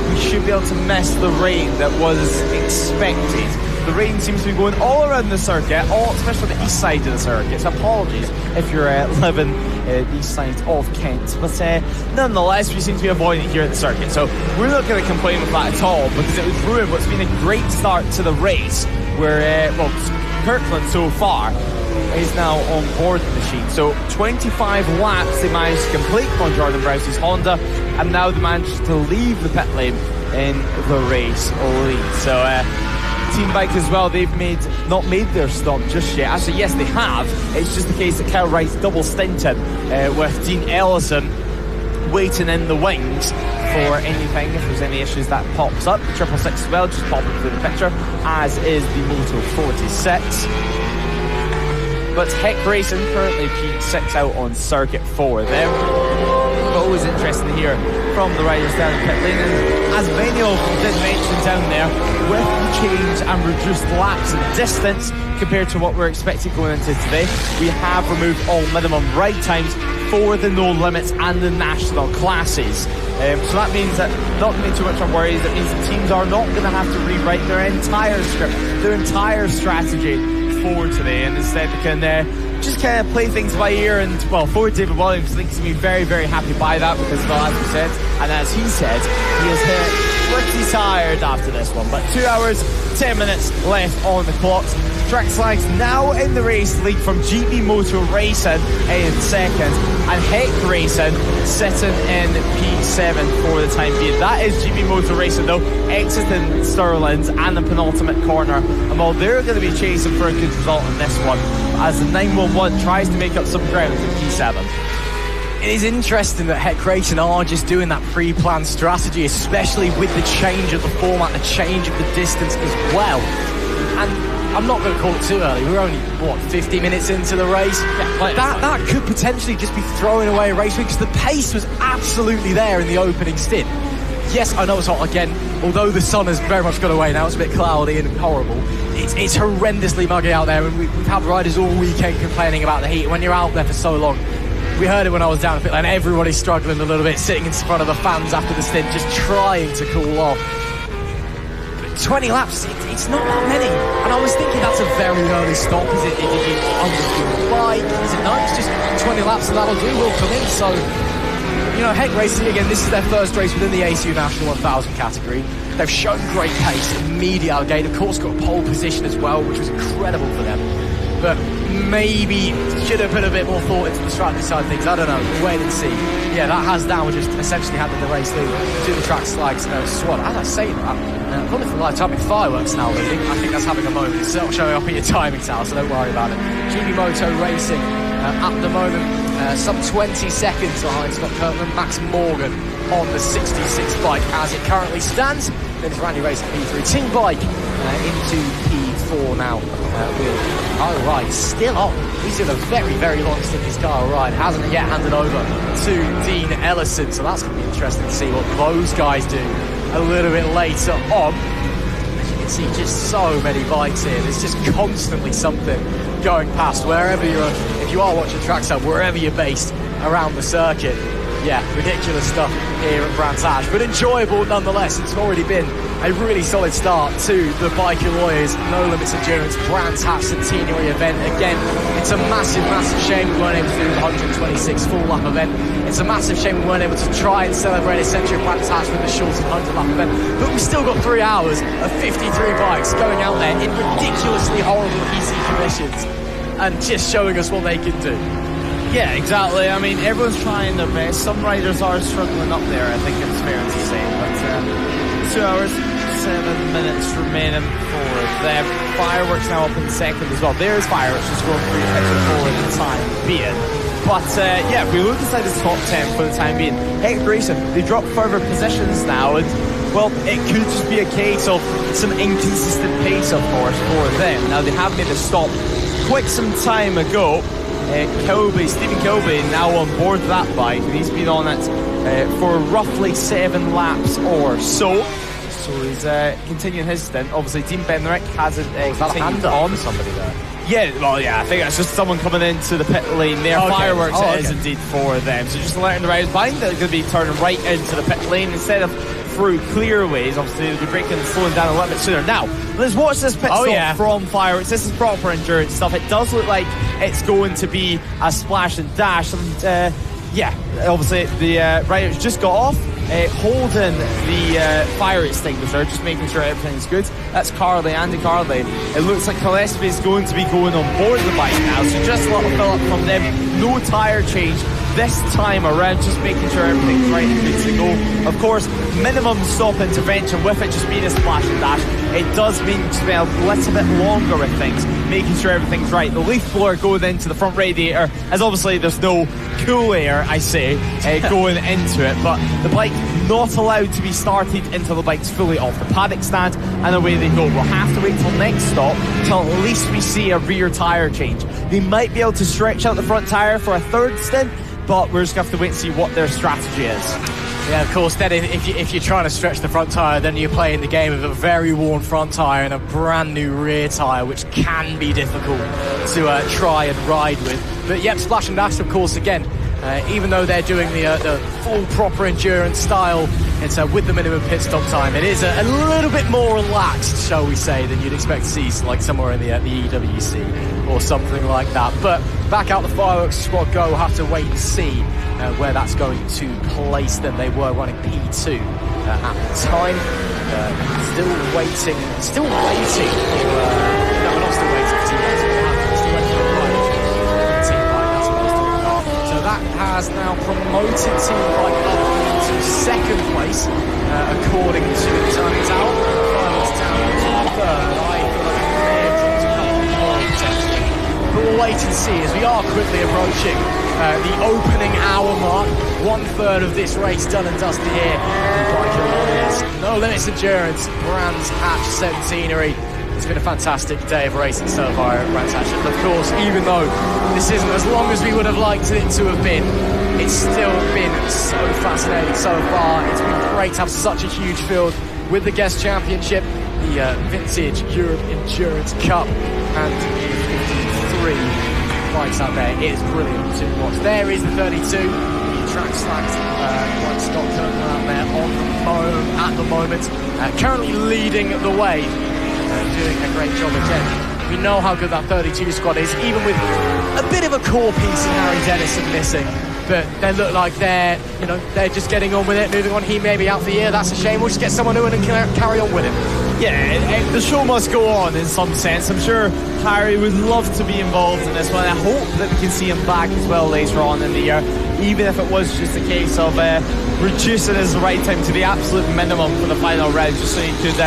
we should be able to miss the rain that was expected. The rain seems to be going all around the circuit, especially the east side of the circuit. So apologies if you're living the east side of Kent. But nonetheless, we seem to be avoiding it here at the circuit. So we're not going to complain with that at all, because it was ruined what's been a great start to the race, where, well, Kirkland so far is now on board the machine. So 25 laps they managed to complete on Jordan Browsey's Honda, and now they managed to leave the pit lane in the race lead. So Team Bike as well, they've not made their stop just yet. Actually, yes, they have. It's just the case that Kyle Wright's double stinted with Dean Ellison waiting in the wings for anything, if there's any issues that pops up. 666 as well, just popping through the picture, as is the Moto 46. But Heck Racing currently P6 out on circuit for them. But always interesting to hear from the riders down in pit lane, and as many of them did mention down there, with the change and reduced laps and distance compared to what we're expecting going into today, we have removed all minimum ride times for the no limits and the national classes. So that means that not going to be too much on worries. It means the teams are not going to have to rewrite their entire script, their entire strategy for today, and instead they can just kind of play things by ear. And well, for David Williams, I think he's going to be very, very happy by that, because well, as we said, and as he said, he is pretty tired after this one. But 2 hours, 10 minutes left on the clock. Track Slags now in the race lead from GB Motor Racing in second, and Heck Racing sitting in P7 for the time being. That is GB Motor Racing though, exiting Stirling's and the penultimate corner, and while they're going to be chasing for a good result in this one, as the 911 tries to make up some ground in P7. It is interesting that Heck Racing are just doing that pre-planned strategy, especially with the change of the format, the change of the distance as well. And I'm not going to call it too early. We're only, 50 minutes into the race? Yeah, that could potentially just be throwing away a race week, because the pace was absolutely there in the opening stint. Yes, I know it's hot again, although the sun has very much gone away now. It's a bit cloudy and horrible. It's horrendously muggy out there, and we've had riders all weekend complaining about the heat. When you're out there for so long, we heard it when I was down at pit lane, everybody's struggling a little bit, sitting in front of the fans after the stint, just trying to cool off. 20 laps, it's not that many. And I was thinking that's a very early stop. Is it underfueled bike? Is it no? It's just 20 laps and that'll do. We'll come in. So, Heck Racing, again, this is their first race within the ACU National 1000 category. They've shown great pace, immediate out gate. Of course, got a pole position as well, which was incredible for them. But maybe should have put a bit more thought into the strategy side of things. I don't know. We'll wait and see. Yeah, that has now just essentially handed the race lead to the Track Slags squad. As I say that, I've got it for lifetime with fireworks now leading. I think that's having a moment. It's not showing up at your timing tower, so don't worry about it. GB Moto Racing at the moment, some 20 seconds behind Scott Kirkland, Max Morgan on the 66 bike as it currently stands. Then it's Randy Racing P3. Team Bike into P4 now with Kyle Wright still on. He's in a very, very long stint. His Kyle Wright hasn't yet handed over to Dean Ellison, so that's going to be interesting to see what those guys do a little bit later on. As you can see, just so many bikes here. There's just constantly something going past wherever you're. If you are watching Tracks Up, wherever you're based around the circuit. Yeah, ridiculous stuff here at Brands Hatch, but enjoyable nonetheless. It's already been a really solid start to the Bike and Lawyers No Limits Endurance Brands Hatch Centenary event. Again, it's a massive, massive shame we weren't able to do the 126 full lap event. It's a massive shame we weren't able to try and celebrate a century of Brands Hatch with the shorter 100 lap event. But we still got 3 hours of 53 bikes going out there in ridiculously horrible EC conditions and just showing us what they can do. Yeah, exactly. I mean, everyone's trying their best. Some riders are struggling up there, I think it's fair to say. But 2 hours, 7 minutes remaining for them. Fireworks now up in second as well. There's Fireworks just going through the picture for the time being. But yeah, if we look inside the top 10 for the time being, Heck Racing, they drop further positions now, and well, it could just be a case of some inconsistent pace, of course, for them. Now, they have made a stop quite some time ago. Stephen Kilby now on board that bike, and he's been on it for roughly 7 laps or so. So he's continuing his stint. Obviously, Dean Benrick hasn't continued on. Somebody there. Yeah, well, yeah, I think that's just someone coming into the pit lane there. Okay. Fireworks is indeed for them. So just letting the riders behind, they're going to be turning right into the pit lane instead of through clearways. Obviously, they'll be braking and slowing down a little bit sooner. Now, let's watch this pit stop from Fireworks. This is proper endurance stuff. It does look like it's going to be a splash and dash. And yeah, obviously, the riders just got off. holding the fire extinguisher, just making sure everything's good. That's Andy Carley. It looks like Gillespie is going to be going on board the bike now, so just a little fill up from them. No tyre change this time around, just making sure everything's right and good to go. Of course, minimum stop intervention with it just being a splash and dash. It does mean to be a little bit longer with things, making sure everything's right. The leaf blower going into the front radiator, as obviously there's no cool air, I say, going into it, but the bike not allowed to be started until the bike's fully off the paddock stand, and away they go. We'll have to wait till next stop till at least we see a rear tyre change. They might be able to stretch out the front tyre for a third stint, but we're just going to have to wait and see what their strategy is. Yeah, of course, then if you're trying to stretch the front tyre, then you're playing the game of a very worn front tyre and a brand new rear tyre, which can be difficult to try and ride with. But yep, splash and dash, of course, again, even though they're doing the full proper endurance style, it's with the minimum pit stop time. It is a little bit more relaxed, shall we say, than you'd expect to see, like somewhere in the EWC or something like that. But back out the fireworks squad go. We'll have to wait and see where that's going to place them. They were running P2 at the time. Still waiting for... no, we're not still waiting for Team Bike. Still waiting for the private Team Bike. That's what I was talking about. So that has now promoted Team Bike up to second place, according to the time tower. Fireworks down to third. I feel like they're dropped a couple more potentially. But we'll wait and see as we are quickly approaching the opening hour mark. 1/3 of this race done and dusted here. No Limits Endurance, Brands Hatch Centenary. It's been a fantastic day of racing so far at Brands Hatch. And of course, even though this isn't as long as we would have liked it to have been, it's still been so fascinating so far. It's been great to have such a huge field with the Guest Championship, the Vintage Europe Endurance Cup, and the 53 bikes out there. It is brilliant to watch. There is the 32, the track slacked, like Scott Kirkman out there on the foam at the moment, currently leading the way, doing a great job again. We know how good that 32 squad is, even with a bit of a core piece in Harry Dennison missing. But they look like they're just getting on with it, moving on. He may be out for the year. That's a shame. We'll just get someone new and carry on with it. Yeah, the show must go on in some sense. I'm sure Harry would love to be involved in this one. I hope that we can see him back as well later on in the year, even if it was just a case of reducing his ride time to the absolute minimum for the final round, just so he could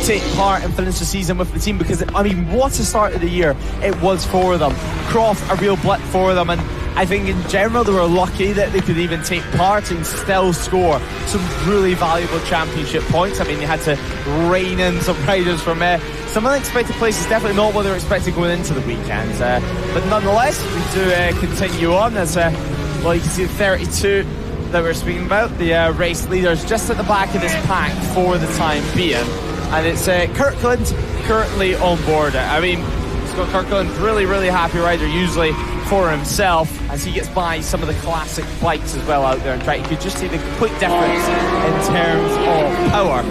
take part and finish the season with the team. Because, I mean, what a start of the year it was for them. Croft, a real blip for them, and I think in general they were lucky that they could even take part and still score some really valuable championship points. I mean, they had to rein in some riders from some unexpected places, definitely not what they were expecting going into the weekend. But nonetheless, we do continue on as, well, you can see the 32 that we're speaking about, the race leaders just at the back of this pack for the time being. And it's Kirkland currently on board. I mean, Scott Kirkland, really, really happy rider usually for himself as he gets by some of the classic bikes as well out there and track. You could just see the complete difference in terms of power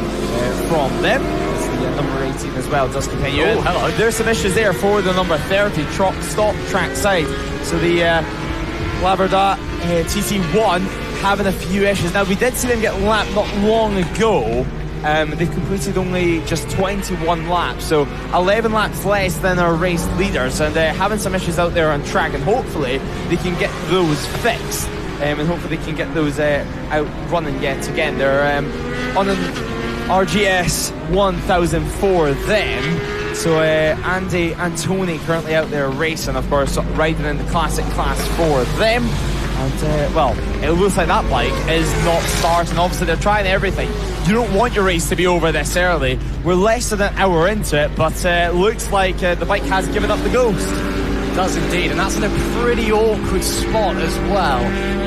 from them. As the number 18 as well does continue. Oh, hello. There's some issues there for the number 30 stop track side. So the Laverdat TT1 having a few issues. Now, we did see them get lapped not long ago. They've completed only just 21 laps, so 11 laps less than our race leaders, and having some issues out there on track, and hopefully they can get those fixed, and hopefully they can get those out running yet again. They're on an RGS 1000 for them, so Andy and Tony currently out there racing, of course, riding in the classic class for them. And, well, it looks like that bike is not starting. Obviously, they're trying everything. You don't want your race to be over this early. We're less than an hour into it, but looks like the bike has given up the ghost. It does indeed, and that's in a pretty awkward spot as well.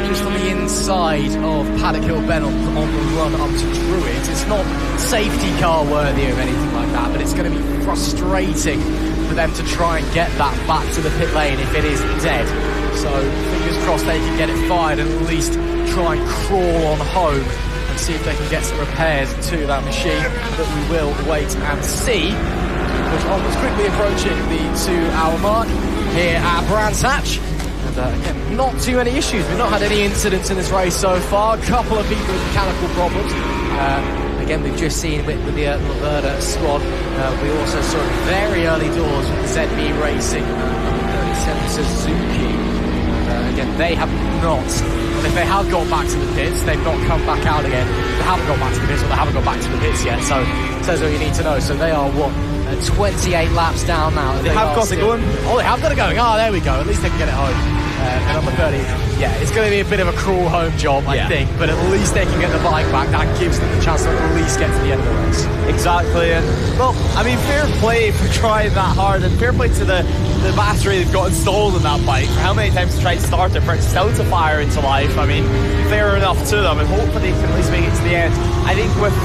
Just on the inside of Paddock Hill Bend on the run up to Druids. It's not safety car worthy or anything like that, but it's going to be frustrating for them to try and get that back to the pit lane if it is dead. So fingers crossed they can get it fired and at least try and crawl on home and see if they can get some repairs to that machine. But we will wait and see. Push onwards, quickly approaching the 2 hour mark here at Brands Hatch. And And again, not too many issues. We've not had any incidents in this race so far. A couple of people with mechanical problems. Again, we've just seen with the Laverda squad. We also saw it very early doors with the ZB Racing 37 Suzuki. Again, they have not, well, if they have gone back to the pits, they've not come back out again. They haven't gone back to the pits, or they haven't gone back to the pits yet, so says all you need to know. So they are, 28 laps down now. They have got it going. Oh, they have got it going. Oh, there we go. At least they can get it home. And number 30, yeah, it's going to be a bit of a cruel home job, I think, but at least they can get the bike back. That gives them the chance to at least get to the end of the race. Exactly, and well, I mean, fair play for trying that hard, and fair play to the battery they've got installed in that bike. For how many times to try to start it for it still to fire into life? I mean, fair enough to them, and hopefully they can at least make it to the end. I think with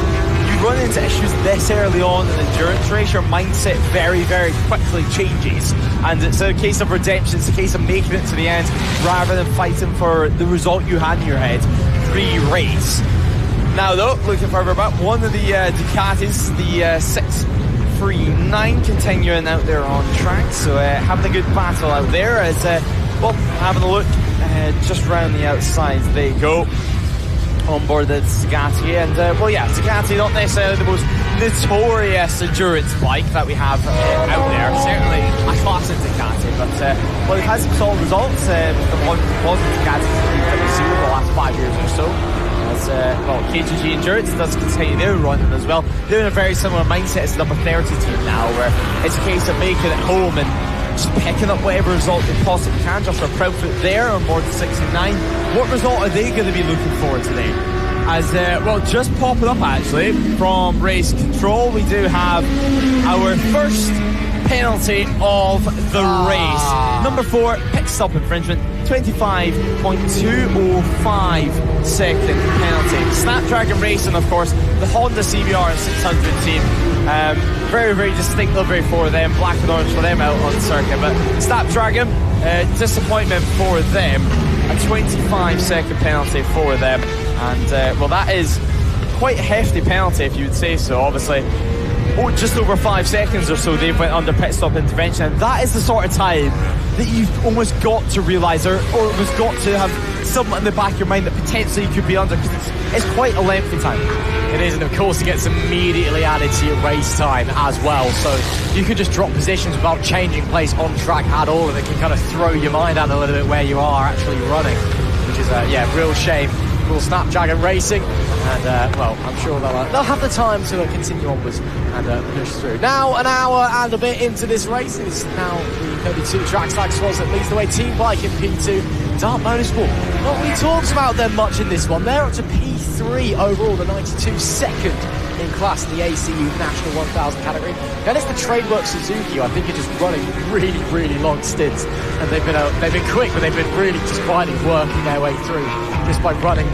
you run into issues this early on in an endurance race, your mindset very, very quickly changes, and it's a case of redemption. It's a case of making it to the end rather than fighting for the result you had in your head pre-race. Now though, looking further back, one of the Ducatis, the 639, continuing out there on track, so having a good battle out there as well, having a look just round the outside. There you go, on board the Ducati, and well, yeah, Ducati not necessarily the most notorious endurance bike that we have out there, certainly a classic Ducati, but well, they've had some solid results with the positive Ducatis that we've seen over the last 5 years or so. As well, KGG Endurance does continue their running as well. They're in a very similar mindset as the number 30 team now, where it's a case of making it home and just picking up whatever result they possibly can. Just for Proudfoot there on board the 69. What result are they going to be looking for today? As well, just popping up actually from race control, we do have our first penalty of the race. Number 4, pit stop infringement, 25.205 second penalty. Snapdragon Racing, of course, the Honda CBR 600 team. Very, very distinct livery for them, black and orange for them out on the circuit. But Snapdragon, disappointment for them, a 25-second penalty for them. And, well, that is quite a hefty penalty, if you would say so, obviously. Oh, just over 5 seconds or so they went under pit stop intervention, and that is the sort of time that you've almost got to realise, or almost got to have something in the back of your mind that potentially you could be under, because it's quite a lengthy time. It is, and of course it gets immediately added to your race time as well, so you could just drop positions without changing place on track at all, and it can kind of throw your mind out a little bit where you are actually running, which is a real shame. Will Snapdragon Racing, and well, I'm sure they'll have the time to continue onwards and push through. Now an hour and a bit into this race, it's now the 32 Trackday squads that leads the way. Team Bike in P2, Dart Motorsport, not really talks about them much in this one. They're up to P3 overall, the 92 second in class in the ACU National 1000 category. Then it's the Tradework Suzuki, I think, are just running really, really long stints, and they've been quick, but they've been really just quietly working their way through just by running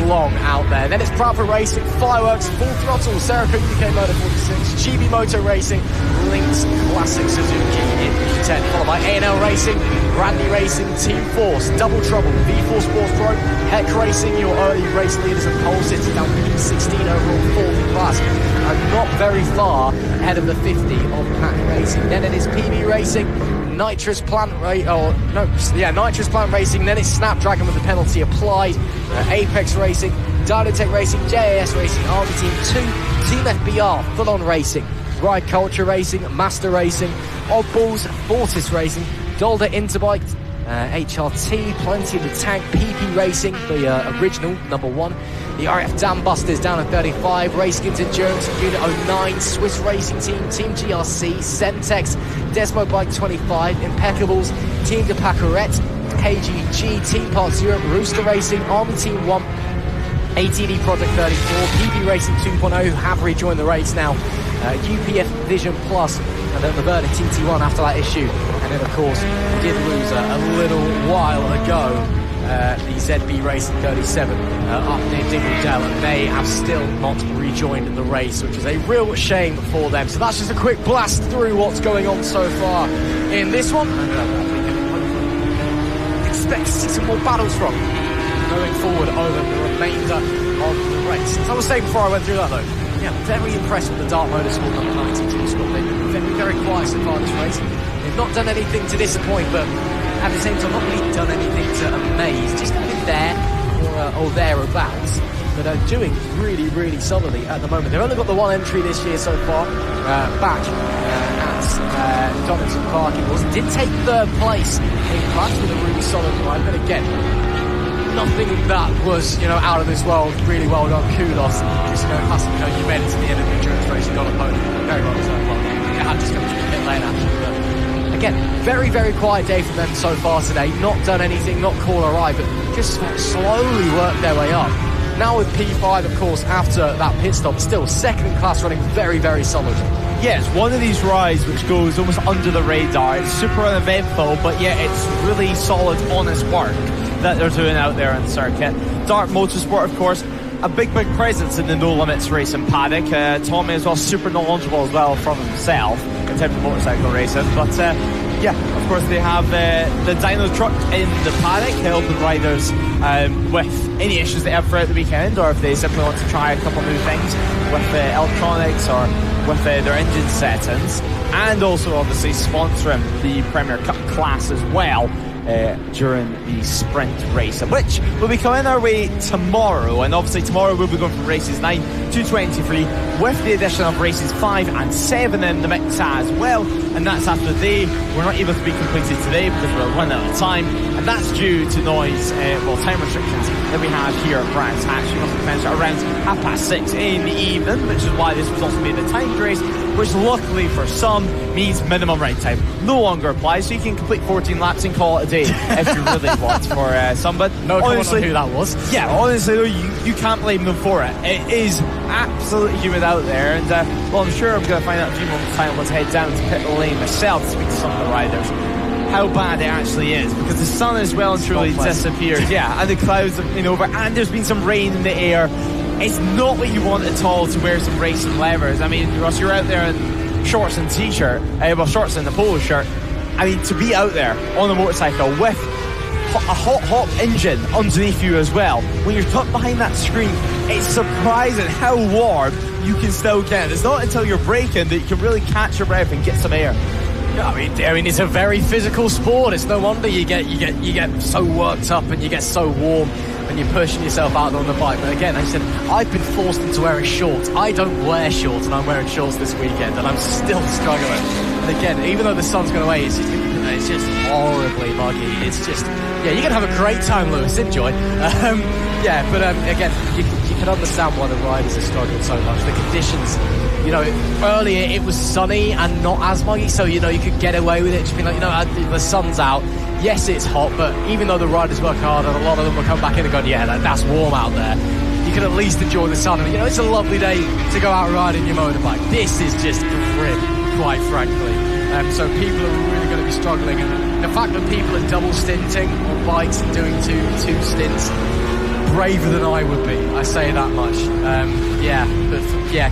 long out there. Then it's Brandfixx Racing, Fireworks, Full Throttle, Serica UK Motor 46, Chibi Moto Racing, Lynx Classic Suzuki in P10, followed by ANL Racing, Brandy Racing, Team Force, Double Trouble, V4 Sports Pro, Heck Racing, your early race leaders, and Pole City down to P16 overall, 4th in class, and not very far ahead of the 50 of Pack Racing. Then it is PB Racing, Nitrous Plant Racing, then it's Snapdragon with the penalty applied, Apex Racing, Dynatech Racing, JAS Racing, Army Team 2, Team FBR, Full On Racing, Ride Culture Racing, Master Racing, Oddballs, Fortis Racing, Dolder Interbike, HRT, Plenty of the Tank, PP Racing, the original number 1, the RF Dam Busters down at 35, Racing's Endurance, Unit 09, Swiss Racing Team, Team GRC, Centex, Desmo Bike 25, Impeccables, Team de Pacorette, KGG, Team Parts Europe, Rooster Racing, Army Team 1, ATD Project 34, PP Racing 2.0, who have rejoined the race now, UPF Vision Plus, and then the Laverda TT1 after that issue. And then, of course, we did lose a little while ago the ZB Racing 37 up near Dingledale, and they have still not rejoined the race, which is a real shame for them. So that's just a quick blast through what's going on so far in this one. And expect to see some more battles from going forward over the remainder of the race. As I was saying before I went through that, though, yeah, very impressed with the Dart Motorsport number 92 squad. They've been very, very quiet so far this race. They've not done anything to disappoint, but at the same time not really done anything to amaze, just kind of there or thereabouts, but are doing really, really solidly at the moment. They've only got the one entry this year so far, back at Donington Park. It was. Did take third place in class with a really solid ride, but again, nothing that was, out of this world. Really well done, kudos. Just, classic, you made it to the end of the endurance race, you got a podium. Very well deserved. Well, it had just come to the pit lane actually, but again, very, very quiet day for them so far today. Not done anything, not caught a ride, but just slowly worked their way up. Now with P5, of course, after that pit stop, still second in class, running very, very solid. Yeah, it's one of these rides which goes almost under the radar. It's super uneventful, but yeah, it's really solid, honest work that they're doing out there on the circuit. Dart Motorsport, of course, a big presence in the No Limits racing paddock. Tommy as well, super knowledgeable as well from himself in terms of motorcycle racing. But yeah, of course they have the dyno truck in the paddock, helping riders with any issues they have throughout the weekend, or if they simply want to try a couple new things with electronics or with their engine settings, and also obviously sponsoring the Premier Cup class as well during the sprint race, which will be coming our way tomorrow. And obviously tomorrow we'll be going from races 9 to 23 with the addition of races 5 and 7 in the mix as well, and that's after they were not able to be completed today because we're running out of time, and that's due to noise, time restrictions that we have here at Brands Hatch. You must have finished around 6:30 in the evening, which is why this was also made a timed race, which luckily for some means minimum ride time no longer applies, so you can complete 14 laps and call it a day if you really want for some. But no comment on who that was. Yeah, honestly though, you can't blame them for it. It is absolutely humid out there, and well, I'm sure I'm going to find out in a few moments time. Let's head down to pit lane myself to speak to some of the riders how bad it actually is, because the sun has well and truly disappeared. Yeah, and the clouds have been over, and there's been some rain in the air. It's not what you want at all to wear some racing levers. I mean, Ross, you're out there in shorts and t-shirt, shorts and a polo shirt. I mean, to be out there on a motorcycle with a hot engine underneath you as well, when you're tucked behind that screen, it's surprising how warm you can still get. It's not until you're braking that you can really catch your breath and get some air. I mean, it's a very physical sport. It's no wonder you get so worked up and you get so warm when you're pushing yourself out on the bike. But again, I said, I've been forced into wearing shorts. I don't wear shorts, and I'm wearing shorts this weekend, and I'm still struggling. And again, even though the sun's gone away, it's just horribly muggy. It's just, yeah, you're going to have a great time, Lewis. Enjoy. Again, you can understand why the riders are struggling so much. The conditions, earlier it was sunny and not as muggy, so, you could get away with it. Just being like, the sun's out. Yes, it's hot, but even though the riders work hard, and a lot of them will come back in and go, yeah, that's warm out there, you can at least enjoy the sun. And, it's a lovely day to go out riding your motorbike. This is just grim, quite frankly. So people are really going to be struggling. And the fact that people are double stinting on bikes and doing two stints, braver than I would be, I say that much.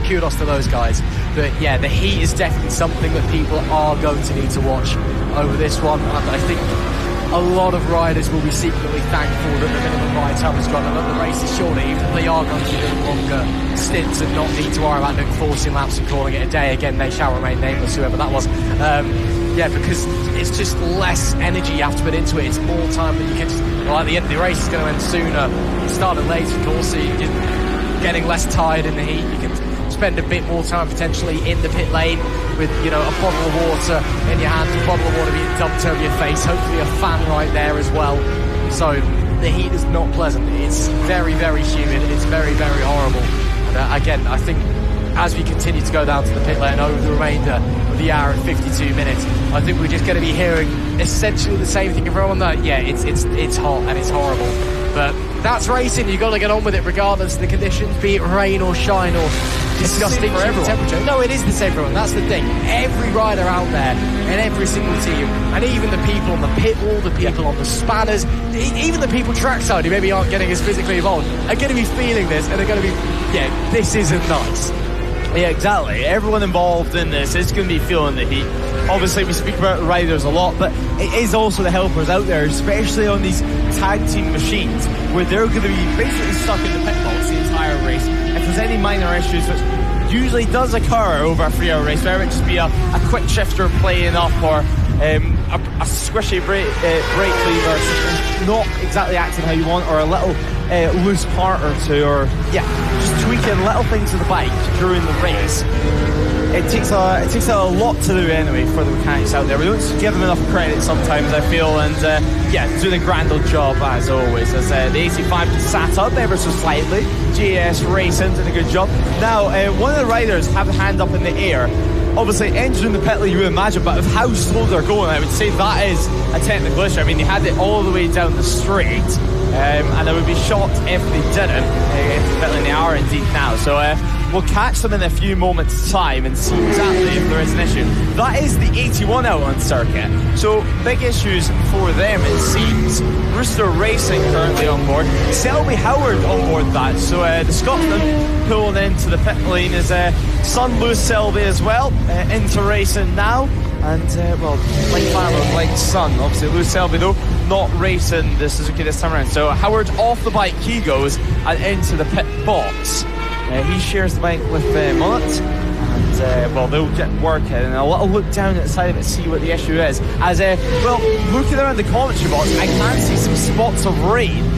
Kudos to those guys. But yeah, the heat is definitely something that people are going to need to watch over this one. And I think a lot of riders will be secretly thankful that the minimum ride time has gone, and that the race is shorter, even if they are going to do longer stints and not need to worry about doing 14 laps and calling it a day. Again, they shall remain nameless, whoever that was. Because it's just less energy you have to put into it. It's more time that you can just, at the end of the race is going to end sooner. You started late, of course, so you're getting less tired in the heat. You can spend a bit more time potentially in the pit lane with, a bottle of water in your hand, a bottle of water being dumped over your face, hopefully a fan right there as well. So the heat is not pleasant. It's very, very humid. It's very, very horrible. And again, I think as we continue to go down to the pit lane over the remainder of the hour and 52 minutes, I think we're just going to be hearing essentially the same thing from everyone that, yeah, it's hot and it's horrible. But that's racing. You've got to get on with it regardless of the conditions, be it rain or shine or disgusting temperature. No, it is the same for everyone. That's the thing. Every rider out there and every single team, and even the people on the pit wall, the people on the spanners, even the people trackside who maybe aren't getting as physically involved, are going to be feeling this, and they're going to be, this isn't nice. Yeah, exactly. Everyone involved in this is going to be feeling the heat. Obviously, we speak about riders a lot, but it is also the helpers out there, especially on these tag team machines, where they're going to be basically stuck in the pit box the entire race. If there's any minor issues, which usually does occur over a 3-hour race, whether it just be a quick shifter playing up or a squishy brake lever, not exactly acting how you want, or a little loose part or two, or just tweaking little things to the bike during the race. It takes a lot to do anyway for the mechanics out there. We don't give them enough credit sometimes, I feel, and doing a grand old job as always. As the 85 sat up ever so slightly. GS Racing did a good job. Now, one of the riders have the hand up in the air. Obviously, entering the pit lane, you would imagine, but of how slow they're going, I would say that is a technical issue. I mean, they had it all the way down the straight, and I would be shocked if they didn't. If the pit lane, they are indeed now. So we'll catch them in a few moments' time and see exactly if there is an issue. That is the 81 out on circuit. So big issues for them, it seems. Rooster Racing currently on board. Selby Howard on board that. So the Scotsman pulling into the pit lane is son Lewis Selby as well, into racing now. And, like father, like son. Obviously, Lewis Selby, though, not racing the Suzuki this time around. So Howard off the bike, he goes, and into the pit box. He shares the bike with Mullet, and they'll get working, and a little look down at the side of it to see what the issue is. As looking around the commentary box, I can see some spots of rain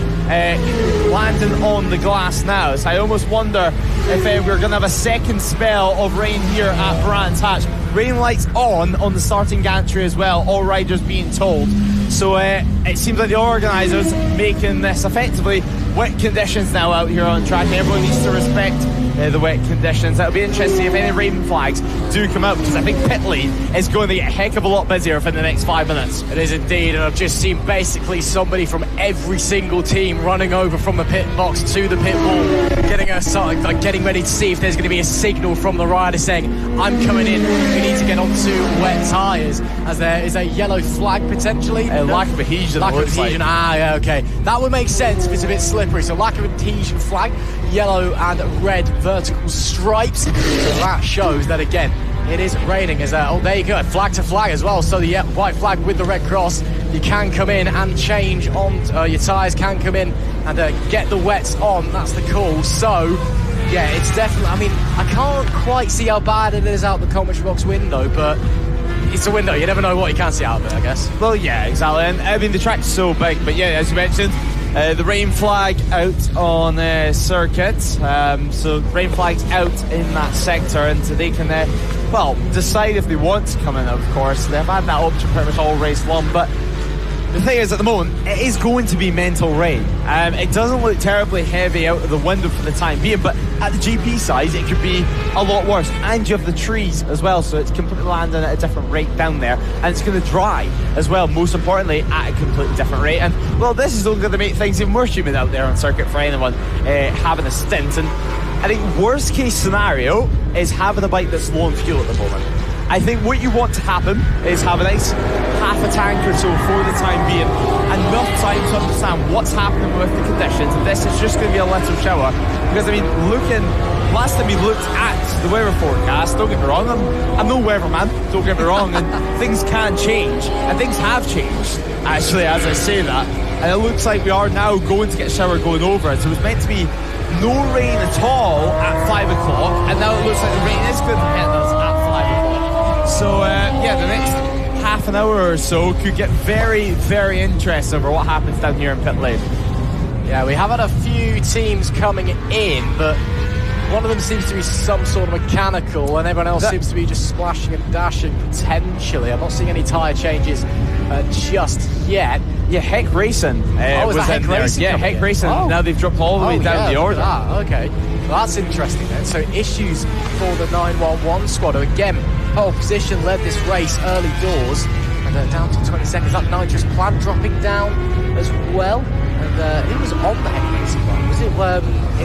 landing on the glass now. So I almost wonder if we're going to have a second spell of rain here at Brands Hatch. Rain lights on the starting gantry as well, all riders being told. So it seems like the organisers making this effectively wet conditions now out here on track. Everyone needs to respect the wet conditions. That'll be interesting if any rain flags do come out, because I think pit lane is going to get a heck of a lot busier for the next 5 minutes. It is indeed, and I've just seen basically somebody from every single team running over from the pit box to the pit wall, getting ready to see if there's going to be a signal from the rider saying, I'm coming in, we need to get onto wet tyres, as there is a yellow flag potentially. Lack of adhesion. Lack of adhesion, okay. That would make sense if it's a bit slippery. So lack of adhesion flag, yellow and red vertical stripes. So that shows that, again, it is raining. There you go, flag to flag as well. So the white flag with the red cross. You can come in and change on your tyres, can come in and get the wets on. That's the call. So yeah, it's definitely, I mean, I can't quite see how bad it is out the commentary box window, but it's a window, you never know what you can see out of it, I guess. Well, yeah, exactly. And I mean, the track's so big, but yeah, as you mentioned, the rain flag out on circuit. So rain flag's out in that sector, and so they can decide if they want to come in. Of course, they've had that option pretty much all race long, but the thing is, at the moment, it is going to be mental rain. It doesn't look terribly heavy out of the window for the time being, but at the GP size, it could be a lot worse. And you have the trees as well, so it's completely landing at a different rate down there, and it's going to dry as well, most importantly, at a completely different rate. And, well, this is only going to make things even more humid out there on circuit for anyone having a stint. And I think worst case scenario is having a bike that's low on fuel at the moment. I think what you want to happen is have a nice half a tank or so for the time being, enough time to understand what's happening with the conditions, and this is just going to be a little shower. Because I mean, last time we looked at the weather forecast, don't get me wrong, I'm no weatherman, don't get me wrong, and things can change, and things have changed actually as I say that, and it looks like we are now going to get a shower going over it. So it was meant to be no rain at all at 5 o'clock, and now it looks like the rain is going to hit us at 5 o'clock. So the next half an hour or so could get very, very interesting over what happens down here in pit lane. Yeah, we have had a few teams coming in, but one of them seems to be some sort of mechanical, and everyone else seems to be just splashing and dashing potentially. I'm not seeing any tyre changes just yet. Yeah, Heck Racing was that in Heck there. Racing? Yeah, Heck Racing. Oh. Now they've dropped all the way down the order. Okay, well, that's interesting then. So issues for the 911 squad, who again, pole position, led this race early doors, and down to 20 seconds. That nitrous plant dropping down as well. And who was on the Heck Racing one? Was it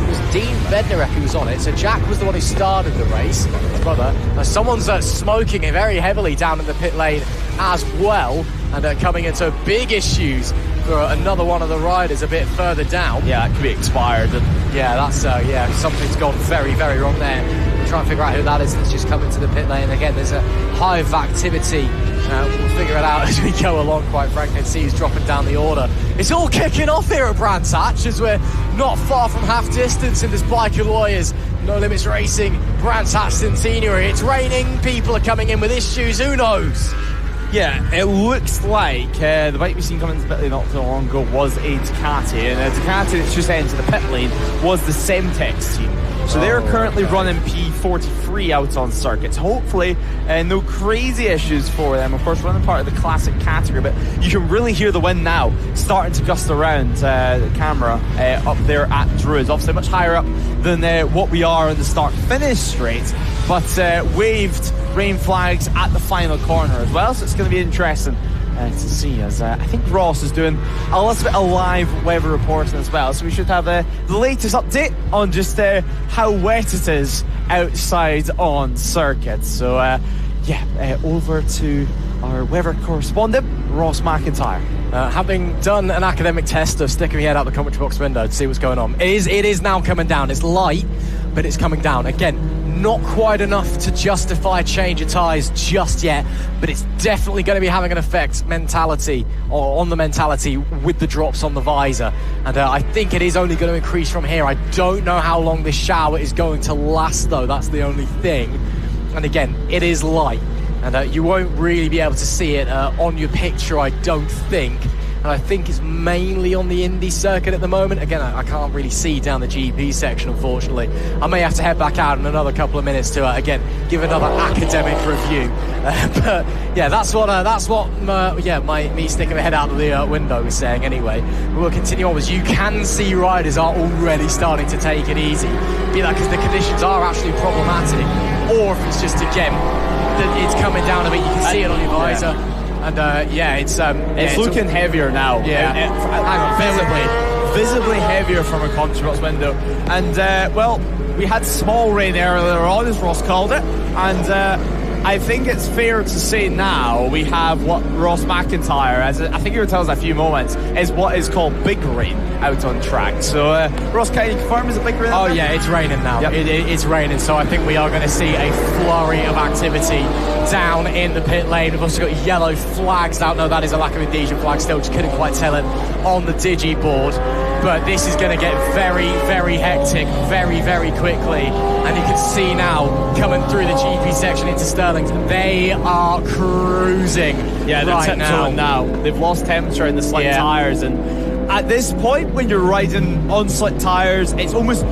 was Dean Bednarek who was on it. So Jack was the one who started the race, his brother. Someone's smoking very heavily down in the pit lane as well, and coming into big issues for another one of the riders a bit further down. Yeah, it could be expired. Yeah, that's something's gone very, very wrong there. We'll try and figure out who that is that's just come into the pit lane. Again, there's a hive of activity. We'll figure it out as we go along, quite frankly, and see who's dropping down the order. It's all kicking off here at Brands Hatch, as we're not far from half distance in this Bike and Lawyers No Limits Racing Brands Hatch Centenary. It's raining, people are coming in with issues, who knows? Yeah, it looks like the bike we've seen coming into the pit lane not too long ago was a Ducati, and a Ducati that's just entered the pit lane was the Semtex team. So they're currently running P43 out on circuits. Hopefully, no crazy issues for them. Of course, running part of the classic category, but you can really hear the wind now starting to gust around the camera up there at Druids. Obviously, much higher up than what we are on the start-finish straight, but waved rain flags at the final corner as well. So it's going to be interesting to see, as I think Ross is doing a little bit of live weather reporting as well, so we should have the latest update on just how wet it is outside on circuit. So over to our weather correspondent, Ross McIntyre. Having done an academic test of sticking my head out the commentary box window to see what's going on, it is now coming down. It's light, but it's coming down. Again, not quite enough to justify a change of tyres just yet, but it's definitely going to be having an effect on the mentality with the drops on the visor. And I think it is only going to increase from here. I don't know how long this shower is going to last, though. That's the only thing. And again, it is light, and you won't really be able to see it on your picture, I don't think. And I think it's mainly on the Indy circuit at the moment. Again, I can't really see down the GP section, unfortunately. I may have to head back out in another couple of minutes to, again, give another academic review. But yeah, that's what me sticking my head out of the window is saying anyway. We'll continue on, as you can see riders are already starting to take it easy. Be that because the conditions are actually problematic, or if it's just, again, that it's coming down a bit. You can see it on your visor. Yeah. And it's looking heavier now. Yeah, visibly heavier from a commentary box window. And we had small rain earlier on, as Ross called it. And I think it's fair to say now we have what Ross McIntyre, as I think he would tell us in a few moments, is what is called big rain out on track. So Ross, can you confirm, is it big rain? Oh yeah, it's raining now. Yep. It's raining, so I think we are going to see a flurry of activity down in the pit lane. We've also got yellow flags out. No, that is a lack of adhesion flag still, just couldn't quite tell it on the digi board. But this is going to get very, very hectic very, very quickly. And you can see now, coming through the GP section into Stirling's, they are cruising. Yeah, they're right now. They've lost temperature in the slick tyres. And at this point, when you're riding on slick tyres, it's almost,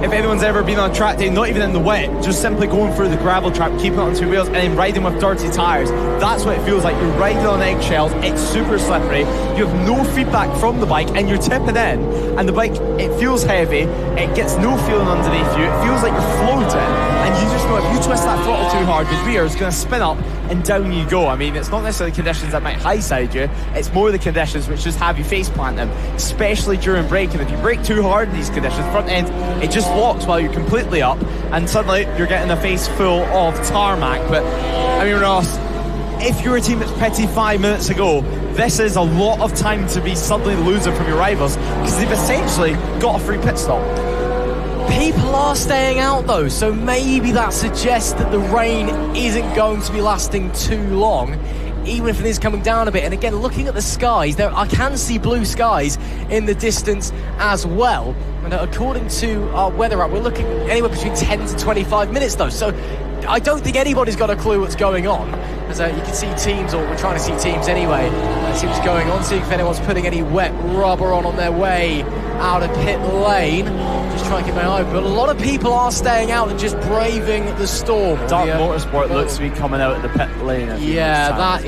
if anyone's ever been on track day, not even in the wet, just simply going through the gravel trap, keeping it on two wheels, and then riding with dirty tyres. That's what it feels like. You're riding on eggshells, it's super slippery, you have no feedback from the bike, and you're tipping in, and the bike, it feels heavy, it gets no feeling underneath you, it feels like you're floating, and you just know if you twist that throttle too hard, the rear is going to spin up, and down you go. I mean, it's not necessarily conditions that might high-side you, it's more the conditions which just have you face planting, especially during braking. If you brake too hard in these conditions, front end, it just locks while you're completely up, and suddenly you're getting a face full of tarmac. But I mean, Ross, if you're a team that's petty 5 minutes ago, this is a lot of time to be suddenly losing from your rivals, because they've essentially got a free pit stop. People are staying out though, so maybe that suggests that the rain isn't going to be lasting too long, even if it is coming down a bit. And again, looking at the skies, I can see blue skies in the distance as well. And according to our weather app, we're looking anywhere between 10 to 25 minutes though. So I don't think anybody's got a clue what's going on. As you can see teams, or we're trying to see teams anyway, see what's going on, see if anyone's putting any wet rubber on their way out of pit lane. Just trying to keep my eye open. But a lot of people are staying out and just braving the storm. Dark Motorsport looks to be coming out of the pit lane. Yeah,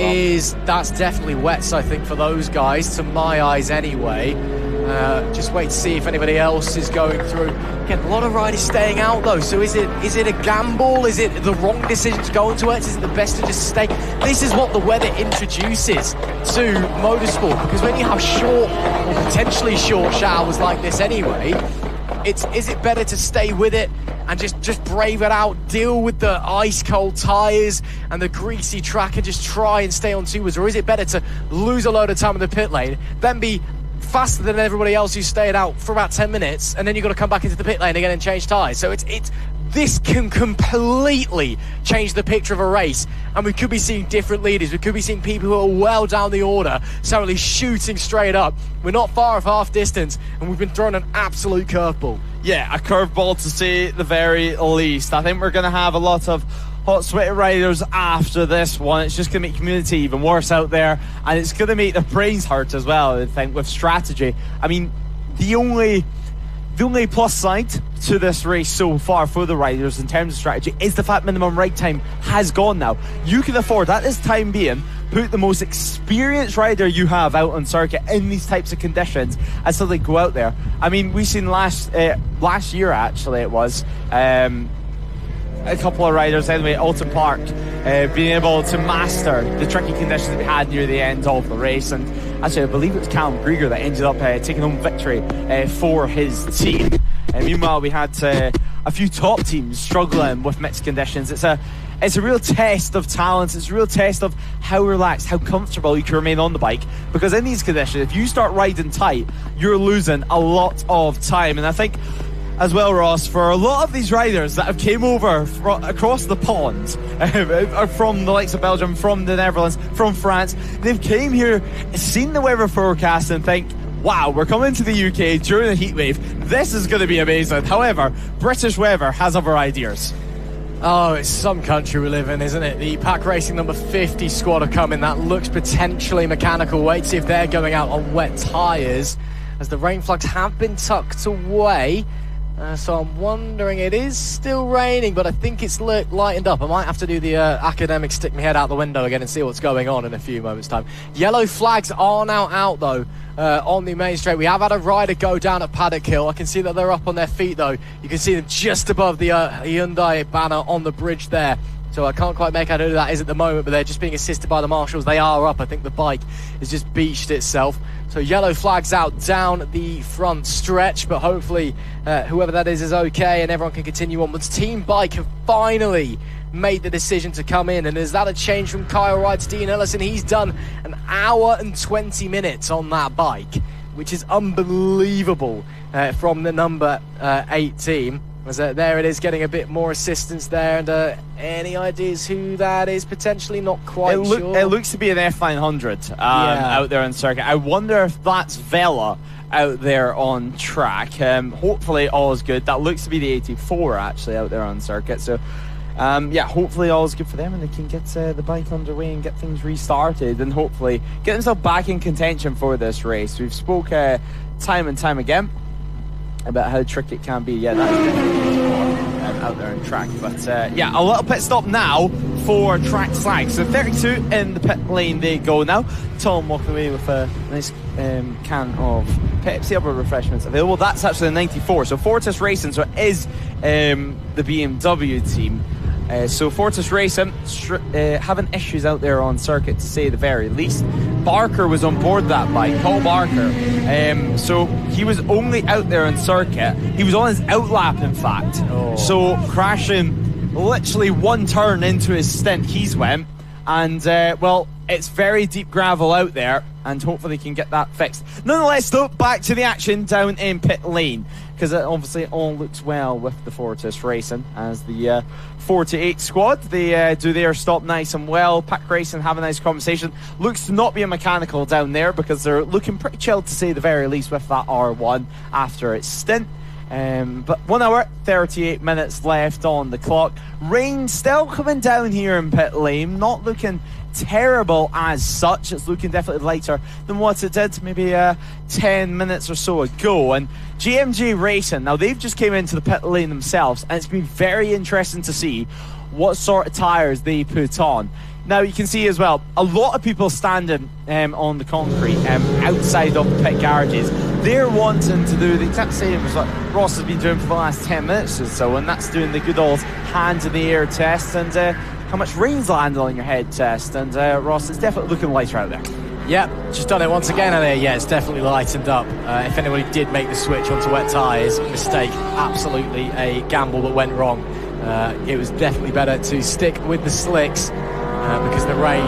that's definitely wet, I think, for those guys, to my eyes anyway. Just wait to see if anybody else is going through. Again, a lot of riders staying out though, so is it a gamble? Is it the wrong decision to go into it? Is it the best to just stay? This is what the weather introduces to motorsport, because when you have short or potentially short showers like this anyway, is it better to stay with it and just brave it out, deal with the ice cold tyres and the greasy track and just try and stay on two wheels? Or is it better to lose a load of time in the pit lane, then be faster than everybody else who stayed out for about 10 minutes, and then you've got to come back into the pit lane again and change tyres? So this can completely change the picture of a race, and we could be seeing different leaders. We could be seeing people who are well down the order suddenly shooting straight up. We're not far off half distance, and we've been thrown an absolute curveball. Yeah, a curveball to say the very least. I think we're going to have a lot of hot, sweaty riders after this one. It's just going to make community even worse out there, and it's going to make their brains hurt as well, I think, with strategy. I mean, the only plus side to this race so far for the riders in terms of strategy is the fact minimum ride time has gone now. You can afford, at this time being, put the most experienced rider you have out on circuit in these types of conditions and suddenly go out there. I mean, we've seen last year, actually, it was a couple of riders anyway at Alton Park being able to master the tricky conditions that we had near the end of the race. And actually, I believe it was Callum Grieger that ended up taking home victory for his team. Meanwhile, we had a few top teams struggling with mixed conditions. It's a real test of talent. It's a real test of how relaxed, how comfortable you can remain on the bike. Because in these conditions, if you start riding tight, you're losing a lot of time. And I think, as well, Ross, for a lot of these riders that have came over across the pond from the likes of Belgium, from the Netherlands, from France, they've came here, seen the weather forecast and think, wow, we're coming to the UK during a heat wave. This is going to be amazing. However, British weather has other ideas. Oh, it's some country we live in, isn't it? The Pack Racing number 50 squad are coming. That looks potentially mechanical. Wait to see if they're going out on wet tyres, as the rain flags have been tucked away. So I'm wondering, it is still raining, but I think it's lightened up. I might have to do the academic stick my head out the window again and see what's going on in a few moments' time. Yellow flags are now out, though, on the main straight. We have had a rider go down at Paddock Hill. I can see that they're up on their feet, though. You can see them just above the Hyundai banner on the bridge there. So I can't quite make out who that is at the moment, but they're just being assisted by the marshals. They are up. I think the bike has just beached itself. So yellow flags out down the front stretch, but hopefully whoever that is okay and everyone can continue onwards. Team Bike have finally made the decision to come in, and is that a change from Kyle Wright to Dean Ellison? He's done an hour and 20 minutes on that bike, which is unbelievable from the number 8 team. As there it is, getting a bit more assistance there, and any ideas who that is? Potentially not quite sure. It looks to be an F900 out there on circuit. I wonder if that's Vela out there on track. Hopefully all is good. That looks to be the 84 actually out there on circuit. So yeah, hopefully all is good for them and they can get the bike underway and get things restarted and hopefully get themselves back in contention for this race. We've spoke time and time again about how tricky it can be. Yeah, that's out there on track. But yeah, a little pit stop now for track slag. So 32 in the pit lane they go now. Tom walking away with a nice can of Pepsi, other refreshments available. That's actually the 94. So Fortis Racing, so it is the BMW team. So Fortis Racing having issues out there on circuit, to say the very least. Barker was on board that bike, Paul Barker. So he was only out there on circuit. He was on his outlap, in fact. So crashing literally one turn into his stint, he's went. And well, it's very deep gravel out there, and hopefully can get that fixed. Nonetheless, though, back to the action down in pit lane, because it obviously all looks well with the Fortis Racing as the 48 squad. They do their stop nice and well. Pack Racing have a nice conversation. Looks to not be a mechanical down there because they're looking pretty chilled, to say the very least, with that R1 after its stint. But 1 hour, 38 minutes left on the clock. Rain still coming down here in pit lane, not looking terrible as such. It's looking definitely lighter than what it did maybe 10 minutes or so ago. And GMG Racing, now they've just came into the pit lane themselves, and it's been very interesting to see what sort of tyres they put on. Now you can see as well, a lot of people standing on the concrete outside of the pit garages. They're wanting to do the exact same as what Ross has been doing for the last 10 minutes or so, and that's doing the good old hands in the air test and how much rain's landed on your head test. And Ross, it's definitely looking lighter out there. Yeah, just done it once again, and yeah, it's definitely lightened up. If anybody did make the switch onto wet tyres, mistake, absolutely a gamble that went wrong. It was definitely better to stick with the slicks because the rain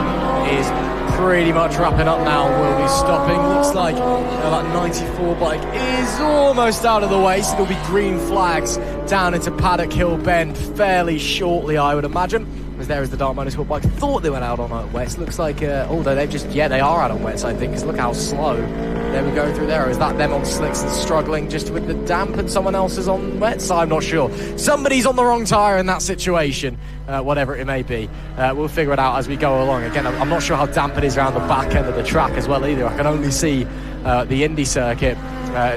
is pretty much wrapping up now. We'll be stopping. Looks like that 94 bike is almost out of the way, so there'll be green flags down into Paddock Hill Bend fairly shortly, I would imagine. as there is the Dunlop Motorsport bike. Thought they went out on wets. Looks like, although they are out on wets, I think, because look how slow they were going through there. Or is that them on slicks and struggling just with the damp and someone else is on wets? I'm not sure. Somebody's on the wrong tyre in that situation, whatever it may be. We'll figure it out as we go along. Again, I'm not sure how damp it is around the back end of the track as well either. I can only see the Indy circuit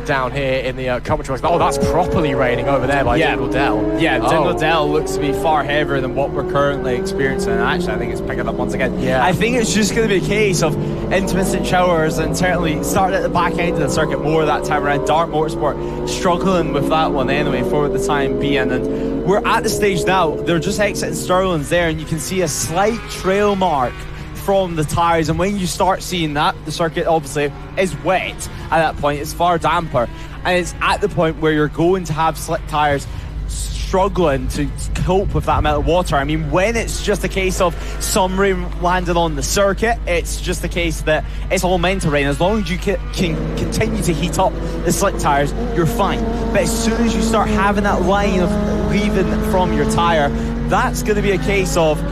down here in the commentary box. Oh, that's properly raining over there by Dingle Dell. Yeah, Dingle Dell looks to be far heavier than what we're currently experiencing. And actually, I think it's picking up once again. Yeah. I think it's just going to be a case of intermittent showers, and certainly starting at the back end of the circuit more that time around. Dart Motorsport struggling with that one anyway for the time being. And we're at the stage now, they're just exiting Stirling's there, and you can see a slight trail mark from the tyres, and when you start seeing that, the circuit obviously is wet at that point. It's far damper, and it's at the point where you're going to have slick tyres struggling to cope with that amount of water. I mean, when it's just a case of some rain landing on the circuit, it's just a case that it's all meant to rain. As long as you can continue to heat up the slick tyres, you're fine. But as soon as you start having that line of leaving from your tyre, that's going to be a case of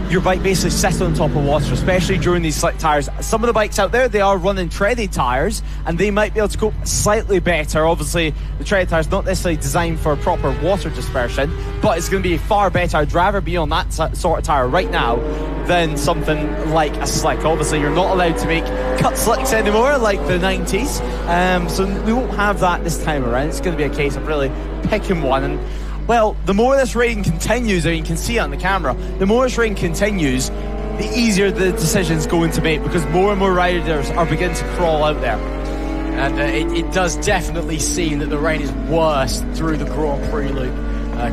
your bike basically sits on top of water, especially during these slick tyres. Some of the bikes out there, they are running treaded tyres, and they might be able to cope slightly better. Obviously, the treaded tyres not necessarily designed for proper water dispersion, but it's going to be far better. I'd rather be on that sort of tyre right now than something like a slick. Obviously, you're not allowed to make cut slicks anymore like the 90s, so we won't have that this time around. It's going to be a case of really picking one. And well, the more this rain continues, I mean, you can see it on the camera, the more this rain continues, the easier the decision's going to make, because more and more riders are beginning to crawl out there. And it does definitely seem that the rain is worse through the Grand Prix loop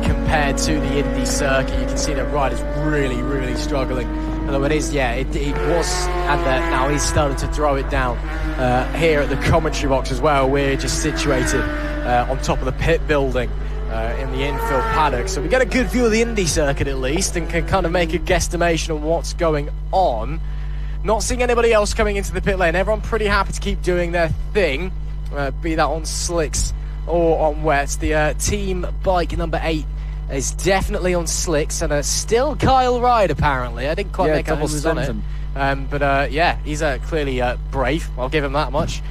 compared to the Indy circuit. You can see that riders really, really struggling. Although it is, it was, and now he's starting to throw it down here at the commentary box as well. We're just situated on top of the pit building in the infield paddock, so we get a good view of the Indy circuit at least, and can kind of make a guesstimation of what's going on. Not seeing anybody else coming into the pit lane. Everyone pretty happy to keep doing their thing, be that on slicks or on wets. The team bike number 8 is definitely on slicks, and still Kyle Ride apparently. I didn't quite make out who was on it. But he's clearly brave. I'll give him that much.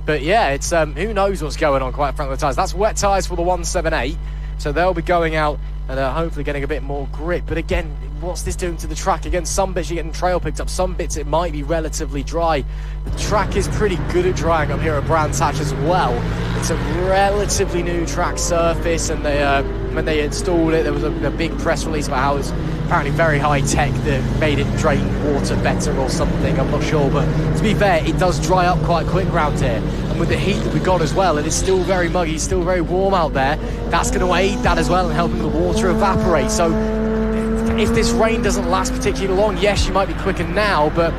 But yeah, it's who knows what's going on, quite frankly, with the tyres. That's wet tyres for the 178, so they'll be going out and hopefully getting a bit more grip. But again, what's this doing to the track? Again, some bits you're getting trail picked up, some bits it might be relatively dry. The track is pretty good at drying up here at Brands Hatch as well. It's a relatively new track surface, and they when they installed it, there was a big press release about how it's apparently very high tech that made it drain water better or something. I'm not sure, but to be fair, it does dry up quite quick around here. And with the heat that we've got as well, and it's still very muggy, still very warm out there, that's going to aid that as well and helping the water evaporate. So if this rain doesn't last particularly long, yes, you might be quicker now, but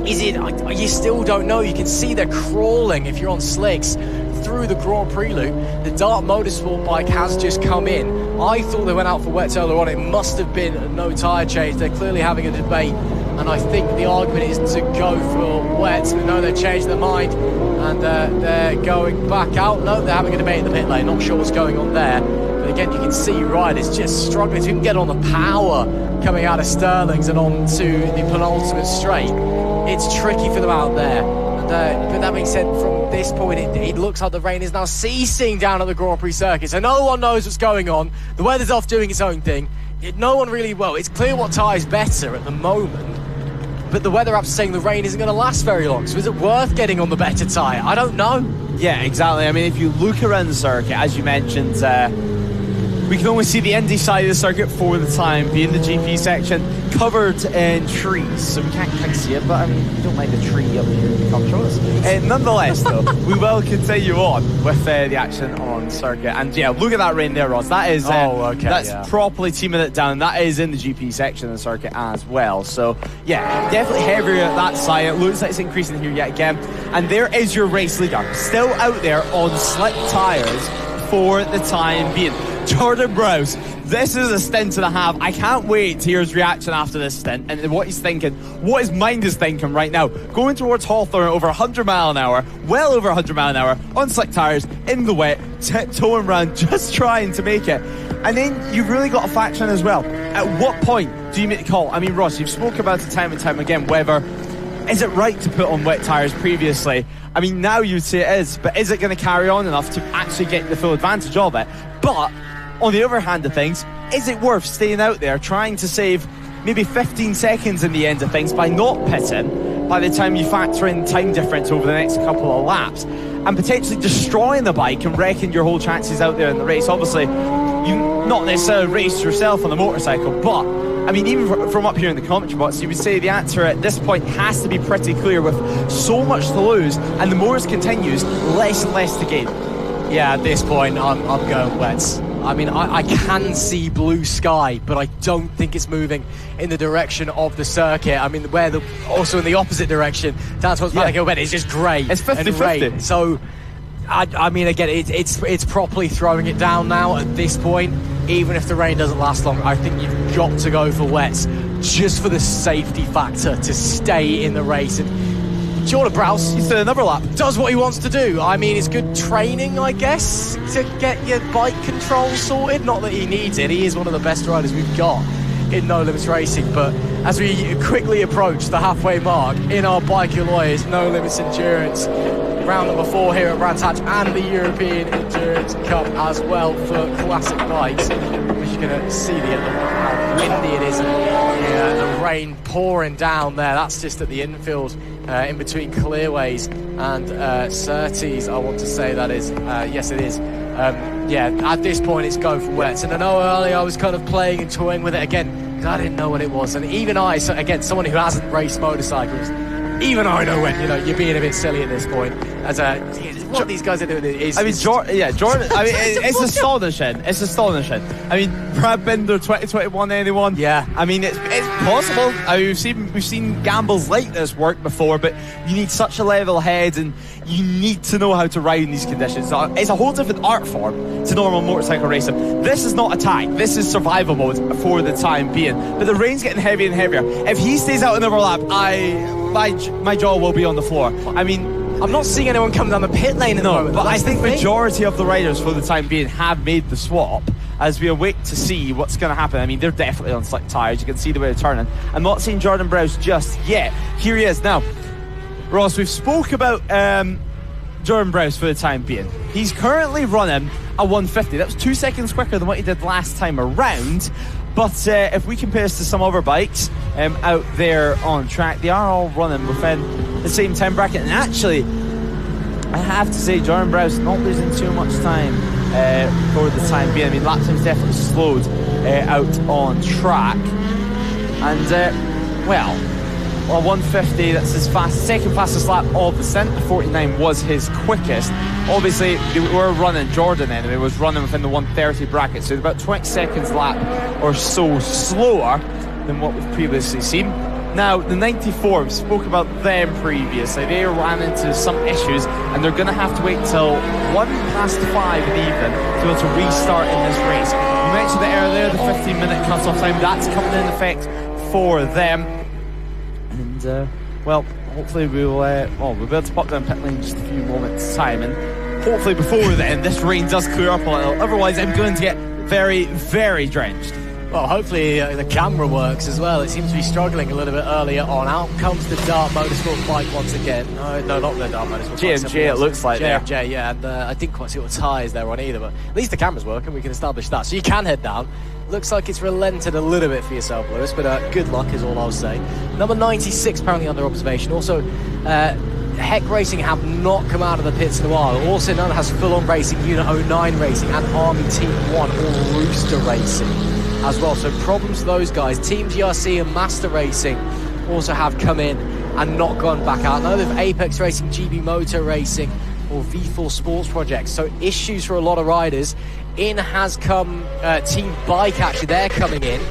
is it? You still don't know. You can see they're crawling if you're on slicks through the Grand Prix loop. The Dart Motorsport bike has just come in. I thought they went out for wets earlier on. It must have been a no tyre change. They're clearly having a debate, and I think the argument is to go for wets, but no, they've changed their mind and they're going back out. No, they're having a debate in the pit lane. Not sure what's going on there. But again, you can see riders just struggling to even get on the power coming out of Stirling's and on to the penultimate straight. It's tricky for them out there. But that being said, from this point, it looks like the rain is now ceasing down at the Grand Prix circuit. So no one knows what's going on. The weather's off doing its own thing. No one really, it's clear what tyre's better at the moment. But the weather app's saying the rain isn't going to last very long. So is it worth getting on the better tyre? I don't know. Yeah, exactly. I mean, if you look around the circuit, as you mentioned, we can only see the Indy side of the circuit for the time being. The GP section covered in trees, so we can't quite see it, but I mean, we don't mind the tree up here in the controls. Nonetheless, though, we will continue on with the action on circuit. And yeah, look at that rain there, Ross. That is that's properly teaming it down. That is in the GP section of the circuit as well. So yeah, definitely heavier at that side. It looks like it's increasing here yet again. And there is your race leader, still out there on slick tyres for the time being. Jordan Browse, this is a stint and a half. I can't wait to hear his reaction after this stint and what he's thinking, what his mind is thinking right now. Going towards Hawthorne over 100 mile an hour, well over 100 mile an hour, on slick tyres, in the wet, tiptoeing around, just trying to make it. And then you've really got to factor in as well, at what point do you make the call? I mean, Ross, you've spoken about it time and time again, whether is it right to put on wet tyres previously? I mean, now you'd say it is, but is it going to carry on enough to actually get the full advantage of it? But on the other hand of things, is it worth staying out there trying to save maybe 15 seconds in the end of things by not pitting by the time you factor in time difference over the next couple of laps, and potentially destroying the bike and wrecking your whole chances out there in the race? Obviously, you not necessarily race yourself on a motorcycle, but I mean, even from up here in the commentary box, you would say the answer at this point has to be pretty clear, with so much to lose, and the more it continues, less and less to gain. Yeah, at this point, I'm going wets. I mean, I can see blue sky, but I don't think it's moving in the direction of the circuit. I mean, also in the opposite direction, down towards Panic Bed, it's just grey. It's 50-50. So, I mean, again, it's properly throwing it down now at this point. Even if the rain doesn't last long, I think you've got to go for wets, just for the safety factor to stay in the race. And Jordan Browse, he's doing another lap, does what he wants to do. I mean, it's good training, I guess, to get your bike control sorted. Not that he needs it, he is one of the best riders we've got in No Limits Racing. But as we quickly approach the halfway mark in our Bike Lawyers No Limits Endurance round number 4 here at Brands Hatch, and the European Endurance Cup as well for classic bikes, which you're going to see how windy it is, and the rain pouring down there. That's just at the infield in between Clearways and Surtees, I want to say that is. Yes, it is. At this point it's go for wets, and I know earlier I was kind of playing and toying with it again because I didn't know what it was, and even I, so again, someone who hasn't raced motorcycles, even I know when you're being a bit silly at this point. What these guys are doing is... I mean, Jordan, I mean, it's astonishing. It's astonishing. I mean, Brad Binder 2021, anyone? Yeah. I mean, it's possible. I mean, we've seen gambles like this work before, but you need such a level head, and you need to know how to ride in these conditions. It's a whole different art form to normal motorcycle racing. This is not attack. This is survival mode for the time being. But the rain's getting heavier and heavier. If he stays out another lap, my jaw will be on the floor. I mean, I'm not seeing anyone come down the pit lane at the moment. But I think the majority of the riders for the time being have made the swap, as we await to see what's going to happen. I mean, they're definitely on slick tyres. You can see the way they're turning. I'm not seeing Jordan Browse just yet. Here he is. Now, Ross, we've spoke about Jordan Browse for the time being. He's currently running a 150. That was 2 seconds quicker than what he did last time around. But if we compare this to some other bikes out there on track, they are all running within the same time bracket. And actually, I have to say, Jordan Browse not losing too much time for the time being. I mean, lap time's definitely slowed out on track. And, well, a 150, that's his second fastest lap of the stint. The 49 was his quickest. Obviously, they were running, Jordan anyway, was running within the 130 bracket, so about 20 seconds lap or so slower than what we've previously seen. Now, the 94, we spoke about them previously. They ran into some issues, and they're going to have to wait till 5:01 in the evening to be able to restart in this race. You mentioned it earlier, the 15-minute cut-off time, that's coming in effect for them. And, well, hopefully we'll be able to pop down pit lane in just a few moments' time, and hopefully before then this rain does clear up a little. Otherwise, I'm going to get very, very drenched. Well, hopefully the camera works as well. It seems to be struggling a little bit earlier on. Out comes the Dart Motorsport bike once again. No, not the Dart Motorsport bike. JMJ, it looks like there. JMJ, yeah. And I didn't quite see what tyres they're on either, but at least the camera's working. We can establish that. So you can head down. Looks like it's relented a little bit for yourself, Lewis, but good luck is all I'll say. Number 96 apparently under observation. Also, Heck Racing have not come out of the pits in a while. Also known as Full On Racing, Unit 09 Racing, and Army Team 1, or Rooster Racing as well. So problems for those guys. Team GRC and Master Racing also have come in and not gone back out. Now they've Apex Racing, GB Motor Racing, or V4 Sports Projects. So issues for a lot of riders. In has come Team Bike, actually, they're coming in.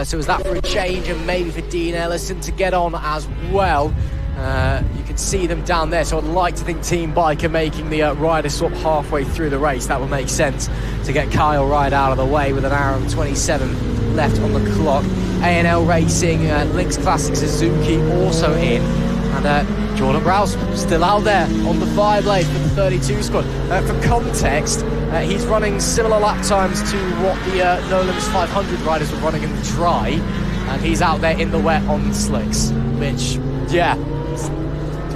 So is that for a change, and maybe for Dean Ellison to get on as well. You can see them down there, so I'd like to think Team Bike are making the rider swap halfway through the race. That would make sense to get Kyle Ryde out of the way with an hour and 27 left on the clock. A&L Racing, Lynx Classic Suzuki also in, and Jordan Browse still out there on the 5 lane for the 32 squad. For context, He's running similar lap times to what the No Limits 500 riders were running in the dry, and he's out there in the wet on slicks, which, yeah,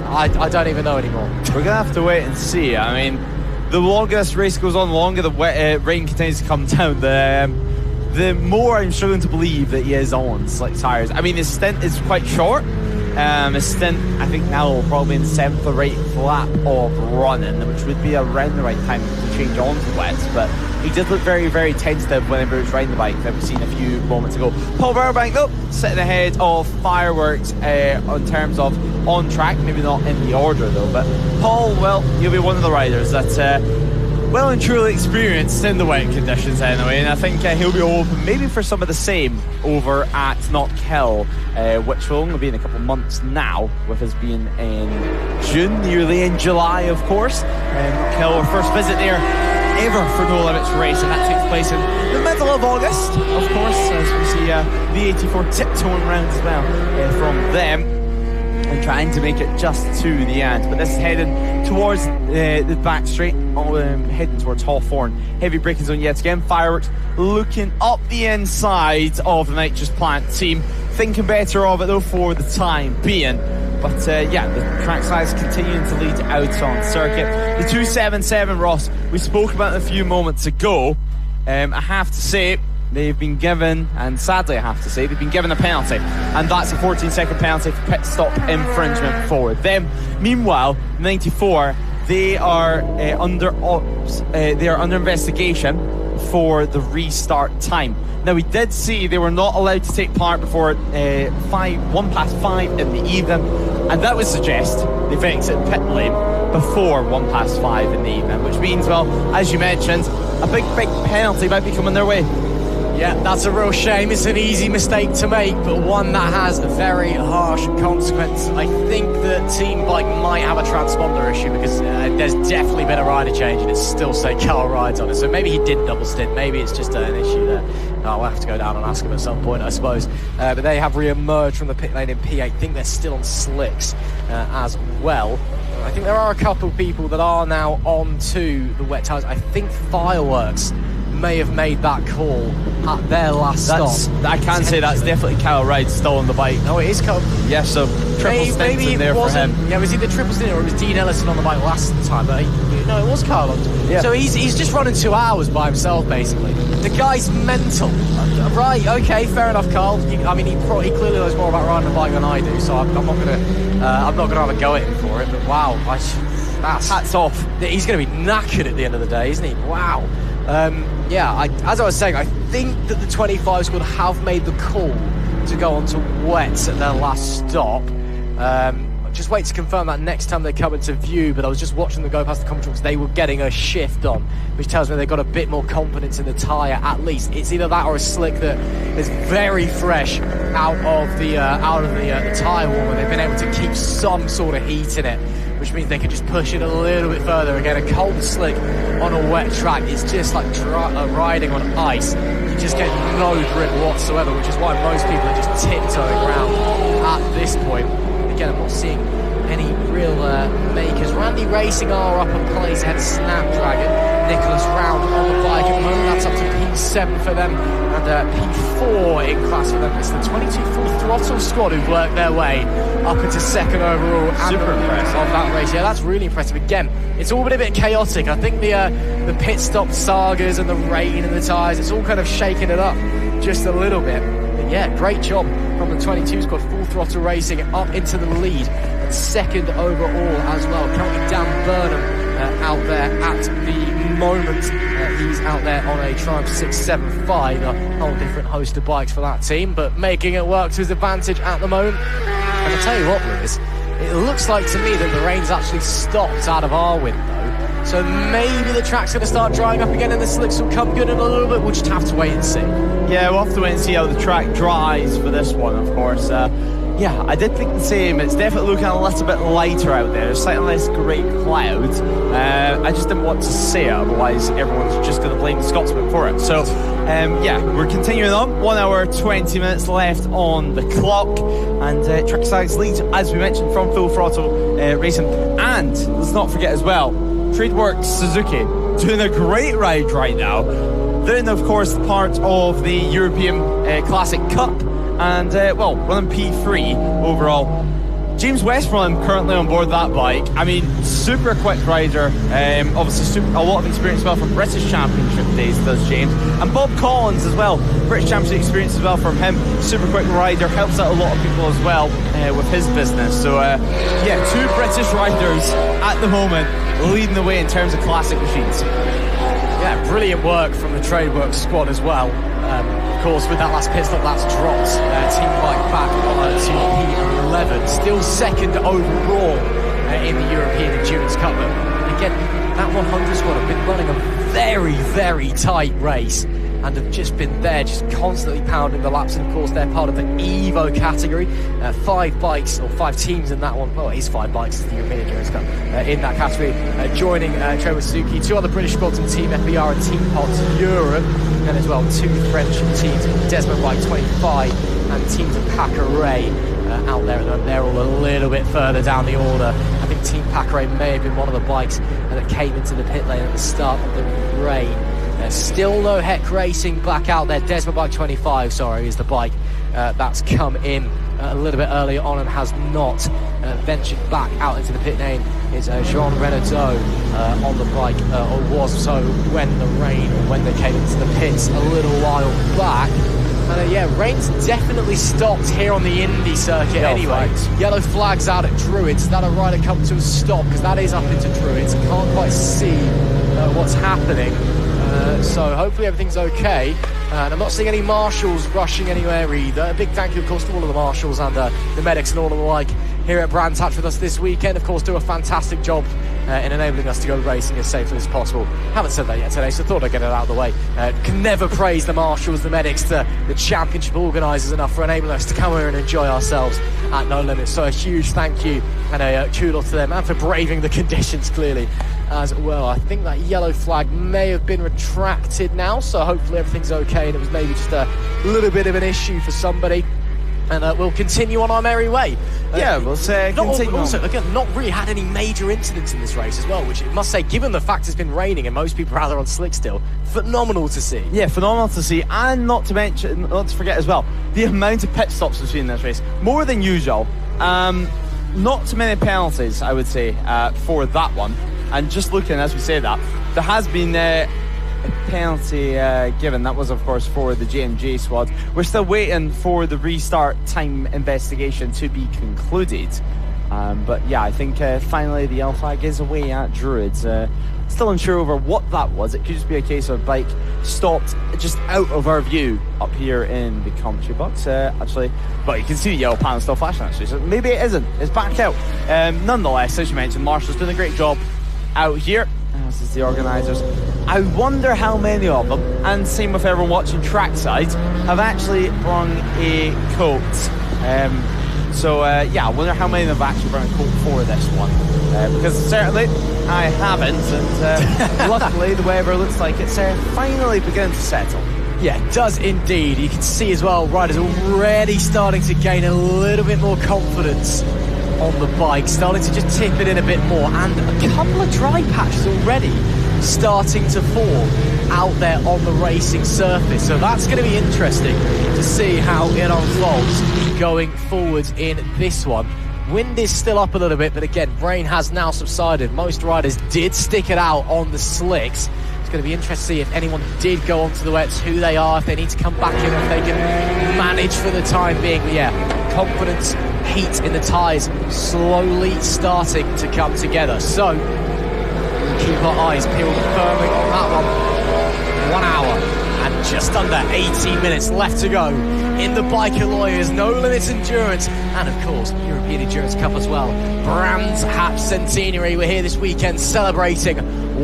I don't even know anymore. We're going to have to wait and see. I mean, the longer this race goes on, the longer the rain continues to come down, the more I'm struggling to believe that he is on slick tyres. I mean, his stint is quite short. His stint, I think now, probably in the 7th or 8th lap of running, which would be around the right time to change on to wets. But he did look very, very tentative whenever he was riding the bike that we've seen a few moments ago. Paul Burbank, though, sitting ahead of Fireworks in terms of on track, maybe not in the order, though. But Paul, well, he'll be one of the riders that well and truly experienced in the wet conditions anyway, and I think he'll be open maybe for some of the same over at Knockhill, which will only be in a couple of months now, with us being in June, nearly in July, of course. Knockhill, our first visit there ever for No Limits Race, and that takes place in the middle of August, of course, as we see the 84 tiptoeing round as well from them, and trying to make it just to the end. But this is heading towards the back straight, heading towards Hawthorne. Heavy braking zone yet again. Fireworks looking up the inside of the nitrous plant team, thinking better of it though for the time being. But yeah, the track size continuing to lead out on circuit. The 277, Ross, we spoke about it a few moments ago. I have to say, they've been given, and sadly I have to say, they've been given a penalty, and that's a 14-second penalty for pit stop infringement for them. Meanwhile, 94, they are under investigation for the restart time. Now, we did see they were not allowed to take part before 5 in the evening, and that would suggest they've exited pit lane before 5 in the evening, which means, well, as you mentioned, a big penalty might be coming their way. Yeah, that's a real shame. It's an easy mistake to make, but one that has a very harsh consequence. I think that Team Bike might have a transponder issue, because there's definitely been a rider change and it's still saying Carl rides on it. So maybe he did double stint. Maybe it's just an issue there. I'll have to go down and ask him at some point, I suppose. But they have re-emerged from the pit lane in P8. I think they're still on slicks as well. I think there are a couple of people that are now on to the wet tyres. I think Fireworks may have made that call at their last stop. I can say that's definitely Kyle Wright still on the bike. No, it is Kyle. Yeah, so triple stints in there for him. Yeah, was he the triple stint or it was Dean Ellison on the bike last time? But no, it was Kyle. Yeah. So he's just running 2 hours by himself, basically. The guy's mental. Right, okay, fair enough, Carl. I mean, he clearly knows more about riding a bike than I do, so I'm not going to have a go at him for it. But wow, that's hats off. He's going to be knackered at the end of the day, isn't he? Wow. Yeah, as I was saying, I think that the 25 squad have made the call to go on to wets at their last stop. Just wait to confirm that next time they come into view, but I was just watching them go past the commentary because they were getting a shift on, which tells me they've got a bit more confidence in the tyre at least. It's either that or a slick that is very fresh out of the tyre warmer. They've been able to keep some sort of heat in it, which means they can just push it a little bit further. Again, a cold slick on a wet track is just like riding on ice. You just get no grip whatsoever, which is why most people are just tiptoeing around at this point. Again, I'm not seeing any real makers. Randy Racing are up in place ahead of Snapdragon. Nicholas Round on the bike at the moment. That's up to P7 for them, and P4 in class for them. It's the 22 Full Throttle squad who've worked their way up into second overall. Super impressive of that race. Yeah, that's really impressive. Again, it's all been a bit chaotic. I think the pit stop sagas and the rain and the tyres, it's all kind of shaking it up just a little bit. But yeah, great job from the 22 squad. Full Throttle Racing up into the lead and second overall as well. Currently Dan Burnham out there at the moment. He's out there on a Triumph 675, a whole different host of bikes for that team, but making it work to his advantage at the moment. And I'll tell you what, Lewis, it looks like to me that the rain's actually stopped out of our window. So maybe the track's going to start drying up again and the slicks will come good in a little bit. We'll just have to wait and see. Yeah, we'll have to wait and see how the track dries for this one, of course. Yeah, I did think the same. It's definitely looking a little bit lighter out there. There's slightly less grey clouds. I just didn't want to say it, otherwise everyone's just going to blame the Scotsman for it. So, yeah, we're continuing on. 1 hour, 20 minutes left on the clock. And Trackside leads, as we mentioned, from Full Throttle Racing. And let's not forget as well, Tradeworks Suzuki doing a great ride right now. They're in, of course, part of the European Classic Cup, and running P3 overall. James Westmoreland currently on board that bike. I mean, super quick rider. Obviously, a lot of experience as well from British Championship days, does James. And Bob Collins as well. British Championship experience as well from him. Super quick rider. Helps out a lot of people as well with his business. So, two British riders at the moment leading the way in terms of classic machines. Yeah, brilliant work from the Tradeworks squad as well. Of course, with that last pit stop, that's dropped Team Bike back to P11. Still second overall in the European Endurance Cup. But again, that 100 squad have been running a very, very tight race and have just been there, just constantly pounding the laps. And of course, they're part of the Evo category. 5 bikes, or 5 teams in that one. Well, it is 5 bikes, it's the European Endurance Cup in that category. Joining Trevor Suzuki, 2 other British squads in Team FBR and Team Pots Europe. And as well, 2 French teams, Desmond Bike 25 and teams of Pirelli out there. They're all a little bit further down the order. I think Team Pirelli may have been one of the bikes that came into the pit lane at the start of the rain. There's still no Heck Racing back out there. Desmond Bike 25, is the bike that's come in a little bit earlier on and has not ventured back out into the pit lane. It's Jean Renaudot on the bike, or was so when they came into the pits a little while back. And rain's definitely stopped here on the Indy circuit anyway. Yellow flags out at Druids. That'll rider come to a stop, because that is up into Druids. Can't quite see what's happening. So hopefully everything's okay. And I'm not seeing any marshals rushing anywhere either. A big thank you, of course, to all of the marshals and the medics and all of the like here at Brandfixx with us this weekend. Of course, do a fantastic job in enabling us to go racing as safely as possible. Haven't said that yet today, so thought I'd get it out of the way. Can never praise the marshals, the medics, the championship organisers enough for enabling us to come here and enjoy ourselves at No Limits. So a huge thank you and a kudos to them, and for braving the conditions clearly as well. I think that yellow flag may have been retracted now, so hopefully everything's okay, and it was maybe just a little bit of an issue for somebody. And we'll continue on our merry way. We'll continue. Also, again, not really had any major incidents in this race as well, which I must say, given the fact it's been raining and most people are rather on slick still, phenomenal to see. Yeah, phenomenal to see, and not to forget as well, the amount of pit stops we've seen in this race, more than usual. Not too many penalties, I would say, for that one. And just looking, as we say that, there has been a penalty given. That was, of course, for the J&J squad. We're still waiting for the restart time investigation to be concluded. But yeah, I think finally the yellow flag is away at Druids. Still unsure over what that was. It could just be a case of a bike stopped just out of our view up here in the commentary box, actually. But you can see the yellow panel still flashing, actually. So maybe it isn't. It's back out. Nonetheless, as you mentioned, Marshall's doing a great job out here, as is the organisers. I wonder how many of them, and same with everyone watching trackside, have actually brung a coat. I wonder how many have actually brung a coat for this one. Because certainly I haven't, and luckily the weather looks like it's finally beginning to settle. Yeah, it does indeed. You can see as well, riders already starting to gain a little bit more confidence on the bike, starting to just tip it in a bit more, and a couple of dry patches already starting to form out there on the racing surface. So that's going to be interesting to see how it unfolds going forwards in this one. Wind is still up a little bit, but again, rain has now subsided. Most riders did stick it out on the slicks. It's going to be interesting to see if anyone did go onto the wets, who they are, if they need to come back in, if they can manage for the time being. But yeah, confidence, heat in the tyres slowly starting to come together. So we'll keep our eyes peeled firmly on that one. 1 hour and just under 18 minutes left to go in the Biker Lawyers No Limits Endurance, and of course European Endurance Cup as well. Brandfixx Centenary. We're here this weekend celebrating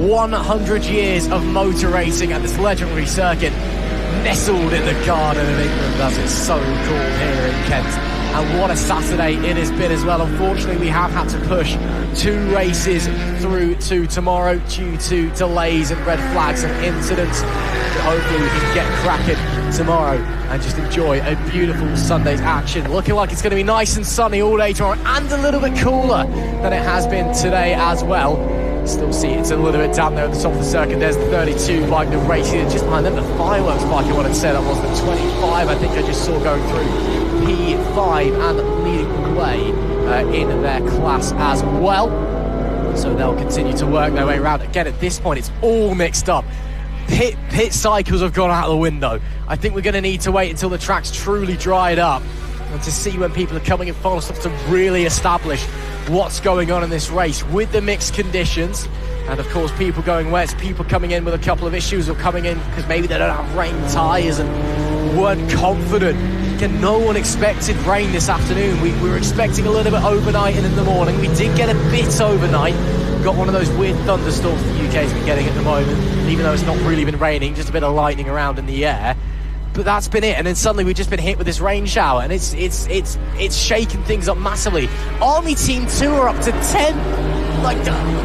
100 years of motor racing at this legendary circuit, nestled in the Garden of England, as it's so called here in Kent. And what a Saturday it has been as well. Unfortunately, we have had to push 2 races through to tomorrow due to delays and red flags and incidents. But hopefully we can get cracking tomorrow and just enjoy a beautiful Sunday's action. Looking like it's going to be nice and sunny all day tomorrow, and a little bit cooler than it has been today as well. Still see it's a little bit down there at the top of the circuit. There's the 32 bike, the racing, and just behind them, the fireworks bike, I want to say that was the 25, I think I just saw going through P5 and leading the way in their class as well. So they'll continue to work their way around. Again, at this point, it's all mixed up. Pit cycles have gone out the window. I think we're going to need to wait until the track's truly dried up and to see when people are coming in final stops to really establish what's going on in this race with the mixed conditions. And of course, people going wet, people coming in with a couple of issues, or coming in because maybe they don't have rain tyres and weren't confident. Again, no one expected rain this afternoon. We were expecting a little bit overnight and in the morning. We did get a bit overnight. Got one of those weird thunderstorms the UK's been getting at the moment, even though it's not really been raining, just a bit of lightning around in the air. But that's been it, and then suddenly we've just been hit with this rain shower, and it's shaking things up massively. Army Team 2 are up to 10. Like,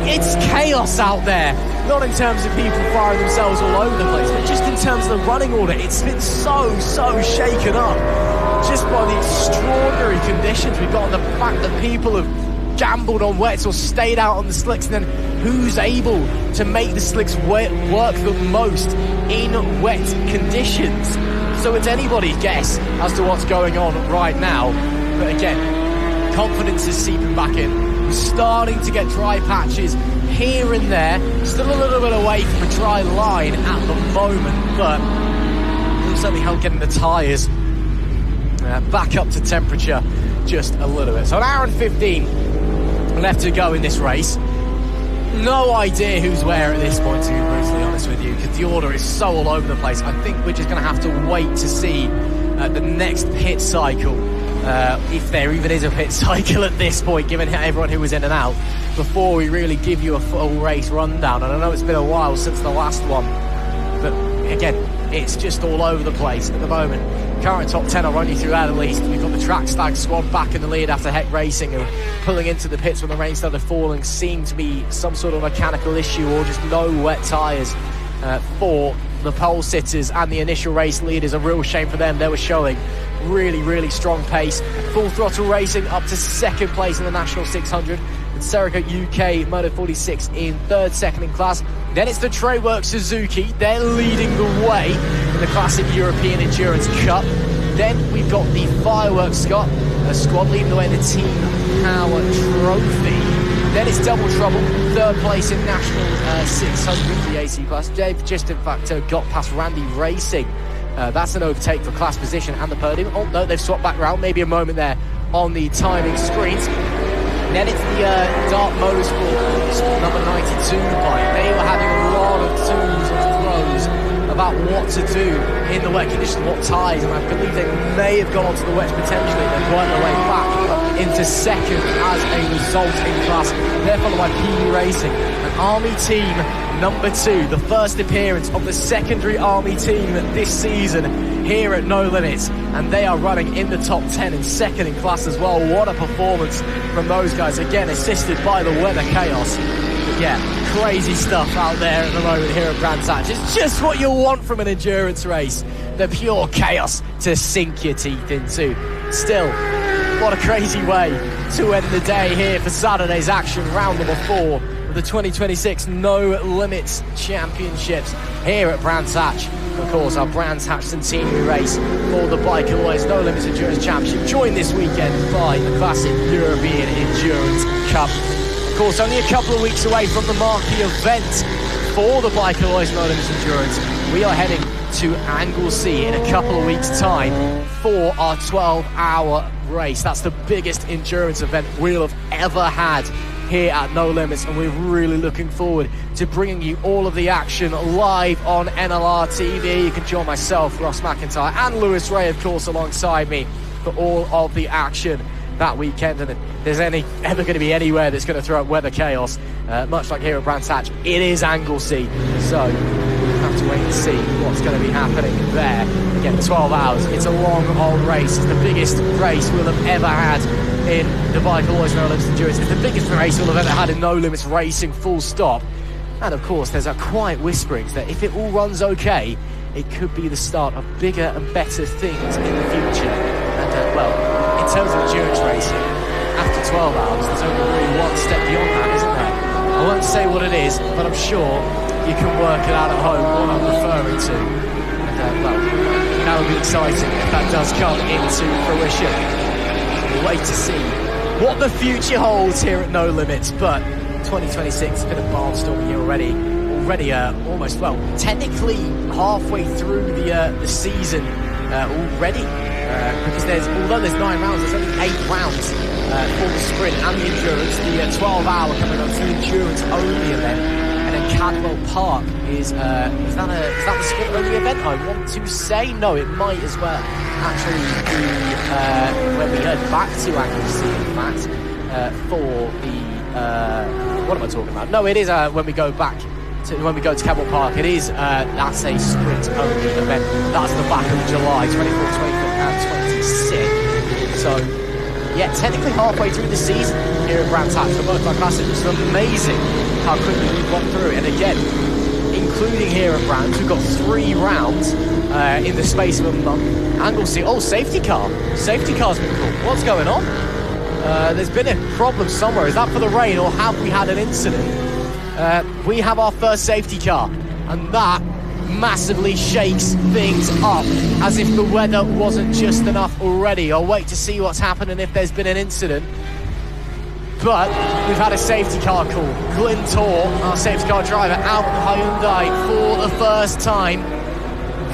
it's chaos out there. Not in terms of people firing themselves all over the place, but just in terms of the running order. It's been so shaken up just by the extraordinary conditions we've got, and the fact that people have gambled on wets or stayed out on the slicks, and then who's able to make the slicks work the most in wet conditions. So it's anybody's guess as to what's going on right now. But again, confidence is seeping back in. We're starting to get dry patches here and there, still a little bit away from a dry line at the moment, but it'll certainly help getting the tyres back up to temperature just a little bit. So an hour and 15 left to go in this race. No idea who's where at this point, to be brutally honest with you, because the order is so all over the place. I think we're just going to have to wait to see the next pit cycle, if there even is a pit cycle at this point, given everyone who was in and out, before we really give you a full race rundown. And I know it's been a while since the last one, but again, it's just all over the place at the moment. Current top 10, I'll run you through that at least. We've got the Trackday squad back in the lead after Heck Racing, who pulling into the pits when the rain started falling seemed to be some sort of mechanical issue or just no wet tyres for the pole sitters and the initial race leaders. A real shame for them. They were showing really strong pace. Full Throttle Racing up to second place in the National 600. And Serica UK Moto 46 in third, second in class. Then it's the Treywork Suzuki. They're leading the way in the Classic European Endurance Cup. Then we've got the Fireworks squad leading the way in the Team Power Trophy. Then it's Double Trouble, third place in National 600, the AC class. They've just in fact got past Randy Racing. That's an overtake for class position and the podium. Oh no, they've swapped back around. Maybe a moment there on the timing screens. And then it's the Dart Motorsport number 92 bike. They were having a lot of twos and throws about what to do in the wet conditions, what tyres, and I believe they may have gone onto the wets potentially. They've worked their way back into second as a result in class. They're followed by PB Racing, an Army Team number 2, the first appearance of the secondary Army Team this season here at No Limits, and they are running in the top 10 and second in class as well. What a performance from those guys, again assisted by the weather chaos. But yeah, crazy stuff out there at the moment here at Brands Hatch. It's just what you want from an endurance race, the pure chaos to sink your teeth into. Still, what a crazy way to end the day here for Saturday's action, round number 4 of the 2026 No Limits Championships here at Brands Hatch. Of course, our Brands Hatch centenary race for the Bike Alloys No Limits Endurance Championship, joined this weekend by the Classic European Endurance Cup. Of course, only a couple of weeks away from the marquee event for the Bike Alloys No Limits Endurance. We are heading to Anglesey in a couple of weeks' time for our 12-hour race. That's the biggest endurance event we'll have ever had here at No Limits, and we're really looking forward to bringing you all of the action live on NLR TV. You can join myself, Ross McIntyre, and Lewis Rae, of course, alongside me for all of the action that weekend. And if there's ever going to be anywhere that's going to throw up weather chaos, much like here at Brands Hatch, it is Anglesey. So we'll have to wait and see what's going to be happening there. Again, 12 hours. It's a long old race. It's the biggest race we'll have ever had in the Bike Alloys No Limits Endurance. It's the biggest race we'll have ever had in No Limits Racing, full stop. And of course, there's a quiet whisperings that if it all runs okay, it could be the start of bigger and better things in the future. And well, in terms of endurance racing, after 12 hours, there's only really one step beyond that, isn't there? I won't say what it is, but I'm sure you can work it out at home what I'm referring to. And, well, that would be exciting if that does come into fruition. We'll wait to see what the future holds here at No Limits, but 2026 has been a barnstorming year already. Almost, well, technically halfway through the season already, because although there's 9 rounds, there's only 8 rounds for the sprint and the endurance. The 12-hour coming on to the endurance only event, and then Cadwell Park is that the sprint only event? I want to say no, it might as well actually be when we head back to Anglesey, in fact, for the what am I talking about? No, it is when we go back. When we go to Cadwell Park, it is that's a sprint only event. That's the back of July 24, 25 and 26. So yeah, technically halfway through the season here at Brands Hatch for Motorbike Classic. It's amazing how quickly we've gone through it. And again, including here at Brands, we've got 3 rounds in the space of a month. Anglesey, safety car's been called. What's going on? There's been a problem somewhere. Is that for the rain, or have we had an incident? We have our first safety car, and that massively shakes things up, as if the weather wasn't just enough already. I'll wait to see what's happening if there's been an incident. But we've had a safety car call. Glyn Tor, our safety car driver, out in Hyundai for the first time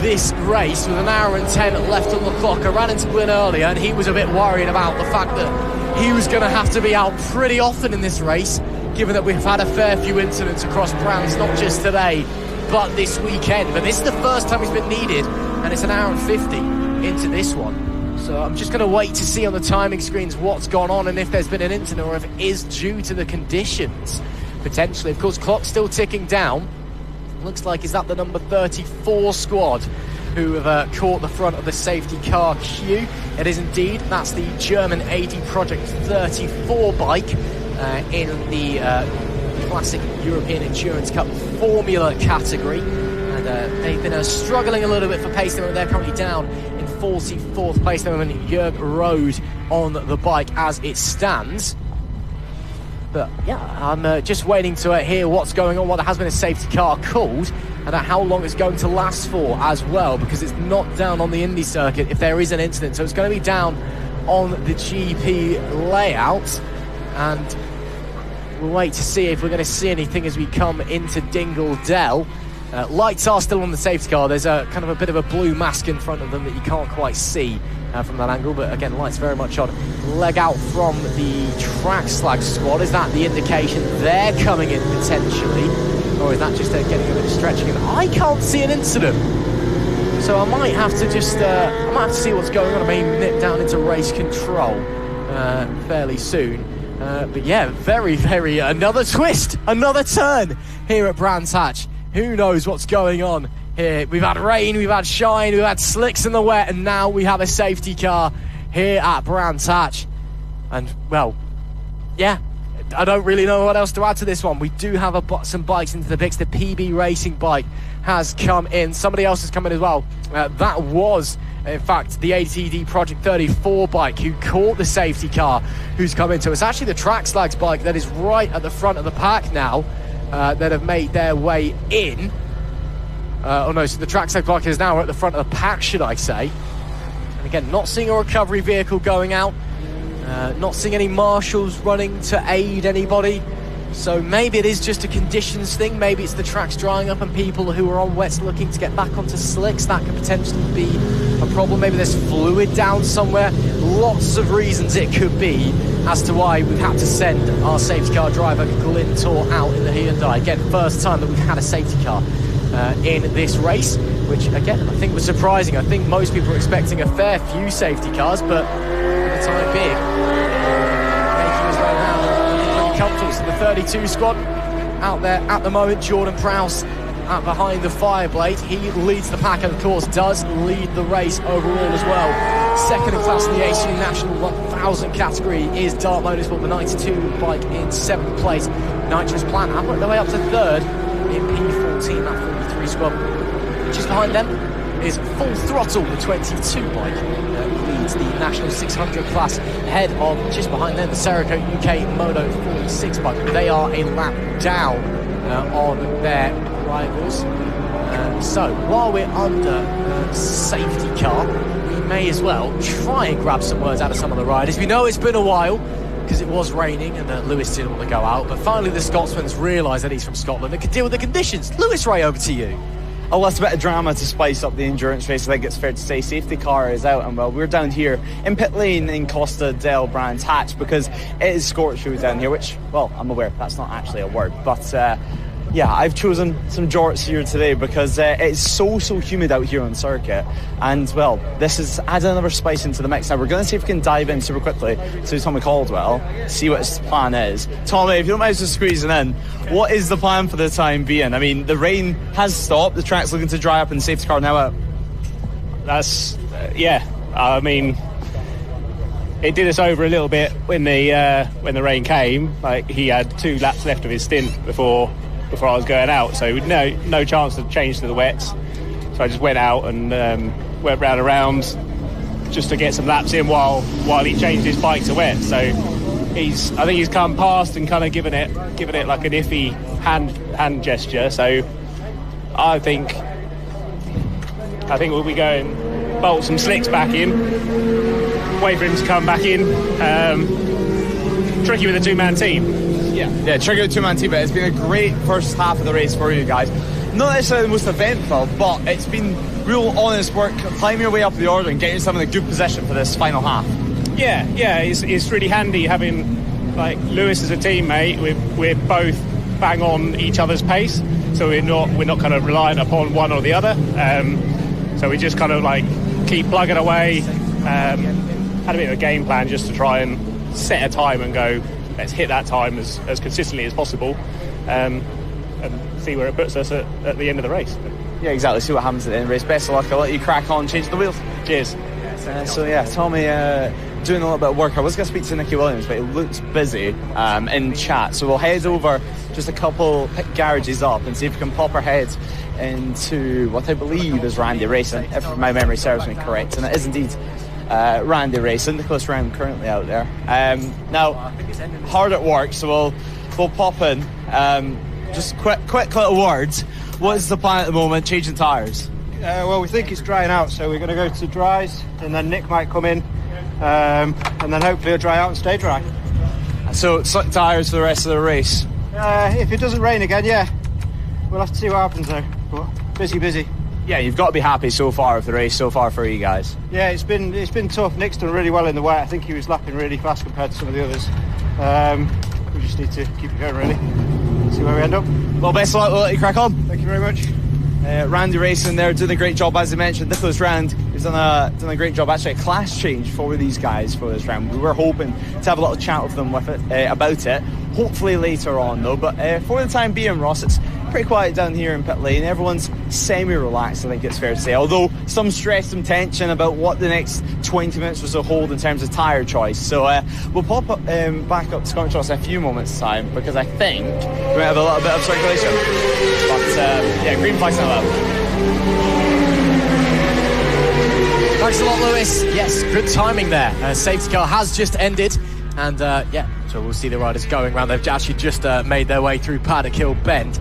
this race with 1 hour and 10 left on the clock. I ran into Glyn earlier, and he was a bit worried about the fact that he was going to have to be out pretty often in this race, given that we've had a fair few incidents across Brands, not just today, but this weekend. But this is the first time he's been needed, and it's 1 hour and 50 into this one. So I'm just going to wait to see on the timing screens what's gone on, and if there's been an incident, or if it is due to the conditions, potentially. Of course, clock's still ticking down. Looks like, is that the number 34 squad who have caught the front of the safety car queue? It is indeed. That's the German AD Project 34 bike. In the Classic European Endurance Cup Formula category, and they've been struggling a little bit for pace. They're currently down in 44th place. They're in Jörg Rode on the bike as it stands. But yeah, I'm just waiting to hear what's going on. Well, there has been a safety car called, and how long it's going to last for as well, because it's not down on the Indy circuit if there is an incident. So it's going to be down on the GP layout, and we'll wait to see if we're going to see anything as we come into Dingle Dell. Lights are still on the safety car. There's a kind of a bit of a blue mask in front of them that you can't quite see from that angle, but again, lights very much on. Leg out from the Track Slag squad. Is that the indication they're coming in potentially, or is that just getting a bit of stretching? And I can't see an incident, so I might have to just I might have to see what's going on. I may nip down into race control fairly soon. But yeah, very, very another twist, another turn here at Brands Hatch. Who knows what's going on here? We've had rain, we've had shine, we've had slicks in the wet, and now we have a safety car here at Brands Hatch. And well, yeah, I don't really know what else to add to this one. We do have some bikes into the picks. The PB Racing bike has come in. Somebody else has come in as well. That was, in fact, the ATD Project 34 bike who caught the safety car who's come into. It's actually the Track Slags bike that is right at the front of the pack now that have made their way in. So the Track Slags bike is now at the front of the pack, should I say. And again, not seeing a recovery vehicle going out. Not seeing any marshals running to aid anybody. So maybe it is just a conditions thing. Maybe it's the tracks drying up and people who are on wets looking to get back onto slicks. That could potentially be a problem. Maybe there's fluid down somewhere. Lots of reasons it could be as to why we've had to send our safety car driver Glyn Tor out in the Hyundai. Again, first time that we've had a safety car in this race, which again I think was surprising. I think most people were expecting a fair few safety cars, but for the time being, making his way around and pretty comfortable. So the 32 squad out there at the moment. Jordan Prowse out behind the Fireblade. He leads the pack and of course does lead the race overall as well. Second in class in the ACU National 1000 category is Dart Motorsport, the 92 bike in 7th place. Nitrous Plan have worked their way up to 3rd in P14, that 43 squad. Just behind them is Full Throttle, the 22 bike. Leads the National 600 class ahead of, just behind them, the Cerakote UK Moto 46 bike. They are a lap down on their rivals. So while we're under safety car, we may as well try and grab some words out of some of the riders. We know it's been a while because it was raining and Lewis didn't want to go out, but finally the Scotsman's realised that he's from Scotland and can deal with the conditions. Lewis Rae, over to you. Oh, that's a bit of drama to spice up the endurance race. I think it's fair to say safety car is out, and well, we're down here in pit lane in Costa del Brands Hatch because it is scorched down here, which, well, I'm aware that's not actually a word, but yeah, I've chosen some jorts here today because it's so humid out here on circuit, and well, this is adding another spice into the mix. Now we're going to see if we can dive in super quickly to Tommy Caldwell, see what his plan is. Tommy, if you don't mind just squeezing in, what is the plan for the time being? I mean, the rain has stopped, the track's looking to dry up, and the safety car now out. That's yeah. I mean, it did us over a little bit when the rain came. Like, he had 2 laps left of his stint before I was going out, so no chance to change to the wets. So I just went out and went round and round just to get some laps in while he changed his bike to wet. So I think he's come past and kind of given it like an iffy hand gesture. So I think we'll be going bolt some slicks back in, wait for him to come back in. Tricky with a 2-man team. Yeah, tricky with a 2-man team, but it's been a great first half of the race for you guys. Not necessarily the most eventful, but it's been real honest work, climbing your way up the order and getting yourself in a good position for this final half. Yeah, it's really handy having like Lewis as a teammate. We're both bang on each other's pace, so we're not kind of reliant upon one or the other. So we just kind of like keep plugging away. Had a bit of a game plan just to try and set a time and go, let's hit that time as consistently as possible, and see where it puts us at the end of the race. Yeah, exactly. See what happens at the end of the race. Best of luck. I'll let you crack on, change the wheels. Cheers. So yeah, Tommy doing a little bit of work. I was going to speak to Nicky Williams, but he looks busy in chat. So we'll head over just a couple pit garages up and see if we can pop our heads into what I believe is Randy Racing, if my memory serves me correct. And it is indeed Randy Racing, Nicholas Ram currently out there. Now, hard at work, so we'll pop in. Just quick little words. What is the plan at the moment? Changing tyres? Well, we think it's drying out, so we're going to go to dries, and then Nick might come in, and then hopefully it'll dry out and stay dry. So slick tyres for the rest of the race? If it doesn't rain again, yeah. We'll have to see what happens though. But busy. Yeah, you've got to be happy so far with the race so far for you guys. Yeah, it's been tough. Nick's done really well in the wet. I think he was lapping really fast compared to some of the others. We just need to keep it going, really. See where we end up. Well, best of luck. We'll let you crack on. Thank you very much. Randy Racing there doing a great job, as I mentioned. Nicholas Rand has done a great job. Actually, a class change for these guys for this round. We were hoping to have a little chat with them about it. Hopefully later on, though. But for the time being, Ross, it's pretty quiet down here in pit lane. Everyone's semi-relaxed, I think it's fair to say. Although some stress, some tension about what the next 20 minutes or so hold in terms of tyre choice. So we'll pop up, back up to Scottish Ross in a few moments' time because I think we might have a little bit of circulation. But yeah, green flag's now up. Thanks a lot, Lewis. Yes, good timing there. Safety car has just ended, and yeah, so we'll see the riders going around. They've actually just made their way through Paddock Hill Bend,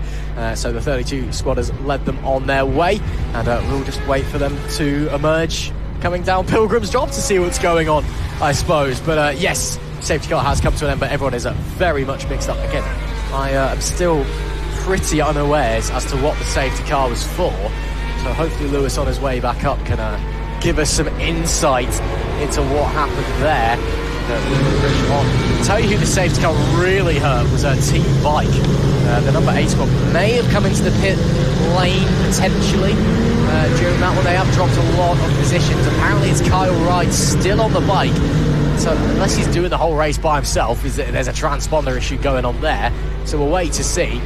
so the 32 squad has led them on their way, and we'll just wait for them to emerge coming down Pilgrim's Drop to see what's going on, I suppose. But yes, safety car has come to an end, but everyone is very much mixed up. Again, I am still pretty unawares as to what the safety car was for, so hopefully Lewis on his way back up can give us some insight into what happened there. I'll tell you who the safety car really hurt was Team Bike. The number 8 squad may have come into the pit lane potentially during that one. They have dropped a lot of positions. Apparently it's Kyle Wright still on the bike, so unless he's doing the whole race by himself, there's a transponder issue going on there, so we'll wait to see.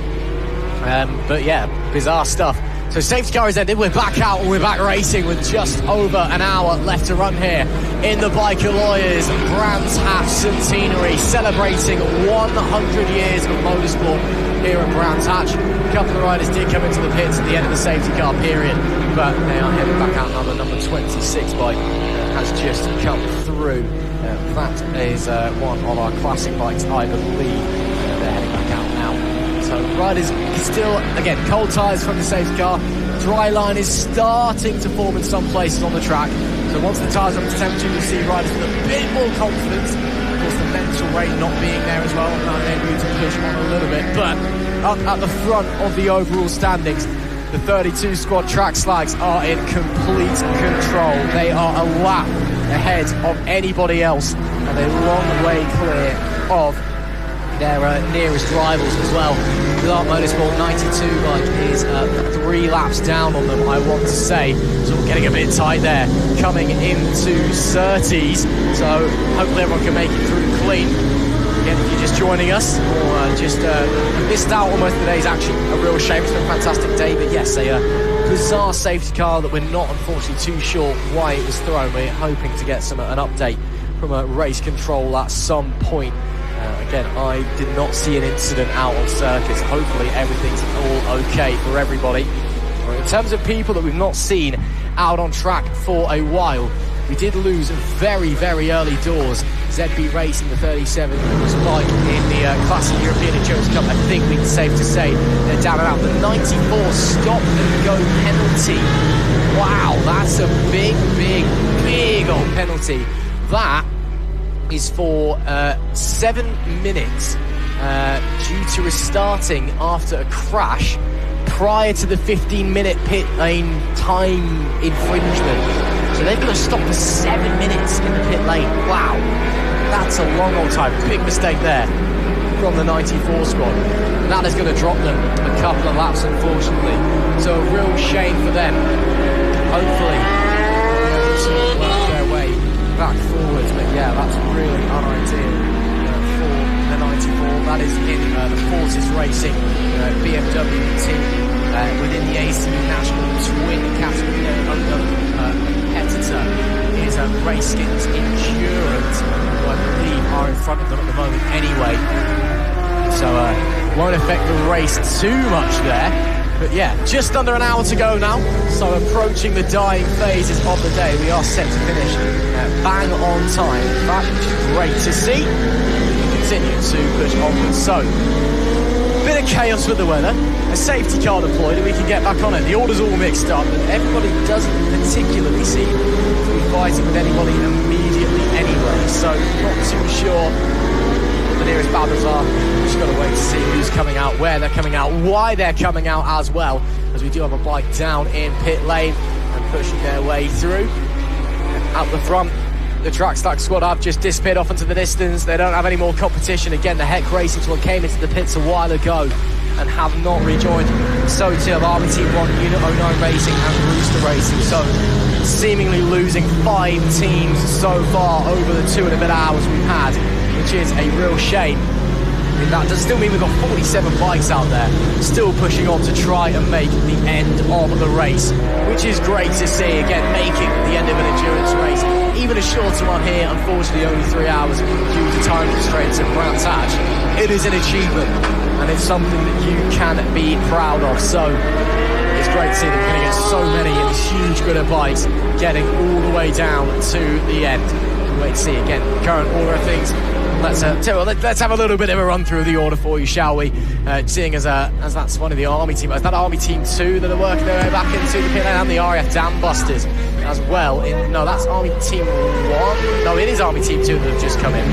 But yeah, bizarre stuff. So safety car is ended, we're back out and we're back racing with just over an hour left to run here in the Biker Lawyers Brands Hatch Centenary, celebrating 100 years of motorsport here at Brands Hatch. A couple of riders did come into the pits at the end of the safety car period, but they are heading back out now. The number 26 bike has just come through. That is one of our classic bikes, I believe. They're heading back out now. So riders still, again, cold tyres from the safety car. Dry line is starting to form in some places on the track. So once the tyres are up to temperature, you'll see riders with a bit more confidence. Of course, the mental rate not being there as well, and able to push on a little bit. But up at the front of the overall standings, the 32 squad track slags are in complete control. They are a lap ahead of anybody else, and a long way clear of their nearest rivals as well. Dunlop Motorsport 92 bike is 3 laps down on them, I want to say. So we're getting a bit tight there, coming into Surtees. So hopefully everyone can make it through clean. Again, if you're just joining us, or just missed out on most of the day, is actually a real shame. It's been a fantastic day, but yes, a bizarre safety car that we're not unfortunately too sure why it was thrown. We're hoping to get an update from a race control at some point. Again, I did not see an incident out on circuits. Hopefully everything's all okay for everybody. In terms of people that we've not seen out on track for a while, we did lose very, very early doors. ZB Racing, the 37 bike in the Classic European Endurance Cup. I think it's safe to say they're down and out. The 94 stop and go penalty. Wow, that's a big, big, big old penalty. That is for 7 minutes due to restarting after a crash prior to the 15-minute pit lane time infringement. So they're going to stop for 7 minutes in the pit lane. Wow, that's a long old time. Big mistake there from the 94 squad. And that is going to drop them a couple of laps, unfortunately. So a real shame for them. Hopefully they'll work their way back forwards, but yeah, that's really unideal for the 94. That is in the Fortis Racing BMW team within the ACU National Twin category. Their only competitor is Racekins Endurance, who I believe are in front of them at the moment anyway. So won't affect the race too much there. But yeah, just under an hour to go now, so approaching the dying phases of the day. We are set to finish bang on time. In fact, which is great to see. We continue to push onwards. So, bit of chaos with the weather, a safety car deployed, and we can get back on it. The order's all mixed up, and everybody doesn't particularly seem to be fighting with anybody immediately anyway. So, not too sure the nearest battles are. Just got to wait to see who's coming out, where they're coming out, why they're coming out as well, as we do have a bike down in pit lane and pushing their way through. Out the front, the Trackday squad have just disappeared off into the distance. They don't have any more competition. Again, the Heck Racing squad came into the pits a while ago and have not rejoined. So too have Army Team 1, Unit 09 Racing and Rooster Racing. So seemingly losing 5 teams so far over the 2 and a bit hours we've had, which is a real shame. I mean, that does still mean we've got 47 bikes out there still pushing on to try and make the end of the race, which is great to see. Again, making the end of an endurance race, even a shorter one here, unfortunately only 3 hours due to time constraints at Brands Hatch. It is an achievement, and it's something that you can be proud of. So it's great to see them putting in so many in this huge grid of bikes, getting all the way down to the end. Wait to see again current order of things. Let's have a little bit of a run through the order for you, shall we? Seeing as that's one of the Army team, is that Army Team 2 that are working their way back into the pit lane, and the RAF Dam Busters as well. No, that's Army Team 1. No, it is Army Team 2 that have just come in.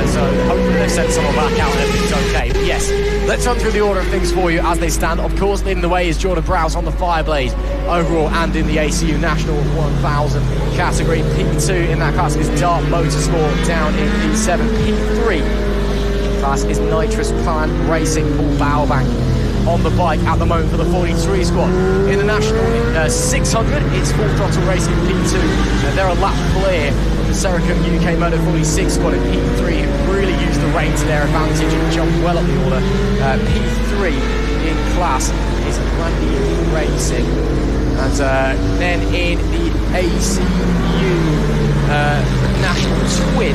So hopefully they've sent someone back out and everything's okay. But yes, let's run through the order of things for you as they stand. Of course, leading the way is Jordan Browse on the Fireblaze overall and in the ACU National 1000 category. P2 in that class is Dart Motorsport down in P7. P3 class is Nitrous Plant Racing, Paul Baubank on the bike at the moment for the 43 squad. In the National 600, it's Full Throttle Racing P2. They're a lap clear of the Sericum UK Moto 46 squad in P3, who really used the rain to their advantage and jumped well up the order. P3 in class is Randy Racing. And then in the ACU National Twin,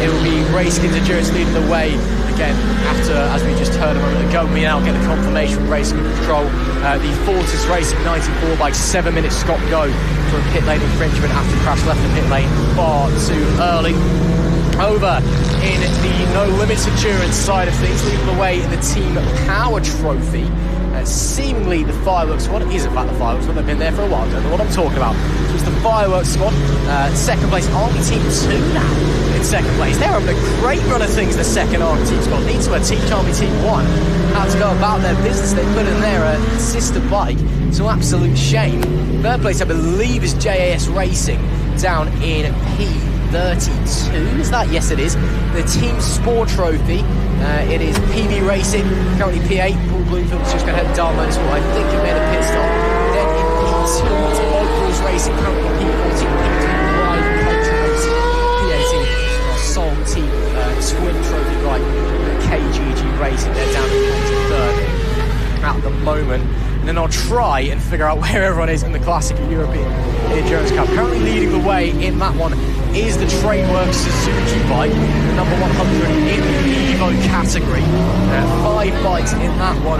it will be Racekins Endurance leading the way. again, after, as we just heard a moment ago, we now get the confirmation from Racing Control. The Fortis Racing 94 bike, 7 minutes stop go for a pit lane infringement after crash left the pit lane far too early. Over in the No Limits Endurance side of things, leading the way in the Team Power Trophy. Seemingly the fireworks squad is in fact the fireworks squad. They've been there for a while, don't know what I'm talking about. So it's the fireworks squad. Second place, Army Team 2 now in second place. They're having a great run of things, the second Army Team squad. Need to teach Army Team 1 how to go about their business. They put in their sister bike to absolute shame. Third place, I believe, is JAS Racing down in P32. Is that? Yes, it is. The Team Sport Trophy. It is PB Racing, currently P8. Paul Bloomfield's just going to head Dunlop NL. I think he made a pit stop. Then in P2, it's Motorsports Racing, currently P14. P3, Ride Culture Racing. P18, our Sol Team Swim Trophy bike. KGG Racing, they're down in 23rd at the moment. And then I'll try and figure out where everyone is in the Classic European Endurance Cup. Currently leading the way in that one is the Trainworks Suzuki bike, number 100 in the Evo category. 5 bikes in that one.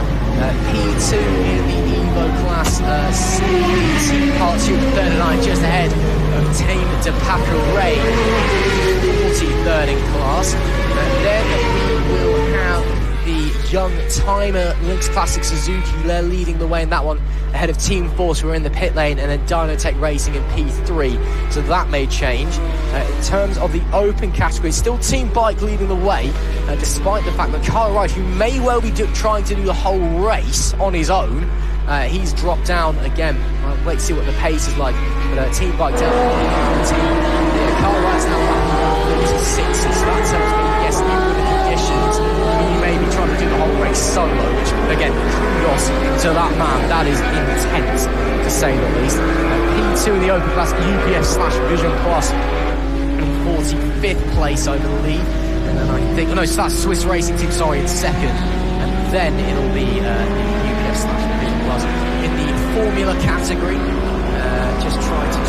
P2 in the Evo class. CBT Part 2 39, just ahead of Tame Depaka Ray, 43rd in class. Then we will have the Young Timer Lynx Classic Suzuki. They're leading the way in that one, ahead of Team Force, who are in the pit lane, and then Dynotech Racing in P3. So that may change. In terms of the open category, still Team Bike leading the way, despite the fact that Kyle Wright, who may well be trying to do the whole race on his own, he's dropped down again. I'll wait to see what the pace is like. But Team Bike down Kyle Wright's now back in 46, so that tells me, yes, even with the conditions, he may be trying to do the whole race solo, which, again, kudos to that man. That is intense, to say the least. P2 in the open class, UPF/Vision Plus in 45th place, I believe. And then I think, no, so that's Swiss Racing Team, sorry, in second. And then it'll be UPF/Vision Plus in the Formula category. Just trying to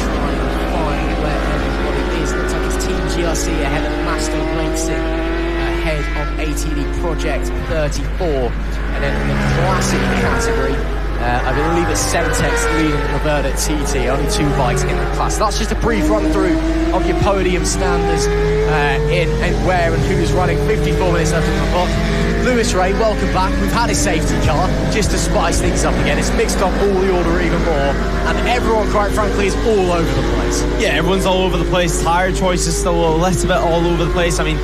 find where everybody is. Looks like it's Team GRC ahead of Master Racing, ahead of ATV Project 34. And then in the Classic category, I believe it's Semtex leading Roberta TT, only 2 bikes in the class. So that's just a brief run through of your podium standers in and where and who's running. 54 minutes left on the clock. Lewis Rae, welcome back. We've had a safety car just to spice things up again. It's mixed up all the order even more, and everyone, quite frankly, is all over the place. Yeah, everyone's all over the place. Tyre choice is still a little bit all over the place. I mean,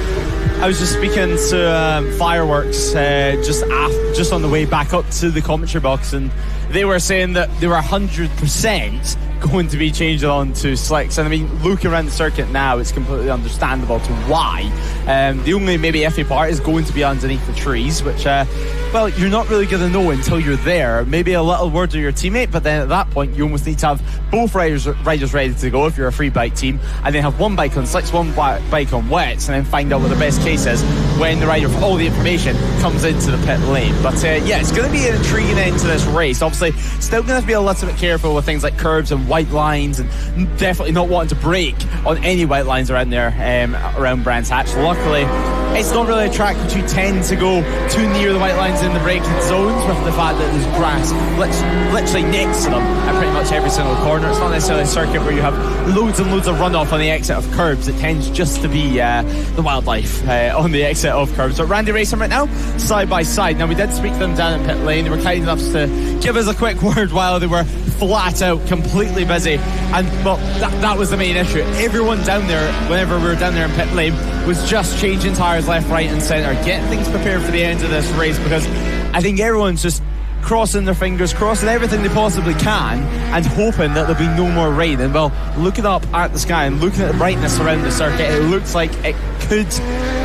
I was just speaking to Fireworks just on the way back up to the commentary box, and they were saying that they were 100% going to be changing on to slicks. And I mean, looking around the circuit now, it's completely understandable to why. The only maybe iffy part is going to be underneath the trees, which, well, you're not really going to know until you're there. Maybe a little word to your teammate, but then at that point, you almost need to have both riders ready to go if you're a free bike team, and then have one bike on slicks, one bike on wets, and then find out what the best case is when the rider for all the information comes into the pit lane. But yeah, it's going to be an intriguing end to this race. Obviously, still going to have to be a little bit careful with things like curbs and white lines, and definitely not wanting to brake on any white lines around there, around Brands Hatch. Luckily, it's not really a track which you tend to go too near the white lines in the braking zones, with the fact that there's grass literally next to them at pretty much every single corner. It's not necessarily a circuit where you have loads and loads of runoff on the exit of curbs. It tends just to be the wildlife on the exit of curbs. So Randy racing right now, side by side. Now, we did speak to them down in pit lane. They were kind enough to give us a quick word while they were flat out, completely busy. And, well, that was the main issue. Everyone down there, whenever we were down there in pit lane, was just changing tyres left, right and centre, getting things prepared for the end of this race, because I think everyone's just crossing their fingers, crossing everything they possibly can, and hoping that there'll be no more rain. And, well, looking up at the sky and looking at the brightness around the circuit, it looks like it could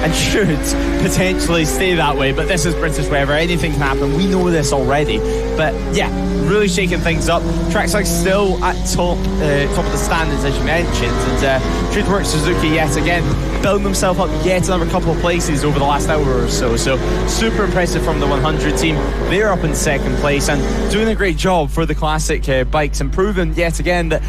and should potentially stay that way. But this is British weather, anything can happen. We know this already. But yeah, really shaking things up. Trackside still at top of the standings, as you mentioned, and Streetworks Suzuki yet again building himself up yet another couple of places over the last hour or so. So super impressive from the 100 team. They're up in second place and doing a great job for the classic bikes, and proving yet again that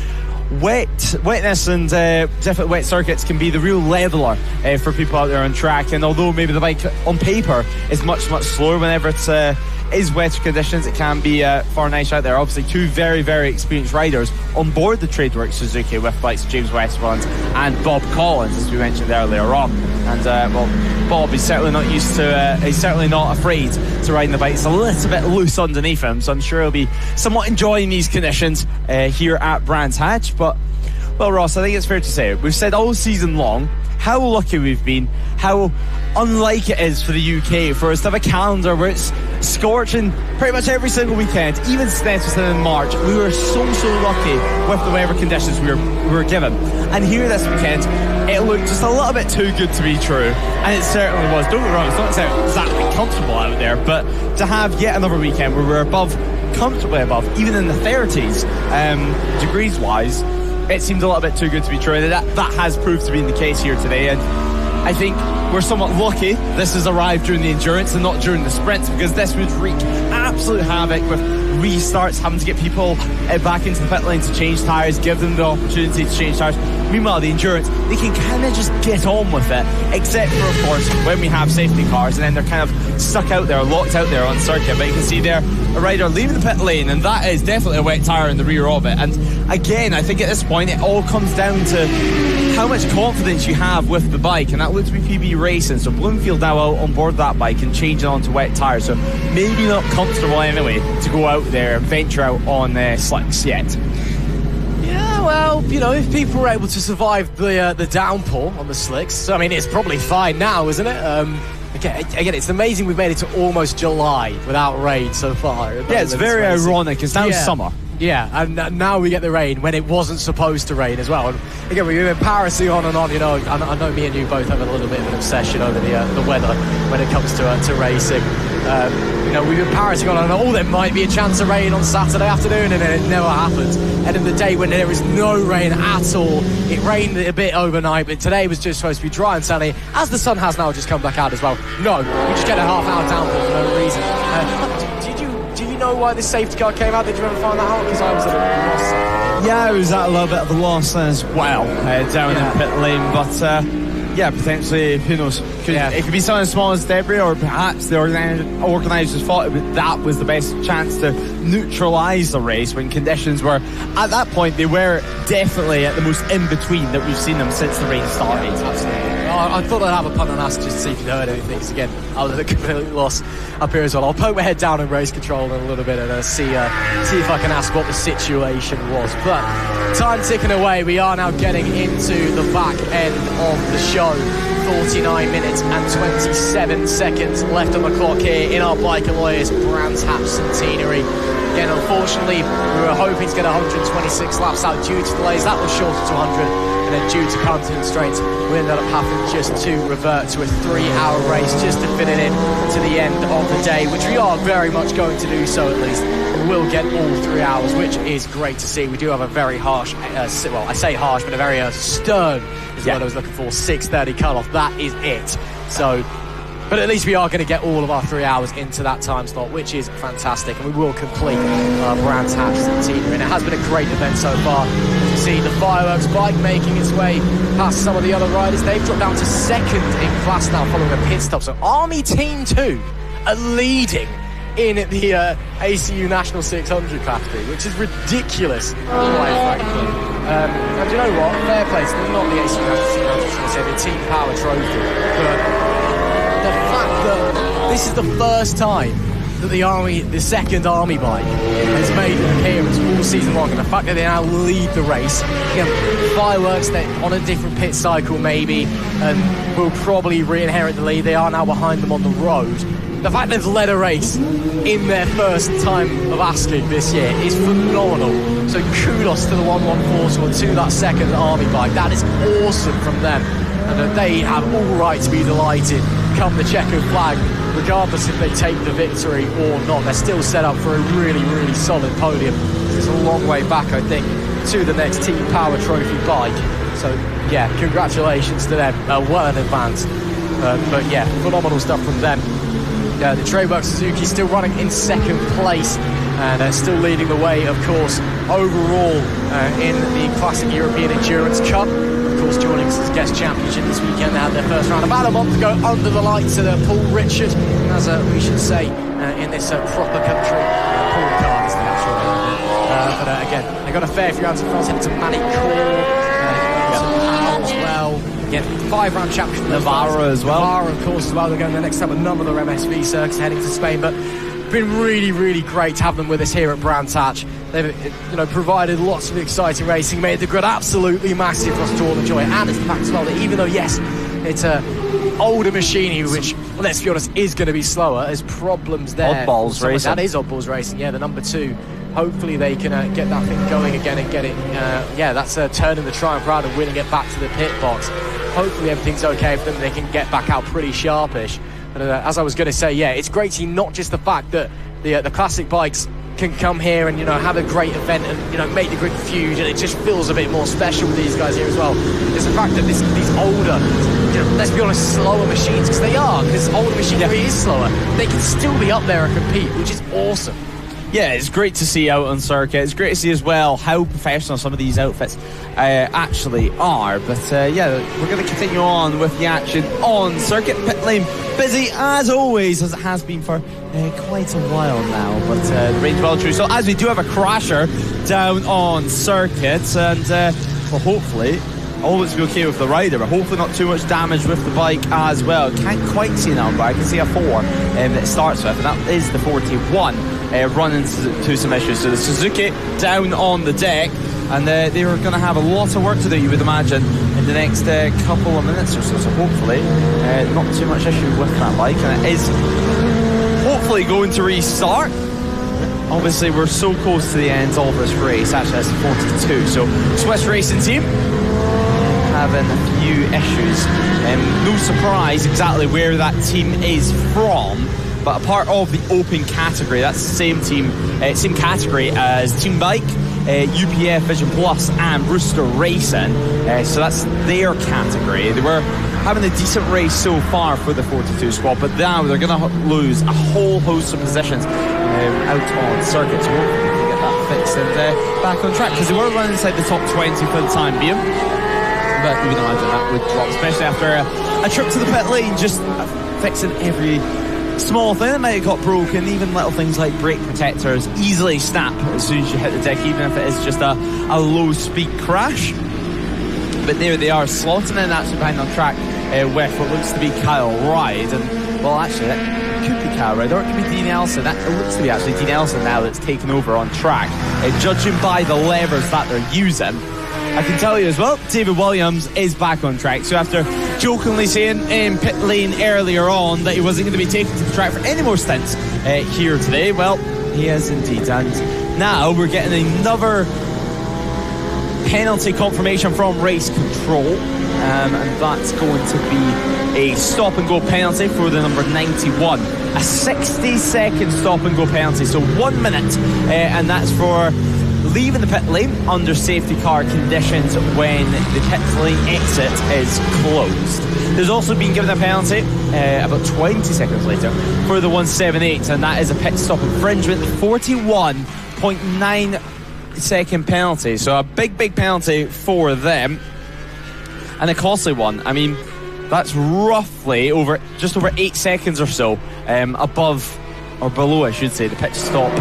wetness and definitely wet circuits can be the real leveler for people out there on track. And although maybe the bike on paper is much slower, whenever it's is wetter conditions, it can be far nice out there. Obviously, two very, very experienced riders on board the Tradeworks Suzuki with the likes of James Westmoreland and Bob Collins, as we mentioned earlier on. And Bob is certainly not used to, he's certainly not afraid to ride the bike. It's a little bit loose underneath him, so I'm sure he'll be somewhat enjoying these conditions here at Brands Hatch. But, well, Ross, I think it's fair to say, we've said all season long how lucky we've been, how unlike it is for the UK for us to have a calendar where it's scorching pretty much every single weekend, even Snetterton in March. We were so lucky with the weather conditions we were given. And here this weekend, it looked just a little bit too good to be true, and it certainly was. Don't get me wrong, it's not exactly comfortable out there, but to have yet another weekend where we're comfortably above, even in the 30s, degrees wise, it seemed a little bit too good to be true. And that has proved to be the case here today. And I think we're somewhat lucky this has arrived during the endurance and not during the sprints, because this would wreak absolute havoc with restarts, having to get people back into the pit lane to change tyres, give them the opportunity to change tyres. Meanwhile, the endurance, they can kind of just get on with it, except for, of course, when we have safety cars, and then they're kind of stuck out there, locked out there on circuit. But you can see there a rider leaving the pit lane, and that is definitely a wet tyre in the rear of it. And again, I think at this point it all comes down to how much confidence you have with the bike, and that looks to be PB Racing. So Bloomfield now out on board that bike and changing onto wet tyres, so maybe not comfortable anyway to go out there and venture out on slicks yet. Yeah, well, you know, if people were able to survive the downpour on the slicks, I mean, it's probably fine now, isn't it? Again, it's amazing we've made it to almost July without rain so far. Yeah, it's very ironic. It's now summer. Yeah, and now we get the rain when it wasn't supposed to rain as well. And again, we've been Parising on and on, you know. I know me and you both have a little bit of an obsession over the weather when it comes to racing. You know, we've been Parising on and on. Oh, there might be a chance of rain on Saturday afternoon, and then it never happens. And in the day when there was no rain at all, it rained a bit overnight, but today was just supposed to be dry and sunny, as the sun has now just come back out as well. No, we just get a half-hour downpour for no reason. Do you know why this safety car came out? Did you ever find that out? Because I was at a loss. Yeah, I was at a little bit of a loss as well, down in pit lane, but yeah, potentially, who knows? It could be something as small as debris, or perhaps the organisers thought that was the best chance to neutralise the race when conditions were, at that point, they were definitely at the most in-between that we've seen them since the rain started. Yeah, absolutely. I thought I'd have a punt and ask just to see if you'd heard anything, because again, I was at a complete loss up here as well. I'll poke my head down in race control in a little bit and see if I can ask what the situation was. But time ticking away, we are now getting into the back end of the show. 49 minutes and 27 seconds left on the clock here in our Bike and Lawyers Brands Hatch Centenary. Again, unfortunately, we were hoping to get 126 laps out due to delays. That was shorter to 100, and then due to current constraints, we ended up having just to revert to a 3-hour race just to fit it in to the end of the day, which we are very much going to do so at least. We'll get all 3 hours, which is great to see. We do have a very harsh, well, I say harsh, but a very stern is what I was looking for, 6:30 cut-off. That is it. So, but at least we are going to get all of our 3 hours into that time slot, which is fantastic, and we will complete our Brands Hatch Centenary. And it has been a great event so far. As you see, the Fireworks bike making its way past some of the other riders. They've dropped down to second in class now following a pit stop. So Army Team 2 are leading in the ACU National 600 category, which is ridiculous, quite frankly. And you know what? Fair play to them, not the ACU National 600, I was going to say, the Team Power Trophy. But the fact that this is the first time that the second Army bike has made an appearance all season long, and the fact that they now lead the race, again, Fireworks, they're on a different pit cycle maybe, and will probably re-inherit the lead. They are now behind them on the road. The fact they've led a race in their first time of asking this year is phenomenal. So kudos to the 114 or to that second Army bike. That is awesome from them. And they have all right to be delighted come the checkered flag, regardless if they take the victory or not. They're still set up for a really, really solid podium. It's a long way back, I think, to the next Team Power Trophy bike. So, yeah, congratulations to them. Well in advance. But, yeah, phenomenal stuff from them. The Tradeworks Suzuki still running in second place and still leading the way, of course, overall in the Classic European Endurance Cup. Of course, joining us as guest championship this weekend. They had their first round about a month ago under the lights of Paul Richard, as we should say in this proper country. Paul Ricard is the actual name. But again, they got a fair few rounds in front. Heading to Manicourt as well. Again, 5-round championship. Navarra as well. Navarra, of course, as well. They're going the next time with none of their MSV circuits heading to Spain. But been really, really great to have them with us here at Brands Hatch. They've provided lots of exciting racing, made the grid absolutely massive for us to all enjoy. And it's the fact as well that even though, yes, it's a older machinery, which, let's be honest, is going to be slower, there's problems there. Oddballs racing. That is Oddballs racing, yeah, the number 2. Hopefully they can get that thing going again and get it, that's turning the Triumph around and winning it back to the pit box. Hopefully everything's okay for them, they can get back out pretty sharpish. But as I was going to say, yeah, it's great to see not just the fact that the classic bikes can come here and have a great event and make the grid huge, and it just feels a bit more special with these guys here as well. It's the fact that these older, let's be honest, slower machines, because older machinery is slower, they can still be up there and compete, which is awesome. Yeah, it's great to see out on circuit. It's great to see as well how professional some of these outfits actually are. But we're going to continue on with the action on circuit. Pit lane busy as always, as it has been for quite a while now. But the rain's well true. So as we do have a crasher down on circuit, and hopefully all is okay with the rider, but hopefully not too much damage with the bike as well. Can't quite see now, but I can see a 4 that it starts with, and that is the 41. Run into some issues. So the Suzuki down on the deck, and they are going to have a lot of work to do, you would imagine, in the next couple of minutes or so. So hopefully not too much issue with that bike, and it is hopefully going to restart. Obviously we're so close to the end of this race. Actually that's 42, so Swiss racing team having a few issues. No surprise exactly where that team is from, but a part of the open category. That's the same team, same category as Team Bike, UPF Vision Plus and Rooster Racing, so that's their category. They were having a decent race so far for the 42 squad, but now they're going to lose a whole host of positions out on circuit, so hopefully they can get that fixed and back on track, because they were running inside the top 20 for the time being. But you can imagine that would drop, especially after a trip to the pit lane, just fixing every small thing that might have got broken. Even little things like brake protectors easily snap as soon as you hit the deck, even if it is just a low speed crash. But there they are, slotting in actually behind on track with what looks to be Kyle Ryde. And well, actually that could be Kyle Ryde, or it could be Dean Elson. That looks to be actually Dean Elson now that's taken over on track. Judging by the levers that they're using, I can tell you as well, David Williams is back on track. So after jokingly saying in pit lane earlier on that he wasn't going to be taken to the track for any more stints here today, well, he is indeed. And now we're getting another penalty confirmation from race control, and that's going to be a stop and go penalty for the number 91. A 60-second stop and go penalty, so 1 minute, and that's for leaving the pit lane under safety car conditions when the pit lane exit is closed. There's also been given a penalty about 20 seconds later for the 178, and that is a pit stop infringement, 41.9 second penalty. So a big penalty for them, and a costly one. I mean, that's roughly just over 8 seconds or so above, or below I should say, the pit stop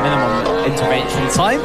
minimum intervention time,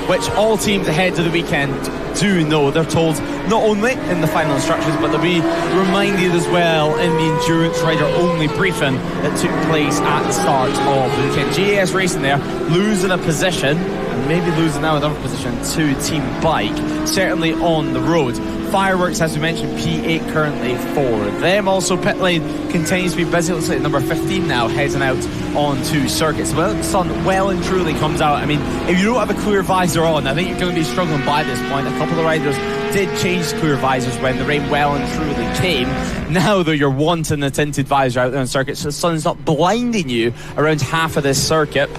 which all teams ahead of the weekend do know. They're told not only in the final instructions, but they'll be reminded as well in the endurance rider only briefing that took place at the start of the weekend. GAS Racing there losing a position, and maybe losing now another position to Team Bike, certainly on the road. Fireworks, as we mentioned, P8 currently for them. Also, pit lane continues to be busy. It looks like number 15 now heading out onto circuits. Well, the sun well and truly comes out. I mean, if you don't have a clear visor on, I think you're going to be struggling by this point. A couple of riders did change clear visors when the rain well and truly came. Now, though, you're wanting a tinted visor out there on circuits, so the sun's not blinding you around half of this circuit.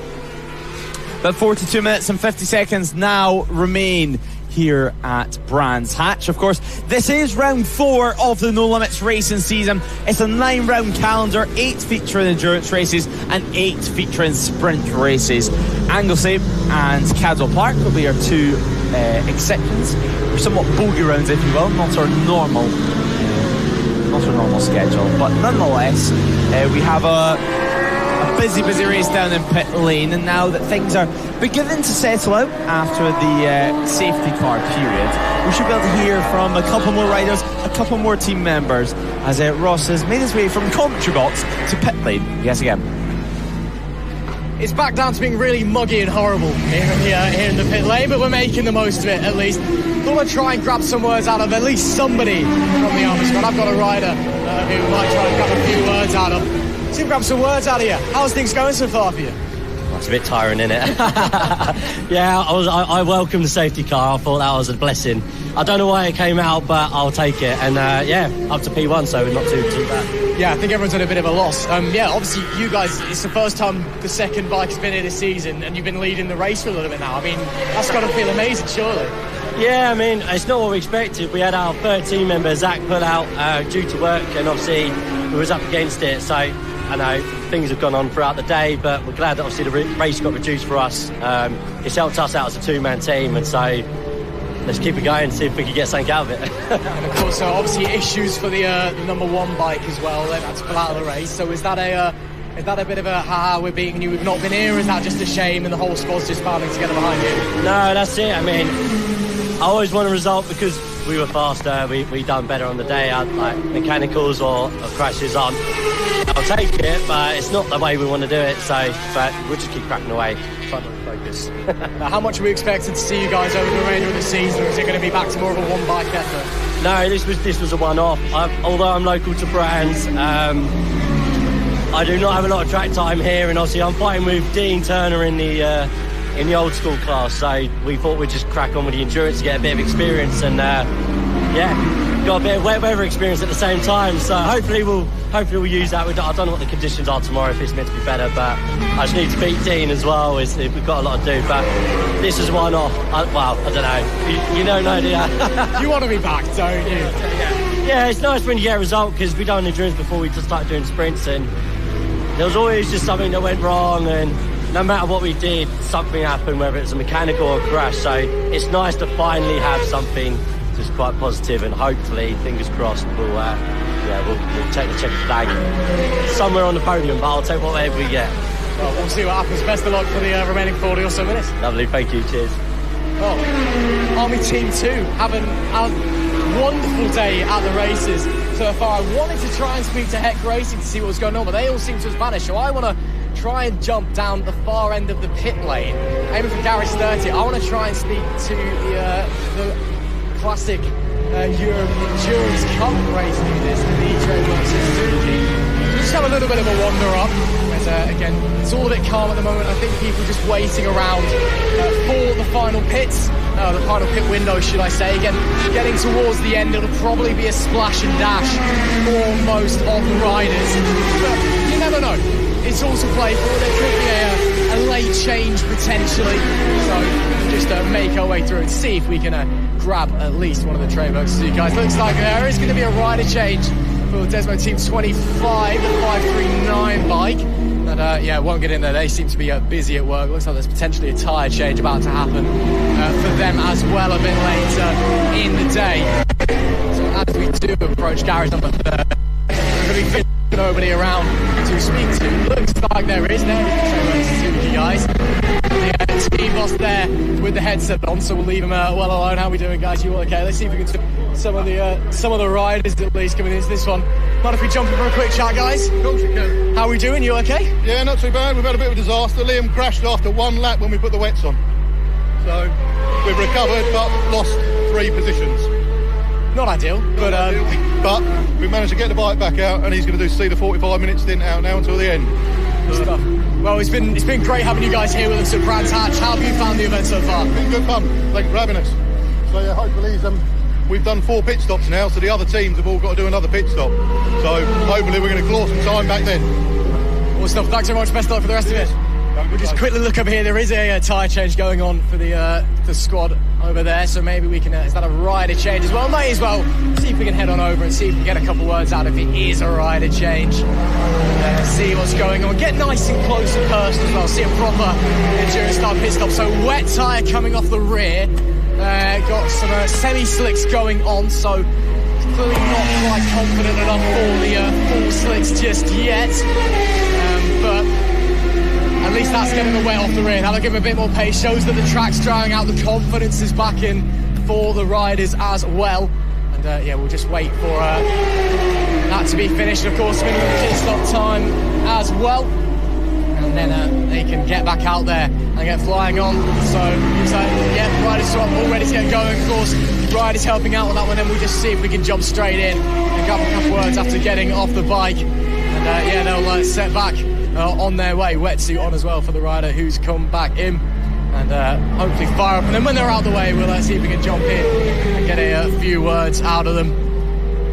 But 42 minutes and 50 seconds now remain here at Brands Hatch. Of course, this is round 4 of the No Limits racing season. It's a 9-round calendar, 8 featuring endurance races and 8 featuring sprint races. Anglesey and Cadwell Park will be our 2 exceptions. Or somewhat bogey rounds, if you will, not our normal schedule. But nonetheless, we have a busy race down in pit lane, and now that things are beginning to settle out after the safety car period, we should be able to hear from a couple more riders, a couple more team members, as Ross has made his way from the commentary box to pit lane. Yes, again. It's back down to being really muggy and horrible here in the pit lane, but we're making the most of it, at least. Thought I'd try and grab some words out of at least somebody from the Army squad. I've got a rider who might try and grab a few words out of. See if we grab some words out of you. How's things going so far for you? It's a bit tiring, isn't it? Yeah, I welcomed the safety car. I thought that was a blessing. I don't know why it came out, but I'll take it. And yeah, up to P1, so not too bad. Yeah, I think everyone's had a bit of a loss. Yeah, obviously you guys, it's the first time the second bike has been here this season, and you've been leading the race for a little bit now. I mean, that's got to feel amazing, surely. Yeah, I mean, it's not what we expected. We had our third team member, Zach, pull out due to work, and obviously we was up against it. So I know things have gone on throughout the day, but we're glad that obviously the race got reduced for us. It's helped us out as a 2-man team, and so let's keep it going and see if we can get something out of it. And of course, obviously issues for the number 1 bike as well. They've had to pull out of the race. So is that a bit of a we're beating you, we've not been here? Is that just a shame and the whole squad's just banding together behind you? No, that's it. I mean, I always want a result because we were faster, we done better on the day. Like mechanicals or crashes on, I'll take it, but it's not the way we want to do it. So, but we'll just keep cracking away, trying to focus. Now, how much are we expected to see you guys over the remainder of the season, or is it going to be back to more of a 1-bike effort? No, this was a one-off. Although I'm local to Brands, I do not have a lot of track time here, and obviously I'm fighting with Dean Turner in the old school class, so we thought we'd just crack on with the endurance to get a bit of experience, and yeah, got a bit of wet weather experience at the same time, so hopefully we'll use that. I don't know what the conditions are tomorrow, if it's meant to be better, but I just need to beat Dean as well. We've got a lot to do, but this is one off. I don't know, you don't know, do you? You want to be back, don't you? Yeah, it's nice when you get a result, because we done endurance before we just started doing sprints, and there was always just something that went wrong, and no matter what we did, something happened, whether it's a mechanical or a crash. So it's nice to finally have something just quite positive, and hopefully, fingers crossed, we'll take the checkered flag somewhere on the podium, but I'll take whatever we get. Well, we'll see what happens. Best of luck for the remaining 40 or so minutes. Lovely, thank you, cheers. Well, Army Team 2 having a wonderful day at the races so far. I wanted to try and speak to Heck Racing to see what was going on, but they all seem to have vanished, so I want to try and jump down the far end of the pit lane, aiming for garage 30. I want to try and speak to the classic European Endurance Cup race leaders, the Trackday Suzuki. Just have a little bit of a wander up. Again, it's all a bit calm at the moment. I think people just waiting around for the final pits, the final pit window, should I say. Again, getting towards the end, it'll probably be a splash and dash for most of the riders. But you never know. It's also playful. There could be a late change potentially. So just make our way through and see if we can grab at least one of the Trackday Suzuki guys. Looks like there is going to be a rider change for Desmo Team 25, the 539 bike. And yeah, won't get in there. They seem to be busy at work. Looks like there's potentially a tyre change about to happen for them as well a bit later in the day. So as we do approach garage number 30, we're going to be nobody around to speak to. Looks like there is. There is the Trackday Suzuki guys. The team boss there with the headset on, so we'll leave him well alone. How are we doing, guys? You all okay? Let's see if we can see some of the riders at least coming into this one. Mind if we jump in for a quick chat, guys? Of course you can. How are we doing? You okay? Yeah, not too bad. We've had a bit of a disaster. Liam crashed after one lap when we put the wets on. So we've recovered but lost 3 positions. Not ideal, but we managed to get the bike back out, and he's going to see the 45-minute stint out now until the end. Good stuff. Well, it's been great having you guys here with us at Brands Hatch. How have you found the event so far? It's been good fun. Thanks for having us. So yeah, hopefully we've done 4 pit stops now, so the other teams have all got to do another pit stop. So hopefully we're going to claw some time back then. Awesome stuff. Thanks so much. Best of luck for the rest of it. We'll just quickly look up here. There is a tyre change going on for the squad over there, so maybe we can, is that a rider change as well? Might as well see if we can head on over and see if we can get a couple words out if it is a rider change. See what's going on. Get nice and close and personal as well. See a proper endurance style pit stop. So wet tyre coming off the rear. Got some semi-slicks going on, so clearly not quite confident enough for the full slicks just yet. But at least that's getting the wet off the rear. That'll give him a bit more pace. Shows that the track's drying out. The confidence is back in for the riders as well. And yeah, we'll just wait for that to be finished. Of course, minimum pit stop time as well. And then they can get back out there and get flying on. So looks like, yeah, riders are all ready to get going. Of course, riders helping out on that one. Then we'll just see if we can jump straight in and grab a couple words after getting off the bike. And yeah, they'll set back on their way. Wetsuit on as well for the rider who's come back in. And hopefully fire up. And then when they're out of the way, we'll see if we can jump in and get a few words out of them.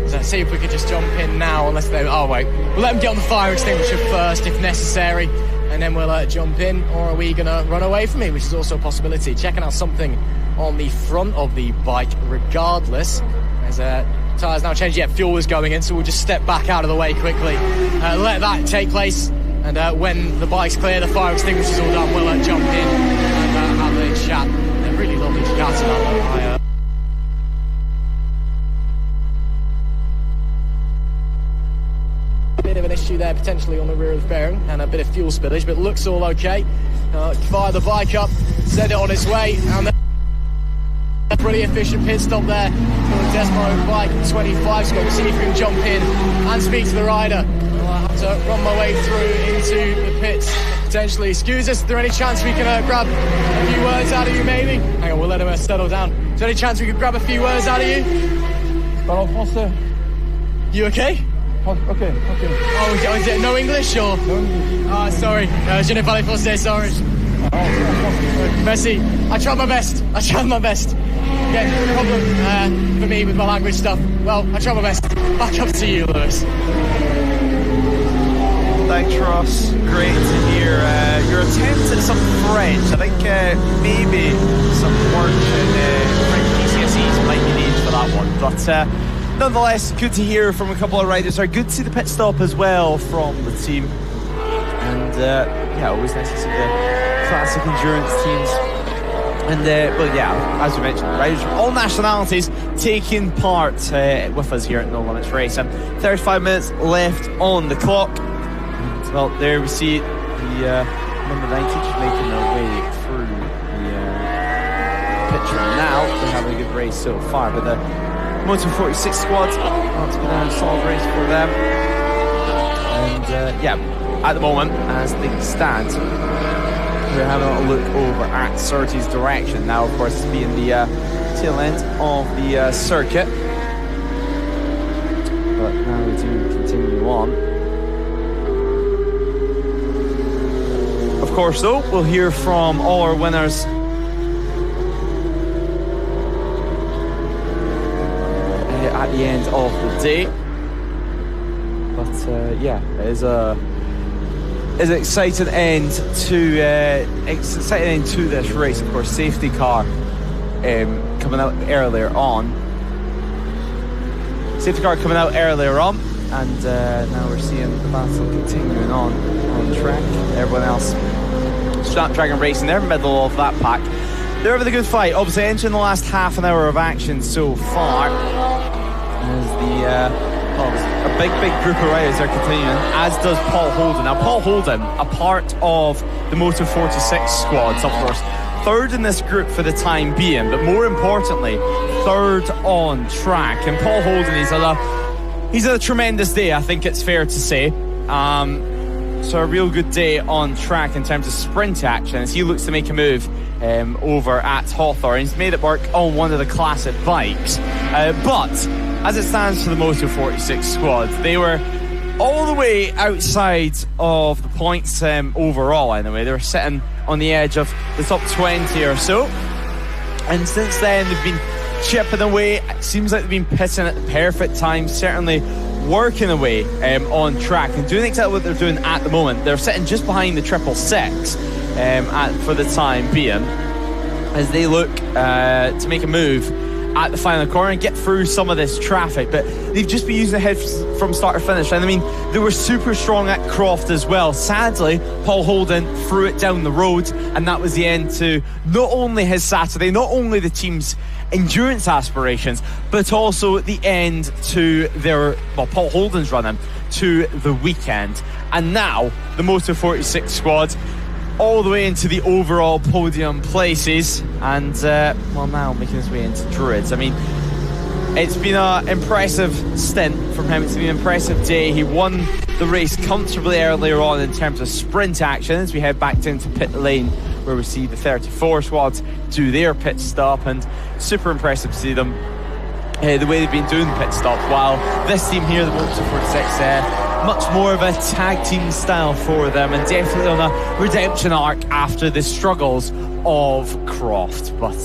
So see if we can just jump in now, unless they... Oh, wait. We'll let them get on the fire extinguisher first, if necessary. And then we'll jump in. Or are we going to run away from me, which is also a possibility. Checking out something on the front of the bike, regardless. There's tyres now changed. Yeah, fuel is going in, so we'll just step back out of the way quickly. Let that take place. And when the bike's clear, the fire extinguisher's all done, we'll jump in and have a chat. They're really lovely to chat about. Bit of an issue there potentially on the rear of the bearing and a bit of fuel spillage, but looks all okay. Fire the bike up, set it on its way, and a pretty efficient pit stop there for the Desmo bike 25 squad. We'll see if we can jump in and speak to the rider. I'll have to run my way through into the pits potentially. Excuse us, is there any chance we can grab a few words out of you maybe? Hang on, we'll let him settle down. Is there any chance we could grab a few words out of you? Parle français. You okay? Okay. Oh, is it no English or? No English. Oh, sorry. Je ne parle français, sorry. Merci. I tried my best. Again, no problem for me with my language stuff. Well, I tried my best. Back up to you, Lewis. Thanks, Ross. Great to hear your attempt at some French. I think maybe some work in French GCSEs might be needed for that one. But nonetheless, good to hear from a couple of riders. Good to see the pit stop as well from the team. And yeah, always nice to see the classic endurance teams. And well, yeah, as we mentioned, riders from all nationalities taking part with us here at No Limits Racing. 35 minutes left on the clock. And, well, there we see the number 90 just making their way through the picture now. They're having a good race so far, but the Motor 46 squad, it's been a solid race for them. And yeah, at the moment, as things stand, we're having a look over at Surtees' direction. Now, of course, it's being the tail end of the circuit. But now we do continue on. Of course, though, we'll hear from all our winners at the end of the day. But yeah, it is an exciting end to this race. Of course, safety car coming out earlier on. Safety car coming out earlier on, and now we're seeing the battle continuing on track. Everyone else, Snapdragon Racing, they're in the middle of that pack. They're having a good fight. Obviously, entering the last half an hour of action so far. As a big group of riders are continuing, as does Paul Holden. Now, Paul Holden, a part of the Motor 46 squads, of course, third in this group for the time being, but more importantly, third on track. And Paul Holden, he's had a tremendous day, I think it's fair to say. So a real good day on track in terms of sprint action as he looks to make a move over at Hawthorne. He's made it work on one of the classic bikes. But as it stands for the Moto 46 squad, they were all the way outside of the points overall anyway. They were sitting on the edge of the top 20 or so. And since then, they've been chipping away. It seems like they've been pitting at the perfect time, certainly working away on track and doing exactly what they're doing at the moment. They're sitting just behind the 666 for the time being. as they look to make a move at the final corner and get through some of this traffic. But they've just been using the head from start to finish. And I mean, they were super strong at Croft as well. Sadly, Paul Holden threw it down the road, and that was the end to not only his Saturday, not only the team's endurance aspirations, but also the end to their, well, Paul Holden's running to the weekend. And now the Moto 46 squad all the way into the overall podium places, and well, now making his way into Druids. I mean, it's been an impressive stint from him. It's been an impressive day. He won the race comfortably earlier on in terms of sprint action as we head back into pit lane, where we see the 34 squad do their pit stop, and super impressive to see them the way they've been doing the pit stop, while this team here, the Moto 46, much more of a tag team style for them, and definitely on a redemption arc after the struggles of Croft. But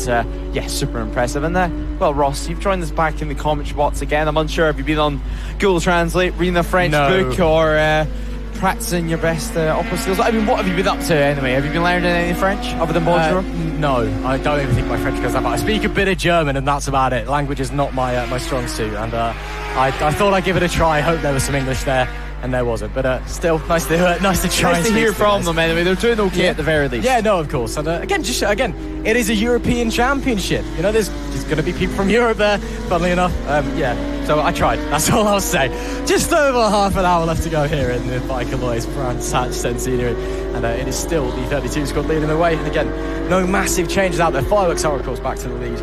yeah, super impressive. And well, Ross, you've joined us back in the commentary box again. I'm unsure if you've been on Google Translate, reading a French book, or practicing your best opera skills. I mean, what have you been up to anyway? Have you been learning any French other than bonjour? No, I don't even think my French goes that far. I speak a bit of German, and that's about it. Language is not my strong suit, and I thought I'd give it a try. I hope there was some English there, and there wasn't. But still, nice to try. Nice to hear from them anyway. They're doing okay at the very least. Yeah, no, of course. And again, it is a European Championship. You know, there's going to be people from Europe there. Funnily enough, yeah. So I tried. That's all I'll say. Just over half an hour left to go here in the Biker Lois Brands Hatch Centenary, and it is still the 32 squad leading the way. And again, no massive changes out there. Fireworks are, of course, back to the lead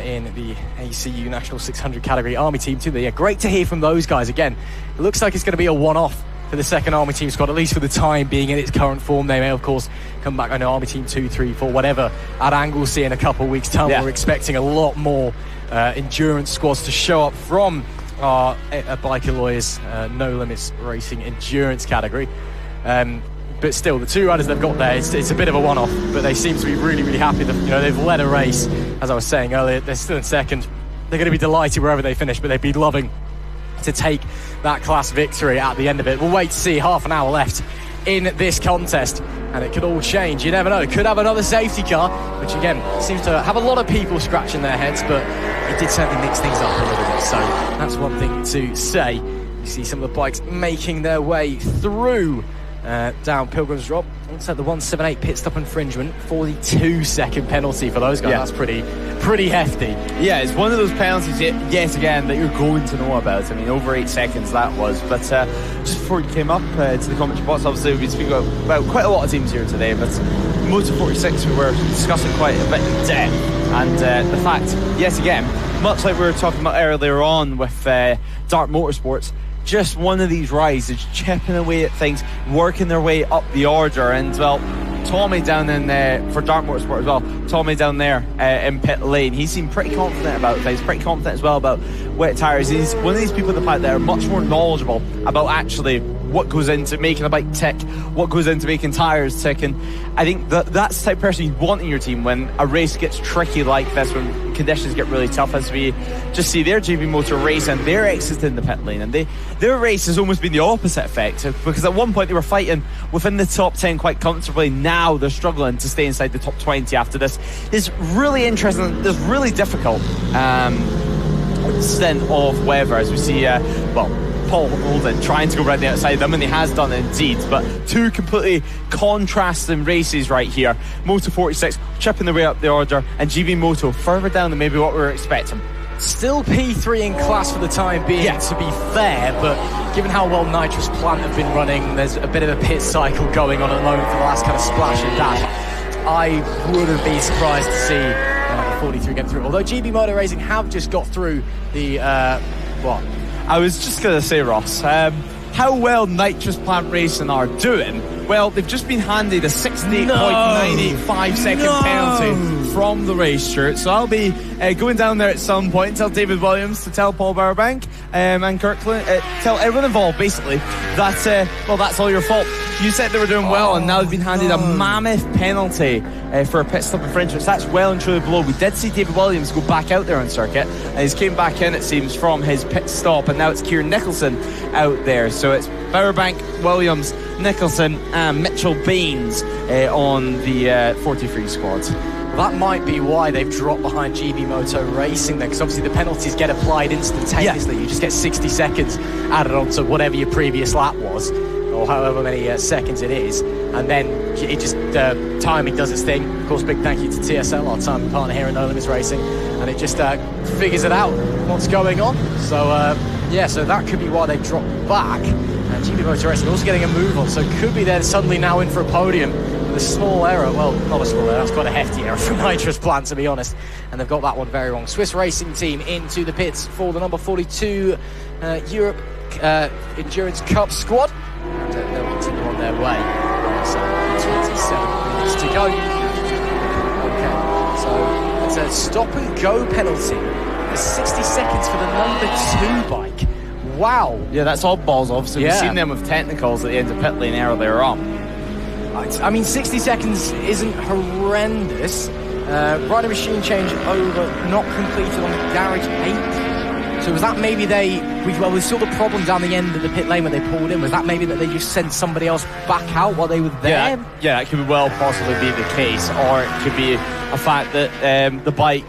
in the ACU National 600 category Army Team 2. Yeah, great to hear from those guys. Again, it looks like it's going to be a one-off for the second Army Team squad, at least for the time being in its current form. They may, of course, come back. I know Army Team 2, 3, 4, whatever at Anglesey in a couple of weeks' time. Yeah. We're expecting a lot more endurance squads to show up from our Biker Lawyers No Limits Racing endurance category. But still, the two riders they've got there, it's a bit of a one-off, but they seem to be really, really happy that, you know, they've led a race. As I was saying earlier, they're still in second. They're going to be delighted wherever they finish, but they'd be loving to take that class victory at the end of it. We'll wait to see. Half an hour left in this contest, and it could all change. You never know. It could have another safety car, which again seems to have a lot of people scratching their heads, but it did certainly mix things up a little bit. So that's one thing to say. You see some of the bikes making their way through down Pilgrim's Drop. Also the 178 pit stop infringement, 42-second penalty for those guys. Yeah. That's pretty hefty. Yeah, it's one of those penalties yet again that you're going to know about. I mean, over 8 seconds that was. But just before you came up to the commentary box, obviously we've been speaking about quite a lot of teams here today, but Moto 46 we were discussing quite a bit in depth, and the fact, yet again, much like we were talking about earlier on with Dart Motorsports, just one of these rides is chipping away at things, working their way up the order. And well, Tommy down in for Dart Motorsport as well, Tommy down there in pit lane, he seemed pretty confident about things, pretty confident as well about wet tyres. He's one of these people in the paddock that are much more knowledgeable about actually what goes into making a bike tick, what goes into making tyres tick, and I think that's the type of person you want in your team when a race gets tricky like this, when conditions get really tough, as we just see their JB Motor race and they're exiting the pit lane, and their race has almost been the opposite effect, because at one point they were fighting within the top 10 quite comfortably. Now they're struggling to stay inside the top 20 after this really interesting, this really difficult stint of weather, as we see Paul Holden trying to go around the outside of them, and he has done it indeed. But two completely contrasting races right here. Moto 46 chipping their way up the order, and GB Moto further down than maybe what we were expecting. Still P3 in class for the time being, to be fair, but given how well Nitrous Plant have been running, there's a bit of a pit cycle going on at the moment for the last kind of splash and dash. I wouldn't be surprised to see the 43 get through. Although GB Motor Racing have just got through the I was just going to say, Ross, how well Nitrous Plant Racing are doing. Well, they've just been handed a 68.985 second penalty from the race, Stuart. So I'll be going down there at some point, tell David Williams, to tell Paul Bowerbank and Kirkland, tell everyone involved, basically, that, that's all your fault. You said they were doing well, and now they've been handed a mammoth penalty for a pit stop infringement. So that's well and truly below. We did see David Williams go back out there on circuit, and he's came back in, it seems, from his pit stop, and now it's Kieran Nicholson out there. So it's Bowerbank, Williams, Nicholson and Mitchell Baines on the 43 squad. that might be why they've dropped behind GB Moto Racing then, because obviously the penalties get applied instantaneously. You just get 60 seconds added on to whatever your previous lap was, or however many seconds it is, and then it just timing does its thing. Of course, big thank you to TSL, our timing partner here at No Limits Racing, and it just figures it out what's going on. So so that could be why they dropped back. And GB Motor Racing also getting a move on, so it could be they're suddenly now in for a podium with a small error. Well, not a small error, that's quite a hefty error from Nitro's plan, to be honest, and they've got that one very wrong. Swiss Racing Team into the pits for the number 42 Europe Endurance Cup squad. And they'll continue on their way. So 27 minutes to go. Okay, so it's a stop and go penalty. There's 60 seconds for the number 2 bike. Wow. Yeah, that's all balls. Obviously, we've seen them with technicals at the end of pit lane earlier on. I mean, 60 seconds isn't horrendous. Rider machine change over not completed on the garage 8. So was that maybe we saw the problem down the end of the pit lane when they pulled in. Was that maybe that they just sent somebody else back out while they were there? Yeah, that could well possibly be the case. Or it could be a fact that the bike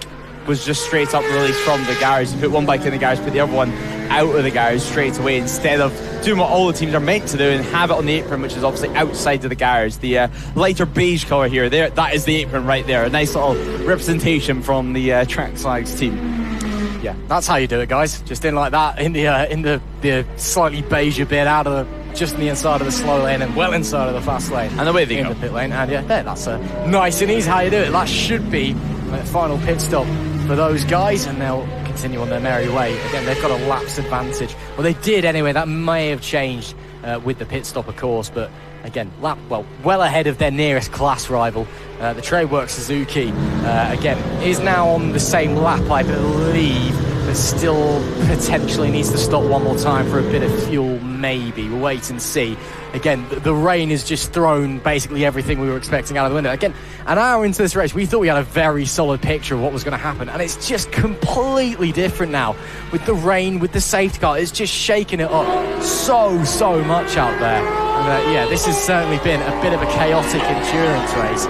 was just straight up released from the garage. You put one bike in the garage, put the other one out of the garage straight away, instead of doing what all the teams are meant to do and have it on the apron, which is obviously outside of the garage. The lighter beige colour here, that is the apron right there. A nice little representation from the Trackday team. Yeah, that's how you do it, guys. Just in like that, in the slightly beige bit, out of just on the inside of the slow lane and well inside of the fast lane. And away they go. The pit lane, and that's nice and easy how you do it. That should be the final pit stop for those guys, and they'll continue on their merry way. Again, they've got a laps advantage. Well, they did anyway. That may have changed with the pit stop, of course, but again, well ahead of their nearest class rival. The Tradework Suzuki, again, is now on the same lap, I believe, but still potentially needs to stop one more time for a bit of fuel, maybe. We'll wait and see. Again, the rain has just thrown basically everything we were expecting out of the window. Again, an hour into this race, we thought we had a very solid picture of what was going to happen, and it's just completely different now. With the rain, with the safety car, it's just shaking it up so much out there. And, this has certainly been a bit of a chaotic endurance race.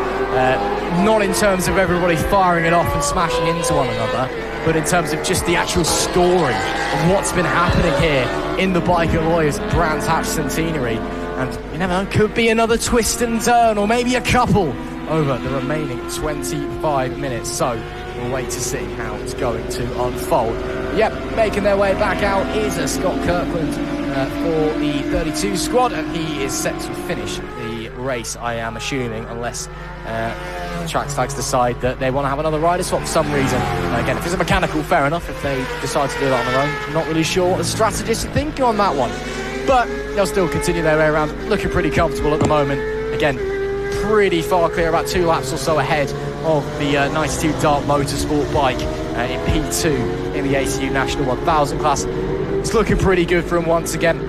Not in terms of everybody firing it off and smashing into one another, but in terms of just the actual story of what's been happening here in the Bike at Lawyers Brands Hatch Centenary. And you never know, could be another twist and turn, or maybe a couple over the remaining 25 minutes. So we'll wait to see how it's going to unfold. Yep, making their way back out is Scott Kirkland for the 32 squad, and he is set to finish the race, I am assuming, unless Tracktags decide that they want to have another rider swap for some reason. Again, if it's a mechanical, fair enough. If they decide to do that on their own, not really sure what the strategists are thinking on that one. But they'll still continue their way around, looking pretty comfortable at the moment. Again, pretty far clear, about 2 laps or so ahead of the 92 Dart Motorsport bike in P2 in the ACU National 1000 class. It's looking pretty good for him once again.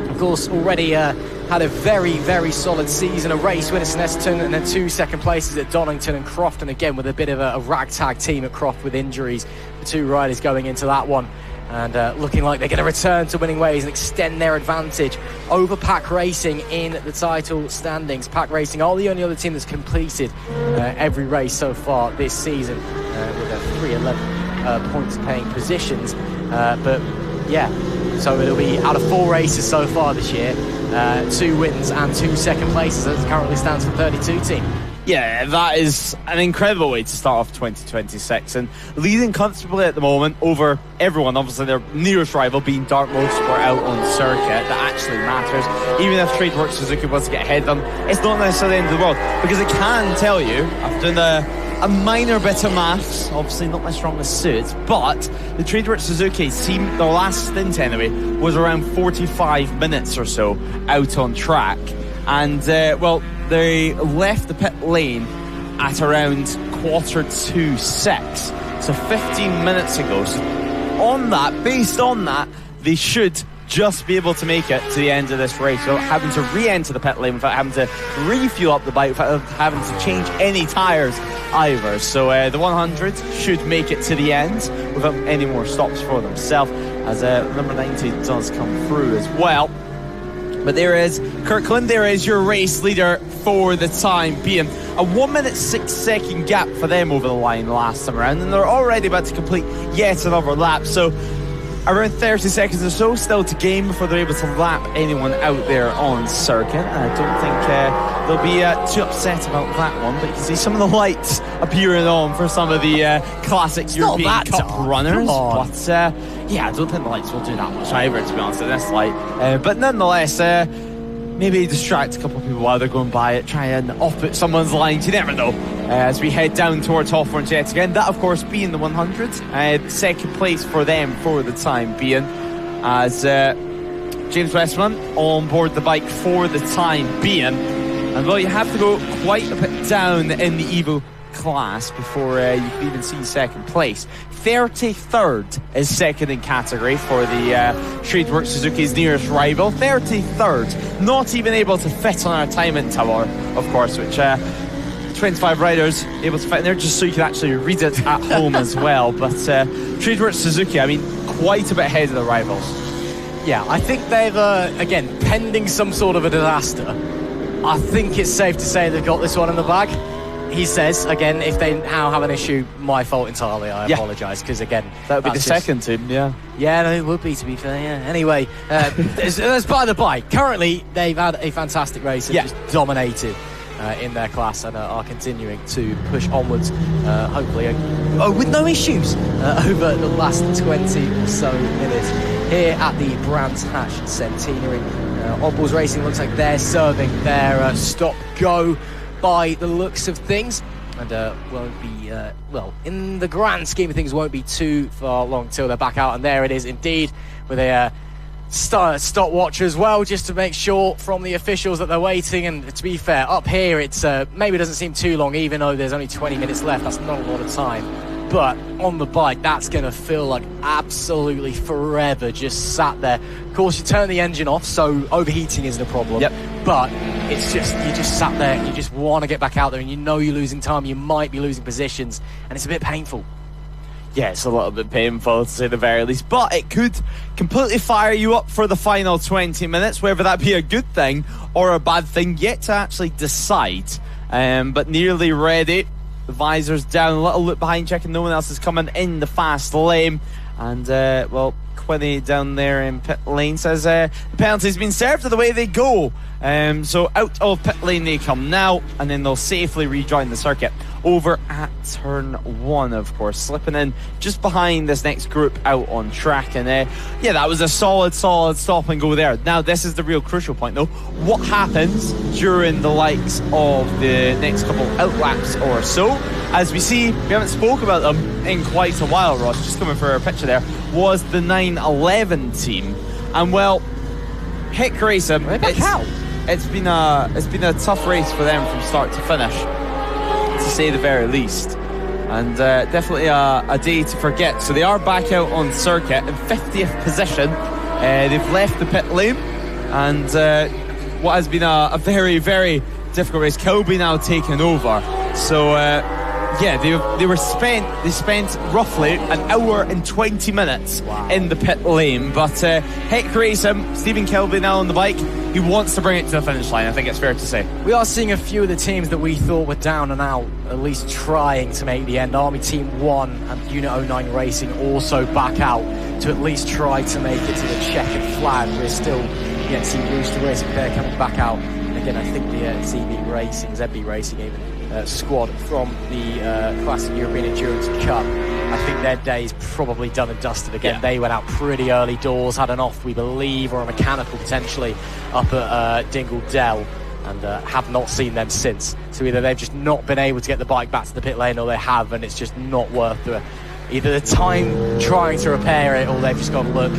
Of course, already had a very solid season, a race win at Snetterton, and then 2 second places at Donington and Croft, and again with a bit of a ragtag team at Croft with injuries. The 2 riders going into that one, and looking like they're going to return to winning ways and extend their advantage over Pack Racing in the title standings. Pack Racing are the only other team that's completed every race so far this season with a 311 points paying positions. But yeah, so it'll be out of 4 races so far this year, 2 wins and 2 second places as it currently stands for 32 team. Yeah, that is an incredible way to start off 2026, and leading comfortably at the moment over everyone. Obviously their nearest rival being Dart Motorsport out on circuit. That actually matters. Even if Tradework Suzuki wants to get ahead of them, it's not necessarily the end of the world, because I can tell you, after a minor bit of maths, obviously not my strongest suit, but the Tradework Suzuki team, the last stint anyway, was around 45 minutes or so out on track. And, they left the pit lane at around 6:45, so 15 minutes ago. So based on that, they should just be able to make it to the end of this race without having to re-enter the pit lane, without having to refuel up the bike, without having to change any tyres either. So the 100 should make it to the end without any more stops for themselves, as number 90 does come through as well. But there is Kirkland, there is your race leader for the time being. A 1 minute 6 second gap for them over the line last time around, and they're already about to complete yet another lap. So around 30 seconds or so still to game before they're able to lap anyone out there on circuit. I don't think they'll be too upset about that one, but you can see some of the lights appearing on for some of the classic European Cup runners. But yeah, I don't think the lights will do that much either, to be honest, at this light. But nonetheless, maybe distract a couple of people while they're going by it, try and off-put someone's lines, you never know. As we head down towards Hawthorne yet again, that of course being the 100, second place for them for the time being, as James Westman on board the bike for the time being. And well, you have to go quite a bit down in the Evo class before you can even see second place. 33rd is second in category for the Streetworks Suzuki's nearest rival. 33rd, not even able to fit on our timing tower, of course, which 25 riders able to fit in there just so you can actually read it at home as well. But Streetworks Suzuki, I mean, quite a bit ahead of the rivals. Yeah, I think they've, again, pending some sort of a disaster, I think it's safe to say they've got this one in the bag. He says, again, if they now have an issue, my fault entirely, I apologise, because again... That would be the second team, yeah. Yeah, no, it would be, to be fair, yeah. Anyway, as by the by, currently they've had a fantastic race and just dominated in their class and are continuing to push onwards, hopefully, with no issues over the last 20 or so minutes here at the Brands Hatch Centenary. Oddballs Racing looks like they're serving their stop-go by the looks of things, and won't be, well, in the grand scheme of things, won't be too far long till they're back out. And there it is indeed, with a stopwatch as well, just to make sure from the officials that they're waiting. And to be fair, up here it's maybe doesn't seem too long, even though there's only 20 minutes left. That's not a lot of time, but on the bike that's going to feel like absolutely forever just sat there. Of course, you turn the engine off, so overheating isn't a problem. But it's just, you just sat there and you just want to get back out there, and you know you're losing time, you might be losing positions, and it's a bit painful. Yeah, it's a little bit painful to say the very least, but it could completely fire you up for the final 20 minutes, whether that be a good thing or a bad thing, yet to actually decide. But nearly ready. The visor's down, a little look behind, checking no one else is coming in the fast lane. And, well, Quinny down there in pit lane says the penalty's been served to the way they go. So out of pit lane they come now, and then they'll safely rejoin the circuit over at turn 1, of course, slipping in just behind this next group out on track. And yeah, that was a solid stop and go there. Now this is the real crucial point though. What happens during the likes of the next couple outlaps or so? As we see, we haven't spoke about them in quite a while, Ross, just coming for a picture there, was the 911 team. And well, Hick Racing, it's been a tough race for them from start to finish, to say the very least, and definitely a day to forget. So they are back out on circuit in 50th position. They've left the pit lane, and what has been a very, very difficult race, Kilby now taking over. So yeah, they spent roughly an hour and 20 minutes in the pit lane. But Hick Racing, Stephen Kilby now on the bike, he wants to bring it to the finish line, I think it's fair to say. We are seeing a few of the teams that we thought were down and out, at least trying to make the end. Army Team 1 and Unit 09 Racing also back out to at least try to make it to the checkered flag. We're still yet to see Rooster Racing there coming back out. And again, I think the ZB Racing even, squad from the Classic European Endurance Cup, I think their day's probably done and dusted again. They went out pretty early doors, had an off, we believe, or a mechanical potentially up at Dingle Dell, and have not seen them since. So either they've just not been able to get the bike back to the pit lane, or they have, and it's just not worth either the time trying to repair it, or they've just gone, look,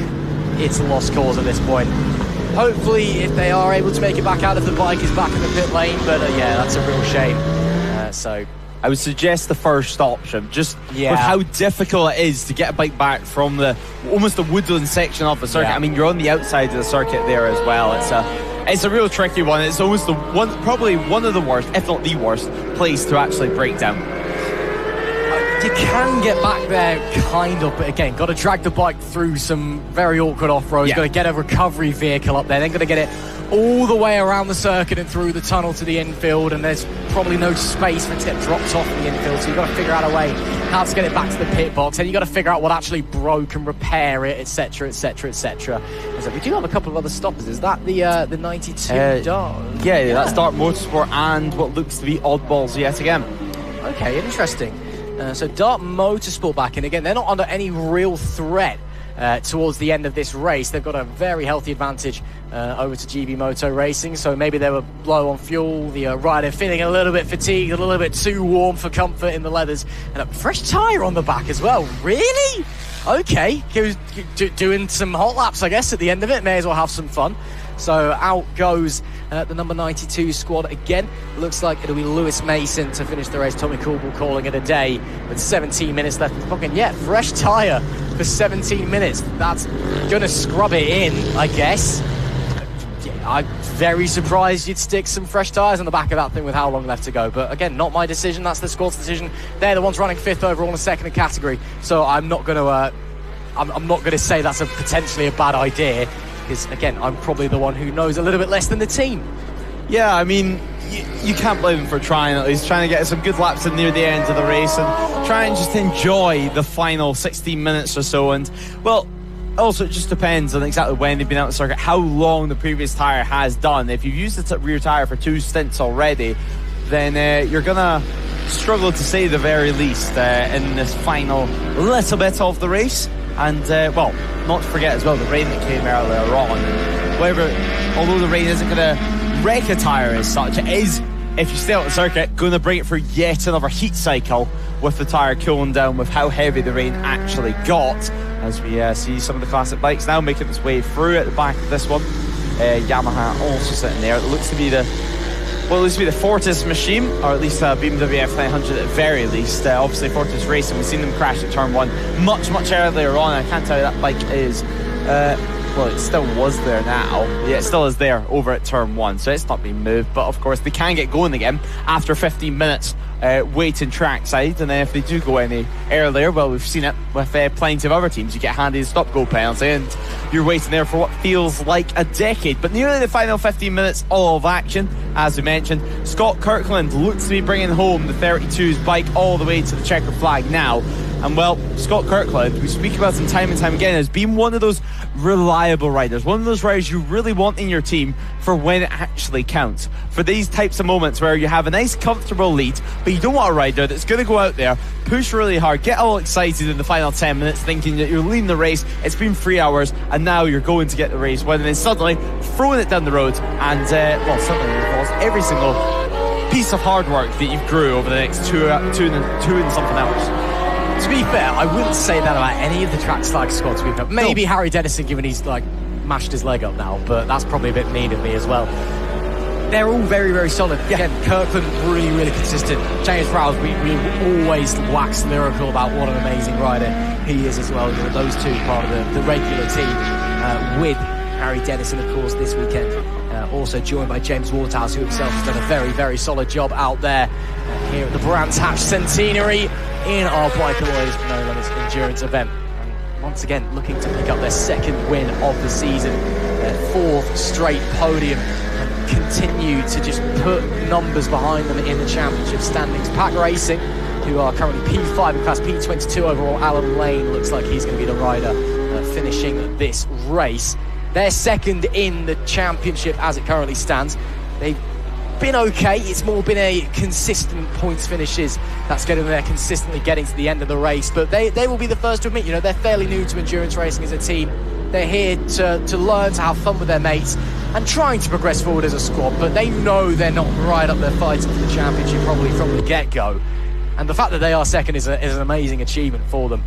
it's a lost cause at this point. Hopefully, if they are able to make it back out, if the bike is back in the pit lane, but yeah, that's a real shame. So I would suggest the first option, just with how difficult it is to get a bike back from almost the woodland section of the circuit. I mean, you're on the outside of the circuit there as well. It's a real tricky one. It's almost probably one of the worst, if not the worst, place to actually break down. You can get back there, kind of, but again, got to drag the bike through some very awkward off-roads, got to get a recovery vehicle up there, then got to get it all the way around the circuit and through the tunnel to the infield, and there's probably no space for it to get dropped off in the infield, so you've got to figure out a way how to get it back to the pit box, and you've got to figure out what actually broke and repair it, etc, etc, etc. So we do have a couple of other stoppers. Is that the 92 Dart? Yeah, that's Dart Motorsport and what looks to be Oddballs yet again. Okay, interesting. So Dart Motorsport back in again. They're not under any real threat towards the end of this race. They've got a very healthy advantage over to GB Moto Racing, so maybe they were low on fuel, the rider feeling a little bit fatigued, a little bit too warm for comfort in the leathers, and a fresh tyre on the back as well. Really? Okay, he was doing some hot laps, I guess, at the end of it. May as well have some fun. So out goes the number 92 squad again. Looks like it'll be Lewis Mason to finish the race. Tommy Coolball calling it a day with 17 minutes left in the pocket. Yeah, fresh tyre for 17 minutes. That's going to scrub it in, I guess. I'm very surprised you'd stick some fresh tyres on the back of that thing with how long left to go. But again, not my decision. That's the squad's decision. They're the ones running 5th overall in second category. So I'm not going to. I'm not going to say that's potentially a bad idea. Because, again, I'm probably the one who knows a little bit less than the team. Yeah, I mean, you can't blame him for trying at least, trying to get some good laps in near the end of the race and try and just enjoy the final 16 minutes or so. And, well, also it just depends on exactly when they've been out on the circuit, how long the previous tyre has done. If you've used the rear tyre for 2 stints already, then you're going to struggle to say the very least in this final little bit of the race. And, well, not to forget as well the rain that came earlier on. Although the rain isn't going to wreck a tyre as such, it is, if you stay out the circuit, going to bring it for yet another heat cycle with the tyre cooling down with how heavy the rain actually got. As we see some of the classic bikes now making its way through at the back of this one. Yamaha also sitting there. It looks to be the Fortis machine, or at least BMW F900 at the very least. Obviously Fortis Racing, we've seen them crash at turn 1 much earlier on. I can't tell you that bike is well, it still was there now. Yeah, it still is there over at turn 1, so it's not been moved. But of course they can get going again after 15 minutes waiting trackside, and then if they do go any earlier, well, we've seen it with plenty of other teams. You get handed a stop-go penalty and you're waiting there for what feels like a decade. But nearly the final 15 minutes of action, as we mentioned, Scott Kirkland looks to be bringing home the 32's bike all the way to the checkered flag now. And well, Scott Kirkland, we speak about him time and time again, has been one of those reliable riders, one of those riders you really want in your team for when it actually counts. For these types of moments where you have a nice comfortable lead, but you don't want a rider that's going to go out there, push really hard, get all excited in the final 10 minutes thinking that you're leading the race, it's been 3 hours and now you're going to get the race win, and then suddenly throwing it down the road and well, suddenly you've lost every single piece of hard work that you've grew over the next two and something hours. To be fair, I wouldn't say that about any of the track slag squads we've got. Maybe no. Harry Dennison, given he's mashed his leg up now, but that's probably a bit mean of me as well. They're all very, very solid. Yeah. Again, Kirkland really, really consistent. James Prowse, we always wax lyrical about what an amazing rider he is as well. Those two part of the regular team with Harry Dennison, of course, this weekend. Also joined by James Waterhouse, who himself has done a very, very solid job out there here at the Brands Hatch Centenary in our Bike Alloys No Limits Endurance event. And once again, looking to pick up their second win of the season, their 4th straight podium, and continue to just put numbers behind them in the championship standings. Pack Racing, who are currently P5 in class, P22 overall. Alan Lane looks like he's going to be the rider finishing this race. They're second in the championship as it currently stands. They've been okay. It's more been a consistent points finishes that's getting them there, consistently getting to the end of the race. But they will be the first to admit, they're fairly new to endurance racing as a team. They're here to learn, to have fun with their mates and trying to progress forward as a squad. But they know they're not right up there fighting for the championship probably from the get-go. And the fact that they are second is an amazing achievement for them.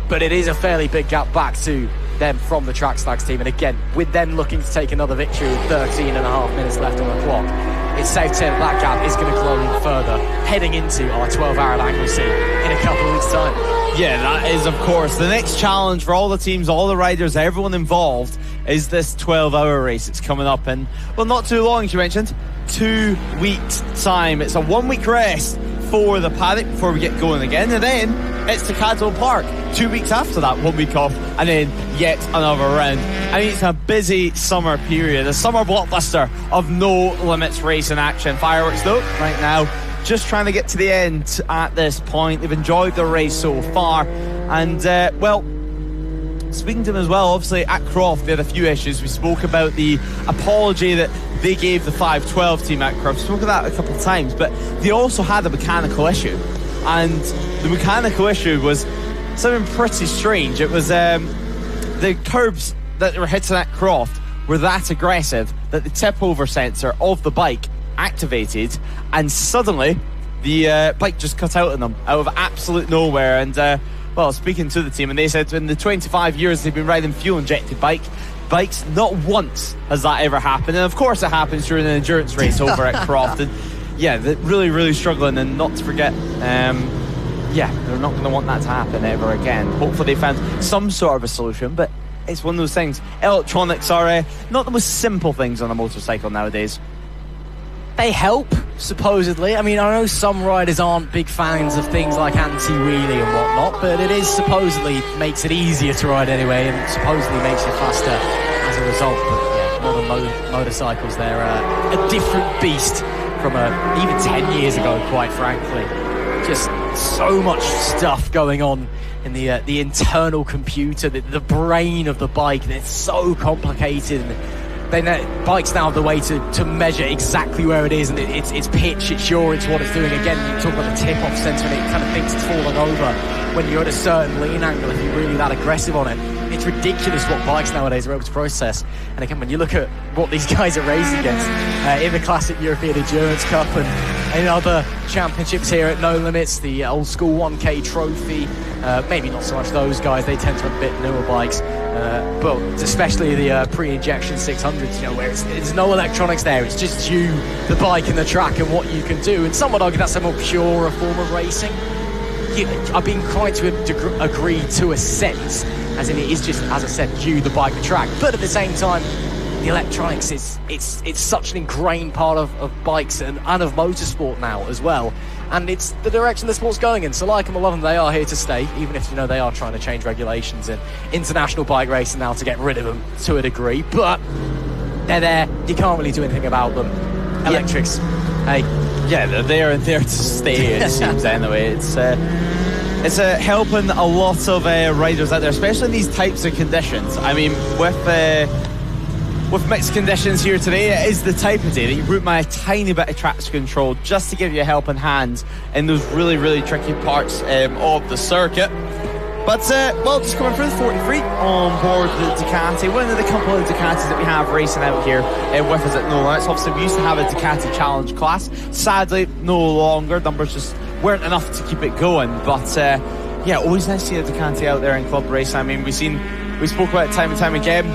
But it is a fairly big gap back to them from the Track Slags team, and again, with them looking to take another victory with 13.5 minutes left on the clock, it's safe to say that gap is going to grow even further heading into our 12-hour accuracy in a couple of weeks' time. Yeah, that is, of course, the next challenge for all the teams, all the riders, everyone involved, is this 12-hour race. It's coming up in, well, not too long, as you mentioned, 2 weeks' time. It's a 1 week rest, for the paddock before we get going again, and then it's to Cadwell Park 2 weeks after that, 1 week off, and then yet another round. I mean, it's a busy summer period, a summer blockbuster of no limits racing action. Fireworks though right now, just trying to get to the end at this point. They've enjoyed the race so far, and well, speaking to them as well, obviously at Croft they had a few issues. We spoke about the apology that they gave the 512 team at Croft. We spoke of that a couple of times, but they also had a mechanical issue, and the mechanical issue was something pretty strange. It was the curbs that were hitting at Croft were that aggressive that the tip over sensor of the bike activated, and suddenly the bike just cut out on them out of absolute nowhere. And well, speaking to the team, and they said in the 25 years they've been riding fuel injected bikes, not once has that ever happened. And of course it happens during an endurance race over at Croft. And yeah, they're really struggling. And not to forget, yeah, they're not going to want that to happen ever again. Hopefully they found some sort of a solution, but it's one of those things. Electronics are not the most simple things on a motorcycle nowadays. They help, supposedly. I mean, I know some riders aren't big fans of things like anti-wheelie and whatnot, but it is supposedly makes it easier to ride anyway, and supposedly makes you faster as a result. But yeah, modern motorcycles, they're a different beast from even 10 years ago, quite frankly. Just so much stuff going on in the internal computer, the brain of the bike. It's so complicated. Bikes now have the way to measure exactly where it is, and its pitch, its yaw, it's what it's doing. Again, you talk about the tip-off sensor, and it kind of thinks it's falling over when you're at a certain lean angle if you're really that aggressive on it. It's ridiculous what bikes nowadays are able to process. And again, when you look at what these guys are racing against in the Classic European Endurance Cup and in other championships here at No Limits, the old school 1K trophy, maybe not so much those guys, they tend to have a bit newer bikes. But especially the pre-injection 600s, you know, where there's no electronics there, it's just you, the bike and the track and what you can do. And some would argue that's a more pure form of racing. I've been quite to agree to a sense, as in it is just, as I said, you, the bike, the track. But at the same time, the electronics, it's such an ingrained part of bikes and of motorsport now as well. And it's the direction the sport's going in. So like them or love them, they are here to stay, even if, you know, they are trying to change regulations in international bike racing now to get rid of them to a degree. But they're there. You can't really do anything about them. Electrics, hey. Yeah, they're there to stay, it seems, anyway. It's helping a lot of riders out there, especially in these types of conditions. I mean, with mixed conditions here today, it is the type of day that you root by a tiny bit of traction control just to give you a helping hand in those really tricky parts of the circuit. But, well, just coming through the 43 on board the Ducati, one of the couple of Ducatis that we have racing out here with us at No Limits. Obviously, we used to have a Ducati Challenge class. Sadly, no longer. Numbers just weren't enough to keep it going. But, yeah, always nice to see a Ducati out there in club racing. I mean, we spoke about it time and time again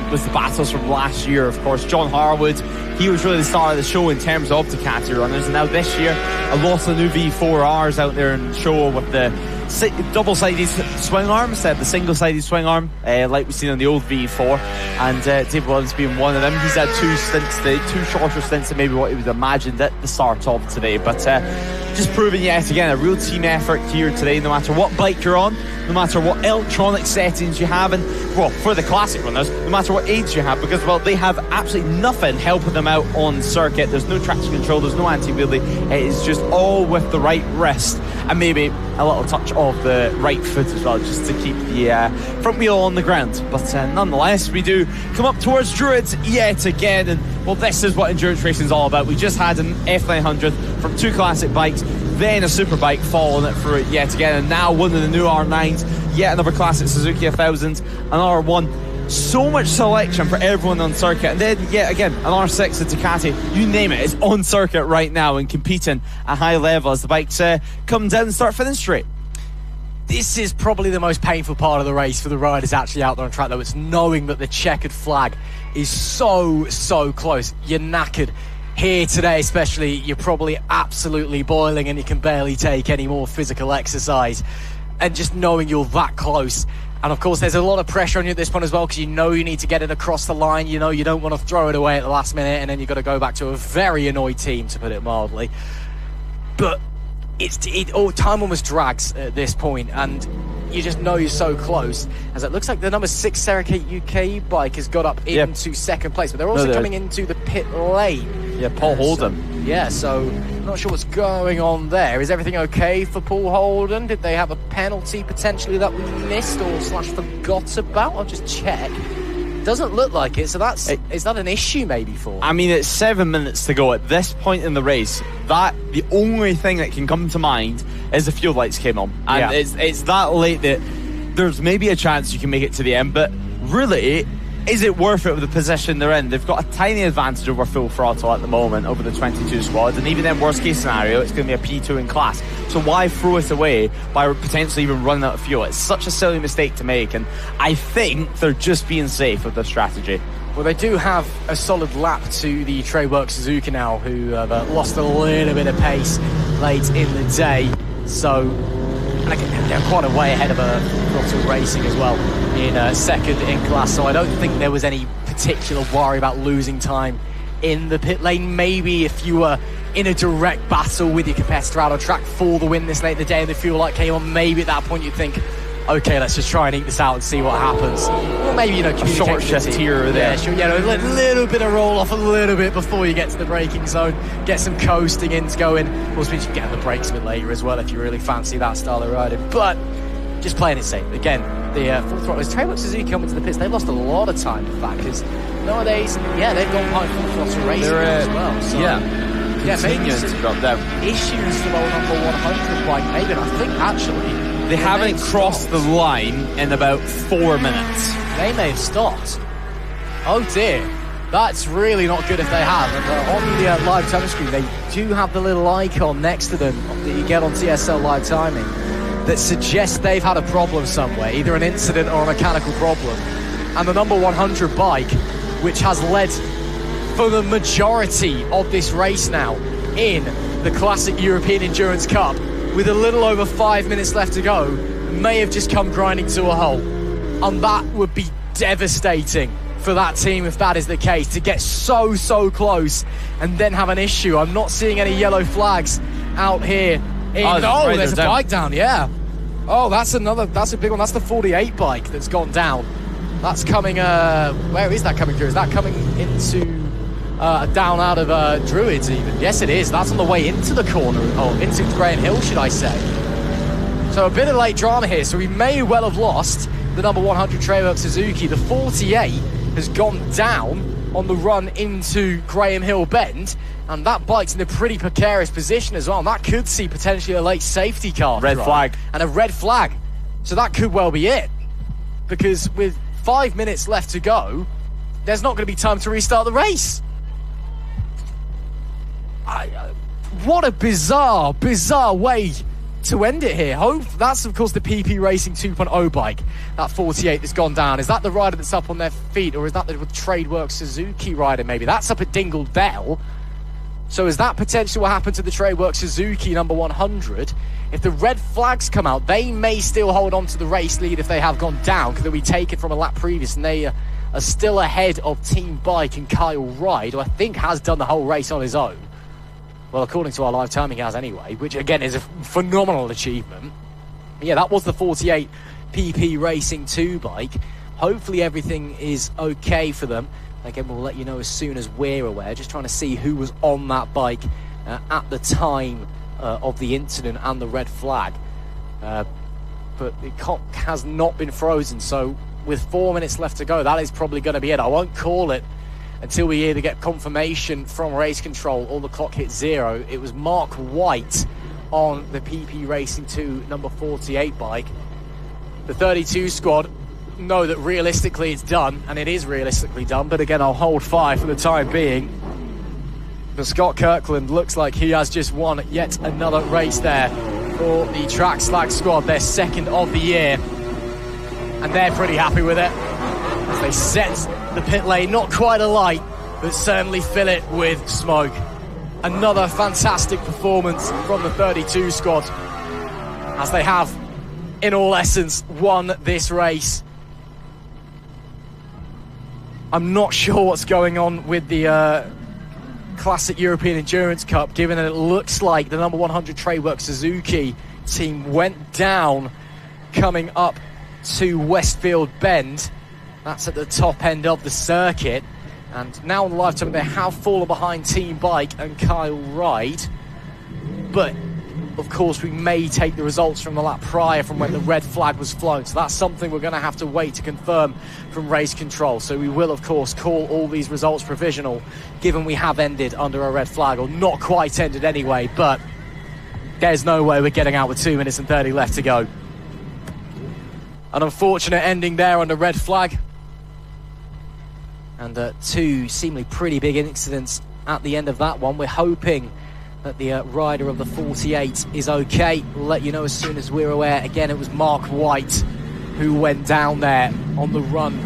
with the battles from last year, of course. John Harwood, he was really the star of the show in terms of Ducati runners. And now this year, a lot of new V4Rs out there in the show with the double-sided swing arm instead of the single-sided swing arm, like we've seen on the old V4. And Dave Williams being one of them. He's had two stints today, two shorter stints than maybe what he was imagined at the start of today. But just proving yet again a real team effort here today, no matter what bike you're on, no matter what electronic settings you have, and well, for the classic runners, no matter what age you have, because well, they have absolutely nothing helping them out on circuit. There's no traction control, there's no anti-wheelie, it is just all with the right wrist and maybe a little touch of the right foot as well, just to keep the front wheel on the ground. But nonetheless, we do come up towards Druids yet again, and well, this is what endurance racing is all about. We just had an F900 from two classic bikes, then a Superbike following it through it yet again, and now one of the new R9s, yet another classic Suzuki 1000, an R1. So much selection for everyone on circuit, and then yet again an R6, a Ducati, you name it, is on circuit right now and competing at high level as the bikes come down and start finishing straight. This is probably the most painful part of the race for the riders actually out there on track, though. It's knowing that the checkered flag is so close. You're knackered. Here today especially, you're probably absolutely boiling and you can barely take any more physical exercise. And just knowing you're that close. And of course there's a lot of pressure on you at this point as well, because you know you need to get it across the line. You know you don't want to throw it away at the last minute, and then you've got to go back to a very annoyed team, to put it mildly. But time almost drags at this point, and you just know you're so close. As it looks like the number 6 Sericate UK bike has got up into second place, but they're also coming into the pit lane. Yeah, Paul Holden. So I'm not sure what's going on there. Is everything okay for Paul Holden? Did they have a penalty potentially that we missed or / forgot about? I'll just check. Doesn't look like it, so is that an issue maybe for? I mean, it's 7 minutes to go at this point in the race. The only thing that can come to mind is the fuel lights came on, and it's that late that there's maybe a chance you can make it to the end. But really, is it worth it with the position they're in? They've got a tiny advantage over full throttle at the moment over the 22 squad, and even in worst case scenario, it's going to be a P2 in class. So why throw it away by potentially even running out of fuel? It's such a silly mistake to make, and I think they're just being safe with their strategy. Well, they do have a solid lap to the Tradework Suzuki now, who have lost a little bit of pace late in the day. So, and again, they're quite a way ahead of Throttle Racing as well in second in class. So I don't think there was any particular worry about losing time in the pit lane. Maybe if you were in a direct battle with your competitor out on track for the win this late in the day and the fuel light came on, maybe at that point you'd think, okay, let's just try and eke this out and see what happens. Or maybe, a short shift here there. Yeah, sure, a little bit of roll off a little bit before you get to the braking zone, get some coasting in to go in. Also means you can get on the brakes a bit later as well if you really fancy that style of riding. But just playing it safe. Again, the full throttle is Tradework Suzuki coming to the pits. They've lost a lot of time, in fact, because nowadays, they've gone behind full throttle racing as well. So, maybe some drop down. issues for the number 100 bike, maybe. And I think actually they haven't crossed the line in about 4 minutes. They may have stopped. Oh dear. That's really not good if they have. And on the live timing screen, they do have the little icon next to them that you get on TSL live timing that suggests they've had a problem somewhere, either an incident or a mechanical problem. And the number 100 bike, which has led for the majority of this race now in the Classic European Endurance Cup, with a little over 5 minutes left to go, may have just come grinding to a halt. And that would be devastating for that team if that is the case, to get so close and then have an issue. I'm not seeing any yellow flags out here. There's a bike down, that's a big one. That's the 48 bike that's gone down. That's coming, where is that coming through? Is that coming into down out of Druids even? Yes, it is. That's on the way into the corner, into Graham Hill, should I say. So a bit of late drama here. So we may well have lost the number 100 Tradework Suzuki. The 48 has gone down on the run into Graham Hill Bend, and that bike's in a pretty precarious position as well. And that could see potentially a late safety car. Red flag. And a red flag. So that could well be it. Because with 5 minutes left to go, there's not going to be time to restart the race. What a bizarre way to end it here. That's, of course, the PP Racing 2.0 bike, that 48 that's gone down. Is that the rider that's up on their feet, or is that the Tradework Suzuki rider maybe? That's up at Dingle Dell. So is that potentially what happened to the Tradework Suzuki number 100? If the red flags come out, they may still hold on to the race lead if they have gone down, because they'll be taken from a lap previous, and they are still ahead of Team Bike and Kyle Ride, who I think has done the whole race on his own. Well, according to our live timing, he has anyway, which again is a phenomenal achievement. Yeah, that was the 48 PP Racing 2 bike. Hopefully everything is okay for them. Again, we'll let you know as soon as we're aware. Just trying to see who was on that bike at the time of the incident and the red flag. But the cock has not been frozen, so with 4 minutes left to go, that is probably going to be it. I won't call it until we either get confirmation from race control or the clock hits 0. It was Mark White on the PP Racing 2 number 48 bike. The 32 squad know that realistically it's done, and it is realistically done, but again, I'll hold fire for the time being. But Scott Kirkland looks like he has just won yet another race there for the Track Slag squad, their second of the year, and they're pretty happy with it as they set the pit lane, not quite alight, but certainly fill it with smoke. Another fantastic performance from the 32 squad, as they have, in all essence, won this race. I'm not sure what's going on with the Classic European Endurance Cup, given that it looks like the number 100 Tradework Suzuki team went down coming up to Westfield Bend. That's at the top end of the circuit. And now on the live time, they have fallen behind Team Bike and Kyle Ride. But, of course, we may take the results from the lap prior from when the red flag was flown. So that's something we're going to have to wait to confirm from race control. So we will, of course, call all these results provisional, given we have ended under a red flag, or not quite ended anyway, but there's no way we're getting out with 2 minutes and 30 left to go. An unfortunate ending there under red flag. And two seemingly pretty big incidents at the end of that one. We're hoping that the rider of the 48 is okay. We'll let you know as soon as we're aware. Again, it was Mark White who went down there on the run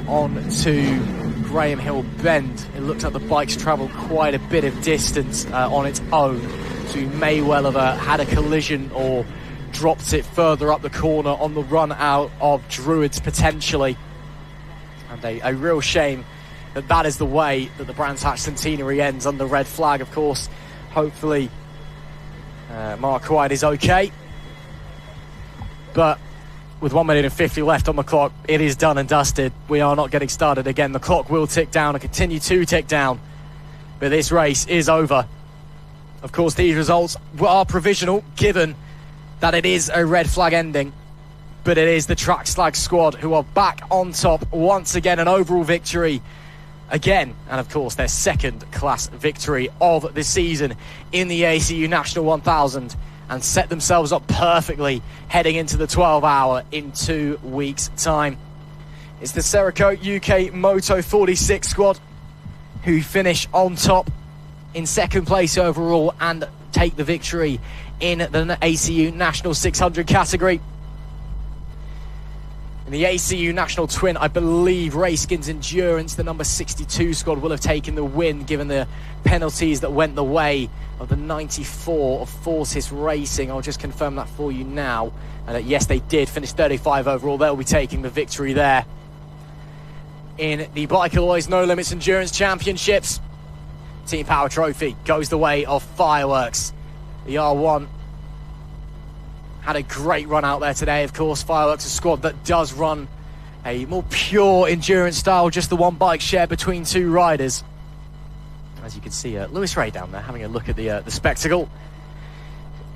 on to Graham Hill Bend. It looks like the bike's travelled quite a bit of distance on its own, so he may well have had a collision or dropped it further up the corner on the run out of Druids potentially. And a real shame that is the way that the Brands Hatch Centenary ends under red flag. Of course, hopefully Mark White is okay. But with 1 minute and 50 left on the clock, it is done and dusted. We are not getting started again. The clock will tick down and continue to tick down. But this race is over. Of course, these results are provisional, given that it is a red flag ending. But it is the Track Slag squad who are back on top once again, an overall victory again, and of course their second class victory of the season in the ACU National 1000, and set themselves up perfectly heading into the 12-hour in 2 weeks' time. It's the Cerakote UK Moto 46 squad who finish on top in second place overall and take the victory in the ACU National 600 category. In the ACU National Twin, I believe Racekins Endurance, the number 62 squad, will have taken the win, given the penalties that went the way of the 94 of Fortis Racing. I'll just confirm that for you now. And yes, they did finish 35 overall. They'll be taking the victory there. In the Bike Alloys No Limits Endurance Championships, Team Power Trophy goes the way of Fireworks. The R1 had a great run out there today. Of course, Fireworks, a squad that does run a more pure endurance style, just the one bike shared between two riders. As you can see, Lewis Rae down there having a look at the spectacle.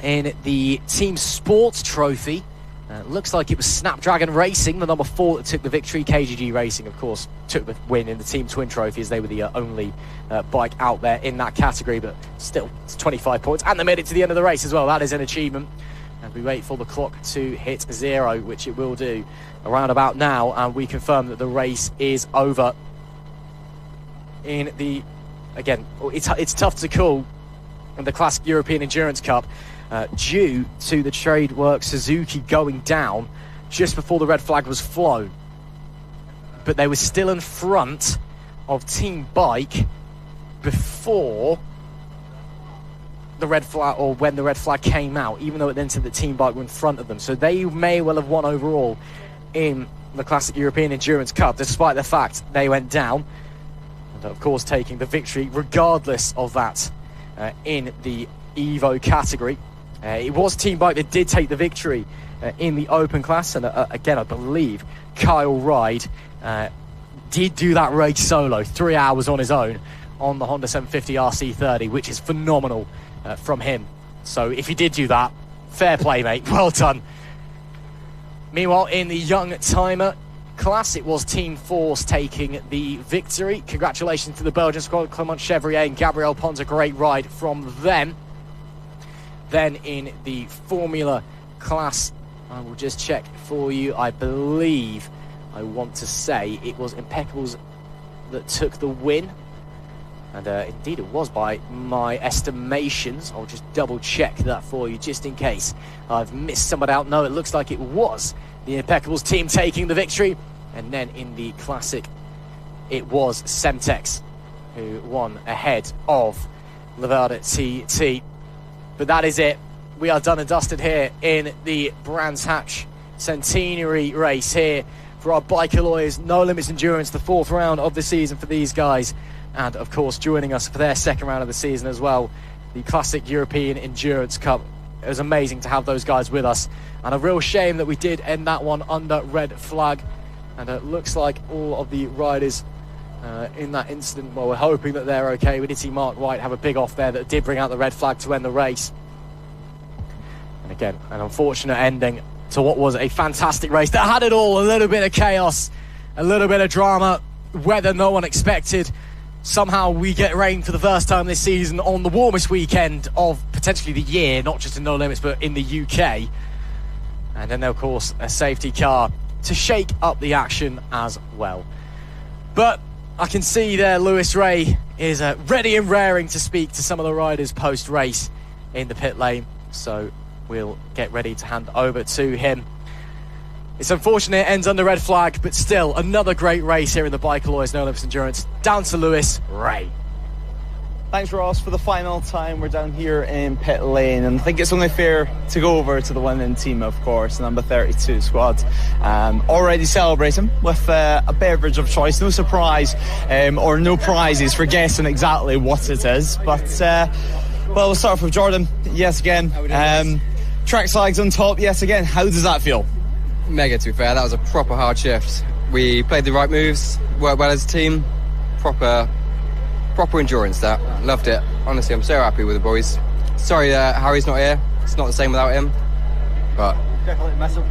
In the Team Sports Trophy, looks like it was Snapdragon Racing, the number 4, that took the victory. KGG Racing, of course, took the win in the Team Twin Trophy, as they were the only bike out there in that category, but still, it's 25 points. And they made it to the end of the race as well. That is an achievement. And we wait for the clock to hit 0, which it will do around about now, and we confirm that the race is over. In the, again, it's tough to call in the Classic European Endurance Cup due to the Tradework Suzuki going down just before the red flag was flown. But they were still in front of Team Bike before the red flag, or when the red flag came out, even though it then said that Team Bike were in front of them. So they may well have won overall in the Classic European Endurance Cup, despite the fact they went down. And of course, taking the victory regardless of that in the Evo category. It was Team Bike that did take the victory in the open class. And again, I believe Kyle Ride did do that race solo, 3 hours on his own on the Honda 750 RC30, which is phenomenal from him. So if he did do that, fair play, mate. Well done. Meanwhile, in the young timer class, it was Team Force taking the victory. Congratulations to the Belgian squad, Clement Chevrier and Gabriel Pons, a great ride from them. Then in the Formula class, I will just check for you. I believe, I want to say, it was Impeccables that took the win. And indeed it was, by my estimations. I'll just double check that for you just in case I've missed somebody out. No, it looks like it was the Impeccables team taking the victory. And then in the Classic, it was Semtex who won ahead of Levada TT. But that is it. We are done and dusted here in the Brands Hatch Centenary race here for our Biker Lawyers No Limits Endurance, the 4th round of the season for these guys. And, of course, joining us for their 2nd round of the season as well, the Classic European Endurance Cup. It was amazing to have those guys with us. And a real shame that we did end that one under red flag. And it looks like all of the riders in that incident, well, we're hoping that they're okay. We did see Mark White have a big off there that did bring out the red flag to end the race. And again, an unfortunate ending to what was a fantastic race that had it all. A little bit of chaos, a little bit of drama, weather no one expected. Somehow we get rain for the first time this season on the warmest weekend of potentially the year, not just in No Limits, but in the UK. And then, of course, a safety car to shake up the action as well. But I can see there Lewis Rae is ready and raring to speak to some of the riders post-race in the pit lane. So we'll get ready to hand over to him. It's unfortunate it ends under red flag, but still another great race here in the Biker Lawyers No Limits Endurance. Down to Lewis Rae. Thanks, Ross. For the final time, we're down here in pit lane, and I think it's only fair to go over to the winning team, of course, number 32 squad. Already celebrating with a beverage of choice. No surprise or no prizes for guessing exactly what it is. But, well, we'll start off with Jordan, yes again. Track slags on top, yes again. How does that feel? Mega, to be fair. That was a proper hard shift. We played the right moves, worked well as a team. Proper endurance, that. Loved it. Honestly, I'm so happy with the boys. Sorry Harry's not here. It's not the same without him. But Definitely mess up.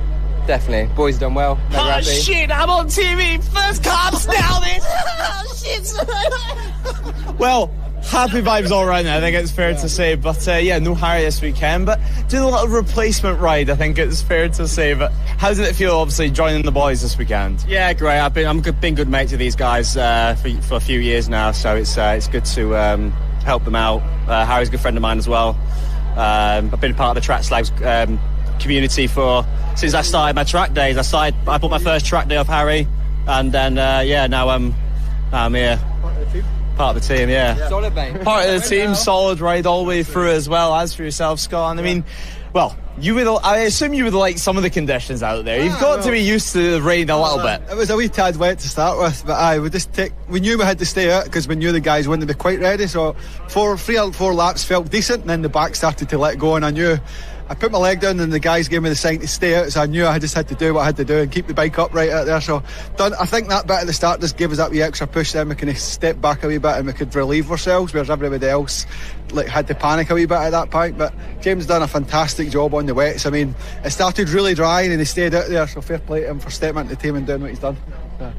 Definitely. Boys done well. Mega happy. Shit, I'm on TV. First cops now, this. Oh, shit. Well, happy vibes all around, I think it's fair to say. But yeah, no Harry this weekend. But doing a little replacement ride, I think it's fair to say. But how did it feel, obviously, joining the boys this weekend? Yeah, great. I've been good mate to these guys for a few years now, so it's good to help them out. Harry's a good friend of mine as well. I've been part of the Track Slags community since I started my track days. I bought my first track day off Harry, and then now I'm here. Part of the team, yeah. Solid, mate. Part of the team, solid ride all the way through as well. As for yourself, Scott, and I mean, well, I assume you would like some of the conditions out there. You've got to be used to the rain a little bit. It was a wee tad wet to start with, but we knew we had to stay out because we knew the guys wouldn't be quite ready. So 4 laps felt decent, and then the back started to let go, and I knew. I put my leg down and the guys gave me the sign to stay out, so I knew I just had to do what I had to do and keep the bike upright out there. So I think that bit at the start just gave us that wee extra push, then we can step back a wee bit and we could relieve ourselves, whereas everybody else had to panic a wee bit at that point. But James done a fantastic job on the wets. I mean, it started really drying and he stayed out there, so fair play to him for stepping into the team and doing what he's done.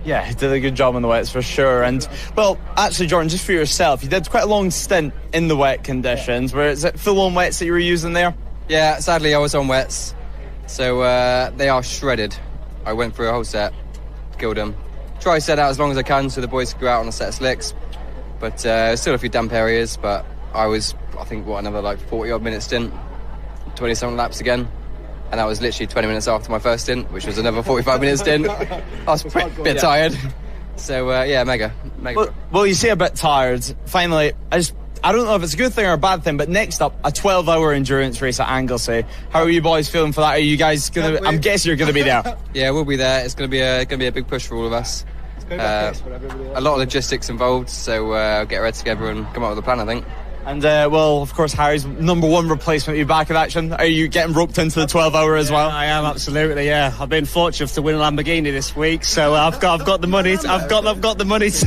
Yeah, he did a good job on the wets for sure. And well, actually, Jordan, just for yourself, you did quite a long stint in the wet conditions. Where is it full-on wets that you were using there? Yeah, sadly I was on wets, so they are shredded. I went through a whole set, killed them. Try to set out as long as I can so the boys could go out on a set of slicks, but still a few damp areas. But I think another like 40 odd minute stint, 27 laps again, and that was literally 20 minutes after my first stint, which was another 45 minute stint. I was a bit tired, so yeah, mega. Well, you say a bit tired. Finally, I don't know if it's a good thing or a bad thing, but next up, a 12-hour endurance race at Anglesey. How are you boys feeling for that? Are you guys gonna? I'm guessing you're gonna be there. Yeah, we'll be there. It's gonna be a big push for all of us. It's gonna be a race for everybody. A lot of logistics involved, so get our heads together and come up with a plan, I think. And well, of course, Harry's number one replacement. Are you back in action? Are you getting roped into the 12-hour as well? I am, absolutely. Yeah, I've been fortunate to win a Lamborghini this week, so I've got the money. I've got the money to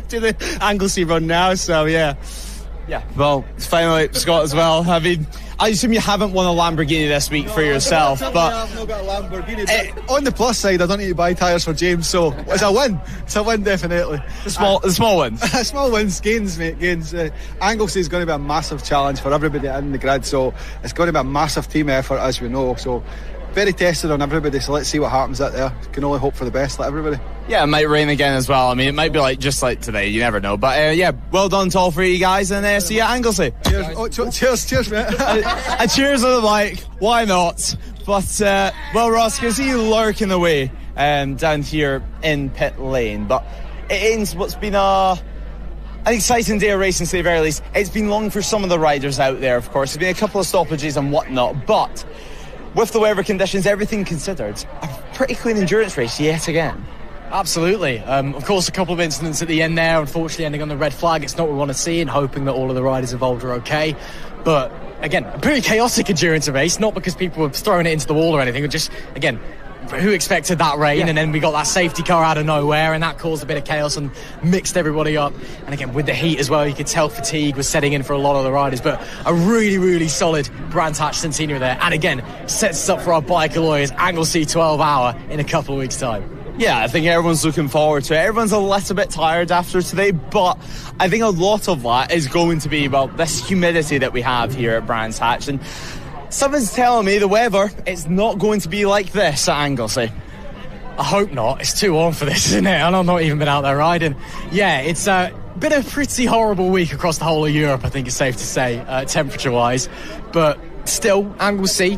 do the Anglesey run now. So yeah. Yeah. Well, finally, Scott as well. I mean, I assume you haven't won a Lamborghini this week for yourself, but I've not got a Lamborghini. On the plus side, I don't need to buy tyres for James, so it's a win. It's a win, definitely. The small wins. Small wins, gains, mate, gains. Anglesey is going to be a massive challenge for everybody in the grid, so it's going to be a massive team effort, as we know. So very tested on everybody, so let's see what happens out there. Can only hope for the best, like everybody. Yeah, it might rain again as well. I mean, it might be just like today, you never know. But yeah, well done to all three of you guys, and see you at Anglesey. Cheers, mate. A cheers on the mic, why not? But well, Ross, can see you lurking away down here in pit lane. But it ends what's been an exciting day of racing, to the very least. It's been long for some of the riders out there, of course. There's been a couple of stoppages and whatnot, but with the weather conditions, everything considered, a pretty clean endurance race yet again. Absolutely. Of course, a couple of incidents at the end there, unfortunately ending on the red flag. It's not what we want to see, and hoping that all of the riders involved are okay. But again, a pretty chaotic endurance race, not because people were throwing it into the wall or anything, but just, again, who expected that rain? And then we got that safety car out of nowhere, and that caused a bit of chaos and mixed everybody up. And again, with the heat as well, you could tell fatigue was setting in for a lot of the riders. But a really, really solid Brands Hatch Centenary there. And again, sets us up for our biker lawyers Anglesey 12 hour in a couple of weeks' time. Yeah, I think everyone's looking forward to it. Everyone's a little bit tired after today, but I think a lot of that is going to be about this humidity that we have here at Brands Hatch. And someone's telling me the weather is not going to be like this at Anglesey. I hope not. It's too warm for this, isn't it? And I've not even been out there riding. Yeah, it's been a pretty horrible week across the whole of Europe, I think it's safe to say, temperature-wise. But still, Anglesey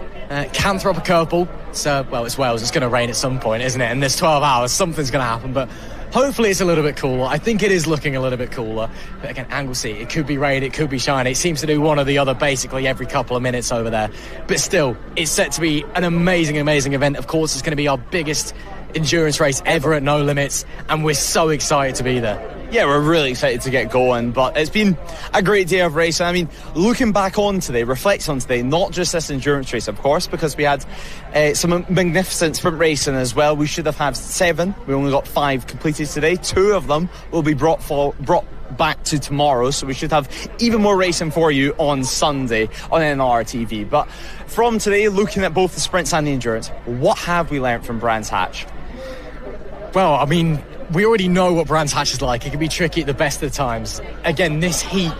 can throw up a curveball. So, well, it's Wales. It's going to rain at some point, isn't it? And there's 12 hours. Something's going to happen. But hopefully it's a little bit cooler. I think it is looking a little bit cooler. But again, Anglesey, it could be rain, it could be shine. It seems to do one or the other basically every couple of minutes over there. But still, it's set to be an amazing, amazing event. Of course, it's going to be our biggest endurance race ever at No Limits. And we're so excited to be there. Yeah, we're really excited to get going, but it's been a great day of racing. I mean, looking back on today, reflects on today, not just this endurance race, of course, because we had some magnificent sprint racing as well. We should have had 7. We only got 5 completed today. 2 of them will be brought back to tomorrow, so we should have even more racing for you on Sunday on NLR TV. But from today, looking at both the sprints and the endurance, what have we learnt from Brands Hatch? Well, I mean, we already know what Brands Hatch is like. It can be tricky at the best of the times. Again, this heat,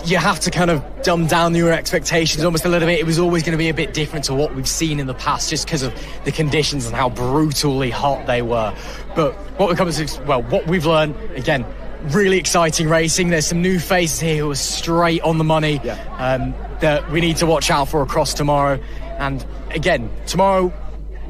you have to kind of dumb down your expectations almost a little bit. It was always going to be a bit different to what we've seen in the past, just because of the conditions and how brutally hot they were. But what we've learned, again, really exciting racing. There's some new faces here who are straight on the money that we need to watch out for across tomorrow. And again, tomorrow,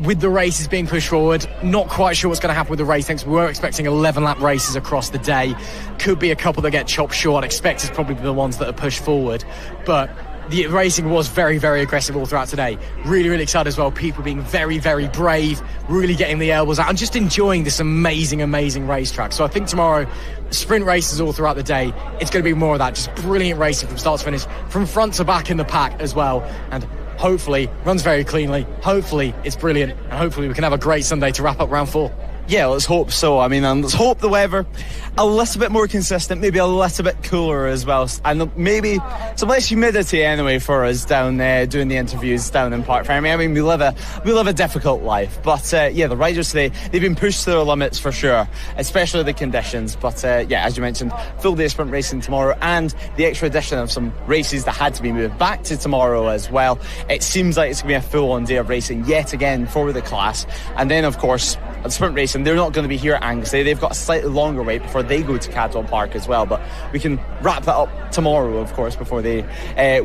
with the races being pushed forward, not quite sure what's going to happen with the race lengths. We were expecting 11-lap races across the day. Could be a couple that get chopped short. Expect it's probably the ones that are pushed forward. But the racing was very, very aggressive all throughout today. Really, really excited as well. People being very, very brave, really getting the elbows out and just enjoying this amazing, amazing racetrack. So I think tomorrow, sprint races all throughout the day, it's going to be more of that. Just brilliant racing from start to finish, from front to back in the pack as well. And hopefully runs very cleanly, hopefully it's brilliant, and hopefully we can have a great Sunday to wrap up round 4. Yeah, let's hope so. I mean, and let's hope the weather a little bit more consistent, maybe a little bit cooler as well, and maybe some less humidity anyway for us down there doing the interviews down in Park Fermi. I mean, we live a difficult life, but yeah, the riders today, they've been pushed to their limits for sure, especially the conditions. But yeah, as you mentioned, full day sprint racing tomorrow, and the extra addition of some races that had to be moved back to tomorrow as well. It seems like it's going to be a full-on day of racing yet again for the class. And then, of course, at sprint racing, they're not going to be here at Anglesey. They've got a slightly longer wait before they go to Cadwell Park as well. But we can wrap that up tomorrow, of course, before the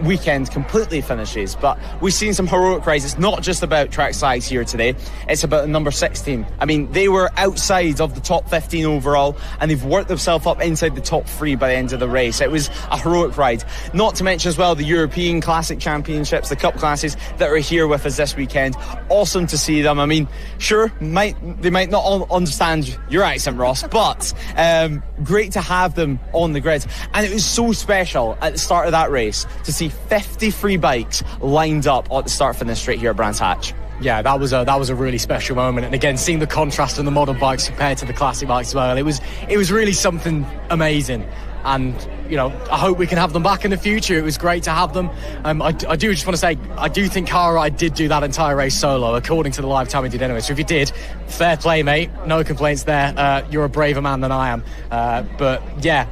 weekend completely finishes. But we've seen some heroic rides. It's not just about Trackside's here today. It's about the number 16. I mean, they were outside of the top 15 overall, and they've worked themselves up inside the top 3 by the end of the race. It was a heroic ride. Not to mention as well the European Classic Championships, the Cup classes that are here with us this weekend. Awesome to see them. I mean, sure, they might not all understand your accent, Ross, but great to have them on the grid. And it was so special at the start of that race to see 53 bikes lined up at the start finish straight here at Brands Hatch. Yeah, that was a really special moment. And again, seeing the contrast in the modern bikes compared to the classic bikes as well, it was really something amazing. And, you know, I hope we can have them back in the future. It was great to have them. I do just want to say, I do think Cartwright did do that entire race solo, according to the live time he did anyway. So if you did, fair play, mate. No complaints there. You're a braver man than I am. But, yeah,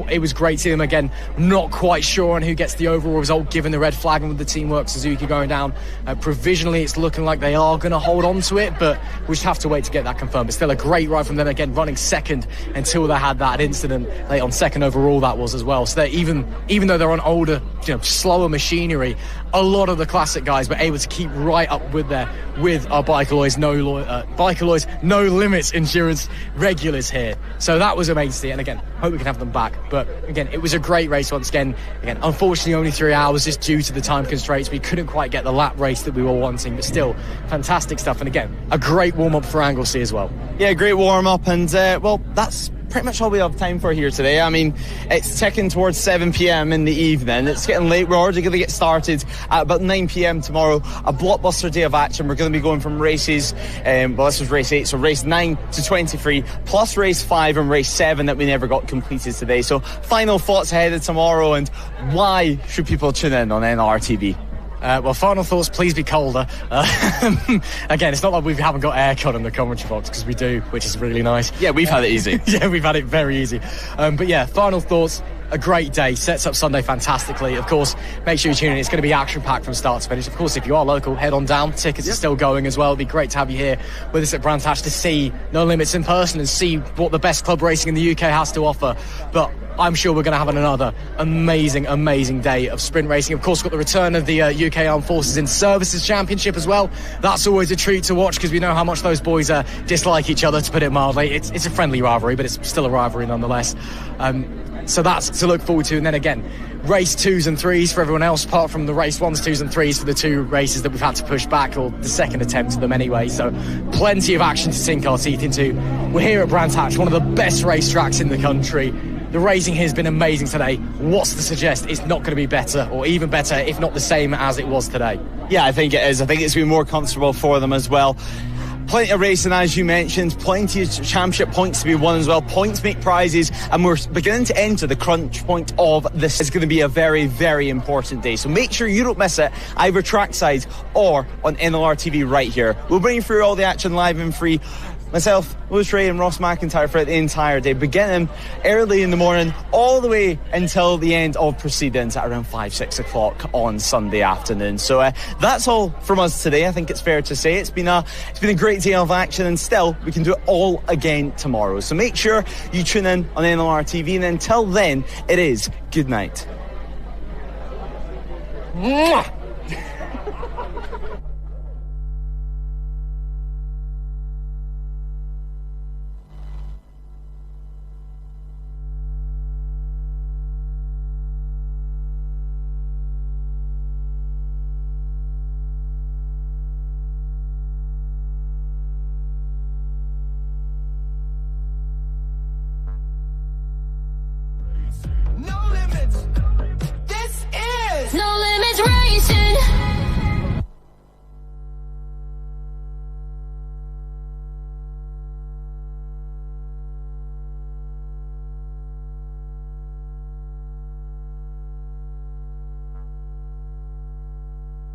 it was great to see them again. Not quite sure on who gets the overall result, given the red flag and with the teamwork Suzuki going down. Provisionally, it's looking like they are going to hold on to it, but we just have to wait to get that confirmed. But still a great ride from them, again, running second until they had that incident late on, second overall overall that was as well. So that even though they're on older, slower machinery, a lot of the classic guys were able to keep right up with our Bike Alloys No Limits Endurance regulars here. So that was amazing, and again, hope we can have them back. But again, it was a great race once again. Again, unfortunately only 3 hours just due to the time constraints. We couldn't quite get the lap race that we were wanting, but still fantastic stuff. And again, a great warm-up for Anglesey as well. Yeah, great warm-up, and well, that's pretty much all we have time for here today. I mean, it's ticking towards 7 p.m. in the evening. It's getting late. We're already going to get started at about 9 p.m. tomorrow. A blockbuster day of action. We're going to be going from races, well, this was race 8, so race 9 to 23, plus race 5 and race 7 that we never got completed today. So final thoughts ahead of tomorrow, and why should people tune in on NLR TV? Well, final thoughts, please be colder. Again, it's not like we haven't got aircon in the commentary box, because we do, which is really nice. Yeah, we've had it easy. Yeah, we've had it very easy. But yeah, final thoughts, a great day, sets up Sunday fantastically. Of course, make sure you tune in. It's going to be action-packed from start to finish. Of course, if you are local, head on down. Tickets are still going as well. It'd be great to have you here with us at Brandfixx to see No Limits in person and see what the best club racing in the UK has to offer. But I'm sure we're going to have another amazing day of sprint racing. Of course, we've got the return of the UK Armed Forces in Services Championship as well. That's always a treat to watch, because we know how much those boys dislike each other, to put it mildly. It's a friendly rivalry, but it's still a rivalry nonetheless. So that's to look forward to. And then again, race 2s and 3s for everyone else, apart from the race 1s, 2s and 3s for the 2 races that we've had to push back, or the second attempt of them anyway. So plenty of action to sink our teeth into. We're here at Brandfixx, one of the best racetracks in the country. The racing here has been amazing today. What's to suggest it's not going to be better, or even better, if not the same as it was today? Yeah, I think it is. I think it's been more comfortable for them as well. Plenty of racing, as you mentioned, plenty of championship points to be won as well. Points make prizes, and we're beginning to enter the crunch point of this. It's going to be a very important day, so make sure you don't miss it, either trackside or on NLR TV right here. We'll bring you through all the action live and free. Myself, Lewis Rae and Ross McIntyre for the entire day, beginning early in the morning all the way until the end of proceedings at around 5-6 o'clock on Sunday afternoon. So that's all from us today. I think it's fair to say it's been a great day of action, and still we can do it all again tomorrow. So make sure you tune in on NLR TV, and until then, it is good night. Mwah!